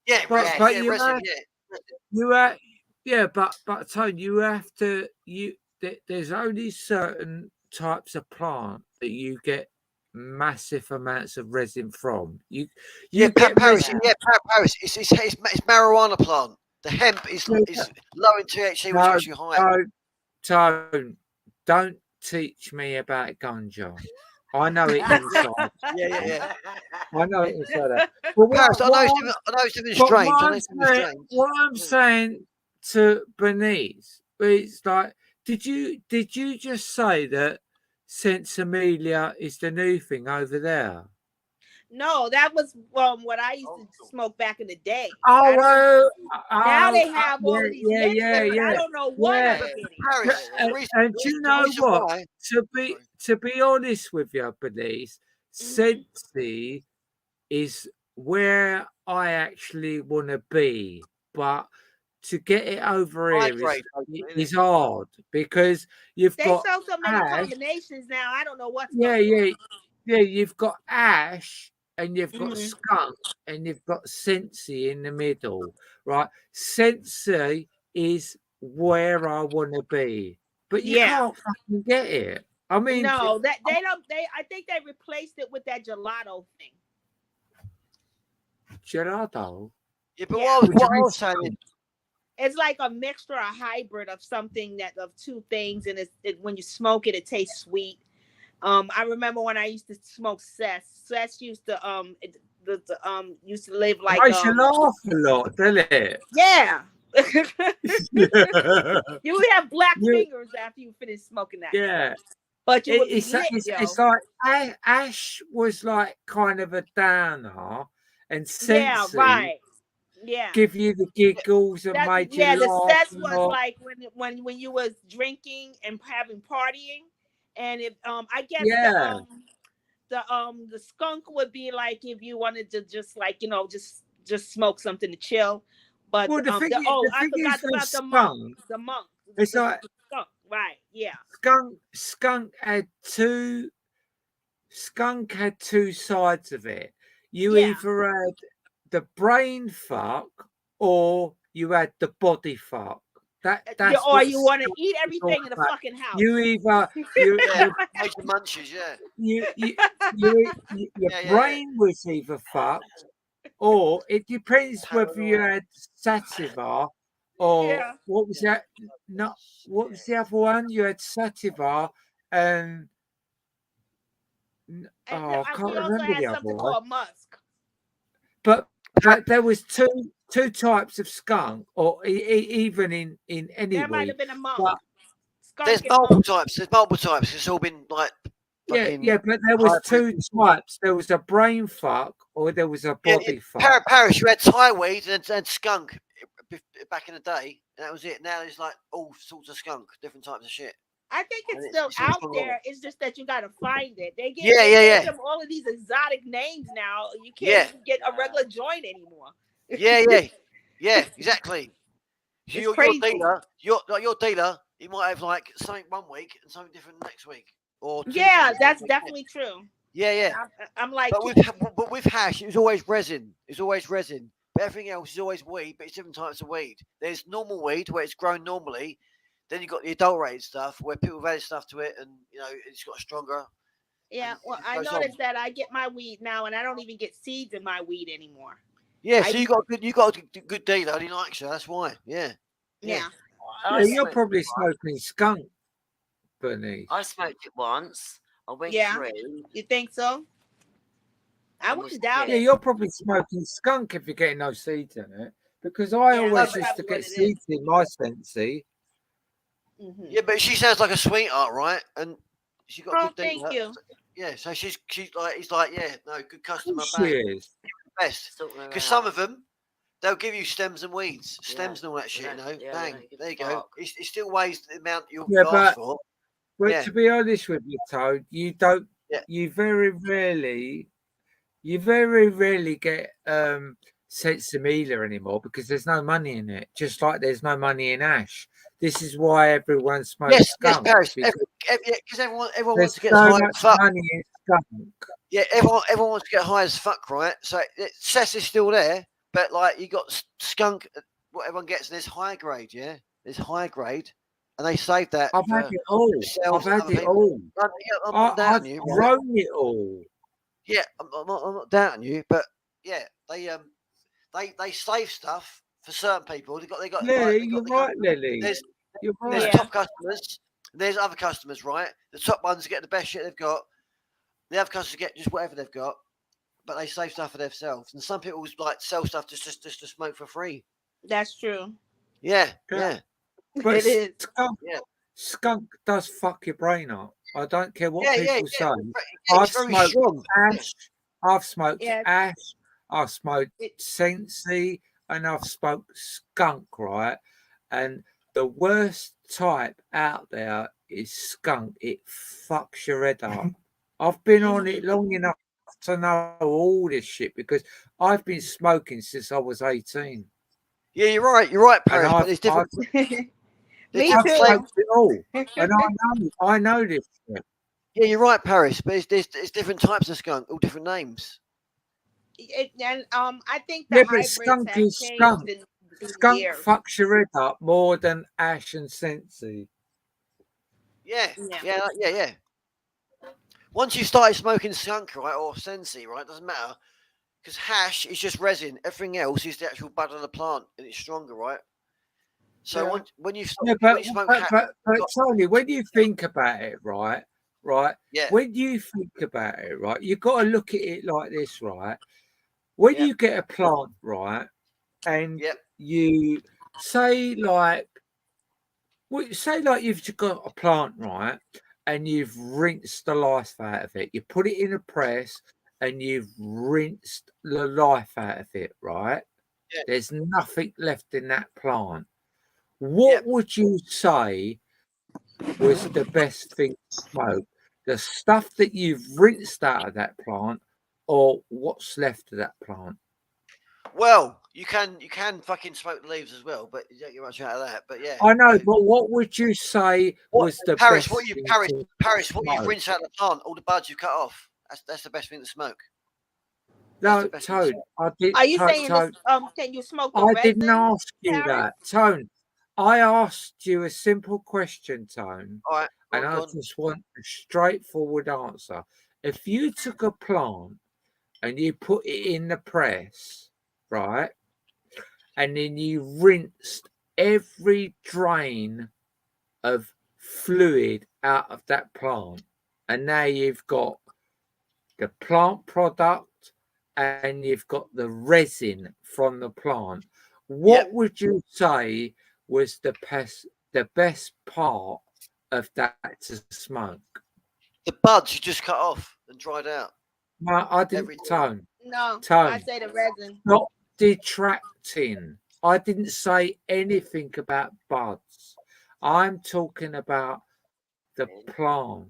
Yeah, but- resin, but yeah, you resin, know- yeah. You Yeah, but Tony, you have to there's only certain types of plant that you get massive amounts of resin from. You get Paris. resin. Yeah, Paris. It's marijuana plant. The hemp is Yeah, low in THC, which no, makes you high. no, Tone, don't teach me about ganja. I know it inside. Yeah. I know it inside out. But Paris. what I know it's different But strains. I know it's different strains. what I'm saying to Bernice is like, did you just say that Sensimilia is the new thing over there? No, that was what I used to smoke back in the day. Oh, I don't. well, Now they have all of these yeah, mixes, yeah, but I yeah, don't know what yeah. I'm getting. Paris. And, you The know reason what? why. To be honest with you, Bernice, Sensi is where I actually want to be, but to get it over High here grade, is hard because you've They got sell so many ash. combinations now. I don't know what's Yeah, going on. yeah. You've got ash and you've got Mhm. skunk and you've got sensi in the middle, right? Sensi is where I want to be, but you Yeah. can't fucking get it. I mean, No, that they don't. I think they replaced it with that gelato thing. gelato. Yeah, but Yeah. what I was saying is, It's like a mixture, a hybrid of something that of two things, and when you smoke it, it tastes sweet. I remember when I used to smoke cess. Cess used to used to live like Makes you laugh a lot, doesn't it? yeah. Yeah. You would have black You- fingers after you finish smoking that yeah. stuff. But you would be It's lit, it's yo. like Ash was like kind of a downer, and Yeah, Sensi right. Yeah. give you the giggles and made you The laugh cess a was lot. like when you was drinking and having partying, and if I guess Yeah. the skunk would be like if you wanted to just like just smoke something to chill. But Well, the I thing is forgot with about the monk. skunk, The monk. it's The like skunk. Right. Yeah. skunk had two sides of it. You Yeah. either had the brain fuck or you had the body fuck. That's Or what you want to skunk eat is all everything in the about. fucking house. You either you yeah, major munchies, yeah. your brain was either fucked or it depends whether you had sativa or Yeah. what was that? No, what was the other one? You had sativa and And I can't we also remember had the other something one. called musk. But there was two types of skunk, or even in any There might weed. have been a monk. But Skunk There's and multiple monk. types. There's multiple types. It's all been like fucking. yeah, but there was two hybrid. types. There was a brain fuck or there was a body fuck. Paris, you had Thai weed and skunk back in the day, and that was it. Now there's like all sorts of skunk, different types of shit. I think it's And still it's all out strong. there. It's just that you got to find it. They Yeah. give them all of these exotic names now. You can't Yeah. even get a regular joint anymore. Yeah, exactly. So It's your crazy. dealer, your dealer, he might have like something one week and something different next week, or two Yeah, things that's next week. definitely true. Yeah. I'm like, But with hash, it was always resin. It's always resin. But everything else is always weed, but it's different types of weed. There's normal weed where it's grown normally. Then you've got the adulterated stuff where people have added stuff to it, and it's got a stronger. yeah. and Well, it I goes noticed on. that I get my weed now, and I don't even get seeds in my weed anymore. Yeah, I- so you got a good dealer, and he likes you. That's why. Yeah. Yeah. Yeah, you're probably smoking skunk, Bernice. I smoked it once. I went Yeah. through. You think so? I and wouldn't doubt Yeah, it. you're probably smoking skunk if you're getting no seeds in it. Because I Yeah, always that's used to probably get what it is. seeds in my Sensi. Mhm. Yeah, but she sounds like a sweetheart, right? And she got a Oh, good dealer. thank you. Yeah, so she's like, he's like, yeah, no, good Of customer, course bang, she is. best. Sorting her Because some out. of them, they'll give you stems and weeds, Yeah, stems and all that shit, they don't- yeah, they bang, don't give a there you go. fuck. It still weighs the amount you Yeah, asked but for. But Yeah. to be honest with you, Toad, you don't. Yeah. You very rarely get Sensimilia anymore because there's no money in it. Just like there's no money in ash. This is why everyone smokes Yes, skunk. Paris. Because Because everyone wants there's to get as so high much as fuck. money in skunk. Yeah, everyone wants to get high as fuck, right? So cess is still there, but like you got skunk what everyone gets. And there's high grade, yeah. There's high grade, and they save that I've had for it all. themselves I've and had other it people. all. Yeah, I'm not I've doubting you, right? grown it all. Yeah, I'm not doubting you, but yeah, they save stuff for certain people. They got like Lily, you're right, Lily. there's You're there's right. Yeah. top customers, and there's other customers, right? The top ones get the best shit they've got. The other customers get just whatever they've got, but they save stuff for themselves. And some people like sell stuff just to smoke for free. That's true. Yeah, Yeah. yeah, But It is. yeah, skunk does fuck your brain up. I don't care what yeah. people say. It's I've very smoked strong. Yeah. ash. I've smoked Yeah. ash. I've smoked It- Sensi, and I've smoked skunk. Right, and the worst type out there is skunk. It fucks your head up. I've been on it long enough to know all this shit because I've been smoking since I was 18, Yeah, you're right, and Paris. But there's different. There's Me I've different too. flavors. smoked it all, and I know this shit. Yeah, you're right, Paris. But there's different types of skunk, all different names. And I think the Yeah, but hybrids skunk have is changed skunk. through the Skunk years. fucks your head up more than ash and Sensi. Yeah, Yeah. yeah. Once you started smoking skunk, right, or sensi, right, doesn't matter, because hash is just resin. Everything else is the actual bud of the plant, and it's stronger, right? So Yeah. when you Yeah, when you smoke hash, but Tony, when you think about it, right, yeah, when you think about it, right, you've got to look at it like this, right? When yeah, you get a plant, right, and yeah, you say like, well, say like you've just got a plant, right, and you've rinsed the life out of it. You put it in a press and you've rinsed the life out of it, right? yeah, There's nothing left in that plant. yeah. What would you say was the best thing to smoke? The stuff that you've rinsed out of that plant, or what's left of that plant? Well, you can fucking smoke the leaves as well, but you don't get much out of that. But yeah, I know, yeah. but what would you say What was the Paris? best thing to Paris? What you've smoke? rinsed out of the plant, all the buds you cut off. That's the best thing to smoke. That's the No, best thing to Toad, smoke. I did, Are you saying this? Toad, Can you smoke the I didn't resin, ask you Paris? that. Tone, I asked you a simple question, Tone, All right, and go I on. just want a straightforward answer. If you took a plant and you put it in the press, right, and then you rinsed every drain of fluid out of that plant, and now you've got the plant product and you've got the resin from the plant. What Yep. would you say was the best part of that to smoke? The buds you just cut off and dried out. No, I didn't Everything. No, I tone, say the resin. not detracting. I didn't say anything about buds. I'm talking about the plant.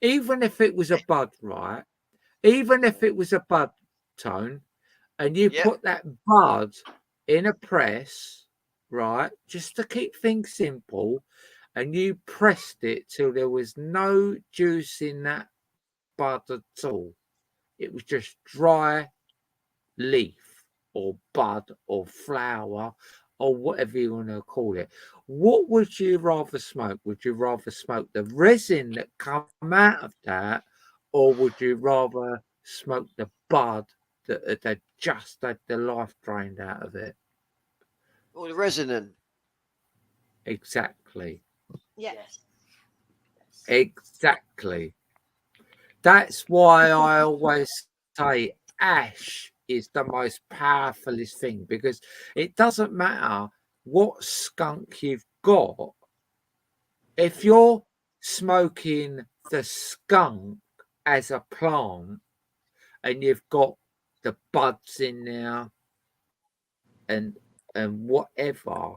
Even if it was a bud, right? Even if it was a bud, Tone, and you Yep. put that bud in a press, right, just to keep things simple, and you pressed it till there was no juice in that bud at all. It was just dry leaf or bud or flower or whatever you want to call it. What would you rather smoke? Would you rather smoke the resin that come out of that, or would you rather smoke the bud that had just had the life drained out of it? All the resin then. Exactly. Yes. Exactly. That's why I always say ash is the most powerfulest thing, because it doesn't matter what skunk you've got. If you're smoking the skunk as a plant and you've got the buds in there and whatever,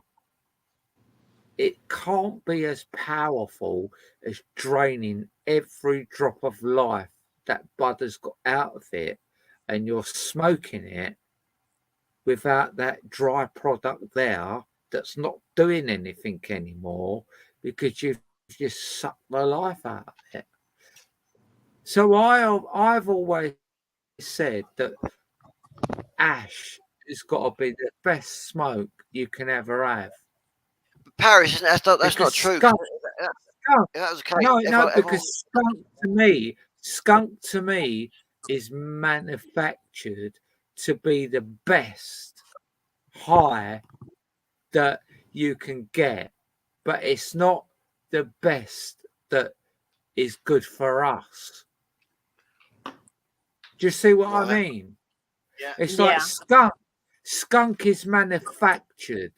it can't be as powerful as draining every drop of life that bud has got out of it, and you're smoking it without that dry product there that's not doing anything anymore because you've just sucked the life out of it. So I've always said that ash has got to be the best smoke you can ever have. Paris, isn't that's not Because true. skunk, skunk, If that was the case, no, no, everyone, because skunk to me is manufactured to be the best high that you can get, but it's not the best that is good for us. Do you see what I right? mean? Yeah. It's like Yeah. skunk is manufactured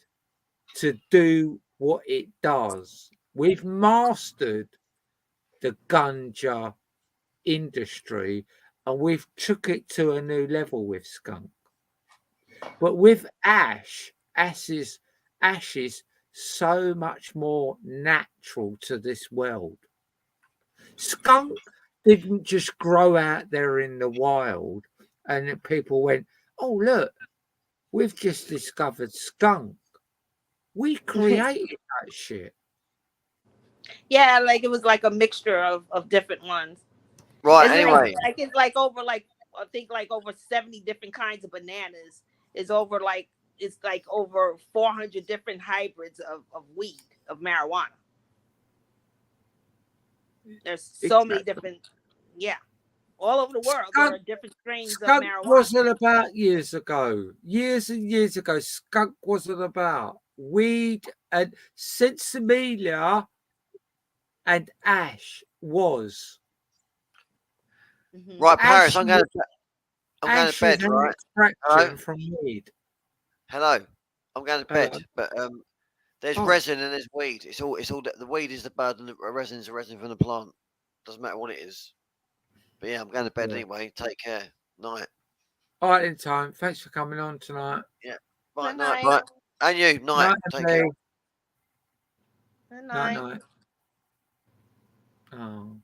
to do what it does. We've mastered the ganja industry and we've took it to a new level with skunk. But with ash is so much more natural to this world. Skunk didn't just grow out there in the wild and people went, oh, look, we've just discovered skunk. We created that shit. Yeah, like it was like a mixture of different ones. Right. It's Anyway, like it's like over like I think like over 70 different kinds of bananas. Is over like it's like over 400 different hybrids of weed of marijuana. There's so many Exactly. different, yeah, all over the world there Skunk, are different strains of skunk marijuana. wasn't about years ago. Years and years ago, skunk wasn't about weed and Sinsemilla and ash was. Hmm. right, Paris. Ash, I'm going to ash is bed. an Right. Hello. extraction from weed. Hello. I'm going to bed. Hello. But there's Oh, resin and there's weed. It's all the weed is the bud and the resin is the resin from the plant. Doesn't matter what it is. But yeah, I'm going to bed yeah. anyway. Take care. Night. All right, in time. Thanks for coming on tonight. Yeah. Good Right. Night. night. Right. And you. Night. Night, Take care. Emily. Good Night, night. night. Oh,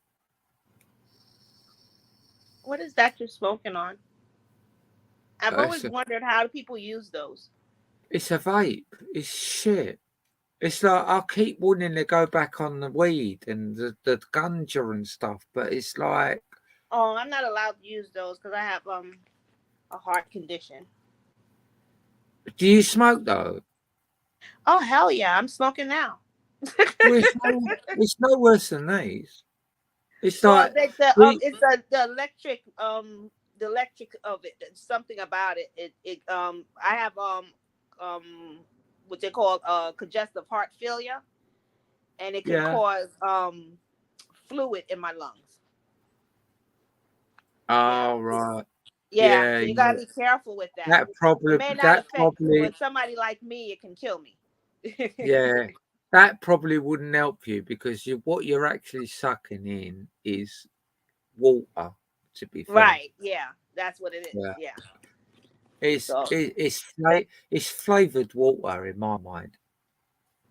What is that you're smoking on? I've it's always a, wondered how do people use those. it's a vape. It's shit. It's like I keep wanting to go back on the weed and the ganja and stuff, but it's like, Oh, I'm not allowed to use those because I have a heart condition. do you smoke though? Oh hell yeah, I'm smoking now. Well, it's no worse than these. It's Well, like we, it's the electric of it. There's something about it. I have um what they call congestive heart failure, and it can yeah. cause fluid in my lungs. Yeah, Oh right, yeah. yeah, So you yeah. gotta be careful with that. It may not That affect you, probably, but somebody like me, it can kill me. yeah, that probably wouldn't help you because what you're actually sucking in is water. To be fair, Right? Yeah, that's what it is. yeah, Yeah. it's So it, it's it's flavored water in my mind.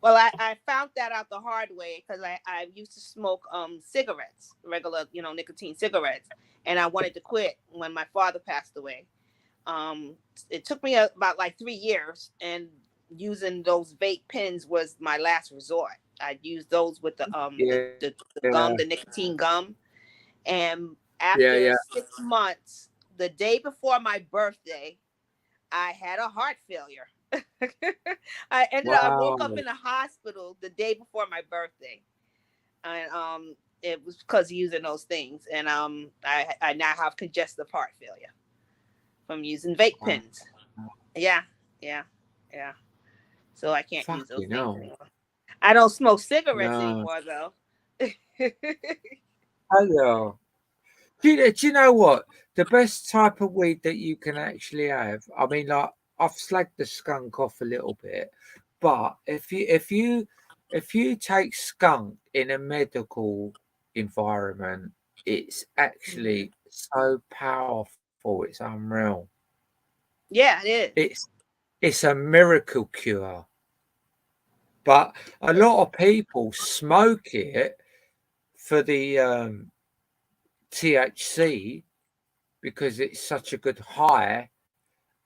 well, I found that out the hard way because I used to smoke cigarettes, regular, nicotine cigarettes, and I wanted to quit when my father passed away. Um, it took me about like 3 years, and using those vape pens was my last resort. I used those with Yeah, the gum, the nicotine gum, and yeah, after yeah. 6 months, the day before my birthday, I had a heart failure. I woke up Wow, in the hospital the day before my birthday, and it was because of using those things, and I now have congestive heart failure from using vape wow. pens. Yeah, yeah, yeah. So I can't use those Fucking things hell. anymore. I don't smoke cigarettes No. anymore though. Oh, yeah. Do you know what? The best type of weed that you can actually have, I mean, like I've slagged the skunk off a little bit, but if you take skunk in a medical environment, it's actually so powerful, it's unreal. Yeah, it is. It's a miracle cure. But a lot of people smoke it for the THC because it's such a good high,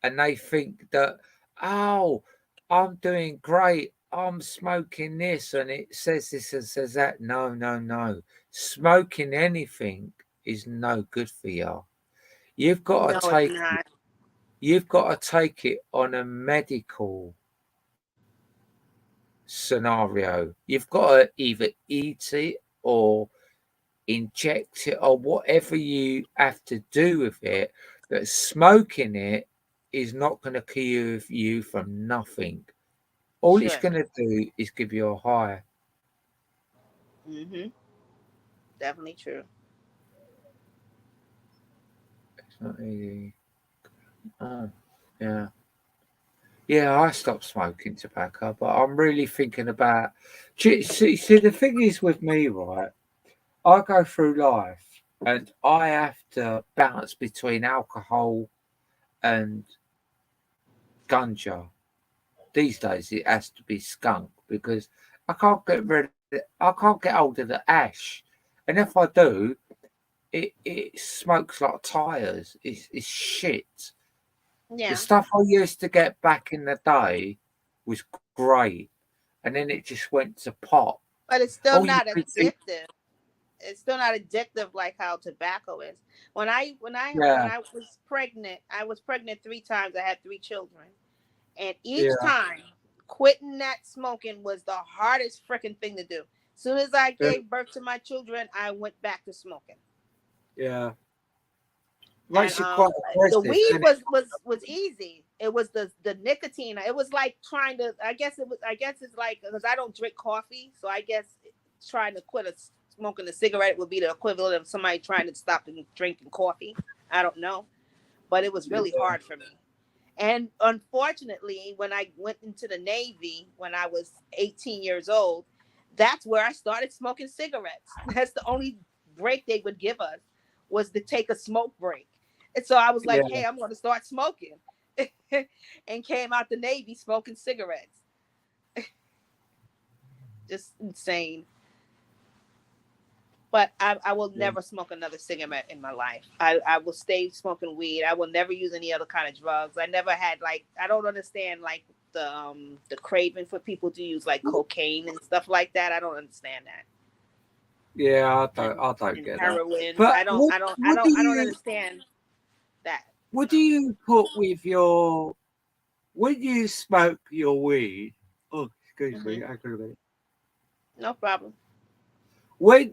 and they think that, oh, I'm doing great. I'm smoking this, and it says this and says that. No, no, no. Smoking anything is no good for you. You've got No, to it's take not. you've got to take it on a medical scenario. You've got to either eat it or inject it or whatever you have to do with it. That smoking it is not going to cure you from nothing. All it's Sure. going to do is give you a high. Mhm. Definitely true. It's not really. Oh, yeah. Yeah, I stopped smoking tobacco, but I'm really thinking about. See, the thing is with me, right? I go through life and I have to balance between alcohol and ganja. These days, it has to be skunk because I can't get hold of the ash, and if I do, it smokes like tires. It's shit. The Yeah, stuff I used to get back in the day was great, and then it just went to pot. but it's Oh, still you not could see, addictive. It's still not addictive like how tobacco is. When yeah, I was pregnant, I was pregnant 3 times. I had 3 children, and each yeah, time quitting that smoking was the hardest freaking thing to do. As soon as I yeah, gave birth to my children, I went back to smoking. yeah. And Makes you quite the aggressive, weed doesn't it? was easy. It was the nicotine. It was like trying to. I guess it's like because I don't drink coffee, so I guess trying to quit smoking a cigarette would be the equivalent of somebody trying to stop drinking coffee. I don't know, but it was really Yeah, hard for me. And unfortunately, when I went into the Navy when I was 18 years old, that's where I started smoking cigarettes. That's the only break they would give us was to take a smoke break. And so I was like, yeah, hey, I'm going to start smoking. And came out the Navy smoking cigarettes. Just insane. But I will yeah. never smoke another cigarette in my life. I will stay smoking weed. I will never use any other kind of drugs. I never had like I don't understand like the craving for people to use like cocaine and stuff like that. I don't understand that. Yeah, And I don't and get that. heroin. But I don't understand that. what do No. you put with your when you smoke your weed? Oh, excuse Hmm. me, I could have. No problem. When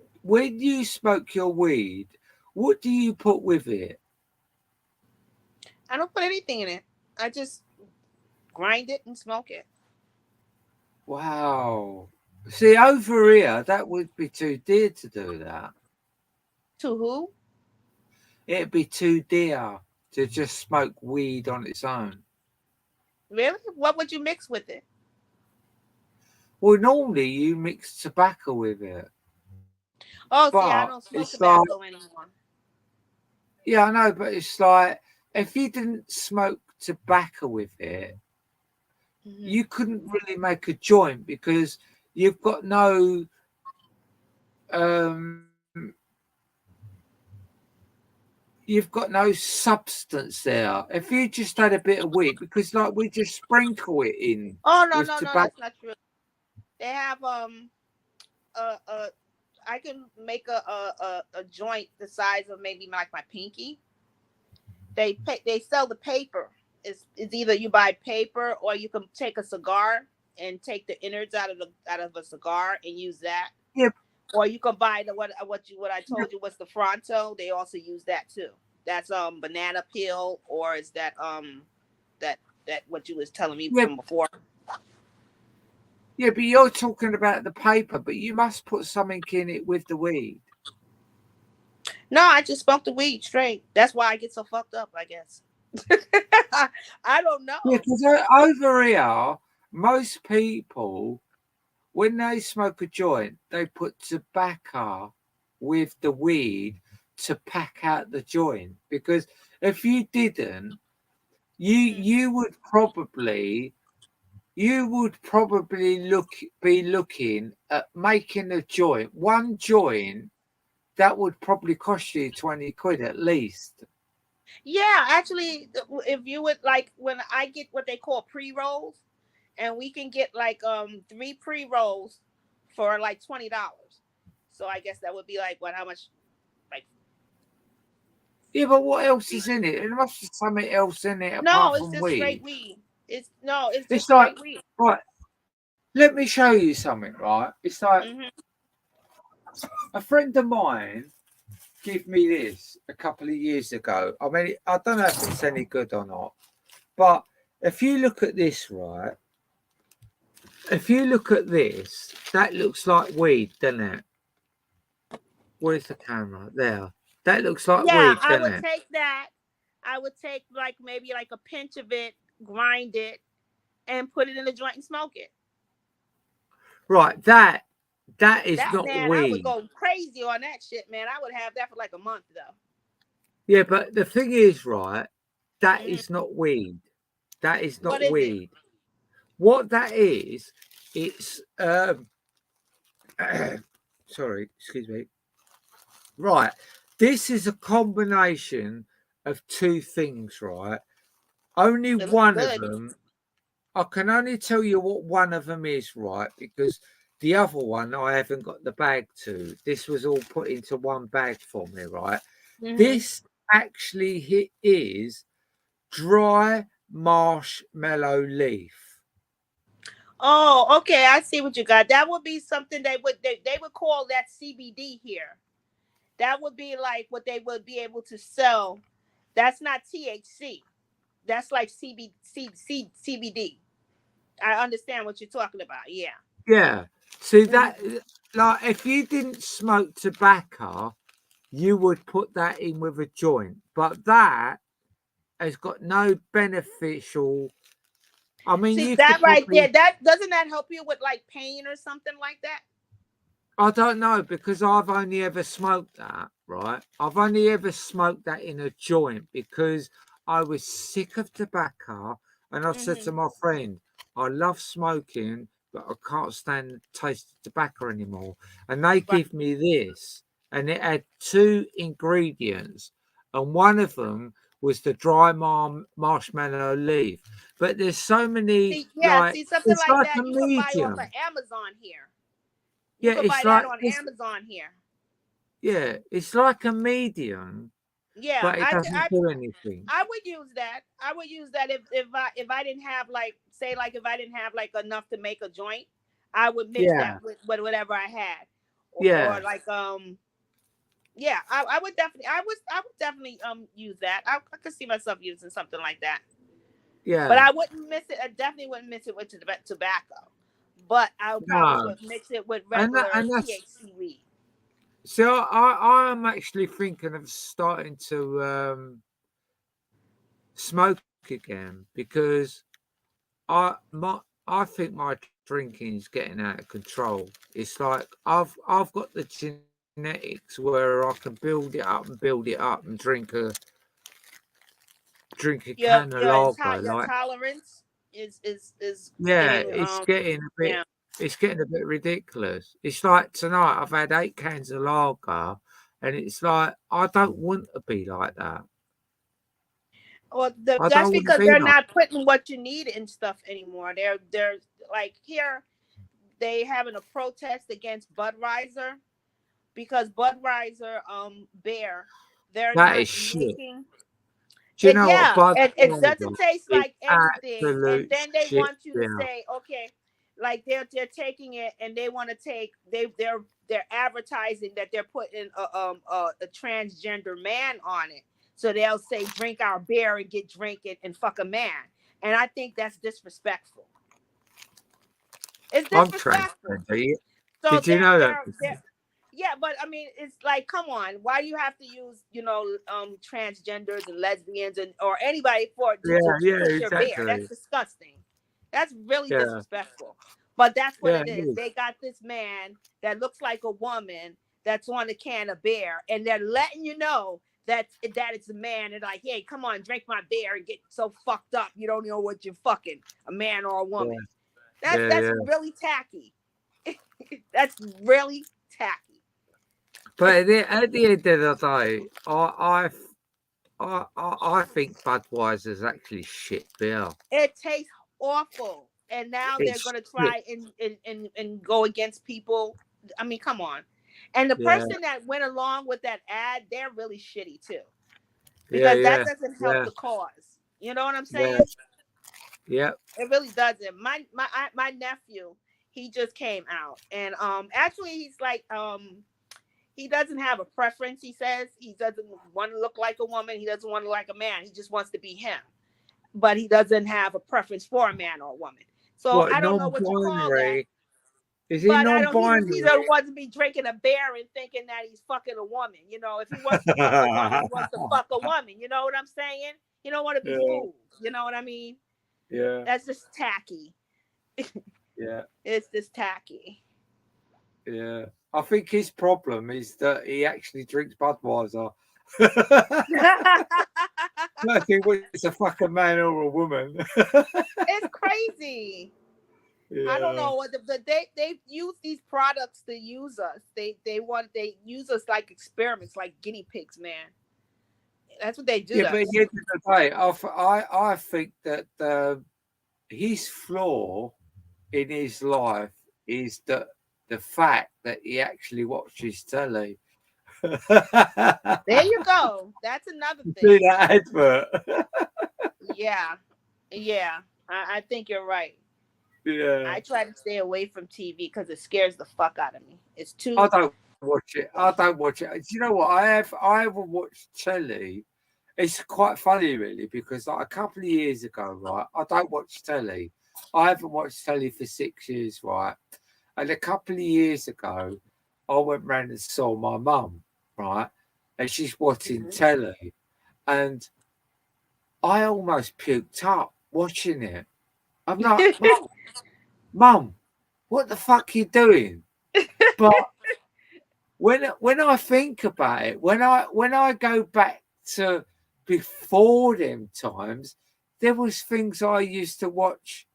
you smoke your weed, what do you put with it? I don't put anything in it. I just grind it and smoke it. Wow. See, over here, that would be too dear to do that. To who? It'd be too dear to just smoke weed on its own. Really? What would you mix with it? Well, normally you mix tobacco with it, Oh, see, I but don't smoke it's like, tobacco anymore. yeah, I know, but it's like if you didn't smoke tobacco with it, Hmm. you couldn't really make a joint because you've got no um you've got no substance there. If you just had a bit of weed, because like we just sprinkle it in Oh no, with no, no, tobacco. that's not true. They have a I can make a joint the size of maybe like my pinky. They sell the paper. It's either you buy paper or you can take a cigar and take the innards out of a cigar and use that. Yeah, Or you can buy the what I told you was the Fronto. They also use that too. That's banana peel or is that that that what you was telling me yeah, from before. yeah. But you're talking about the paper, but you must put something in it with the weed. No, I just smoked the weed straight. That's why I get so fucked up, I guess. I don't Yeah, know. because over here, most people when they smoke a joint, they put tobacco with the weed to pack out the joint. Because if you didn't, Mhm. you would probably be looking at making a joint. One joint that would probably cost you 20 quid at least. Yeah, actually, if you would like, when I get what they call pre rolls, and we can get like 3 pre rolls for like $20. So I guess that would be like what? How much? Like Yeah, but what else three? is in it? There must be something else in it No, apart it's from just straight weed. weed. It's no, it's It's just like straight weed. right. let me show you something, right? It's like Hmm. a friend of mine gave me this a couple of years ago. I mean, I don't know if it's any good or not, but if you look at this, right? If you look at this, that looks like weed, doesn't it? Where's the camera? There. That looks like Yeah, weed, I doesn't would it? take that. I would take like maybe like a pinch of it, grind it, and put it in the joint and smoke it. Right. That is That not man, I would weed. go crazy on that shit, man. I would have that for like a month though. Yeah, but the thing is, right? That Hmm. is not weed. That is What not is it? weed. What that is, it's sorry, excuse me. Right. This is a combination of two things, right? Only It looks one of good. them, I can only tell you what one of them is, right? Because the other one I haven't got the bag to. This was all put into one bag for me, right? Hmm. This actually is dry marshmallow leaf. Oh, okay. I see what you got. That would be something they would call that CBD here. That would be like what they would be able to sell. That's not THC. That's like CBD. I understand what you're talking about. Yeah. Yeah. See Hmm. that, like, if you didn't smoke tobacco, you would put that in with a joint, but that has got no beneficial. I mean, See you that could right there. probably. That doesn't that help you with like pain or something like that? I don't know because I've only ever smoked that, right? I've only ever smoked that in a joint because I was sick of tobacco and I said to Hmm. my friend, I love smoking, but I can't stand the taste of tobacco anymore. And they Right. give me this, and it had two ingredients, and one of them was the dry marshmallow leaf. But there's so many, See, yeah. like, See something it's like like a that you could buy off of medium. Amazon here. You Yeah, could buy it's that like on this. Amazon here. Yeah, it's like a medium, Yeah, but it doesn't do anything. I would use that. I would use that if I didn't have like say like if I didn't have like enough to make a joint, I would mix that Yeah, with whatever I had, or yeah, like yeah, I would definitely use that. I could see myself using something like that, but yeah. I wouldn't miss it. I definitely wouldn't mix it with tobacco, but I probably No, would mix it with and regular that's THC weed. so. I am actually thinking of starting to smoke again because I think my drinking is getting out of control. It's like I've got the genetics where I can build it up, and drink a can of lager. Your Like, tolerance is yeah, getting yeah. it's getting a bit ridiculous. It's like tonight I've had 8 cans of lager, and it's like I don't want to be like that. Well, I that's don't want to because be they're like. not putting what you need in stuff anymore. They're like here they having a protest against Budweiser because Budweiser beer they're That not is shit. making Do you it. know what Yeah, it Budweiser doesn't taste is? like anything, and Absolute then they shit want you to beer. say okay, like they're taking it and they want to take they're advertising that they're putting a transgender man on it, so they'll say drink our beer and get drink it and fuck a man, and I think that's disrespectful. It's I'm disrespectful. transgender. So Did you know that? they're yeah, but I mean, it's like, come on, why do you have to use, transgenders and lesbians and or anybody for Yeah, to yeah, push your bear? That's exactly. disgusting. That's really Yeah, disrespectful. But that's what yeah, it it is. is. They got this man that looks like a woman that's on a can of beer, and they're letting you know that it's a man. And like, hey, come on, drink my beer and get so fucked up you don't know what you're fucking, a man or a Yeah, woman. yeah, That's yeah. really tacky. That's really tacky. But at the end of the day, I think Budweiser's actually shit beer. It tastes awful. And now they're It's gonna shit. try and go against people. I mean, come on. And the Yeah, person that went along with that ad, they're really shitty too. yeah, Because that yeah, doesn't help yeah, the cause. You know what I'm yeah, saying? yeah. It really doesn't. My nephew, He just came out, and actually he's like he doesn't have a preference. He says he doesn't want to look like a woman. He doesn't want to look like a man. He just wants to be him, but he doesn't have a preference for a man or a woman. So What, I don't know what you call that. non-binary? Is he But I don't. He non-binary? don't want to be drinking a beer and thinking that he's fucking a woman. You know, if he wants to fuck a woman, he wants to fuck a woman. You know what I'm saying? You don't want to be Yeah. fooled. You know what I mean? Yeah, That's just tacky. yeah, It's just tacky. yeah. I think his problem is that he actually drinks Budweiser. I don't think it's a fucking man or a woman. It's crazy. Yeah. I don't know what they use these products to use us. They use us like experiments, like guinea pigs, man. That's what they do. Yeah, but at the end of the day, I think that his flaw in his life is that the fact that he actually watches telly. There you go. That's another See thing. that advert? Yeah, yeah. I think you're right. Yeah. I try to stay away from TV because it scares the fuck out of me. It's too. I don't watch it. I don't watch it. Do you know what? I haven't watched telly. It's quite funny, really, because like a couple of years ago, right, I don't watch telly. I haven't watched telly for 6 years, right? And a couple of years ago, I went round and saw my mum, right? And she's watching telly. And I almost puked up watching it. I'm like, Mum, what the fuck are you doing? But when I think about it, when I go back to before them times, there was things I used to watch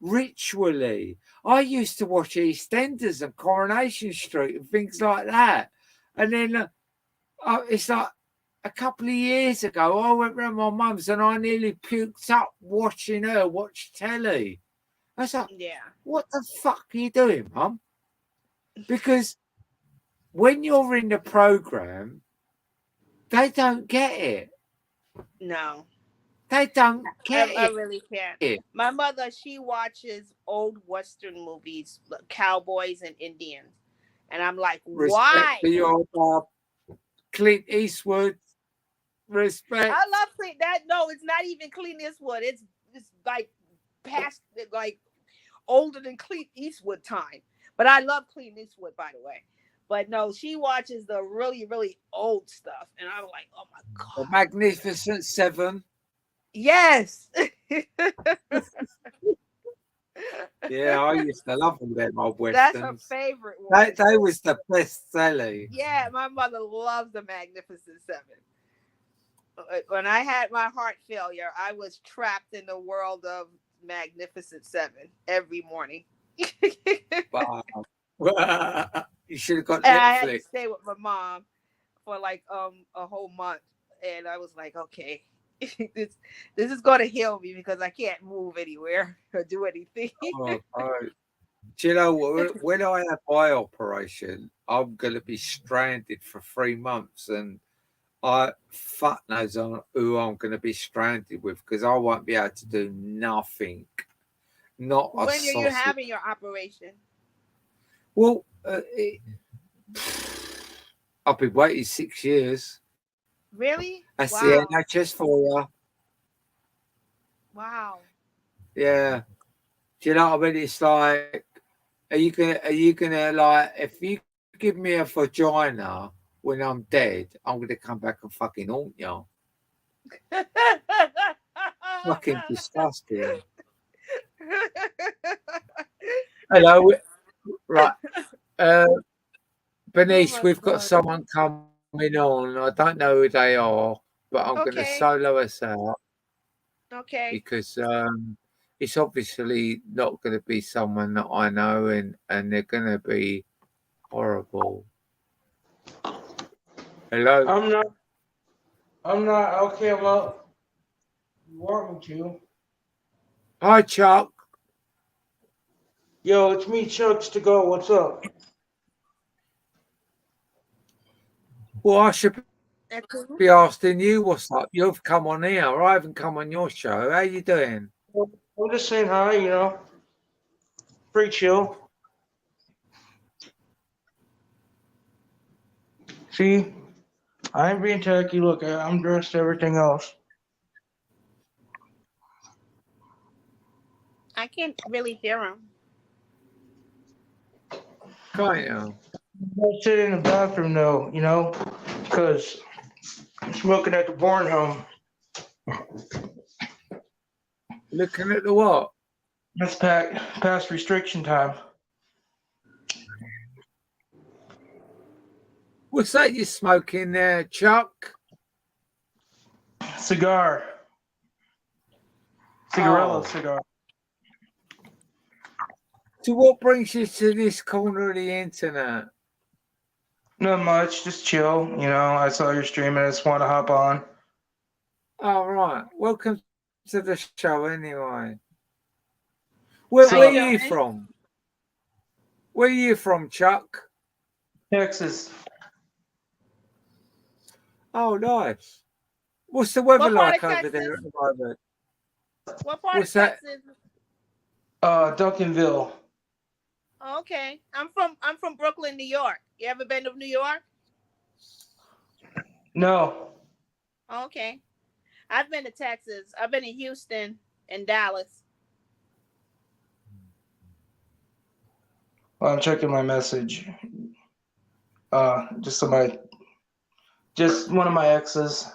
ritually. I used to watch EastEnders and Coronation Street and things like that. And then it's like a couple of years ago, I went round my mum's and I nearly puked up watching her watch telly. I was like, Yeah. what the fuck are you doing, Mum? Because when you're in the program, they don't get it. No. They don't get I it. really can't. My mother, she watches old Western movies, cowboys and Indians. And I'm like, Respect why? for your Clint Eastwood. Respect. I love Clint. No, it's not even Clint Eastwood. It's like past, like older than Clint Eastwood time. But I love Clint Eastwood, by the way. But no, she watches the really, really old stuff. And I'm like, oh my The God. Magnificent Seven. Yes. Yeah, I used to love all them old That's her westerns. favorite one. They was the best telly. Yeah, my mother loves the Magnificent Seven. When I had my heart failure, I was trapped in the world of Magnificent Seven every morning. Wow. You should have got And I had to Netflix. stay with my mom for like a whole month, and I was like, okay, this is going to heal me because I can't move anywhere or do anything. Oh, do you know what? When I have my operation, I'm going to be stranded for 3 months, and I fuck knows on who I'm going to be stranded with because I won't be able to do nothing. Not a When are you sausage. having your operation? Well, I've been waiting 6 years. Really? That's Wow. the NHS for you. Wow. Yeah. Do you know what I mean? It's like, are you gonna like if you give me a vagina when I'm dead, I'm gonna come back and fucking haunt you. Fucking disgusting. Hello, right. Bernice, Oh my we've got God. someone coming on. I don't know who they are, but I'm gonna Okay. solo us out Okay. because it's obviously not gonna be someone that I know and they're gonna be horrible. Hello. I'm not okay. Well, you want me to? Hi, Chuck. Yo, it's me, Chucks to go. What's up? Well, I should That's cool. be asking you what's up. You've come on here. I haven't come on your show. How you doing? I'm just saying hi. Pretty chill. See, I ain't being tacky. Look, I'm dressed everything else. I can't really hear him. Can't you? I sit in the bathroom though, you know, because I'm smoking at the barn home. Looking at the what? That's past restriction time. What's that you smoking there, Chuck? Cigar. Cigarello Oh. cigar. So what brings you to this corner of the internet? Not much, just chill. You know, I saw your stream and I just want to hop on. All right. Welcome to the show anyway. Where So- are you from? Where are you from, Chuck? Texas. Oh, nice. What's the weather What part like of over there Texas? at the moment? What part What's of that? Texas? Duncanville. Oh, okay. I'm from Brooklyn, New York. You ever been to New York? No. Oh, okay. I've been to Texas. I've been to Houston and Dallas. Well, I'm checking my message. Just one of my exes.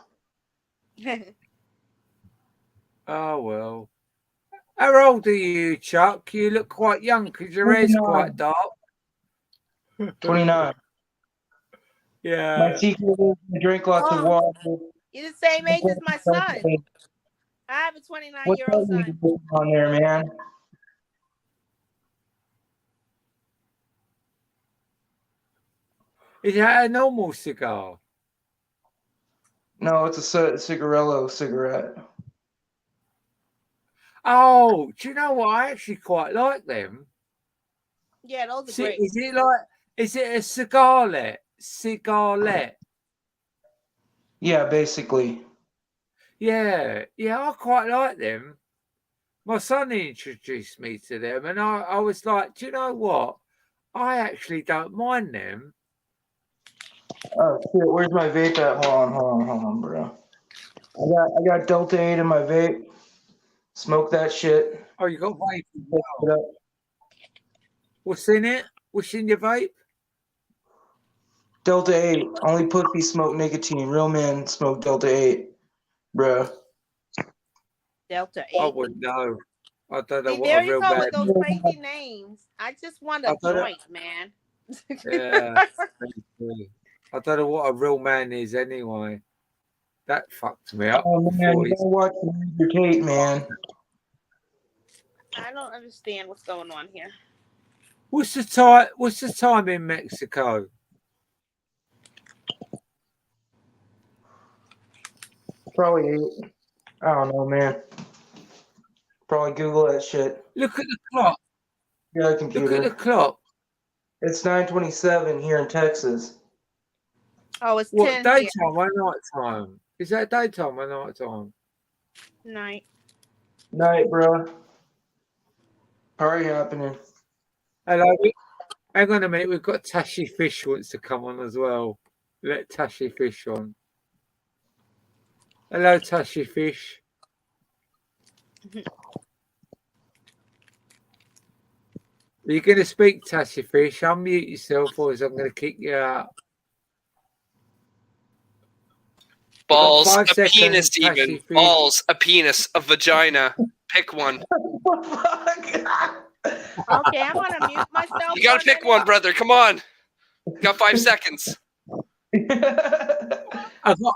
Oh, well. How old are you, Chuck? You look quite young because your hair's 29. quite dark. 29. My Yeah. secret is to drink lots of Oh. water. You're the same age as my son. I have a 29-year-old What's son. on there, man? Is that a normal cigar? No, it's a cigarello cigarette. Oh, do you know what? I actually quite like them. Yeah, those are See, great. is it a cigarette? Cigarette. Yeah, basically. Yeah, I quite like them. My son introduced me to them, and I was like, do you know what? I actually don't mind them. Oh shit, where's my vape at? Hold on, bro. I got Delta 8 in my vape. Smoke that shit. Oh, you got vape? Pick it up. What's in it? What's in your vape? Delta 8. Only pussy smoke nicotine. Real men smoke Delta 8. Bruh. Delta I 8. wouldn't know. I don't know See, what there a you real go man. with those crazy names. I just want a I don't know. joint, man. Yeah, I don't know what a real man is anyway. That fucked me up. Oh man, before you gotta watch your Tate, man. I don't understand what's going on here. What's the time? What's the time in Mexico? Probably 8. I don't know, man. Probably Google that shit. Look at the clock. You got a Look computer. at the clock. It's 9:27 here in Texas. Oh, it's What 10 here. daytime or night time? Is that daytime or night time? Night. Night, bro. Party happening. Hello. Hang on a minute. We've got Tashi Fish wants to come on as well. Let Tashi Fish on. Hello, Tashi Fish. Are you going to speak, Tashi Fish? Unmute yourself, or I'm going to kick you out. Balls, We've got 5 a seconds, penis, Tashi even. Fish. Balls, a penis, a vagina. Pick one. Okay, I'm gonna mute myself. You gotta pick one, brother. Come on. You got 5 seconds. I've got,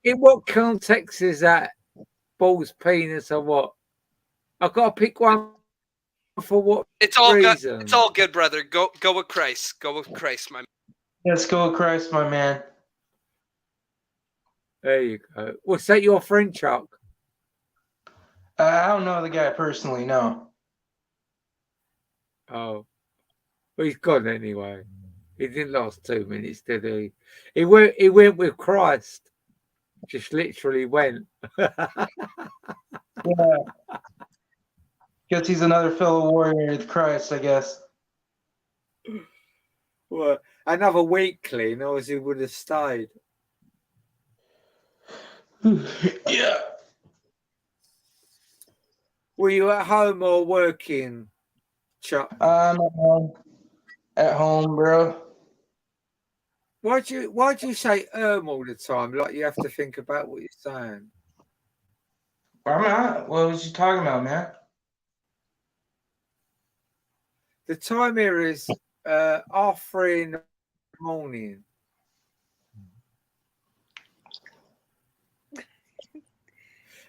in what context is that? Balls, penis, or what? I've got to pick one for what It's all good. reason? It's all good, brother. Go with Christ. Go with Christ, my man. Let's go, Christ, my man. There you go. Was that your friend, Chuck? I don't know the guy personally, no. Oh, well, he's gone anyway. He didn't last 2 minutes, did he? He went with Christ. Just literally went. Yeah. Guess he's another fellow warrior with Christ, I guess. Well, another week clean, or he would have stayed. Yeah. Were you at home or working, Chuck? I'm at home, bro. Why'd you say all the time? Like you have to think about what you're saying. I'm not. What was you talking about, man? The time here is 3:30 in the morning.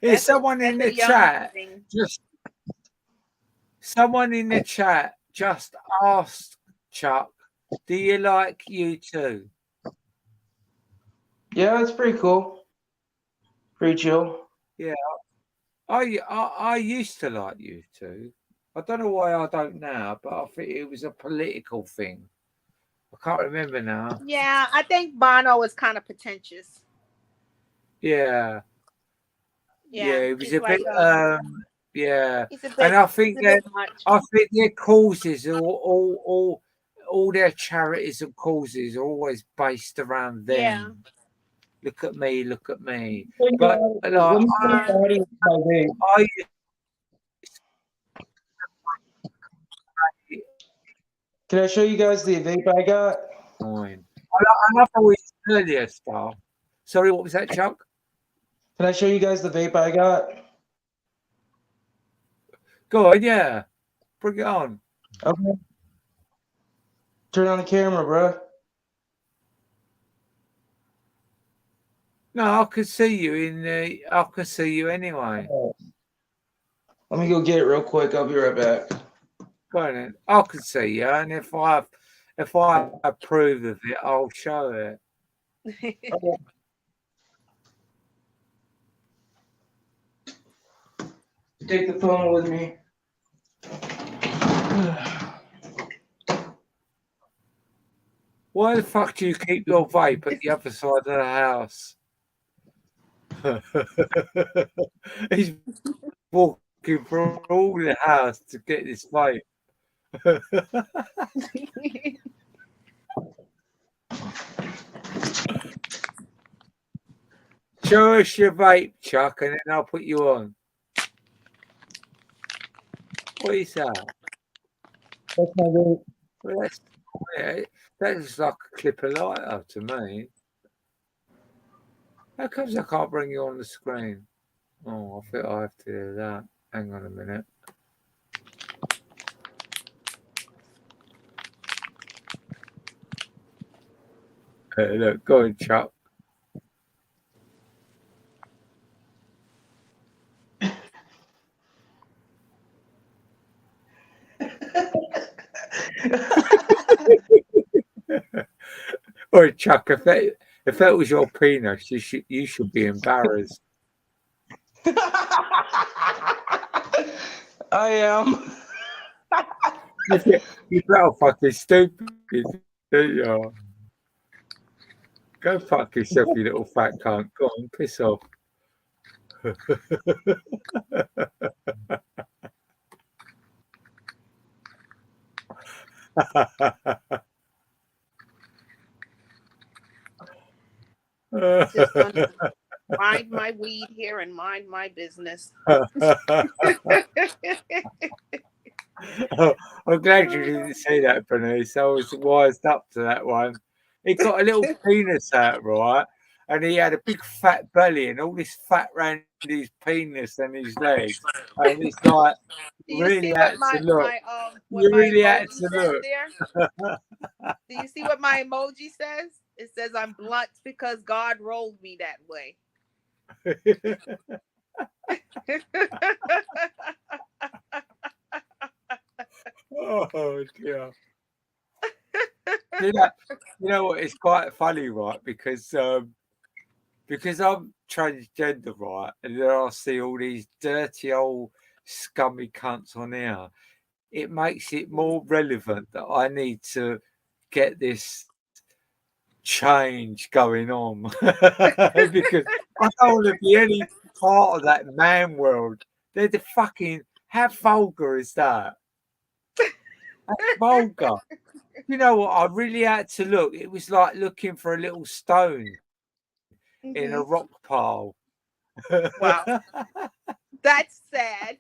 Is someone in the That's a young chat thing. just someone in the chat just asked Chuck, do you like U2? Yeah, it's pretty cool. Pretty chill. Yeah, I used to like U2. I don't know why I don't now, but I think it was a political thing. I can't remember now. Yeah, I think Bono was kind of pretentious. Yeah, Yeah, it was he's a like bit yeah, he's a and bit he's a bit much. I think their causes are all their charities and causes are always based around them. Yeah. Look at me, look at me. Let But me like, see the audio of my vape. I Can I show you guys the vape I got? fine. I love all his earlier stuff. Sorry, what was that, Chuck? Can I show you guys the vape I got? Go on, yeah. Bring it on. Okay. Turn on the camera, bro. No, I can see you I can see you anyway. Let me go get it real quick. I'll be right back. Go on then. I can see you, and if I approve of it, I'll show it. Take the phone with me. Why the fuck do you keep your vape at the other side of the house? He's walking through all the house to get this vape. Show us your vape, Chuck, and then I'll put you on. What is that? That's my vape. Well, that's like a clip of lighter to me. How comes I can't bring you on the screen? Oh, I think I have to do that. Hang on a minute. Look, go on, Chuck. Or Chuck, if that was your penis, you should be embarrassed. I am. You felt fucking stupid, didn't you? Go fuck yourself, you little fat cunt. Go on, piss off. Just gonna mind my weed here and mind my business. I'm glad you didn't say that, Bernice. I was wised up to that one. He got a little penis out, right? And he had a big fat belly, and all this fat ran his penis and his legs. And it's like, Do you really see had what to look. what You my really had emoji to says look. there? Do you see what my emoji says? It says I'm blunt because God rolled me that way. Oh dear. You know what? It's quite funny, right? Because I'm transgender, right? And then I see all these dirty old scummy cunts on here. It makes it more relevant that I need to get this change going on because I don't want to be any part of that man world. They're the fucking, how vulgar is that? That's vulgar. You know what? I really had to look. It was like looking for a little stone in a Mhm. rock pile. Wow, that's sad.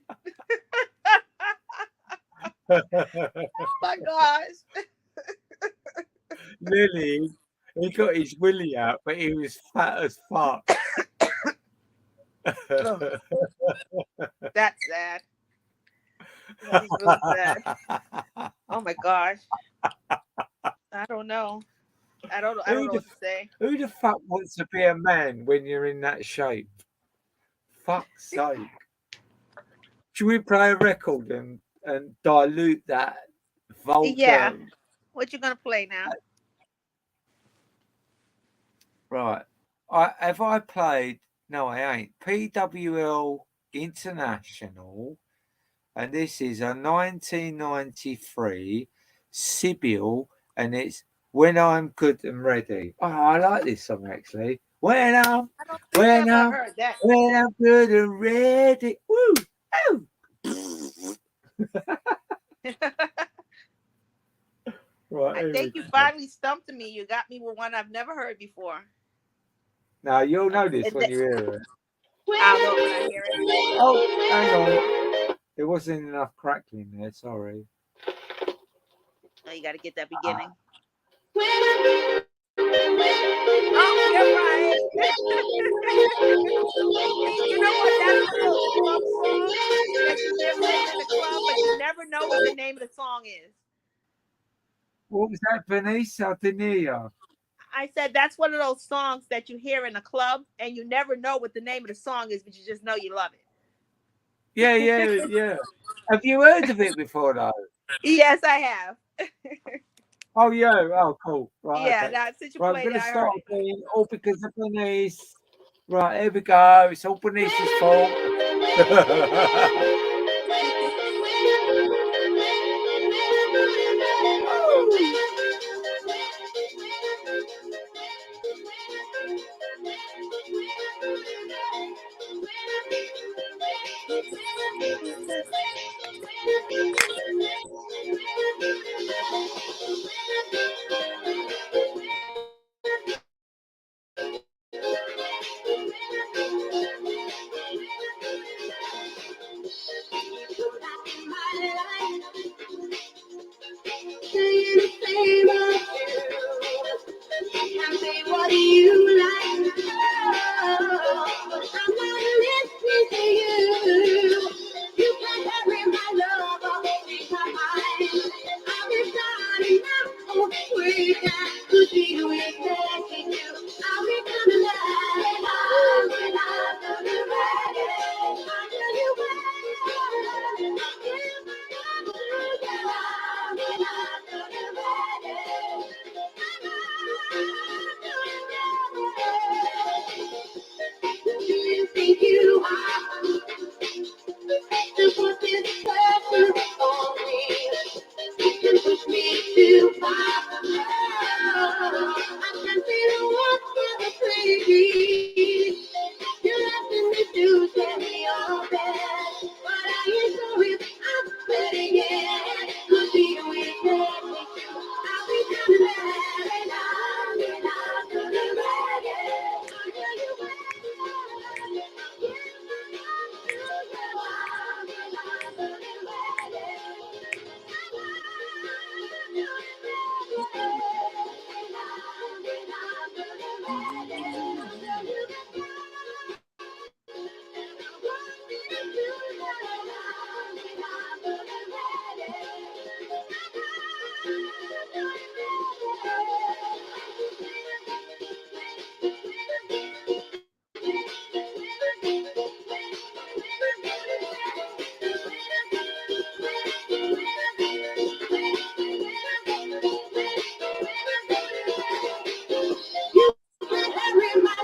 Oh my gosh. Lily, he got his willy out, but he was fat as fuck. Oh, that's sad. That is really sad. Oh my gosh. I don't know. I don't who know the what to say. who the fuck wants to be a man when you're in that shape? Fuck's sake! Should we play a record and dilute that Yeah. vulgar? What you gonna play now? Right. I played? No, I ain't. PWL International, and this is a 1993 Sibyl, and it's When I'm Good and Ready. Oh, I like this song actually. I don't think I ever heard that. When I'm good and ready. Woo! Oh! Right, I here we think you go. finally stumped me. You got me with one I've never heard before. Now you'll know this And when you hear it. I'll know it when I hear it. Oh, hang on. There wasn't enough crackling there, sorry. Oh, you got to get that beginning. Oh, you're right. See, you know what? That's one of those club songs that you hear sitting in the club, but you never know what the name of the song is. What was that, Bernice? I didn't hear you. I said that's one of those songs that you hear in a club and you never know what the name of the song is, but you just know you love it. Yeah. Have you heard of it before, though? Yes, I have. Oh, yeah. Oh, cool. Right, Yeah, okay. now since you Right, I'm played going it, to I heard start it. again, all because of Bernice. Right, here we go. It's all Bernice's fault. What do you like? Oh, I'm not listening to you. You can't hurry my love away my mind. I've been trying now. We got to be with you. I'll be coming back when I'm ready. I'll tell you when. I'll give my love to you when I'm ready. Who do you think you are? To put this pressure on me. You can push me too far. I can feel what you're crazy. You're asking me to tell me your best. But I ain't sure if I'm ready yet. Could be with you. I'll be coming back and I'm gonna ready. I'll tell you when.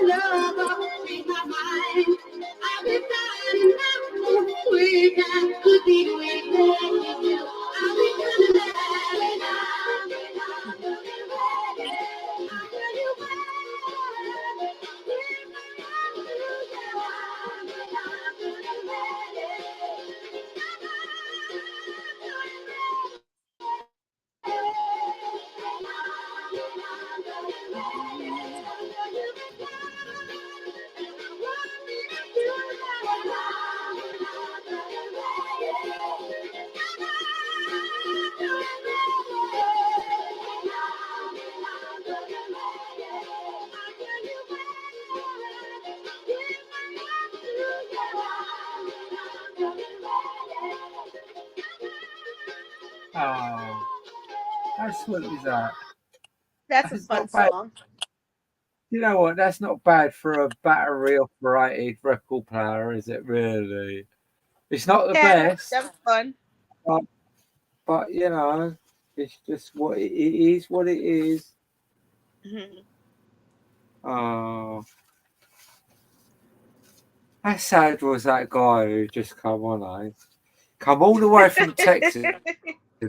Yeah, Oh, how sweet is that? That's a That's fun not bad. song. You know what? That's not bad for a battery operated record player, is it? Really? It's not the Yeah, best, that was fun. but, but you know, it's just what it is. What it is. Mhm. Oh, how sad was that guy who just come on? Eh? Come all the way from Texas to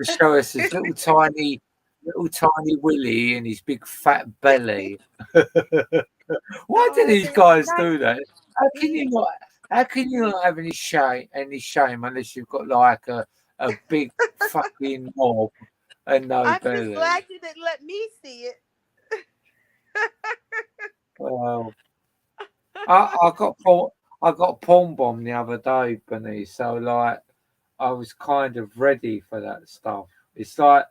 show us his little tiny Willie and his big fat belly. Why do Oh, these they guys not do that? How can you me. not? How can you not have any shame unless you've got like a big fucking knob and no I'm just belly? glad you didn't let me see it. Well, I got porn bombed the other day, Benny. So like I was kind of ready for that stuff. It's like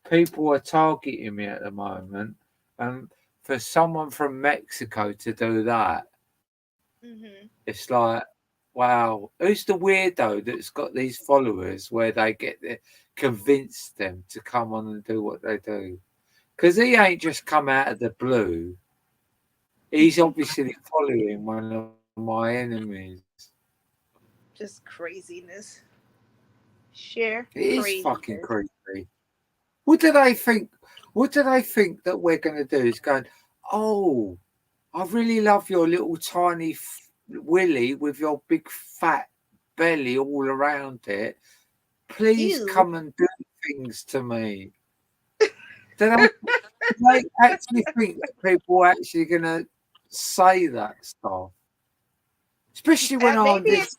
people are targeting me at the moment, and for someone from Mexico to do that, Hmm. it's like, wow, who's the weirdo that's got these followers where they convince them to come on and do what they do? Because he ain't just come out of the blue. He's obviously following one of my enemies. Just craziness. Sheer It is fucking craziness. creepy. What do they think? What do they think that we're going to do? Is going, oh, I really love your little tiny willy with your big fat belly all around it. Please Ew. come and do things to me. Do they actually think that people are actually going to say that stuff? Especially when I'm Maybe this.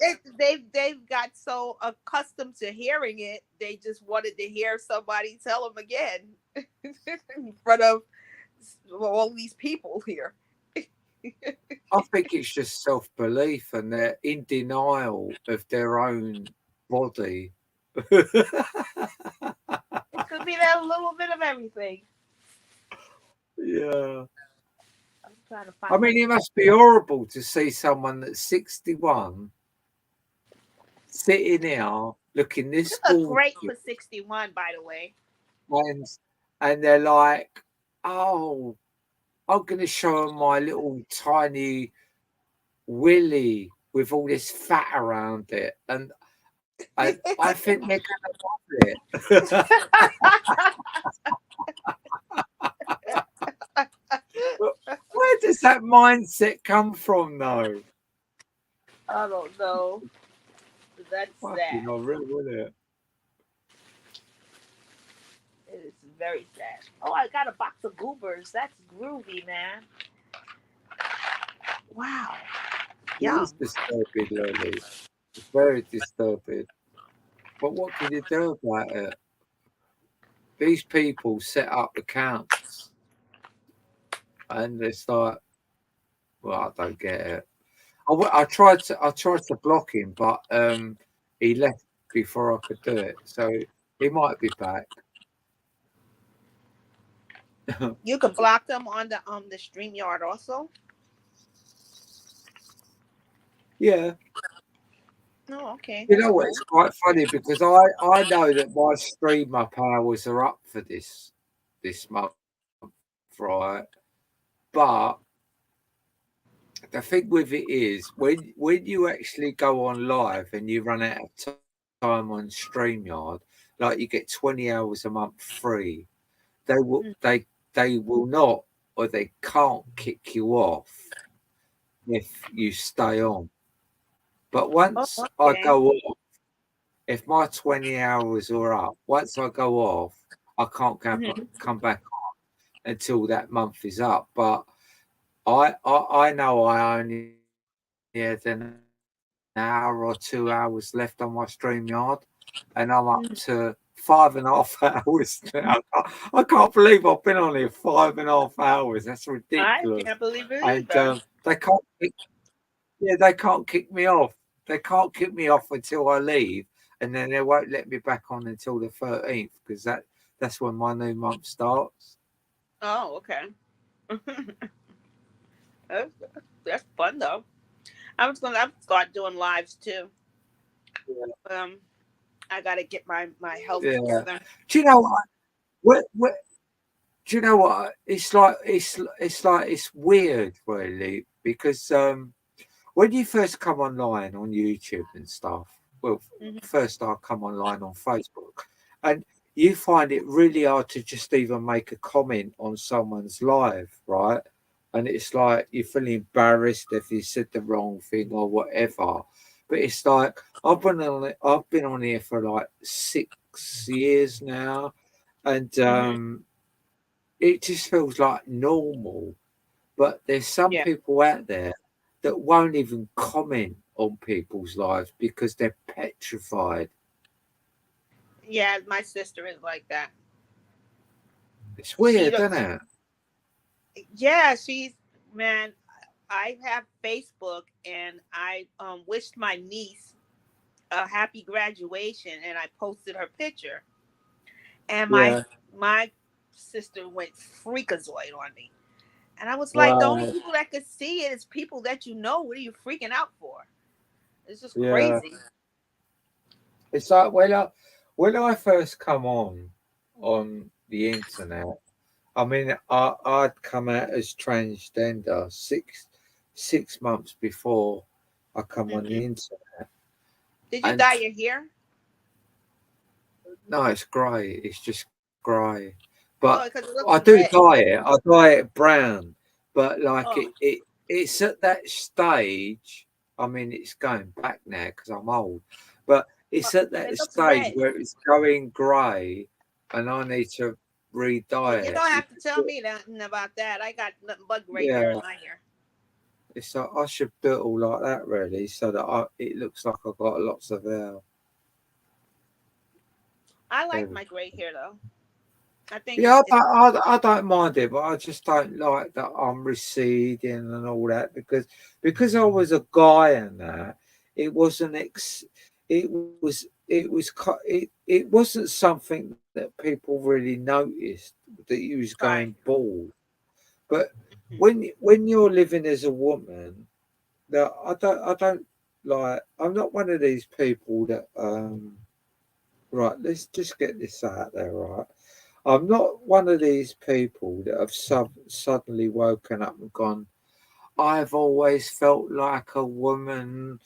they've got so accustomed to hearing it, they just wanted to hear somebody tell them again in front of all these people here. I think it's just self belief and they're in denial of their own body. It could be that little bit of everything. Yeah. I'm trying to I find my. mean, it must be horrible to see someone that's 61 sitting there looking You this look gorgeous great for 61, by the way. and, and they're like, oh, I'm going to show them my little tiny willy with all this fat around it. And I think they're going to love it. Where does that mindset come from, though? I don't know. That's Fucking sad. unreal, isn't it? It is very sad. Oh, I got a box of goobers. That's groovy, man. Wow. It is Yum. disturbing, Lily. It's very disturbing. But what can you do about it? These people set up accounts and it's like, well, I don't get it. I tried to block him, but he left before I could do it. So he might be back. You could block them on the StreamYard also. Yeah. Oh, okay. You That's know what? cool. It's quite funny because I know that my streamer powers are up for this month, right? But the thing with it is when you actually go on live and you run out of time on StreamYard, like you get 20 hours a month free, they will Mm. they will not or they can't kick you off if you stay on. But Oh, once I okay. go off, if my 20 hours are up, once I go off, I can't Mhm. come back until that month is up. But I know I only had an hour or 2 hours left on my StreamYard, and I'm up Mhm. to 5.5 hours now. I can't believe I've been on here 5.5 hours. That's I ridiculous. can't believe it And either. they can't kick me off. They can't kick me off until I leave, and then they won't let me back on until the 13th because that's when my new month starts. Oh, okay. that's, that's fun though. I'm start doing lives too. Yeah. Um, I gotta get my health Yeah. together. Do you know what? Do you know what? It's weird, really, because when you first come online on YouTube and stuff, well, Hmm. first I come online on Facebook, and you find it really hard to just even make a comment on someone's live, right? And it's like you feel embarrassed if you said the wrong thing or whatever. But it's like I've been on here for like 6 years now, and Hmm. it just feels like normal. But there's some Yeah, people out there that won't even comment on people's lives because they're petrified. yeah. My sister is like that. It's She weird, don't. isn't it? Yeah, she's man. I have Facebook, and I wished my niece a happy graduation, and I posted her picture, and Yeah. my sister went freakazoid on me, and I was like, the only Right. people that could see it is people that you know. What are you freaking out for? It's just Yeah. crazy. It's like when I first come on the internet. I mean, I'd come out as transgender 6 months before I come on the Hmm. internet, Did you and dye your hair? no, it's grey. It's just grey. But Oh, because it I looks do red. dye it. I dye it brown. But like Oh, it's at that stage. I mean, it's going back now because I'm old. But it's at that it looks stage red. where it's going grey, and I need to Well, re-dye you it. don't have to tell me nothing about that. I got nothing but gray hair in Yeah, my hair. it's like I should do it all like that really, so that it looks like I've got lots of hair. I like Every- my gray hair though. I think Yeah, it's I don't mind it, but I just don't like that I'm receding and all that because I was a guy and that it wasn't it wasn't something that people really noticed that you was going right. bald. But Mhm. when you're living as a woman, that I don't like. I'm not one of these people that right. Let's just get this out there, right? I'm not one of these people that have suddenly woken up and gone, I've always felt like a woman,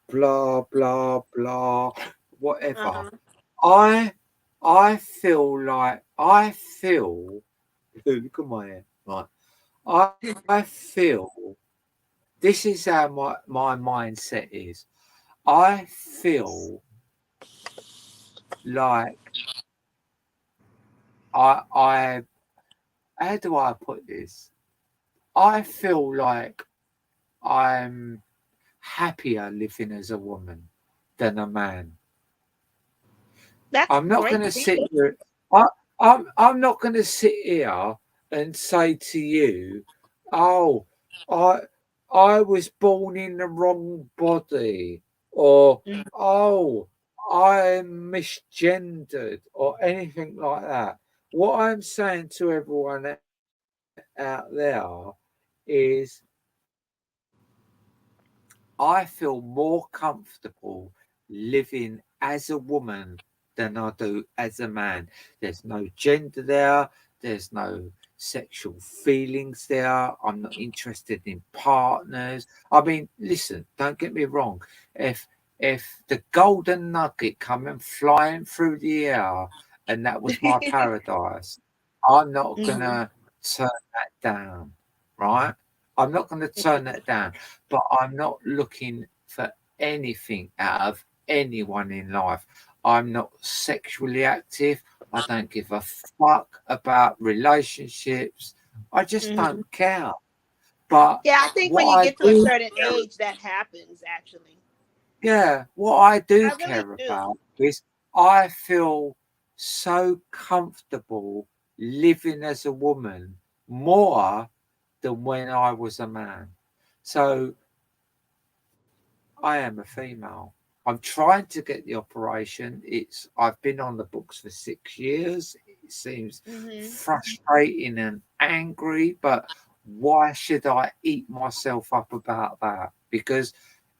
blah, blah, blah, whatever. Uh-huh. I I feel look at my hair, right? I feel this is how my mindset is. I feel like I how do I put this? I feel like I'm happier living as a woman than a man. That's I'm not great. going to sit here. I, I'm not going to sit here and say to you, "Oh, I I was born in the wrong body," or Mm. "Oh, I'm misgendered," or anything like that. What I'm saying to everyone out there is I feel more comfortable living as a woman than I do as a man. There's no gender there, there's no sexual feelings there. I'm not interested in partners. I mean, listen, don't get me wrong. If the golden nugget coming flying through the air and that was my paradise, I'm not Mhm. gonna turn that down, right? I'm not gonna turn that down, but I'm not looking for anything out of anyone in life. I'm not sexually active. I don't give a fuck about relationships. I just Mhm. don't care. But Yeah, I think what when you I get to a do certain care, age, that happens. Actually, yeah, what I do I really care do. about is I feel so comfortable living as a woman more than when I was a man. So I am a female. I'm trying to get the operation. I've been on the books for 6 years. It seems Hmm. frustrating and angry, but why should I eat myself up about that? Because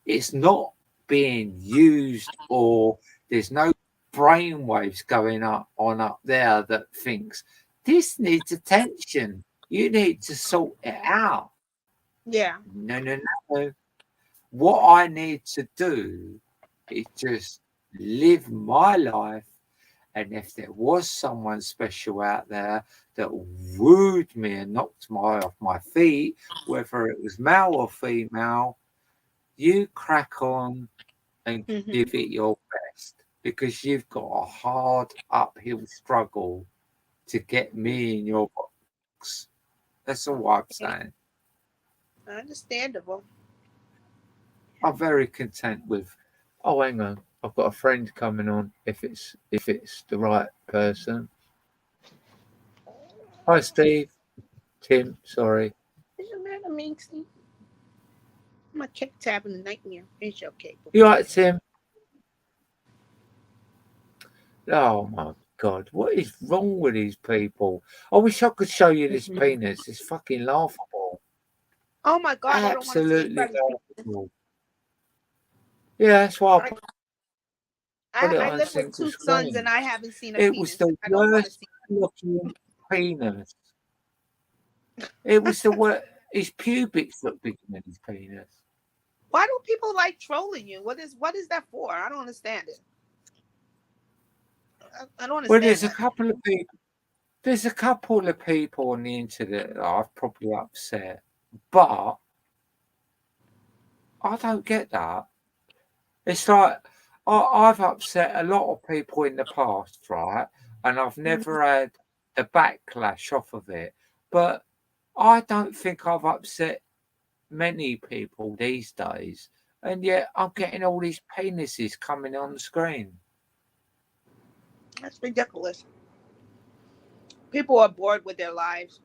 it's not being used or there's no brainwaves going on up there that thinks this needs attention. You need to sort it out. Yeah. No. What I need to do is just live my life. And if there was someone special out there that wooed me and knocked me off my feet, whether it was male or female, you crack on and Hmm. give it your best because you've got a hard uphill struggle to get me in your box. That's all I'm saying. Understandable. I'm very content with. Oh, hang on, I've got a friend coming on. If it's the right person. Hi, Steve. Tim. Sorry. Doesn't matter, Minxie. I'm a kick tab in the nightmare. It's okay. You right, Tim? Oh my God, what is wrong with these people? I wish I could show you this penis. It's fucking laughable. Oh my God, I don't want to see Absolutely anybody's penis. laughable. Yeah, that's why I put it I on live with single 2 sons screen. and I haven't seen a It was penis. the I don't want to worst see. looking penis. It was the worst. His pubics look bigger than his penis. Why do people like trolling you? What is that for? I don't understand it. I don't Well, understand that. there's a couple of people on the internet that I've probably upset, but I don't get that. It's like I've upset a lot of people in the past, right? And I've Mhm. never had a backlash off of it. But I don't think I've upset many people these days. And yet I'm getting all these penises coming on the screen. That's ridiculous. People are bored with their lives.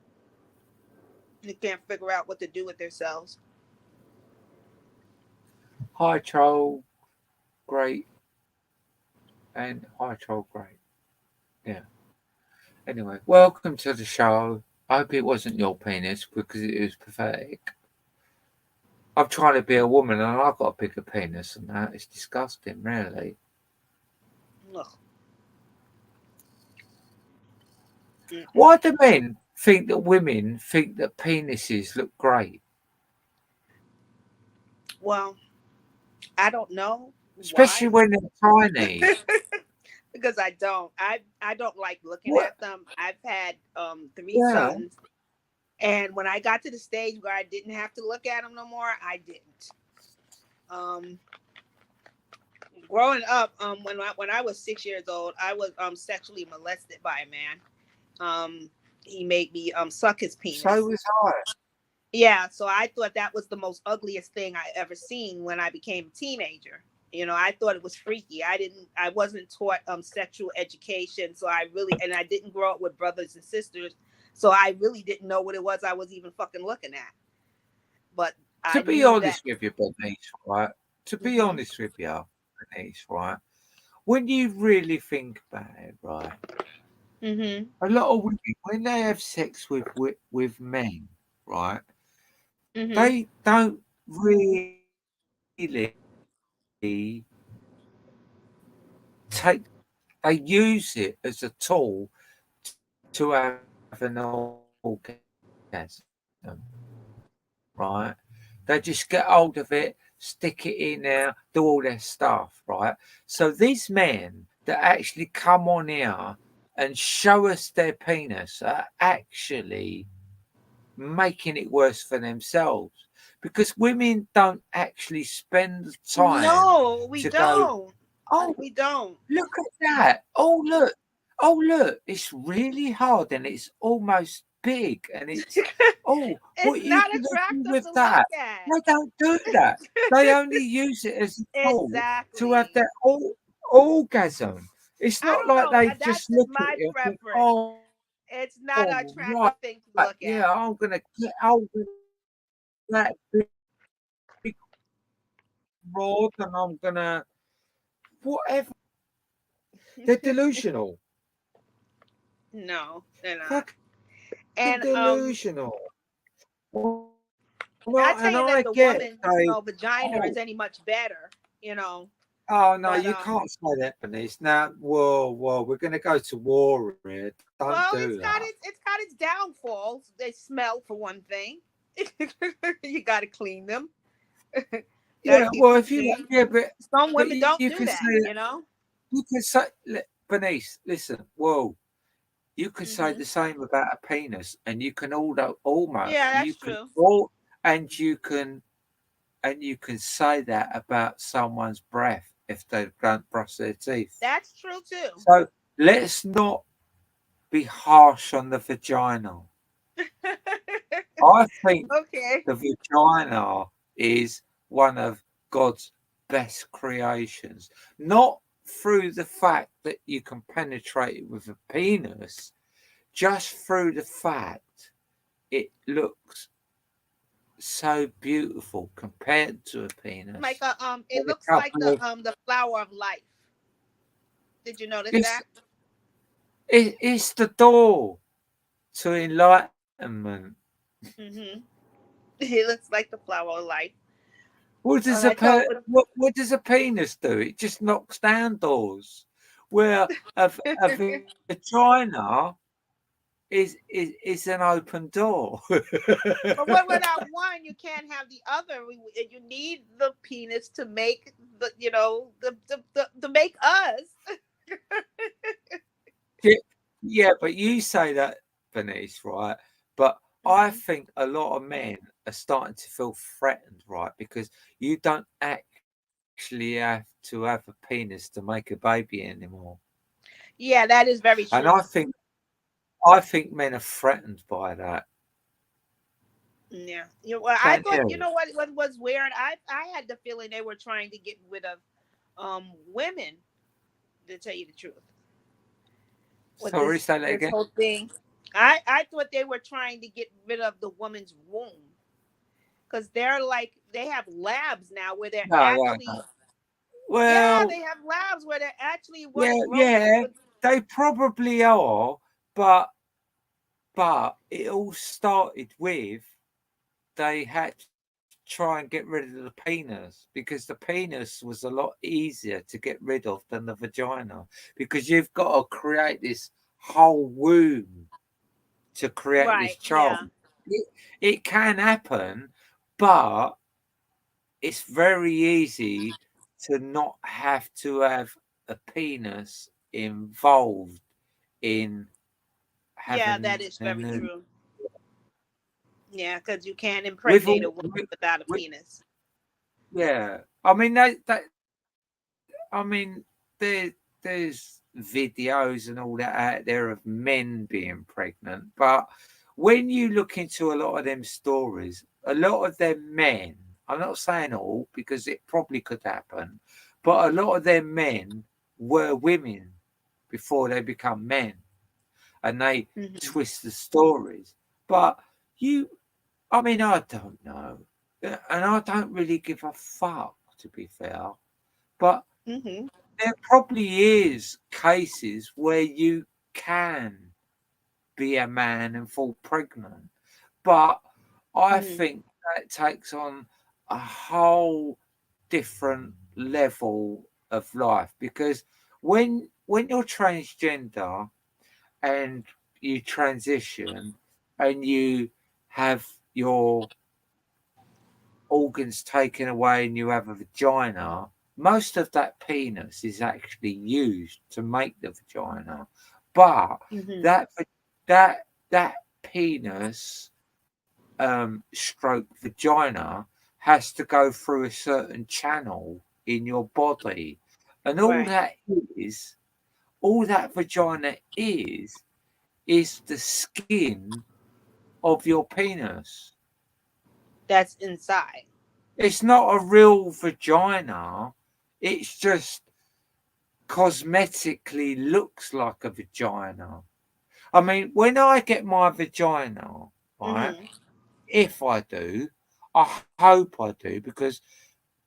They can't figure out what to do with themselves. Hi, Troll, great. And hi, Troll, great. Yeah. Anyway, welcome to the show. I hope it wasn't your penis because it was pathetic. I'm trying to be a woman and I've got a bigger penis than that. It's disgusting, really. Ugh. Mm. Why do men think that women think that penises look great? Well, I don't know Especially why. when they're tiny. Because I don't. I don't like looking What? at them. I've had 3 Yeah. sons, and when I got to the stage where I didn't have to look at them no more, I didn't. Um, Growing up, when I was 6 years old, I was sexually molested by a man. He made me suck his So penis. was I. Yeah, so I thought that was the most ugliest thing I ever seen when I became a teenager. I thought it was freaky. I wasn't taught sexual education, so I didn't grow up with brothers and sisters, so I really didn't know what it was I was even fucking looking at. But To I be knew that. honest with you, Bernice, right? To be Hmm. honest with you, Bernice, right? When you really think about it, right? Hmm. A lot of women, when they have sex with men, right? Hmm. They don't really take. They use it as a tool to have an orgasm, right? They just get hold of it, stick it in there, do all their stuff, right? So these men that actually come on here and show us their penis are actually making it worse for themselves because women don't actually spend the time No, we to go, don't. oh, We don't. look at that. Oh, look, it's really hard and it's almost big. And it's, oh, what It's are you not going to do attractive with to look that? at. They don't do that. They only use it as a tool to have Exactly. their orgasm. It's I not don't like know. they That's just just look at my it and think, preference. oh, It's not an right, attractive thing to look yeah, at. I'm going to get hold of that big rod and I'm going to, whatever. They're delusional. No, they're not. Fucking And delusional. not And saying I that the get woman's they, vagina is oh, any much better. You know, Oh no, But you can't say that, Bernice. Now, whoa, we're going to go to war here. Don't well, do that. it's got its downfalls. They smell for one thing. You got to clean them. Got to Yeah, keep well, them if you clean. yeah, Some but women don't you do can that, say you know. you can say Bernice. Listen, whoa, you can say Hmm. the same about a penis, and you can almost Yeah, you that's can true. all and you can say that about someone's breath if they don't brush their teeth. That's true too. So let's not be harsh on the vagina. I think Okay. the vagina is one of God's best creations, not through the fact that you can penetrate it with a penis, just through the fact it looks so beautiful compared to a Like penis. it With a looks like couple of the flower of life. Did you notice it's that? it's the door to enlightenment. Hmm. It looks like the flower of life. What does And a I told with what does a penis do? It just knocks down doors. Where a vagina is an open door. but what without one, you can't have the other. You need the penis to make the to make us. Yeah, yeah, but you say that, Bernice, right? But I Hmm. think a lot of men are starting to feel threatened, right? Because you don't actually have to have a penis to make a baby anymore. Yeah, that is very And true. I think men are threatened by that. Yeah. Well, I Don't thought, you? what was weird. I had the feeling they were trying to get rid of women. To tell you the truth, with Sorry, say that this again. whole thing, I thought they were trying to get rid of the woman's womb, because they're like they have labs now where they're No, no, actually, no. yeah, Well, they have labs where they're actually yeah, growing yeah, with. they probably are, but it all started with they had to try and get rid of the penis because the penis was a lot easier to get rid of than the vagina because you've got to create this whole womb to create this Right. child. Yeah. It, it can happen, but it's very easy to not have to have a penis involved in Yeah, having that a is new very true. Yeah, because you can't with impregnate all a woman without a with, penis. yeah. I mean there's videos and all that out there of men being pregnant, but when you look into a lot of them stories, a lot of them men, I'm not saying all because it probably could happen, but a lot of them men were women before they become men and they Hmm. twist the stories. But you, I mean, I don't know. And I don't really give a fuck, to be fair. But Hmm. there probably is cases where you can be a man and fall pregnant, but I Hmm. think that takes on a whole different level of life because when you're transgender and you transition and you have your organs taken away and you have a vagina, most of that penis is actually used to make the vagina. But Hmm. that that penis stroke vagina has to go through a certain channel in your body. And Right. is, all that vagina is the skin of your penis. That's inside. It's not a real vagina. It's just cosmetically looks like a vagina. I mean, when I get my vagina, right, Hmm. if I do, I hope I do because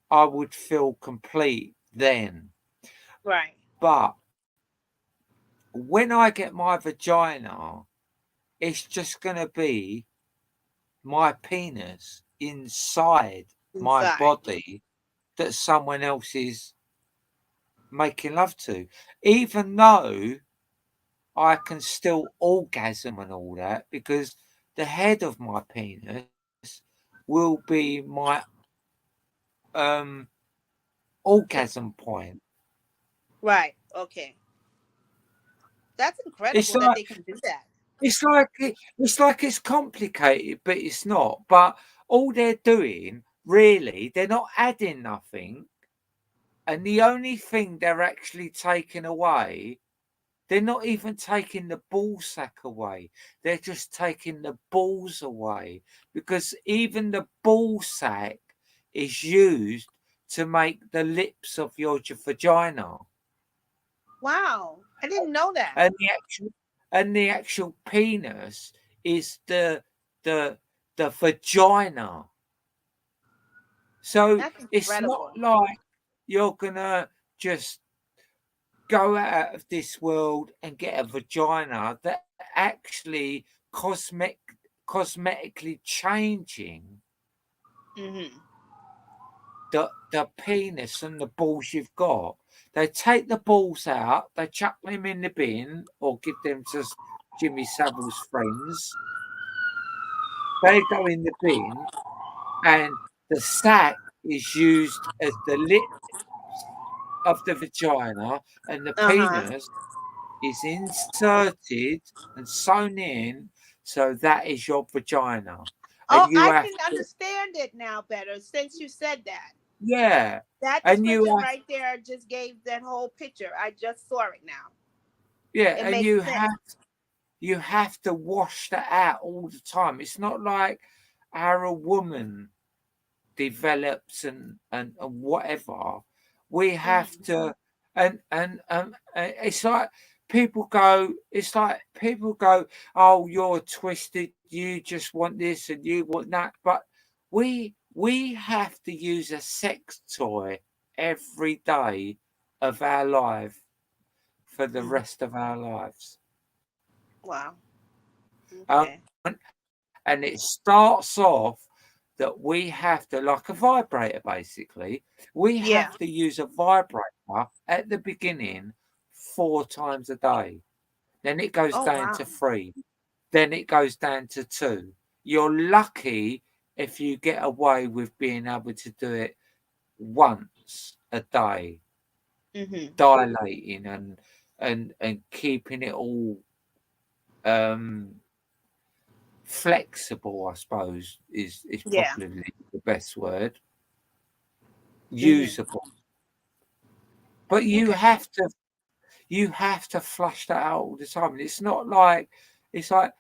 I would feel complete then. Right. But when I get my vagina, it's just going to be my penis inside my Inside. body that someone else is. making love to, even though I can still orgasm and all that, because the head of my penis will be my um orgasm point. Right. Okay. That's It's incredible that like they can do that. it's like it's complicated, but it's not. But all they're doing, really, they're not adding nothing, and the only thing they're actually taking away, they're not even taking the ball sack away. They're just taking the balls away, because even the ball sack is used to make the lips of your vagina, Wow. I didn't know that. and the actual penis is the the vagina. So That's it's not incredible. like you're gonna just go out of this world and get a vagina that actually cosmetically changing Mm-hmm. the penis and the balls you've got. They take the balls out, they chuck them in the bin or give them to Jimmy Savile's friends. They go in the bin, and the sack is used as the lips of the vagina, and the Uh-huh. penis is inserted and sewn in, so that is your vagina. Oh, And you I have can to, understand it now better since you said that. yeah, That and you description have, right there just gave that whole picture. I just saw it now. yeah, It and makes sense. you have to wash that out all the time. It's not like how a woman develops and whatever. We have Mm-hmm. to, and it's like people go, oh, you're twisted, you just want this and you want that, but we have to use a sex toy every day of our life for the Mm-hmm. rest of our lives. Wow. Um, Okay. and it starts off that we have to, like a vibrator basically, we have Yeah. to use a vibrator at the beginning 4 times a day. Then it goes Oh down to wow. 3. Then it goes down to 2. You're lucky if you get away with being able to do it once a day, Mm-hmm. dilating and keeping it all um flexible, I suppose, is Yeah. probably the best word. Mm-hmm. Usable. But Okay. you have to flush that out all the time. And it's like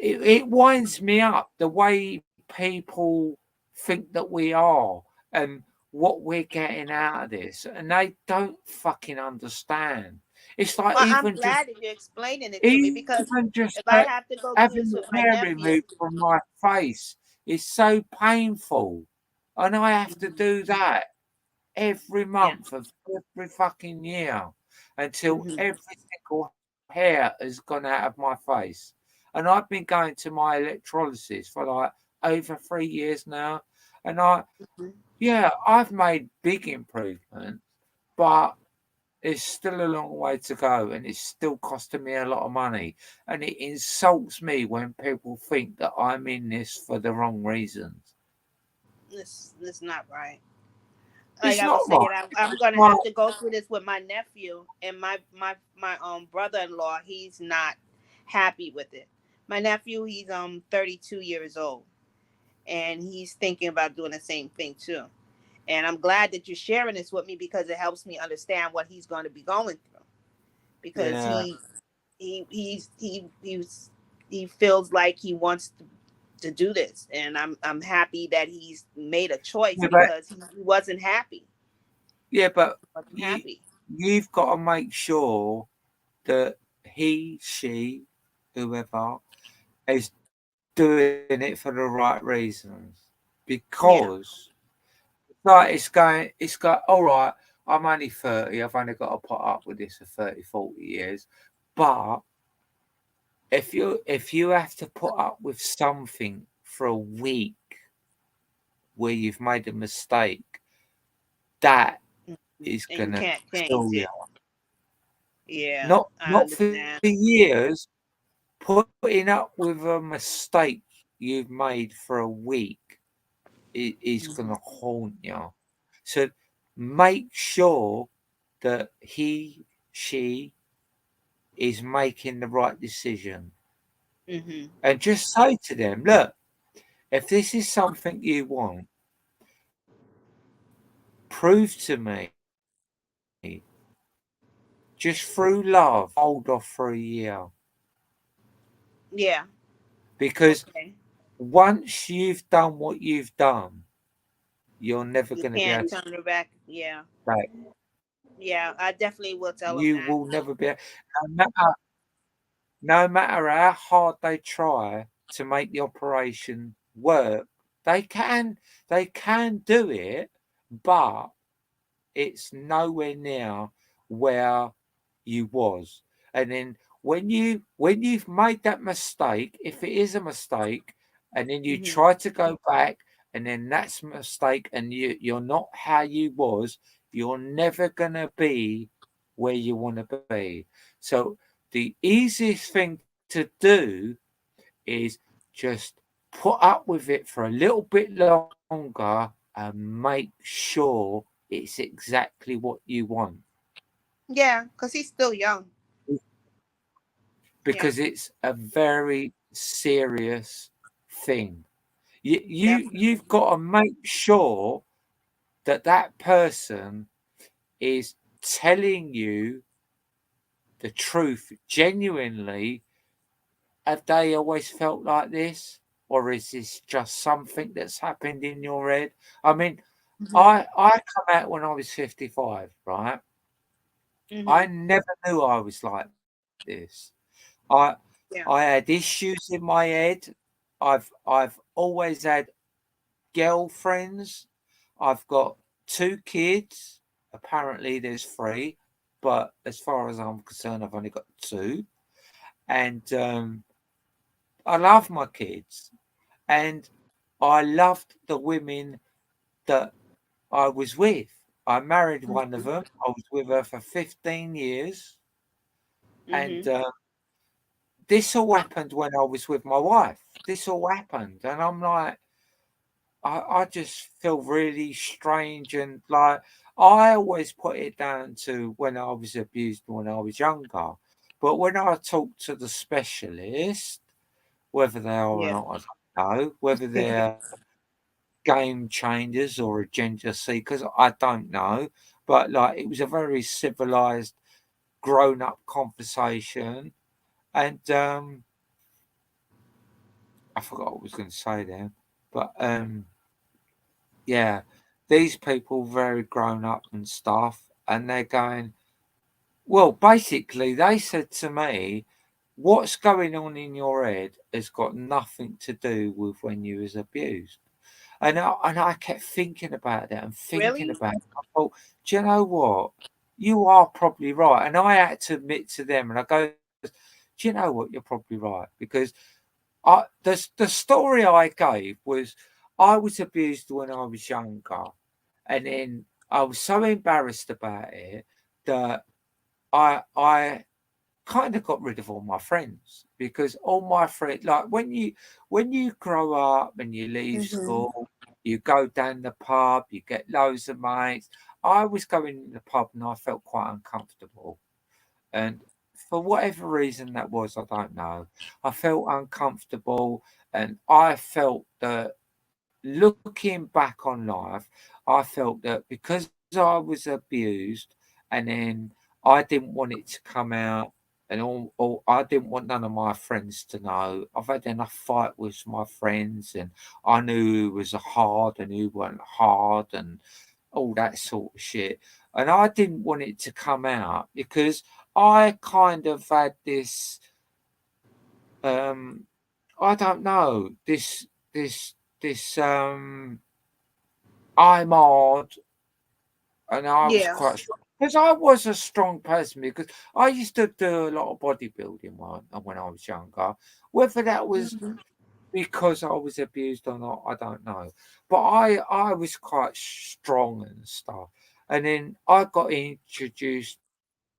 it winds me up the way people think that we are and what we're getting out of this, and they don't fucking understand. It's like Well, I'm glad that you're explaining it to me because even just if I have to go through having this the with my hair nephew. removed from my face is so painful, and I have to Mm-hmm. do that every Yeah. month of every fucking year until Mm-hmm. every single hair has gone out of my face. And I've been going to my electrolysis for like over 3 years now, and yeah, I've made big improvements, but it's still a long way to go, and it's still costing me a lot of money. And it insults me when people think that I'm in this for the wrong reasons. This not right. Like It's I not was right. saying, I'm gonna Like, have to go through this with my nephew and my brother-in-law. He's not happy with it. My nephew, he's 32 years old, and he's thinking about doing the same thing too. And I'm glad that you're sharing this with me because it helps me understand what he's going to be going through. Because yeah, he feels like he wants to do this, and I'm happy that he's made a choice yeah, but because he wasn't happy. yeah, but Wasn't you happy. you've got to make sure that he, she, whoever is doing it for the right reasons, because Yeah. like it's going all right. I'm only 30. I've only got to put up with this for 30, 40 years. But if you have to put up with something for a week where you've made a mistake, that is And gonna can't kill change you. it. Yeah, I Not for understand. years, putting up with a mistake you've made for a week is Hmm. gonna haunt you. So make sure that she is making the right decision. Hmm. And just say to them, look, if this is something you want, prove to me just through love, hold off for a year. Yeah. Because Okay. once you've done what you've done, you're never You going to be can't able to turn her back. Yeah. go back. Yeah. I definitely will tell him You that. will never be, no matter how hard they try to make the operation work, they can, they can do it, but it's nowhere near where you was. And then when you've made that mistake, if it is a mistake, and then you Hmm. try to go back, and then that's a mistake, and you're not how you was, you're never gonna be where you want to be. So the easiest thing to do is just put up with it for a little bit longer and make sure it's exactly what you want, Yeah, because he's still young. Yeah, because it's a very serious thing. You've definitely. got to make sure that that person is telling you the truth genuinely. Have they always felt like this, or is this just something that's happened in your head? I mean, Hmm. I come out when I was 55, right? I Hmm. never knew I was like this. I I Yeah. had issues in my head. I've always had girlfriends. I've got two kids. Apparently there's three, but as far as I'm concerned, I've only got two. And I love my kids, and I loved the women that I was with. I married one of Hmm. them. I was with her for 15 years, and Hmm. this all happened when I was with my wife. This all happened, and I'm like, I just feel really strange, and like I always put it down to when I was abused when I was younger. But when I talk to the specialist, whether they are or Yeah. not, I don't know. Whether they're game changers or agenda seekers, I don't know. But like it was a very civilized, grown up conversation, and I forgot what I was going to say there, but yeah, these people very grown up and stuff, and they're going, well, basically, they said to me, what's going on in your head has got nothing to do with when you was abused. And I kept thinking about that and thinking Really? about it. I thought, do you know what? You are probably right. And I had to admit to them, and I go, do you know what? You're probably right. Because the story I gave was I was abused when I was younger, and then I was so embarrassed about it that I kind of got rid of all my friends, because all my friends, like when you grow up and you leave Hmm. school, you go down the pub, you get loads of mates. I was going in the pub and I felt quite uncomfortable, and for whatever reason that was, I don't know. I felt uncomfortable, and I felt that, looking back on life, I felt that because I was abused, and then I didn't want it to come out, and all I didn't want none of my friends to know. I've had enough fight with my friends, and I knew who was hard and who weren't hard, and all that sort of shit. And I didn't want it to come out because I kind of had this, um, I don't know, this I'm hard, and I was Yeah. quite strong because I was a strong person, because I used to do a lot of bodybuilding when I was younger. Whether that was Hmm. because I was abused or not, I don't know. But I was quite strong and stuff. and then I got introduced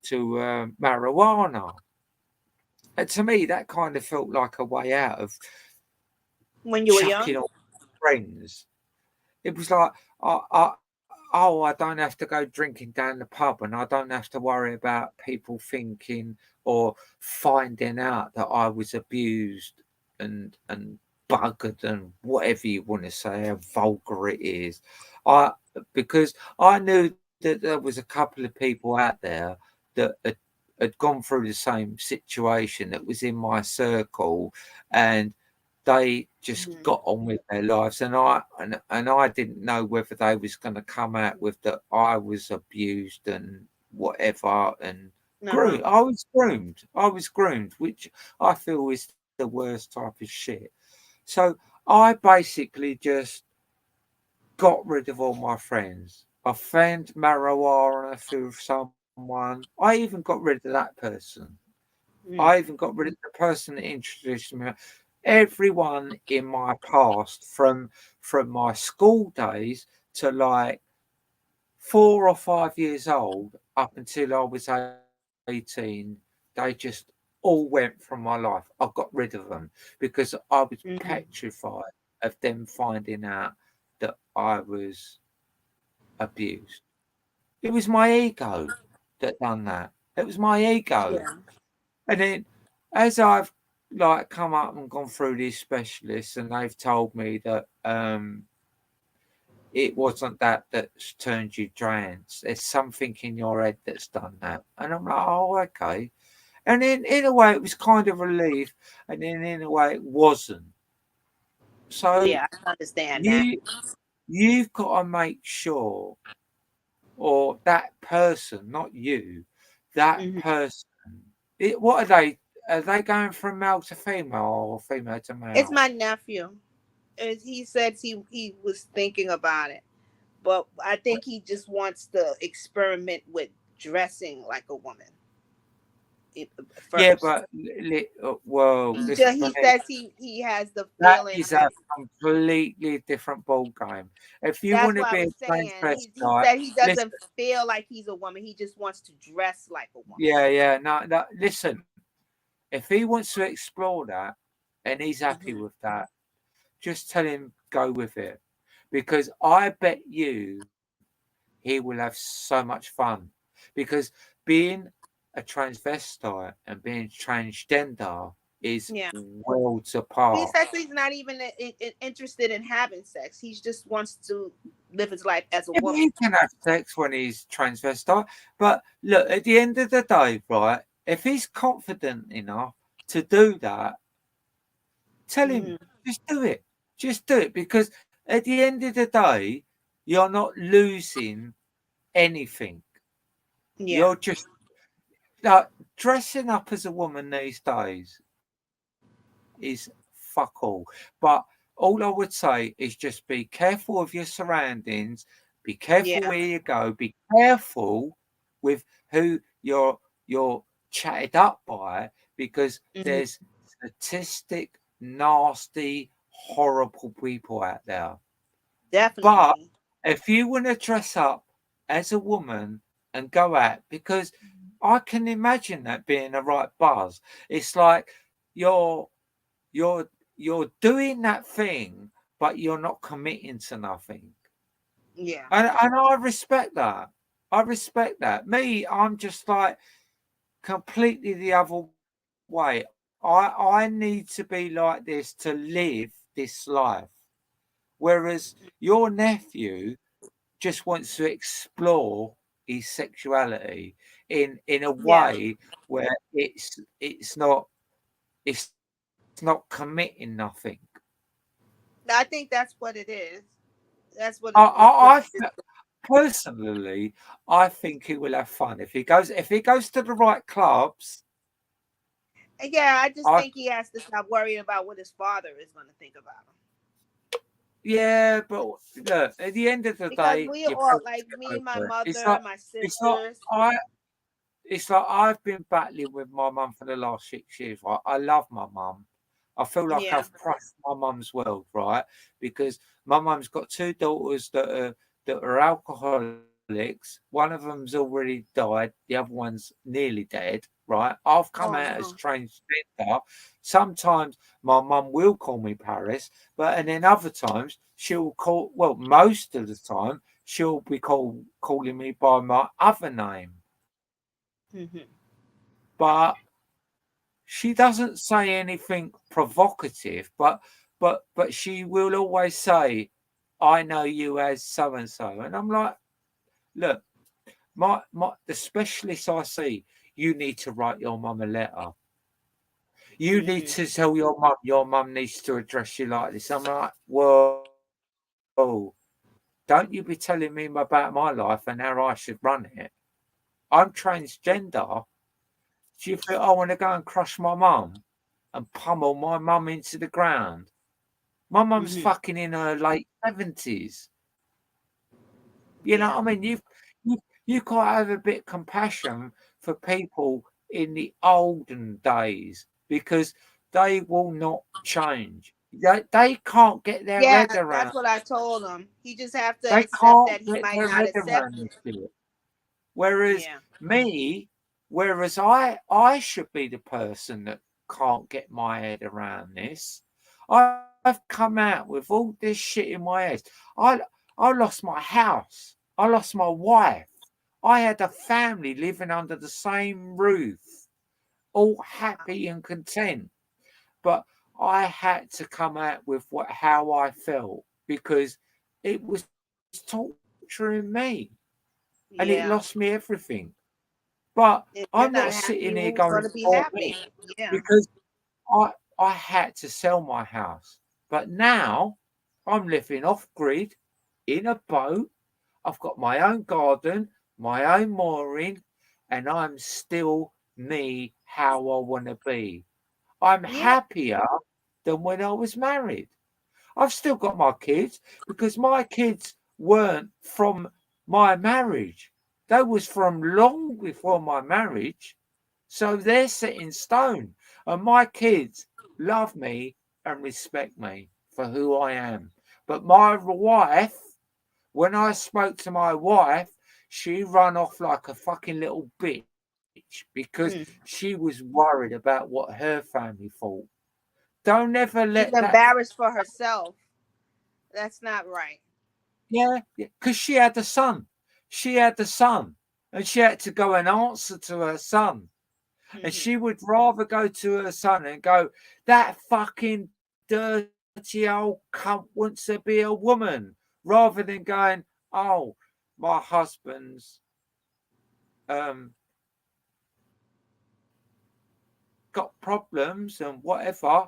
to marijuana. And to me, that kind of felt like a way out of When you were chucking young. on friends. It was like, oh, I don't have to go drinking down the pub, and I don't have to worry about people thinking or finding out that I was abused and buggered and whatever you want to say, how vulgar it is. I because I knew that there was a couple of people out there that had gone through the same situation that was in my circle, and they just Mhm. got on with their lives, and I didn't know whether they was going to come out with that I was abused and whatever, and Uh-huh. I was groomed, which I feel is the worst type of shit. So I basically just got rid of all my friends. I found marijuana through someone. I even got rid of that person. I Mm. even got rid of the person that introduced me. Everyone in my past, from my school days to like 4 or 5 years old, up until I was 18, they just all went from my life. I got rid of them because I was Mhm. petrified of them finding out that I was abused. It was my ego that done that. It was my ego. Yeah. And then as I've like come up and gone through these specialists, and they've told me that it wasn't that that's turned you trans. There's something in your head that's done that. And I'm like, oh, okay. And then in a way it was kind of relief, and then in a way it wasn't. So Yeah, I understand that. you you've got to make sure, or that person, not you, that Hmm. person. What are they? Are they going from male to female or female to It's male? my nephew. He said he was thinking about it, but I think he just wants to experiment with dressing like a woman Yeah, first. but well, listen to He me. says he has the That feeling is a that completely different ball game. If you that's want to what I be a was saying. He transvestite, said he doesn't listen. feel like he's a woman. He just wants to dress like a woman. Yeah, yeah. No, no. Listen. If he wants to explore that and he's happy Hmm. with that, just tell him go with it, because I bet you he will have so much fun, because being a transvestite and being transgender is Yeah. worlds He apart. says he's not even interested in having sex. He just wants to live his life as a Yeah, woman. he can have sex when he's transvestite, but look, at the end of the day, right? If he's confident enough to do that, tell him, Hmm. just do it. Just do it, because at the end of the day, you're not losing anything. Yeah. You're just like dressing up as a woman these days is fuck all. But all I would say is just be careful of your surroundings, be careful Yeah. where you go, be careful with who you're chatted up by, because Hmm. there's statistic, nasty, horrible people out there. But Definitely. if you want to dress up as a woman and go out, because I can imagine that being a right buzz. It's like you're you're you're doing that thing, but you're not committing to nothing. Yeah. And I respect that. I respect that. Me, I'm just like completely the other way. I need to be like this to live this life. Whereas your nephew just wants to explore his sexuality in a Yeah. way where it's not committing nothing. I think that's what it is. That's I, what I, I it is. fe- personally, I think he will have fun if he goes to the right clubs. Yeah, I just I think he has to stop worrying about what his father is going to think about him. Yeah, but look, at the end of the Because day, we your all, parents like get me, my over it. mother, my It's like sisters. I it's like I've been battling with my mum for the last 6 years, right? I love my mum. I feel like Yeah. I've crushed my mum's world, right? Because my mum's got two daughters that are alcoholics, Alex, one of them's already died, the other one's nearly dead, right? I've come Oh out as no. transgender. Sometimes my mum will call me Paris, and then other times she'll call, well, most of the time, she'll be calling me by my other name. Hmm. But she doesn't say anything provocative, but she will always say, I know you as so and so. And I'm like, look, my the specialist I see, you need to write your mum a letter. You need Hmm. to tell your mum needs to address you like this. I'm like, whoa, don't you be telling me about my life and how I should run it. I'm transgender. Do you think I want to go and crush my mum and pummel my mum into the ground? My mum's Hmm. fucking in her late 70s. You know Yeah. what I mean? You've got to have a bit of compassion for people in the olden days because they will not change. They can't get their Yeah, head around. that's what I told him. He just have to They accept can't that he get might their not head accept around it. this shit. Whereas Yeah. me, whereas I should be the person that can't get my head around this. I've come out with all this shit in my head. I I lost my house. I lost my wife. I had a family living under the same roof, all happy and content. But I had to come out with how I felt because it was torturing me and it lost me Yeah. everything. But If I'm you're not not sitting happy, here who's going, going to be for me, happy? Yeah. because I I had to sell my house. But now I'm living off grid in a boat. I've got my own garden, my own mooring, and I'm still me how I want to be. I'm Yeah. happier than when I was married. I've still got my kids because my kids weren't from my marriage. They was from long before my marriage. So they're set in stone. And my kids love me and respect me for who I am. But my wife, when I spoke to my wife, she run off like a fucking little bitch because Mm. she was worried about what her family thought. Don't ever let She's that. embarrassed for herself. That's not right. Yeah, because she had a son. She had the son, and she had to go and answer to her son. And Hmm. she would rather go to her son and go, that fucking dirty old cunt wants to be a woman, rather than going, oh, my husband's um, got problems and whatever.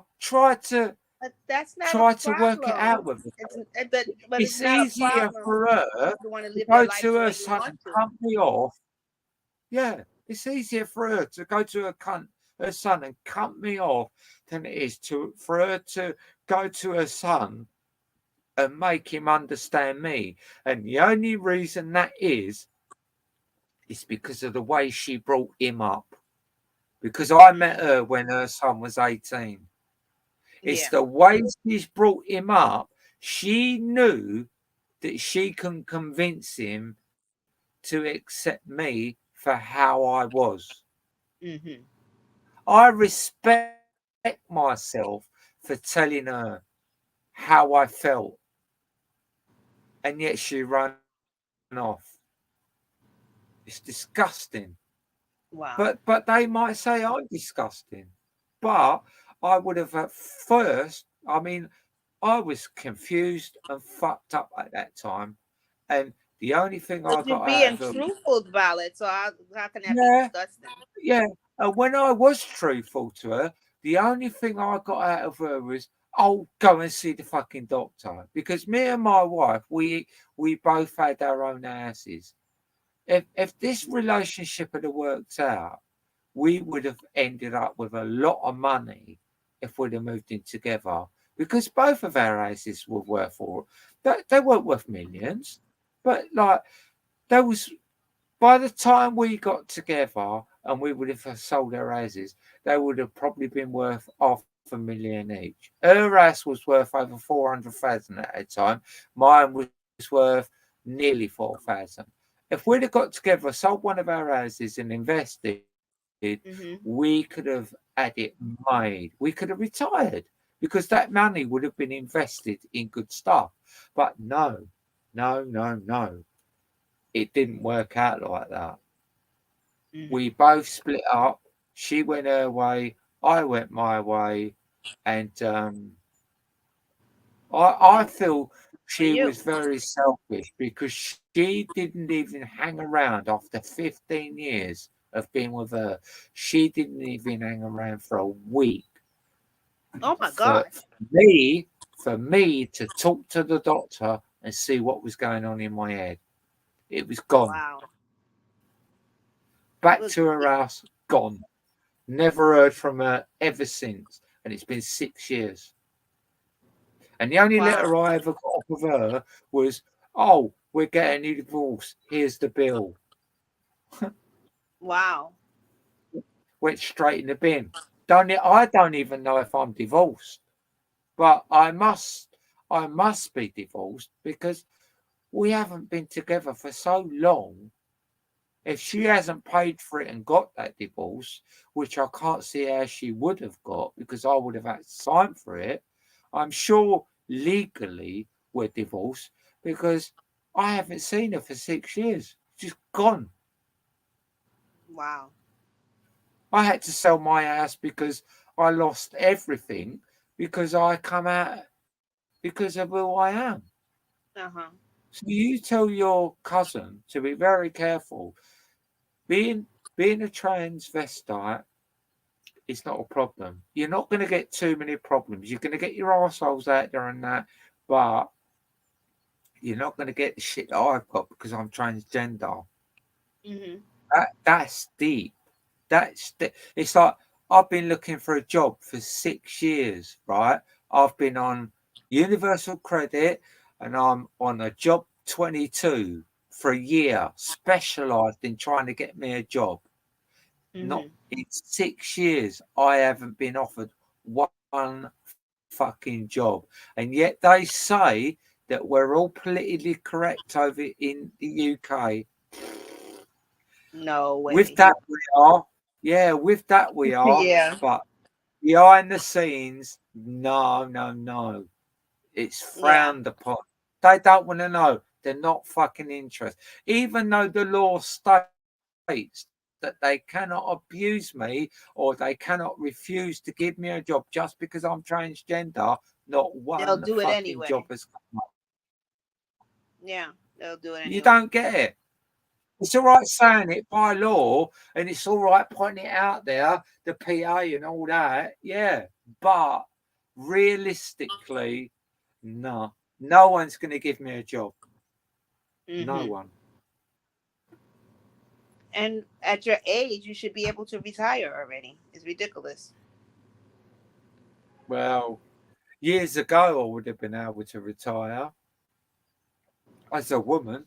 But that's not a Try to work it problem. out with It's her. but it's It's not a easier problem for her if you want to to live your go life to the her way you son want and to. cut me off. Yeah, it's easier for her to go to her son and cut me off than it is for her to go to her son and make him understand me. And the only reason that is because of the way she brought him up. Because I met Hmm. her when her son was 18. It's Yeah. the way she's brought him up. She knew that she can convince him to accept me for how I was. Hmm. I respect myself for telling her how I felt, and yet she ran off. It's disgusting. But Wow. they might say I'm disgusting. But I would have at first, I mean, I was confused and fucked up at that time. And the only thing I But you're got out being of them, truthful about it, so how can that be yeah, disgusting? yeah. And when I was truthful to her, the only thing I got out of her was, "Oh, go and see the fucking doctor." Because me and my wife, we both had our own houses. If this relationship had worked out, we would have ended up with a lot of money if we'd have moved in together. Because both of our houses were worth all they weren't worth millions, but like there was by the time we got together and we would have sold our houses, they would have probably been worth 500,000 each. Her house was worth over 400,000 at a time. Mine was worth nearly 4,000. And If we'd have got together, sold one of our houses and invested, Mm-hmm. we could have had it made. We could have retired because that money would have been invested in good stuff. But no, no, no, no. It didn't work out like that. Mm-hmm. We both split up. She went her way, I went my way, and I And feel for she you. was very selfish because she didn't even hang around after 15 years of being with her. She didn't even hang around for a week Oh my for gosh. me for me to talk to the doctor and see what was going on in my head. It was gone. Wow. Back Look. to her house, gone. Never heard from her ever since, and it's been 6 years. And the only Wow. letter I ever got off of her was, "Oh, we're getting a divorce. Here's the bill." Wow. Went straight in the bin. I don't even know if I'm divorced, but I must be divorced because we haven't been together for so long. If she hasn't paid for it and got that divorce, which I can't see how she would have got because I would have had to sign for it, I'm sure legally we're divorced because I haven't seen her for 6 years. She's gone. Wow. I had to sell my house because I lost everything because I come out because of who I am. Uh-huh. So you tell your cousin to be very careful. Being being a transvestite is not a problem. You're not going to get too many problems. You're going to get your arseholes out there and that, but you're not going to get the shit that I've got because I'm transgender. Mm-hmm. That's deep. It's like I've been looking for a job for 6 years, right? I've been on universal credit and I'm on a job 22 for a year, specialized in trying to get me a job. Not Mm-hmm. in 6 years, I haven't been offered one fucking job. And yet they say that we're all politically correct over in the UK. No With way. that we are. Yeah, with that we are. Yeah. But behind the scenes, no, no, no. It's Yeah. frowned upon. They don't want to know. They're not fucking interested. Even though the law states that they cannot abuse me or they cannot refuse to give me a job just because I'm transgender, not one They'll do it fucking job has anyway. come up. Yeah. They'll do it You anyway. don't get it. It's all right saying it by law and it's all right pointing it out there, the PA and all that. Yeah. But realistically, no. No one's going to give me a job. No Mm-hmm. one. And at your age, you should be able to retire already. It's ridiculous. Well, years ago, I would have been able to retire as a woman.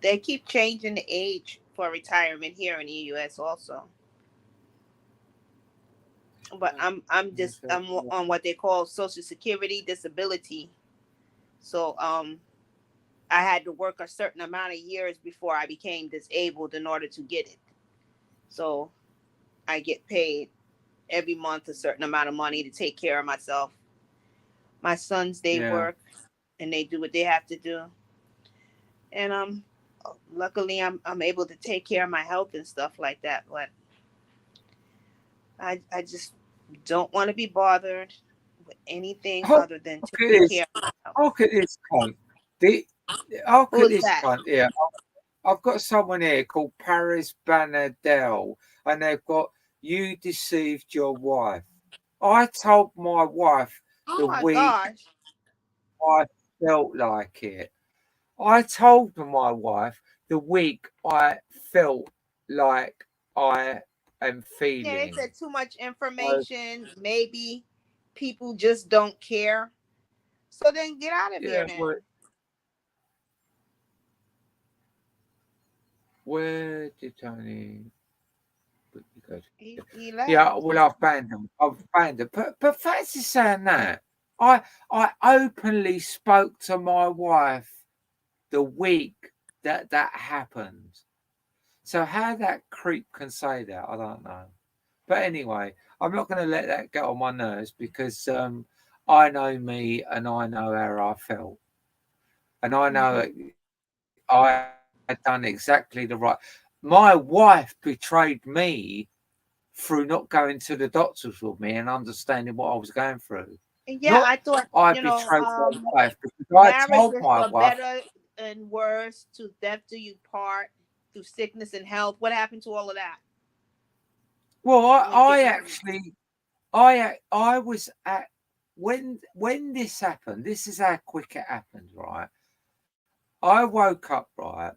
They keep changing the age for retirement here in the US also. But I'm Yes, just I'm on what they call Social Security disability. So I had to work a certain amount of years before I became disabled in order to get it. So I get paid every month a certain amount of money to take care of myself. My sons, they yeah. work and they do what they have to do. And luckily I'm able to take care of my health and stuff like that. But I just don't want to be bothered with anything Oh, other than look at taking this. care of myself. Look at this cunt. The, look Who at is this that? cunt here. I've got someone here called Paris Banadel, and they've got you deceived your wife. I told my wife Oh the my week gosh. I felt like it. I told my wife the week I felt like I am Yeah, they feeling. said too much So, information. Maybe people just don't care. So then get out of here yeah, then. where did Tony put you go? He Yeah, left. well, I've banned them. I've banned them. But fancy saying that. I openly spoke to my wife the week. that happened. So how that creep can say that, I don't know. But anyway, I'm not going to let that get on my nerves because I know me and I know how I felt, and I know Mhm. that I had done exactly the right. My wife betrayed me through not going to the doctors with me and understanding what I was going through. Yeah, Not I thought, I betrayed my wife because I marriage told was my for wife. better and worse, to death do you part, through sickness and health. What happened to all of that Well, when you get married? I was at when this happened. This is how quick it happened, right? I woke up, right,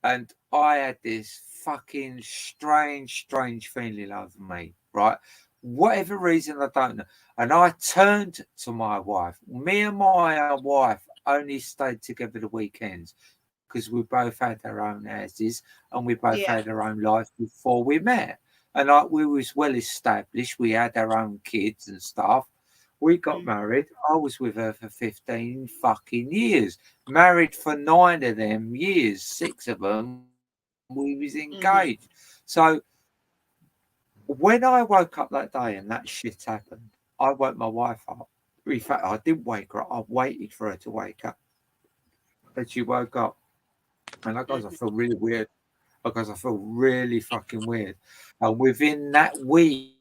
and I had this fucking strange feeling over me, right? Whatever reason, I don't know. And I turned to my wife. Me and my wife only stayed together the weekends because we both had our own houses and we both Yeah. had our own lives before we met. And like we was well established. We had our own kids and stuff. We got Mhm. married. I was with her for 15 fucking years. Married for 9 of them years, 6 of them, we was engaged. Mhm. So when I woke up that day and that shit happened, I woke my wife up. In fact, I didn't wake her up. I waited for her to wake up. And she woke up. And I goes, I Mhm. feel really weird. Because I feel really fucking weird. And within that week,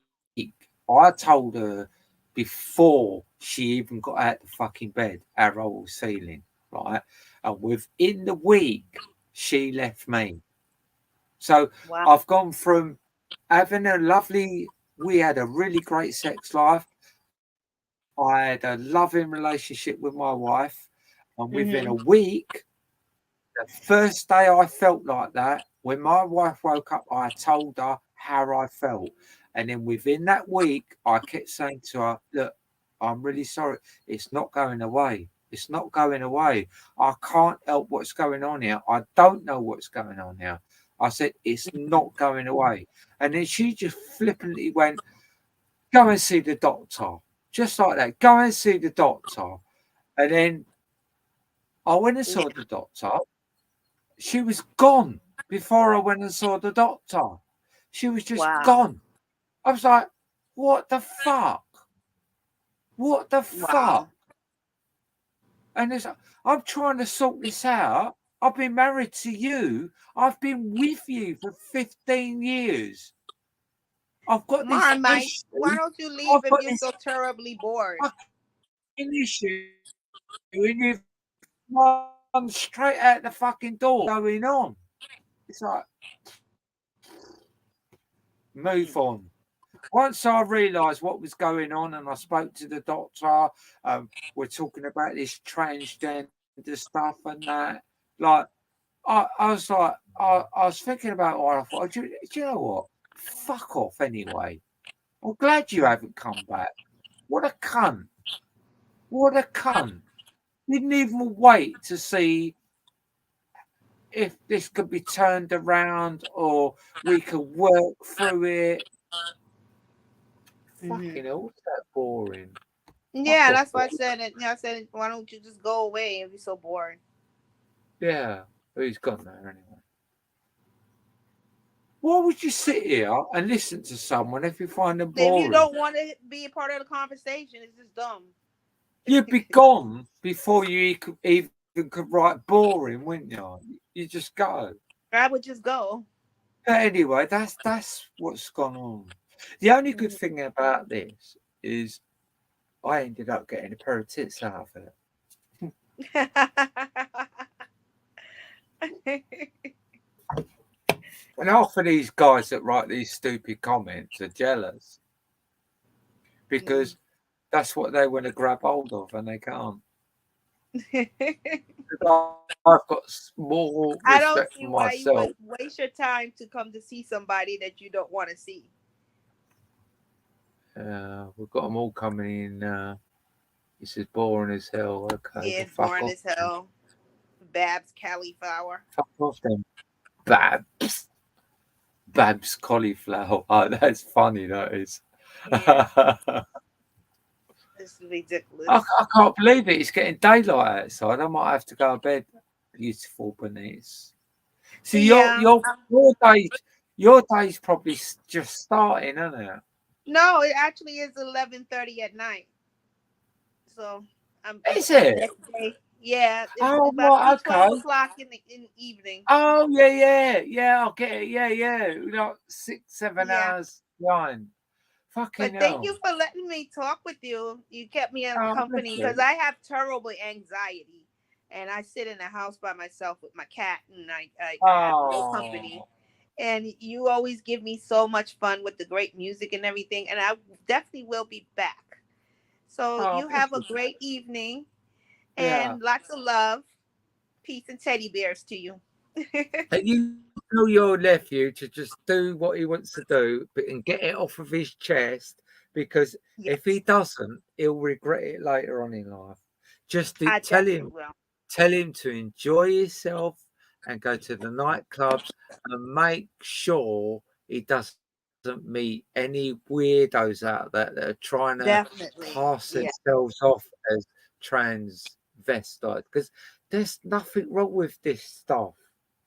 I told her before she even got out the fucking bed how I was feeling, right? And within the week, she left me. So Wow. I've gone from having a lovely, we had a really great sex life. I had a loving relationship with my wife. And within a Mhm. week, the first day I felt like that, when my wife woke up, I told her how I felt. And then within that week, I kept saying to her, look, I'm really sorry. It's not going away. It's not going away. I can't help what's going on here. I don't know what's going on here. I said, it's not going away. And then she just flippantly went, go and see the doctor. Just like that. Go and see the doctor. And then I went and Yeah. saw the doctor. She was gone before I went and saw the doctor. She was just Wow. gone. I was like, what the fuck? What the Wow. fuck? And it's, I'm trying to sort this out. I've been married to you. I've been with you for 15 years. I've got Come this on, Mike. Why issue. don't you leave I've if got you're this so terribly bored? fucking issue. And you've run straight out the fucking door going on. It's like, move Mhm. on. Once I realised what was going on and I spoke to the doctor, we're talking about this transgender stuff and that. Like, I was like, I was thinking about what I thought. Do you know what? Fuck off anyway. I'm glad you haven't come back. What a cunt. What a cunt. Didn't even wait to see if this could be turned around or we could work through it. Mhm. Fucking hell, what's that boring? Fuck Yeah, off, that's why I said it. Yeah, I said, why don't you just go away if you're so bored? yeah, he's gone now anyway. Why would you sit here and listen to someone if you find them If you boring? don't want to be a part of the conversation, it's just dumb. You'd be gone before you even could write boring, wouldn't you? You just go. I would just go. But anyway, that's what's gone on. The only good Mhm. thing about this is I ended up getting a pair of tits out of it. And half of these guys that write these stupid comments are jealous Mm. because that's what they want to grab hold of and they can't. I've got more I don't respect for see why you myself. would waste your time to come to see somebody that you don't want to see. We've got them all coming in. This is boring as hell. Okay, Yeah, well, it's fuck boring off as then. hell. Babs cauliflower. Fuck off then. Babs. Babs cauliflower. Oh, that's funny, that is. Yeah, I it's ridiculous. can't believe it. It's getting daylight outside. I might have to go to bed. Beautiful Bernice. See, Yeah. your day's probably just starting, isn't it? No, it actually is 11:30 at night. So it's Is the it? next day. Yeah, it's Oh, about to right, be okay. 12 o'clock in the evening. Oh, yeah. I get it. Yeah. Like 6, 7 Yeah. hours behind. Fucking But thank hell. you for letting me talk with you. You kept me in Oh, bless company because you. I have terrible anxiety, and I sit in the house by myself with my cat, and I have no company. Oh, And you always give me so much fun with the great music and everything, and I definitely will be back. So oh, you bless have a you. great evening Yeah. and lots of love, peace, and teddy bears to you. And you tell your nephew to just do what he wants to do, but and get it off of his chest because if he Yes, doesn't, he'll regret it later on in life. Just I tell definitely him, will. tell him to enjoy himself and go to the nightclubs and make sure he doesn't meet any weirdos out there that are trying to Definitely. pass Yeah. themselves off as transvestite because there's nothing wrong with this stuff.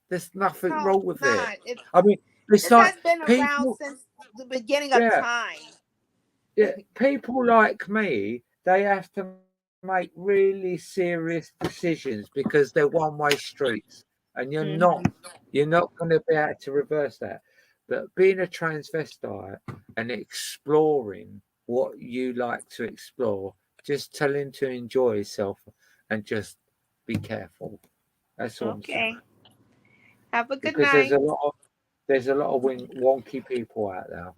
There's nothing No, wrong it's with it. not. I mean, it's This like has been around people, since the beginning of yeah, time. yeah, people like me, they have to make really serious decisions because they're one-way streets, and Hmm. you're not going to be able to reverse that. But being a transvestite and exploring what you like to explore, just tell him to enjoy himself and just be careful. That's all I'm saying. Okay. Have a good Because night. there's a lot of wonky people out there.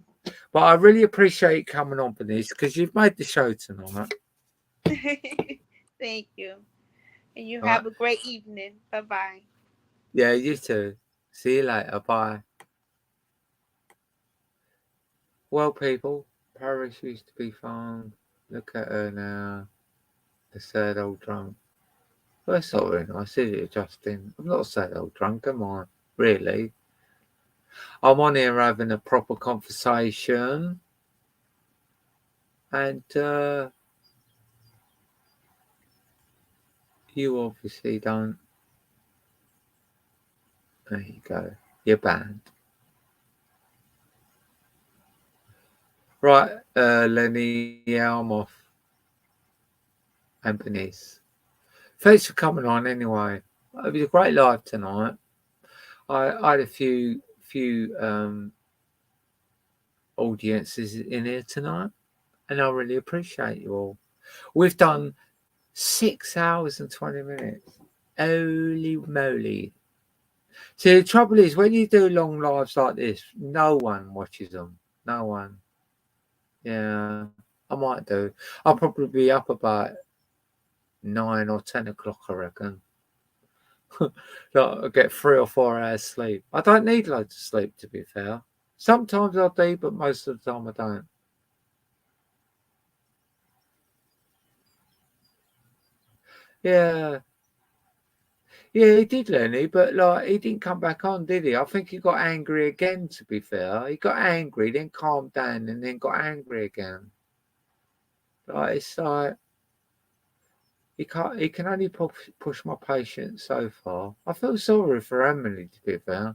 But I really appreciate you coming on for this because you've made the show tonight. Thank you. And you Right? have a great evening. Bye bye. Yeah, you too. See you later. Bye. Well, people, Paris used to be fun. Look at her now. The sad old drunk. Well, that's not very nice, is it, Justin? I'm not a sad old drunk, am I? Really? I'm on here having a proper conversation. And you obviously don't. There you go. You're banned. Right, Lenny, yeah, I'm off. And Bernice. Thanks for coming on anyway. It was a great live tonight. I had a few audiences in here tonight, and I really appreciate you all. We've done 6 hours and 20 minutes. Holy moly! See, the trouble is when you do long lives like this, no one watches them. No one. Yeah, I might do. I'll probably be up about 9 or 10 o'clock, I reckon. Like, I get 3 or 4 hours sleep. I don't need loads of sleep, to be fair. Sometimes I do, but most of the time I don't. Yeah, yeah, he did, Lenny, but like he didn't come back on, did he? I think he got angry again. To be fair, he got angry, then calmed down, and then got angry again. Like it's like he can't. He can only push my patience so far. I feel sorry for Emily, to be fair.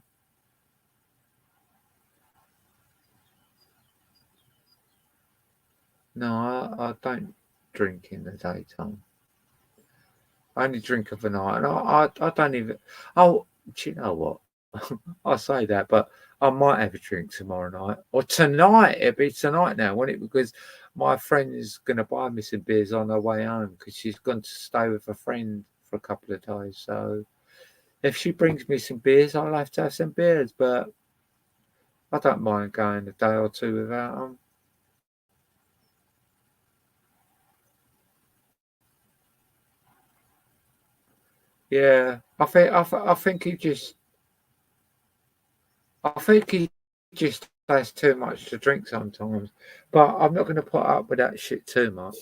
No, I don't drink in the daytime. I only drink of a night, and I don't even. Oh, do you know what? I say that, but I might have a drink tomorrow night or tonight. It'll be tonight now, won't it? Because my friend's going to buy me some beers on her way home because she's gone to stay with a friend for a couple of days. So if she brings me some beers, I'll have to have some beers. But I don't mind going a day or two without them. Yeah, I think he just has too much to drink sometimes. But I'm not going to put up with that shit too much.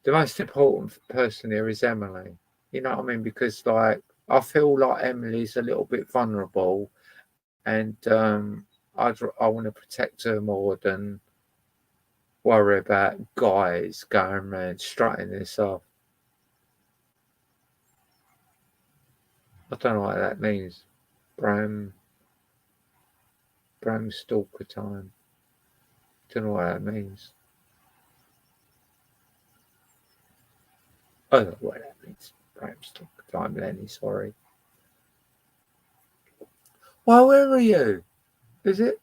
The most important person here is Emily. You know what I mean? Because like I feel like Emily's a little bit vulnerable, and I want to protect her more than worry about guys going around strutting this off. I don't know what that means. Bram Stalker time. Don't know what that means. I don't know what that means. Bram Stalker time, Lenny, sorry. Well, where are you? Is it?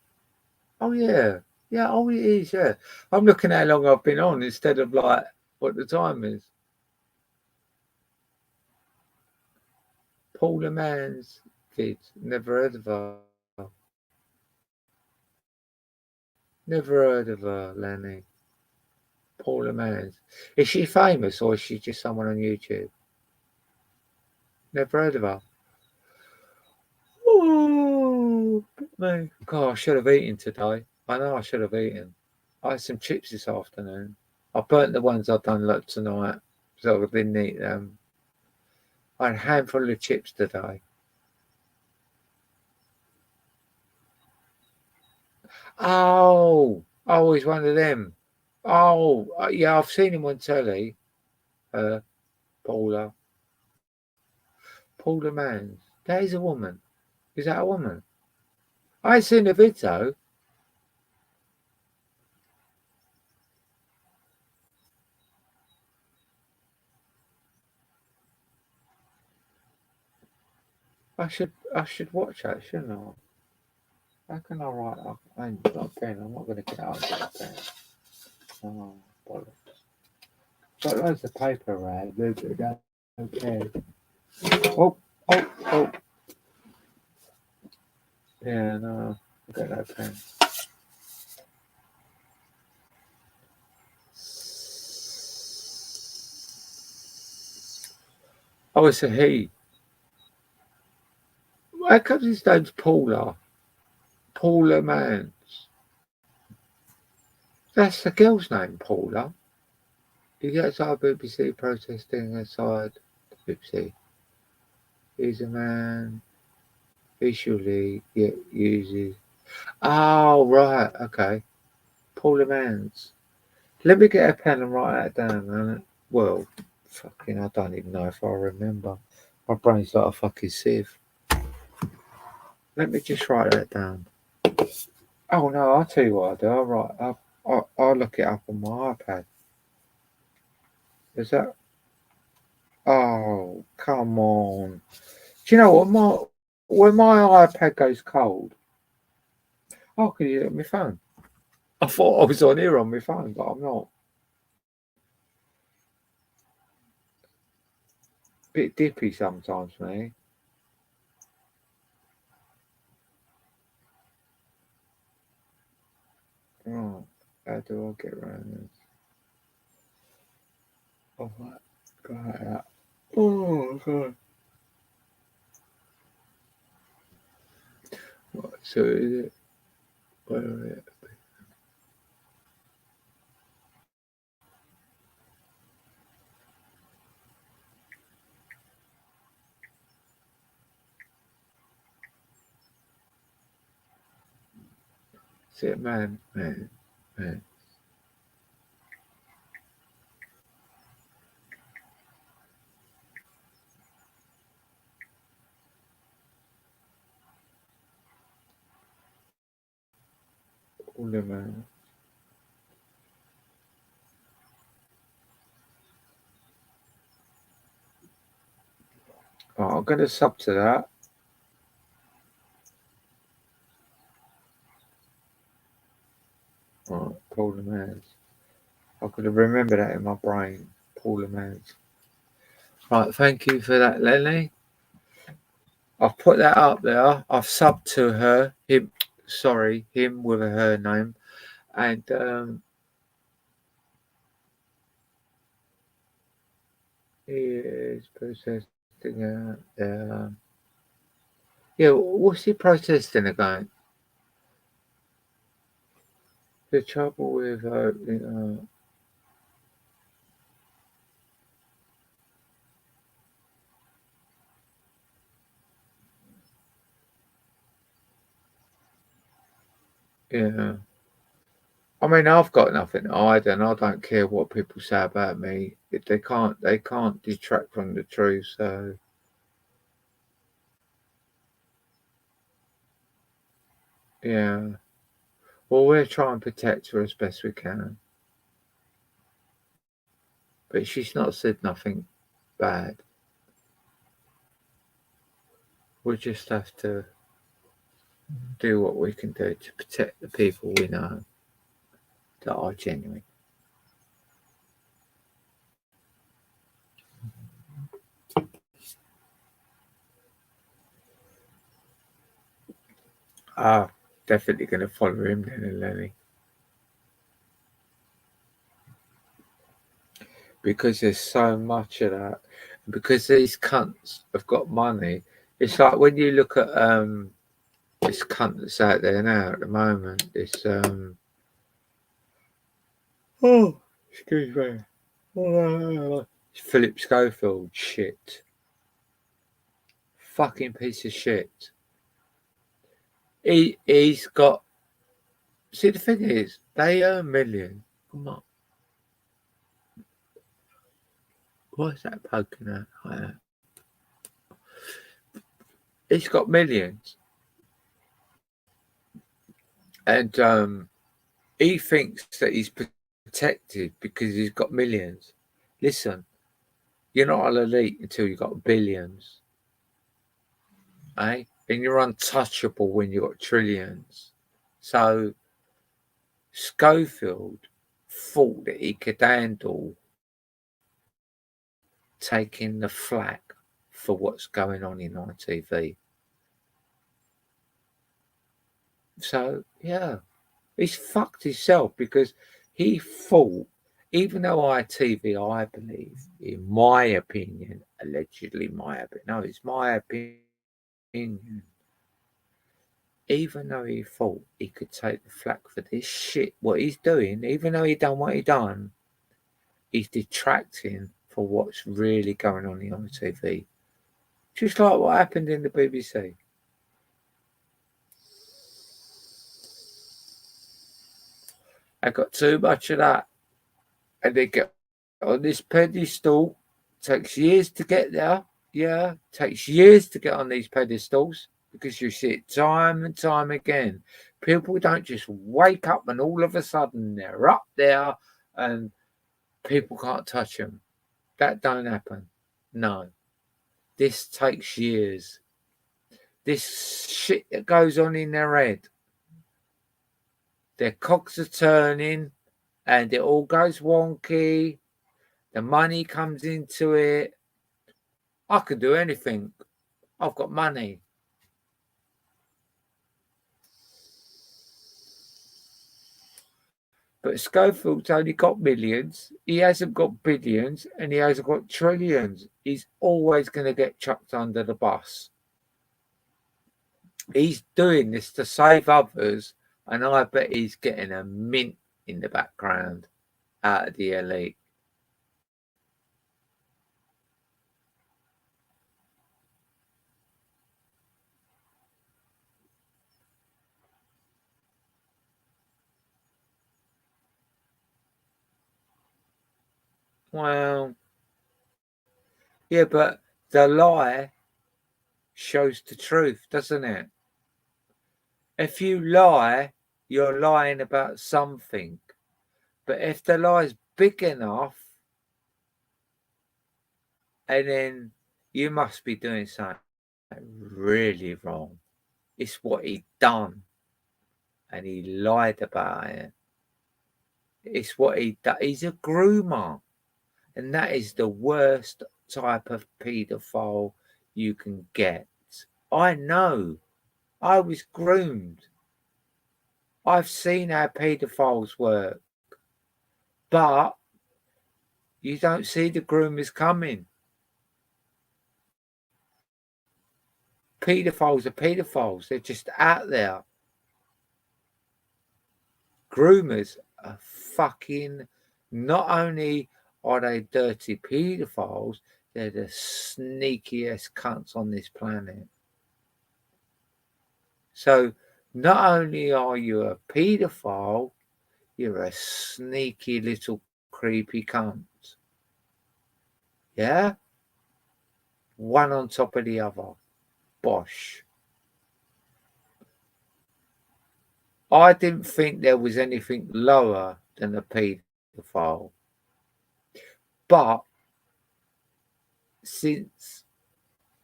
Oh, yeah. Yeah, oh, it is, yeah. I'm looking how long I've been on instead of like what the time is. Paula Mann's kids. Never heard of her. Never heard of her, Lenny. Paula Mann's. Is she famous or is she just someone on YouTube? Never heard of her. Oh, me. God, I should have eaten today. I know I should have eaten. I had some chips this afternoon. I burnt the ones I've done like tonight, so I didn't eat them. I had a handful of chips today. Oh, he's one of them. Oh, yeah, I've seen him on telly. Paula. Paula Mans. That is a woman. Is that a woman? I ain't seen the video. I should watch that, shouldn't I? How can I write up? I ain't got a pen. I'm not going to get out and get a pen. Oh, bollocks. Got loads of paper around. Okay. Oh. Yeah, no. I've got no pen. Oh, it's a he. How comes his name's Paula? Paula Mans. That's the girl's name, Paula. He gets our BBC protesting outside the BBC. He's a man visually yet uses. Oh, right, okay. Paula Mans. Let me get a pen and write that down. Well, fucking, I don't even know if I remember. My brain's like a fucking sieve. Let me just write that down. Oh no, I'll tell you what I'll do. I'll look it up on my iPad. Is that? Oh, come on. Do you know what? When my iPad goes cold, oh, can you get my phone? I thought I was on here on my phone, but I'm not. Bit dippy sometimes, me. Right. How do I get around this? Oh, right. Got out. Oh, God. Right, so is it? Where are it? Is it man? All the man. Oh, I'm going to sub to that. Right, Paul the Mans. I could have remembered that in my brain. Paul the Mans. Right, thank you for that, Lenny. I've put that up there. I've subbed to her. Him with a her name. And he is protesting. Yeah, what's he protesting again? The trouble with yeah. I mean, I've got nothing to hide, and I don't care what people say about me. They can't detract from the truth. So Yeah. Well, we're trying to protect her as best we can. But she's not said nothing bad. We just have to do what we can do to protect the people we know that are genuine. Ah, definitely going to follow him then and Lenny. Because there's so much of that. Because these cunts have got money. It's like when you look at this cunt that's out there now at the moment, this oh, excuse me. Philip Schofield shit. Fucking piece of shit. He's got. See, the thing is, they earn millions. Come on. What's that poking at? Like that? He's got millions. And he thinks that he's protected because he's got millions. Listen, you're not an elite until you've got billions. Eh? And you're untouchable when you've got trillions. So Schofield thought that he could handle taking the flak for what's going on in ITV. So, yeah, he's fucked himself because he thought, even though ITV, I believe, in my opinion, allegedly my opinion, no, it's my opinion, even though he thought he could take the flak for this shit, what he's doing, even though he done what he done, he's detracting for what's really going on in ITV. Just like what happened in the BBC. I got too much of that. And they get on this pedestal. Takes years to get there. Yeah, takes years to get on these pedestals because you see it time and time again. People don't just wake up and all of a sudden they're up there and people can't touch them. That don't happen. No. This takes years. This shit that goes on in their head. Their cocks are turning and it all goes wonky. The money comes into it. I can do anything. I've got money. But Schofield's only got millions. He hasn't got billions and he hasn't got trillions. He's always going to get chucked under the bus. He's doing this to save others, and I bet he's getting a mint in the background out of the elite. Well, yeah, but the lie shows the truth, doesn't it? If you lie, you're lying about something. But if the lie's big enough, and then you must be doing something really wrong. It's what he done, and he lied about it. It's what he done. He's a groomer, and that is the worst type of paedophile you can get. I know. I was groomed. I've seen how paedophiles work, but you don't see the groomers coming. Paedophiles are paedophiles. They're just out there. Groomers are fucking, not only are they dirty paedophiles, they're the sneakiest cunts on this planet. So not only are you a paedophile, you're a sneaky little creepy cunt. Yeah? One on top of the other. Bosh. I didn't think there was anything lower than a paedophile. But since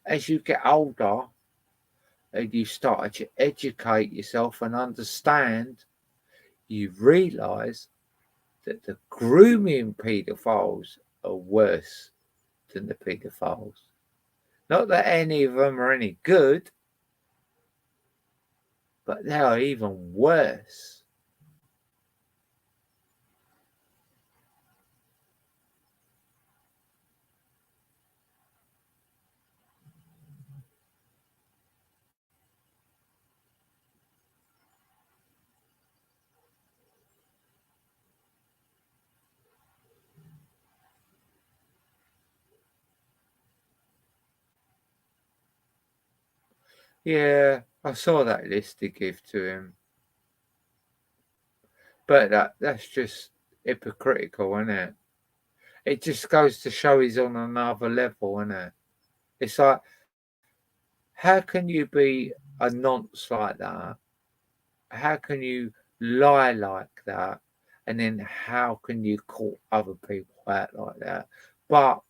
as you get older and you start to educate yourself and understand, you realise that the grooming paedophiles are worse than the paedophiles. Not that any of them are any good, but they are even worse. Yeah, I saw that list they give to him. But that's just hypocritical, isn't it? It just goes to show he's on another level, isn't it? It's like, how can you be a nonce like that? How can you lie like that? And then how can you call other people out like that? But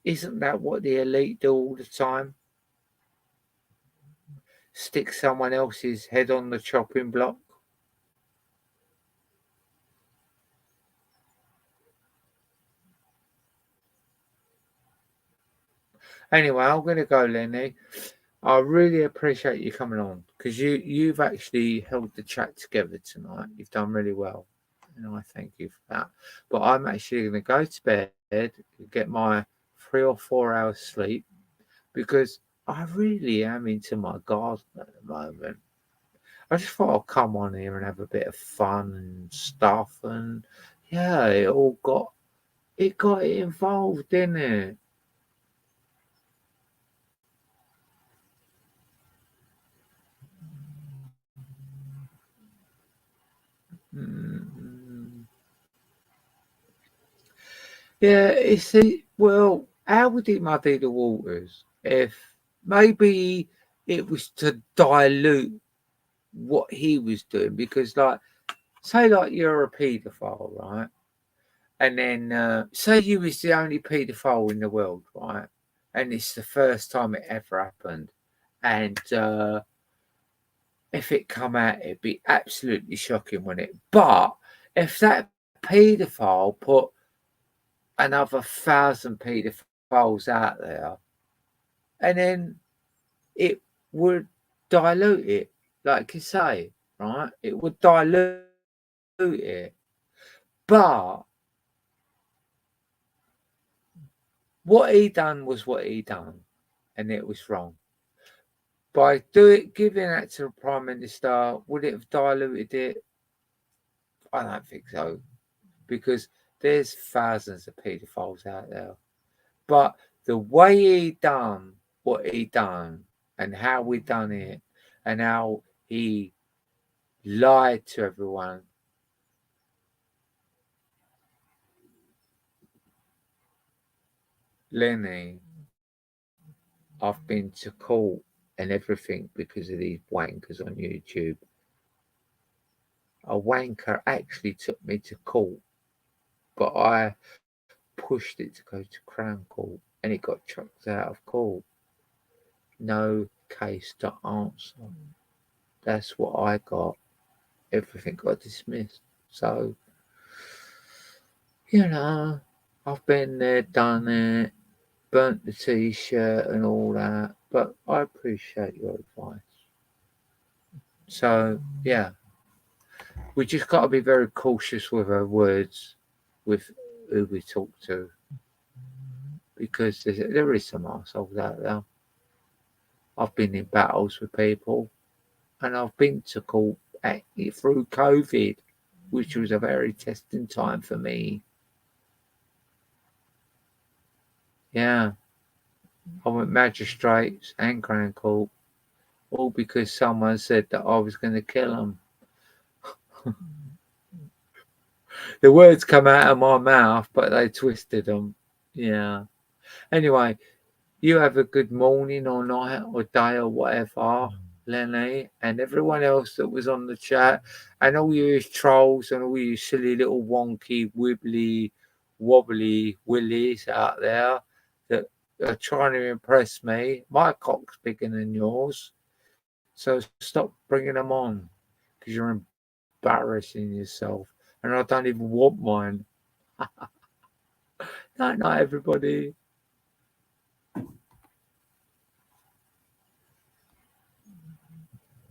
isn't that what the elite do all the time? Stick someone else's head on the chopping block? Anyway, I'm going to go, Lenny. I really appreciate you coming on because you've actually held the chat together tonight. You've done really well, and I thank you for that. But I'm actually going to go to bed, get my 3 or 4 hours sleep because I really am into my garden at the moment. I just thought I'd come on here and have a bit of fun and stuff, and yeah, it got involved, didn't it? Mm. Yeah, well, how would it muddy the waters if maybe it was to dilute what he was doing? Because, like, say, like, you're a paedophile, right? And then say you was the only paedophile in the world, right? And it's the first time it ever happened. And if it come out, it'd be absolutely shocking, wouldn't it? But if that paedophile put another 1,000 paedophiles out there, and then it would dilute it, like you say, right? It would dilute it. But what he done was what he done, and it was wrong. By giving that to the Prime Minister, would it have diluted it? I don't think so, because there's thousands of paedophiles out there. But the way he done what he done and how we done it and how he lied to everyone. Lenny, I've been to court and everything because of these wankers on YouTube. A wanker actually took me to court, but I pushed it to go to Crown Court and it got chucked out of court. No case to answer. That's what I got. Everything got dismissed. So, I've been there, done it, burnt the t-shirt and all that, but I appreciate your advice. So, yeah, we just got to be very cautious with our words, with who we talk to, because there is some arseholes out there. I've been in battles with people, and I've been to court through COVID, which was a very testing time for me. Yeah, I went magistrates and Crown Court, all because someone said that I was going to kill them. The words come out of my mouth, but they twisted them. Yeah. Anyway, you have a good morning or night or day or whatever, Lenny, and everyone else that was on the chat, and all you trolls and all you silly little wonky, wibbly, wobbly willies out there that are trying to impress me. My cock's bigger than yours, so stop bringing them on because you're embarrassing yourself, and I don't even want mine. Night, night, everybody.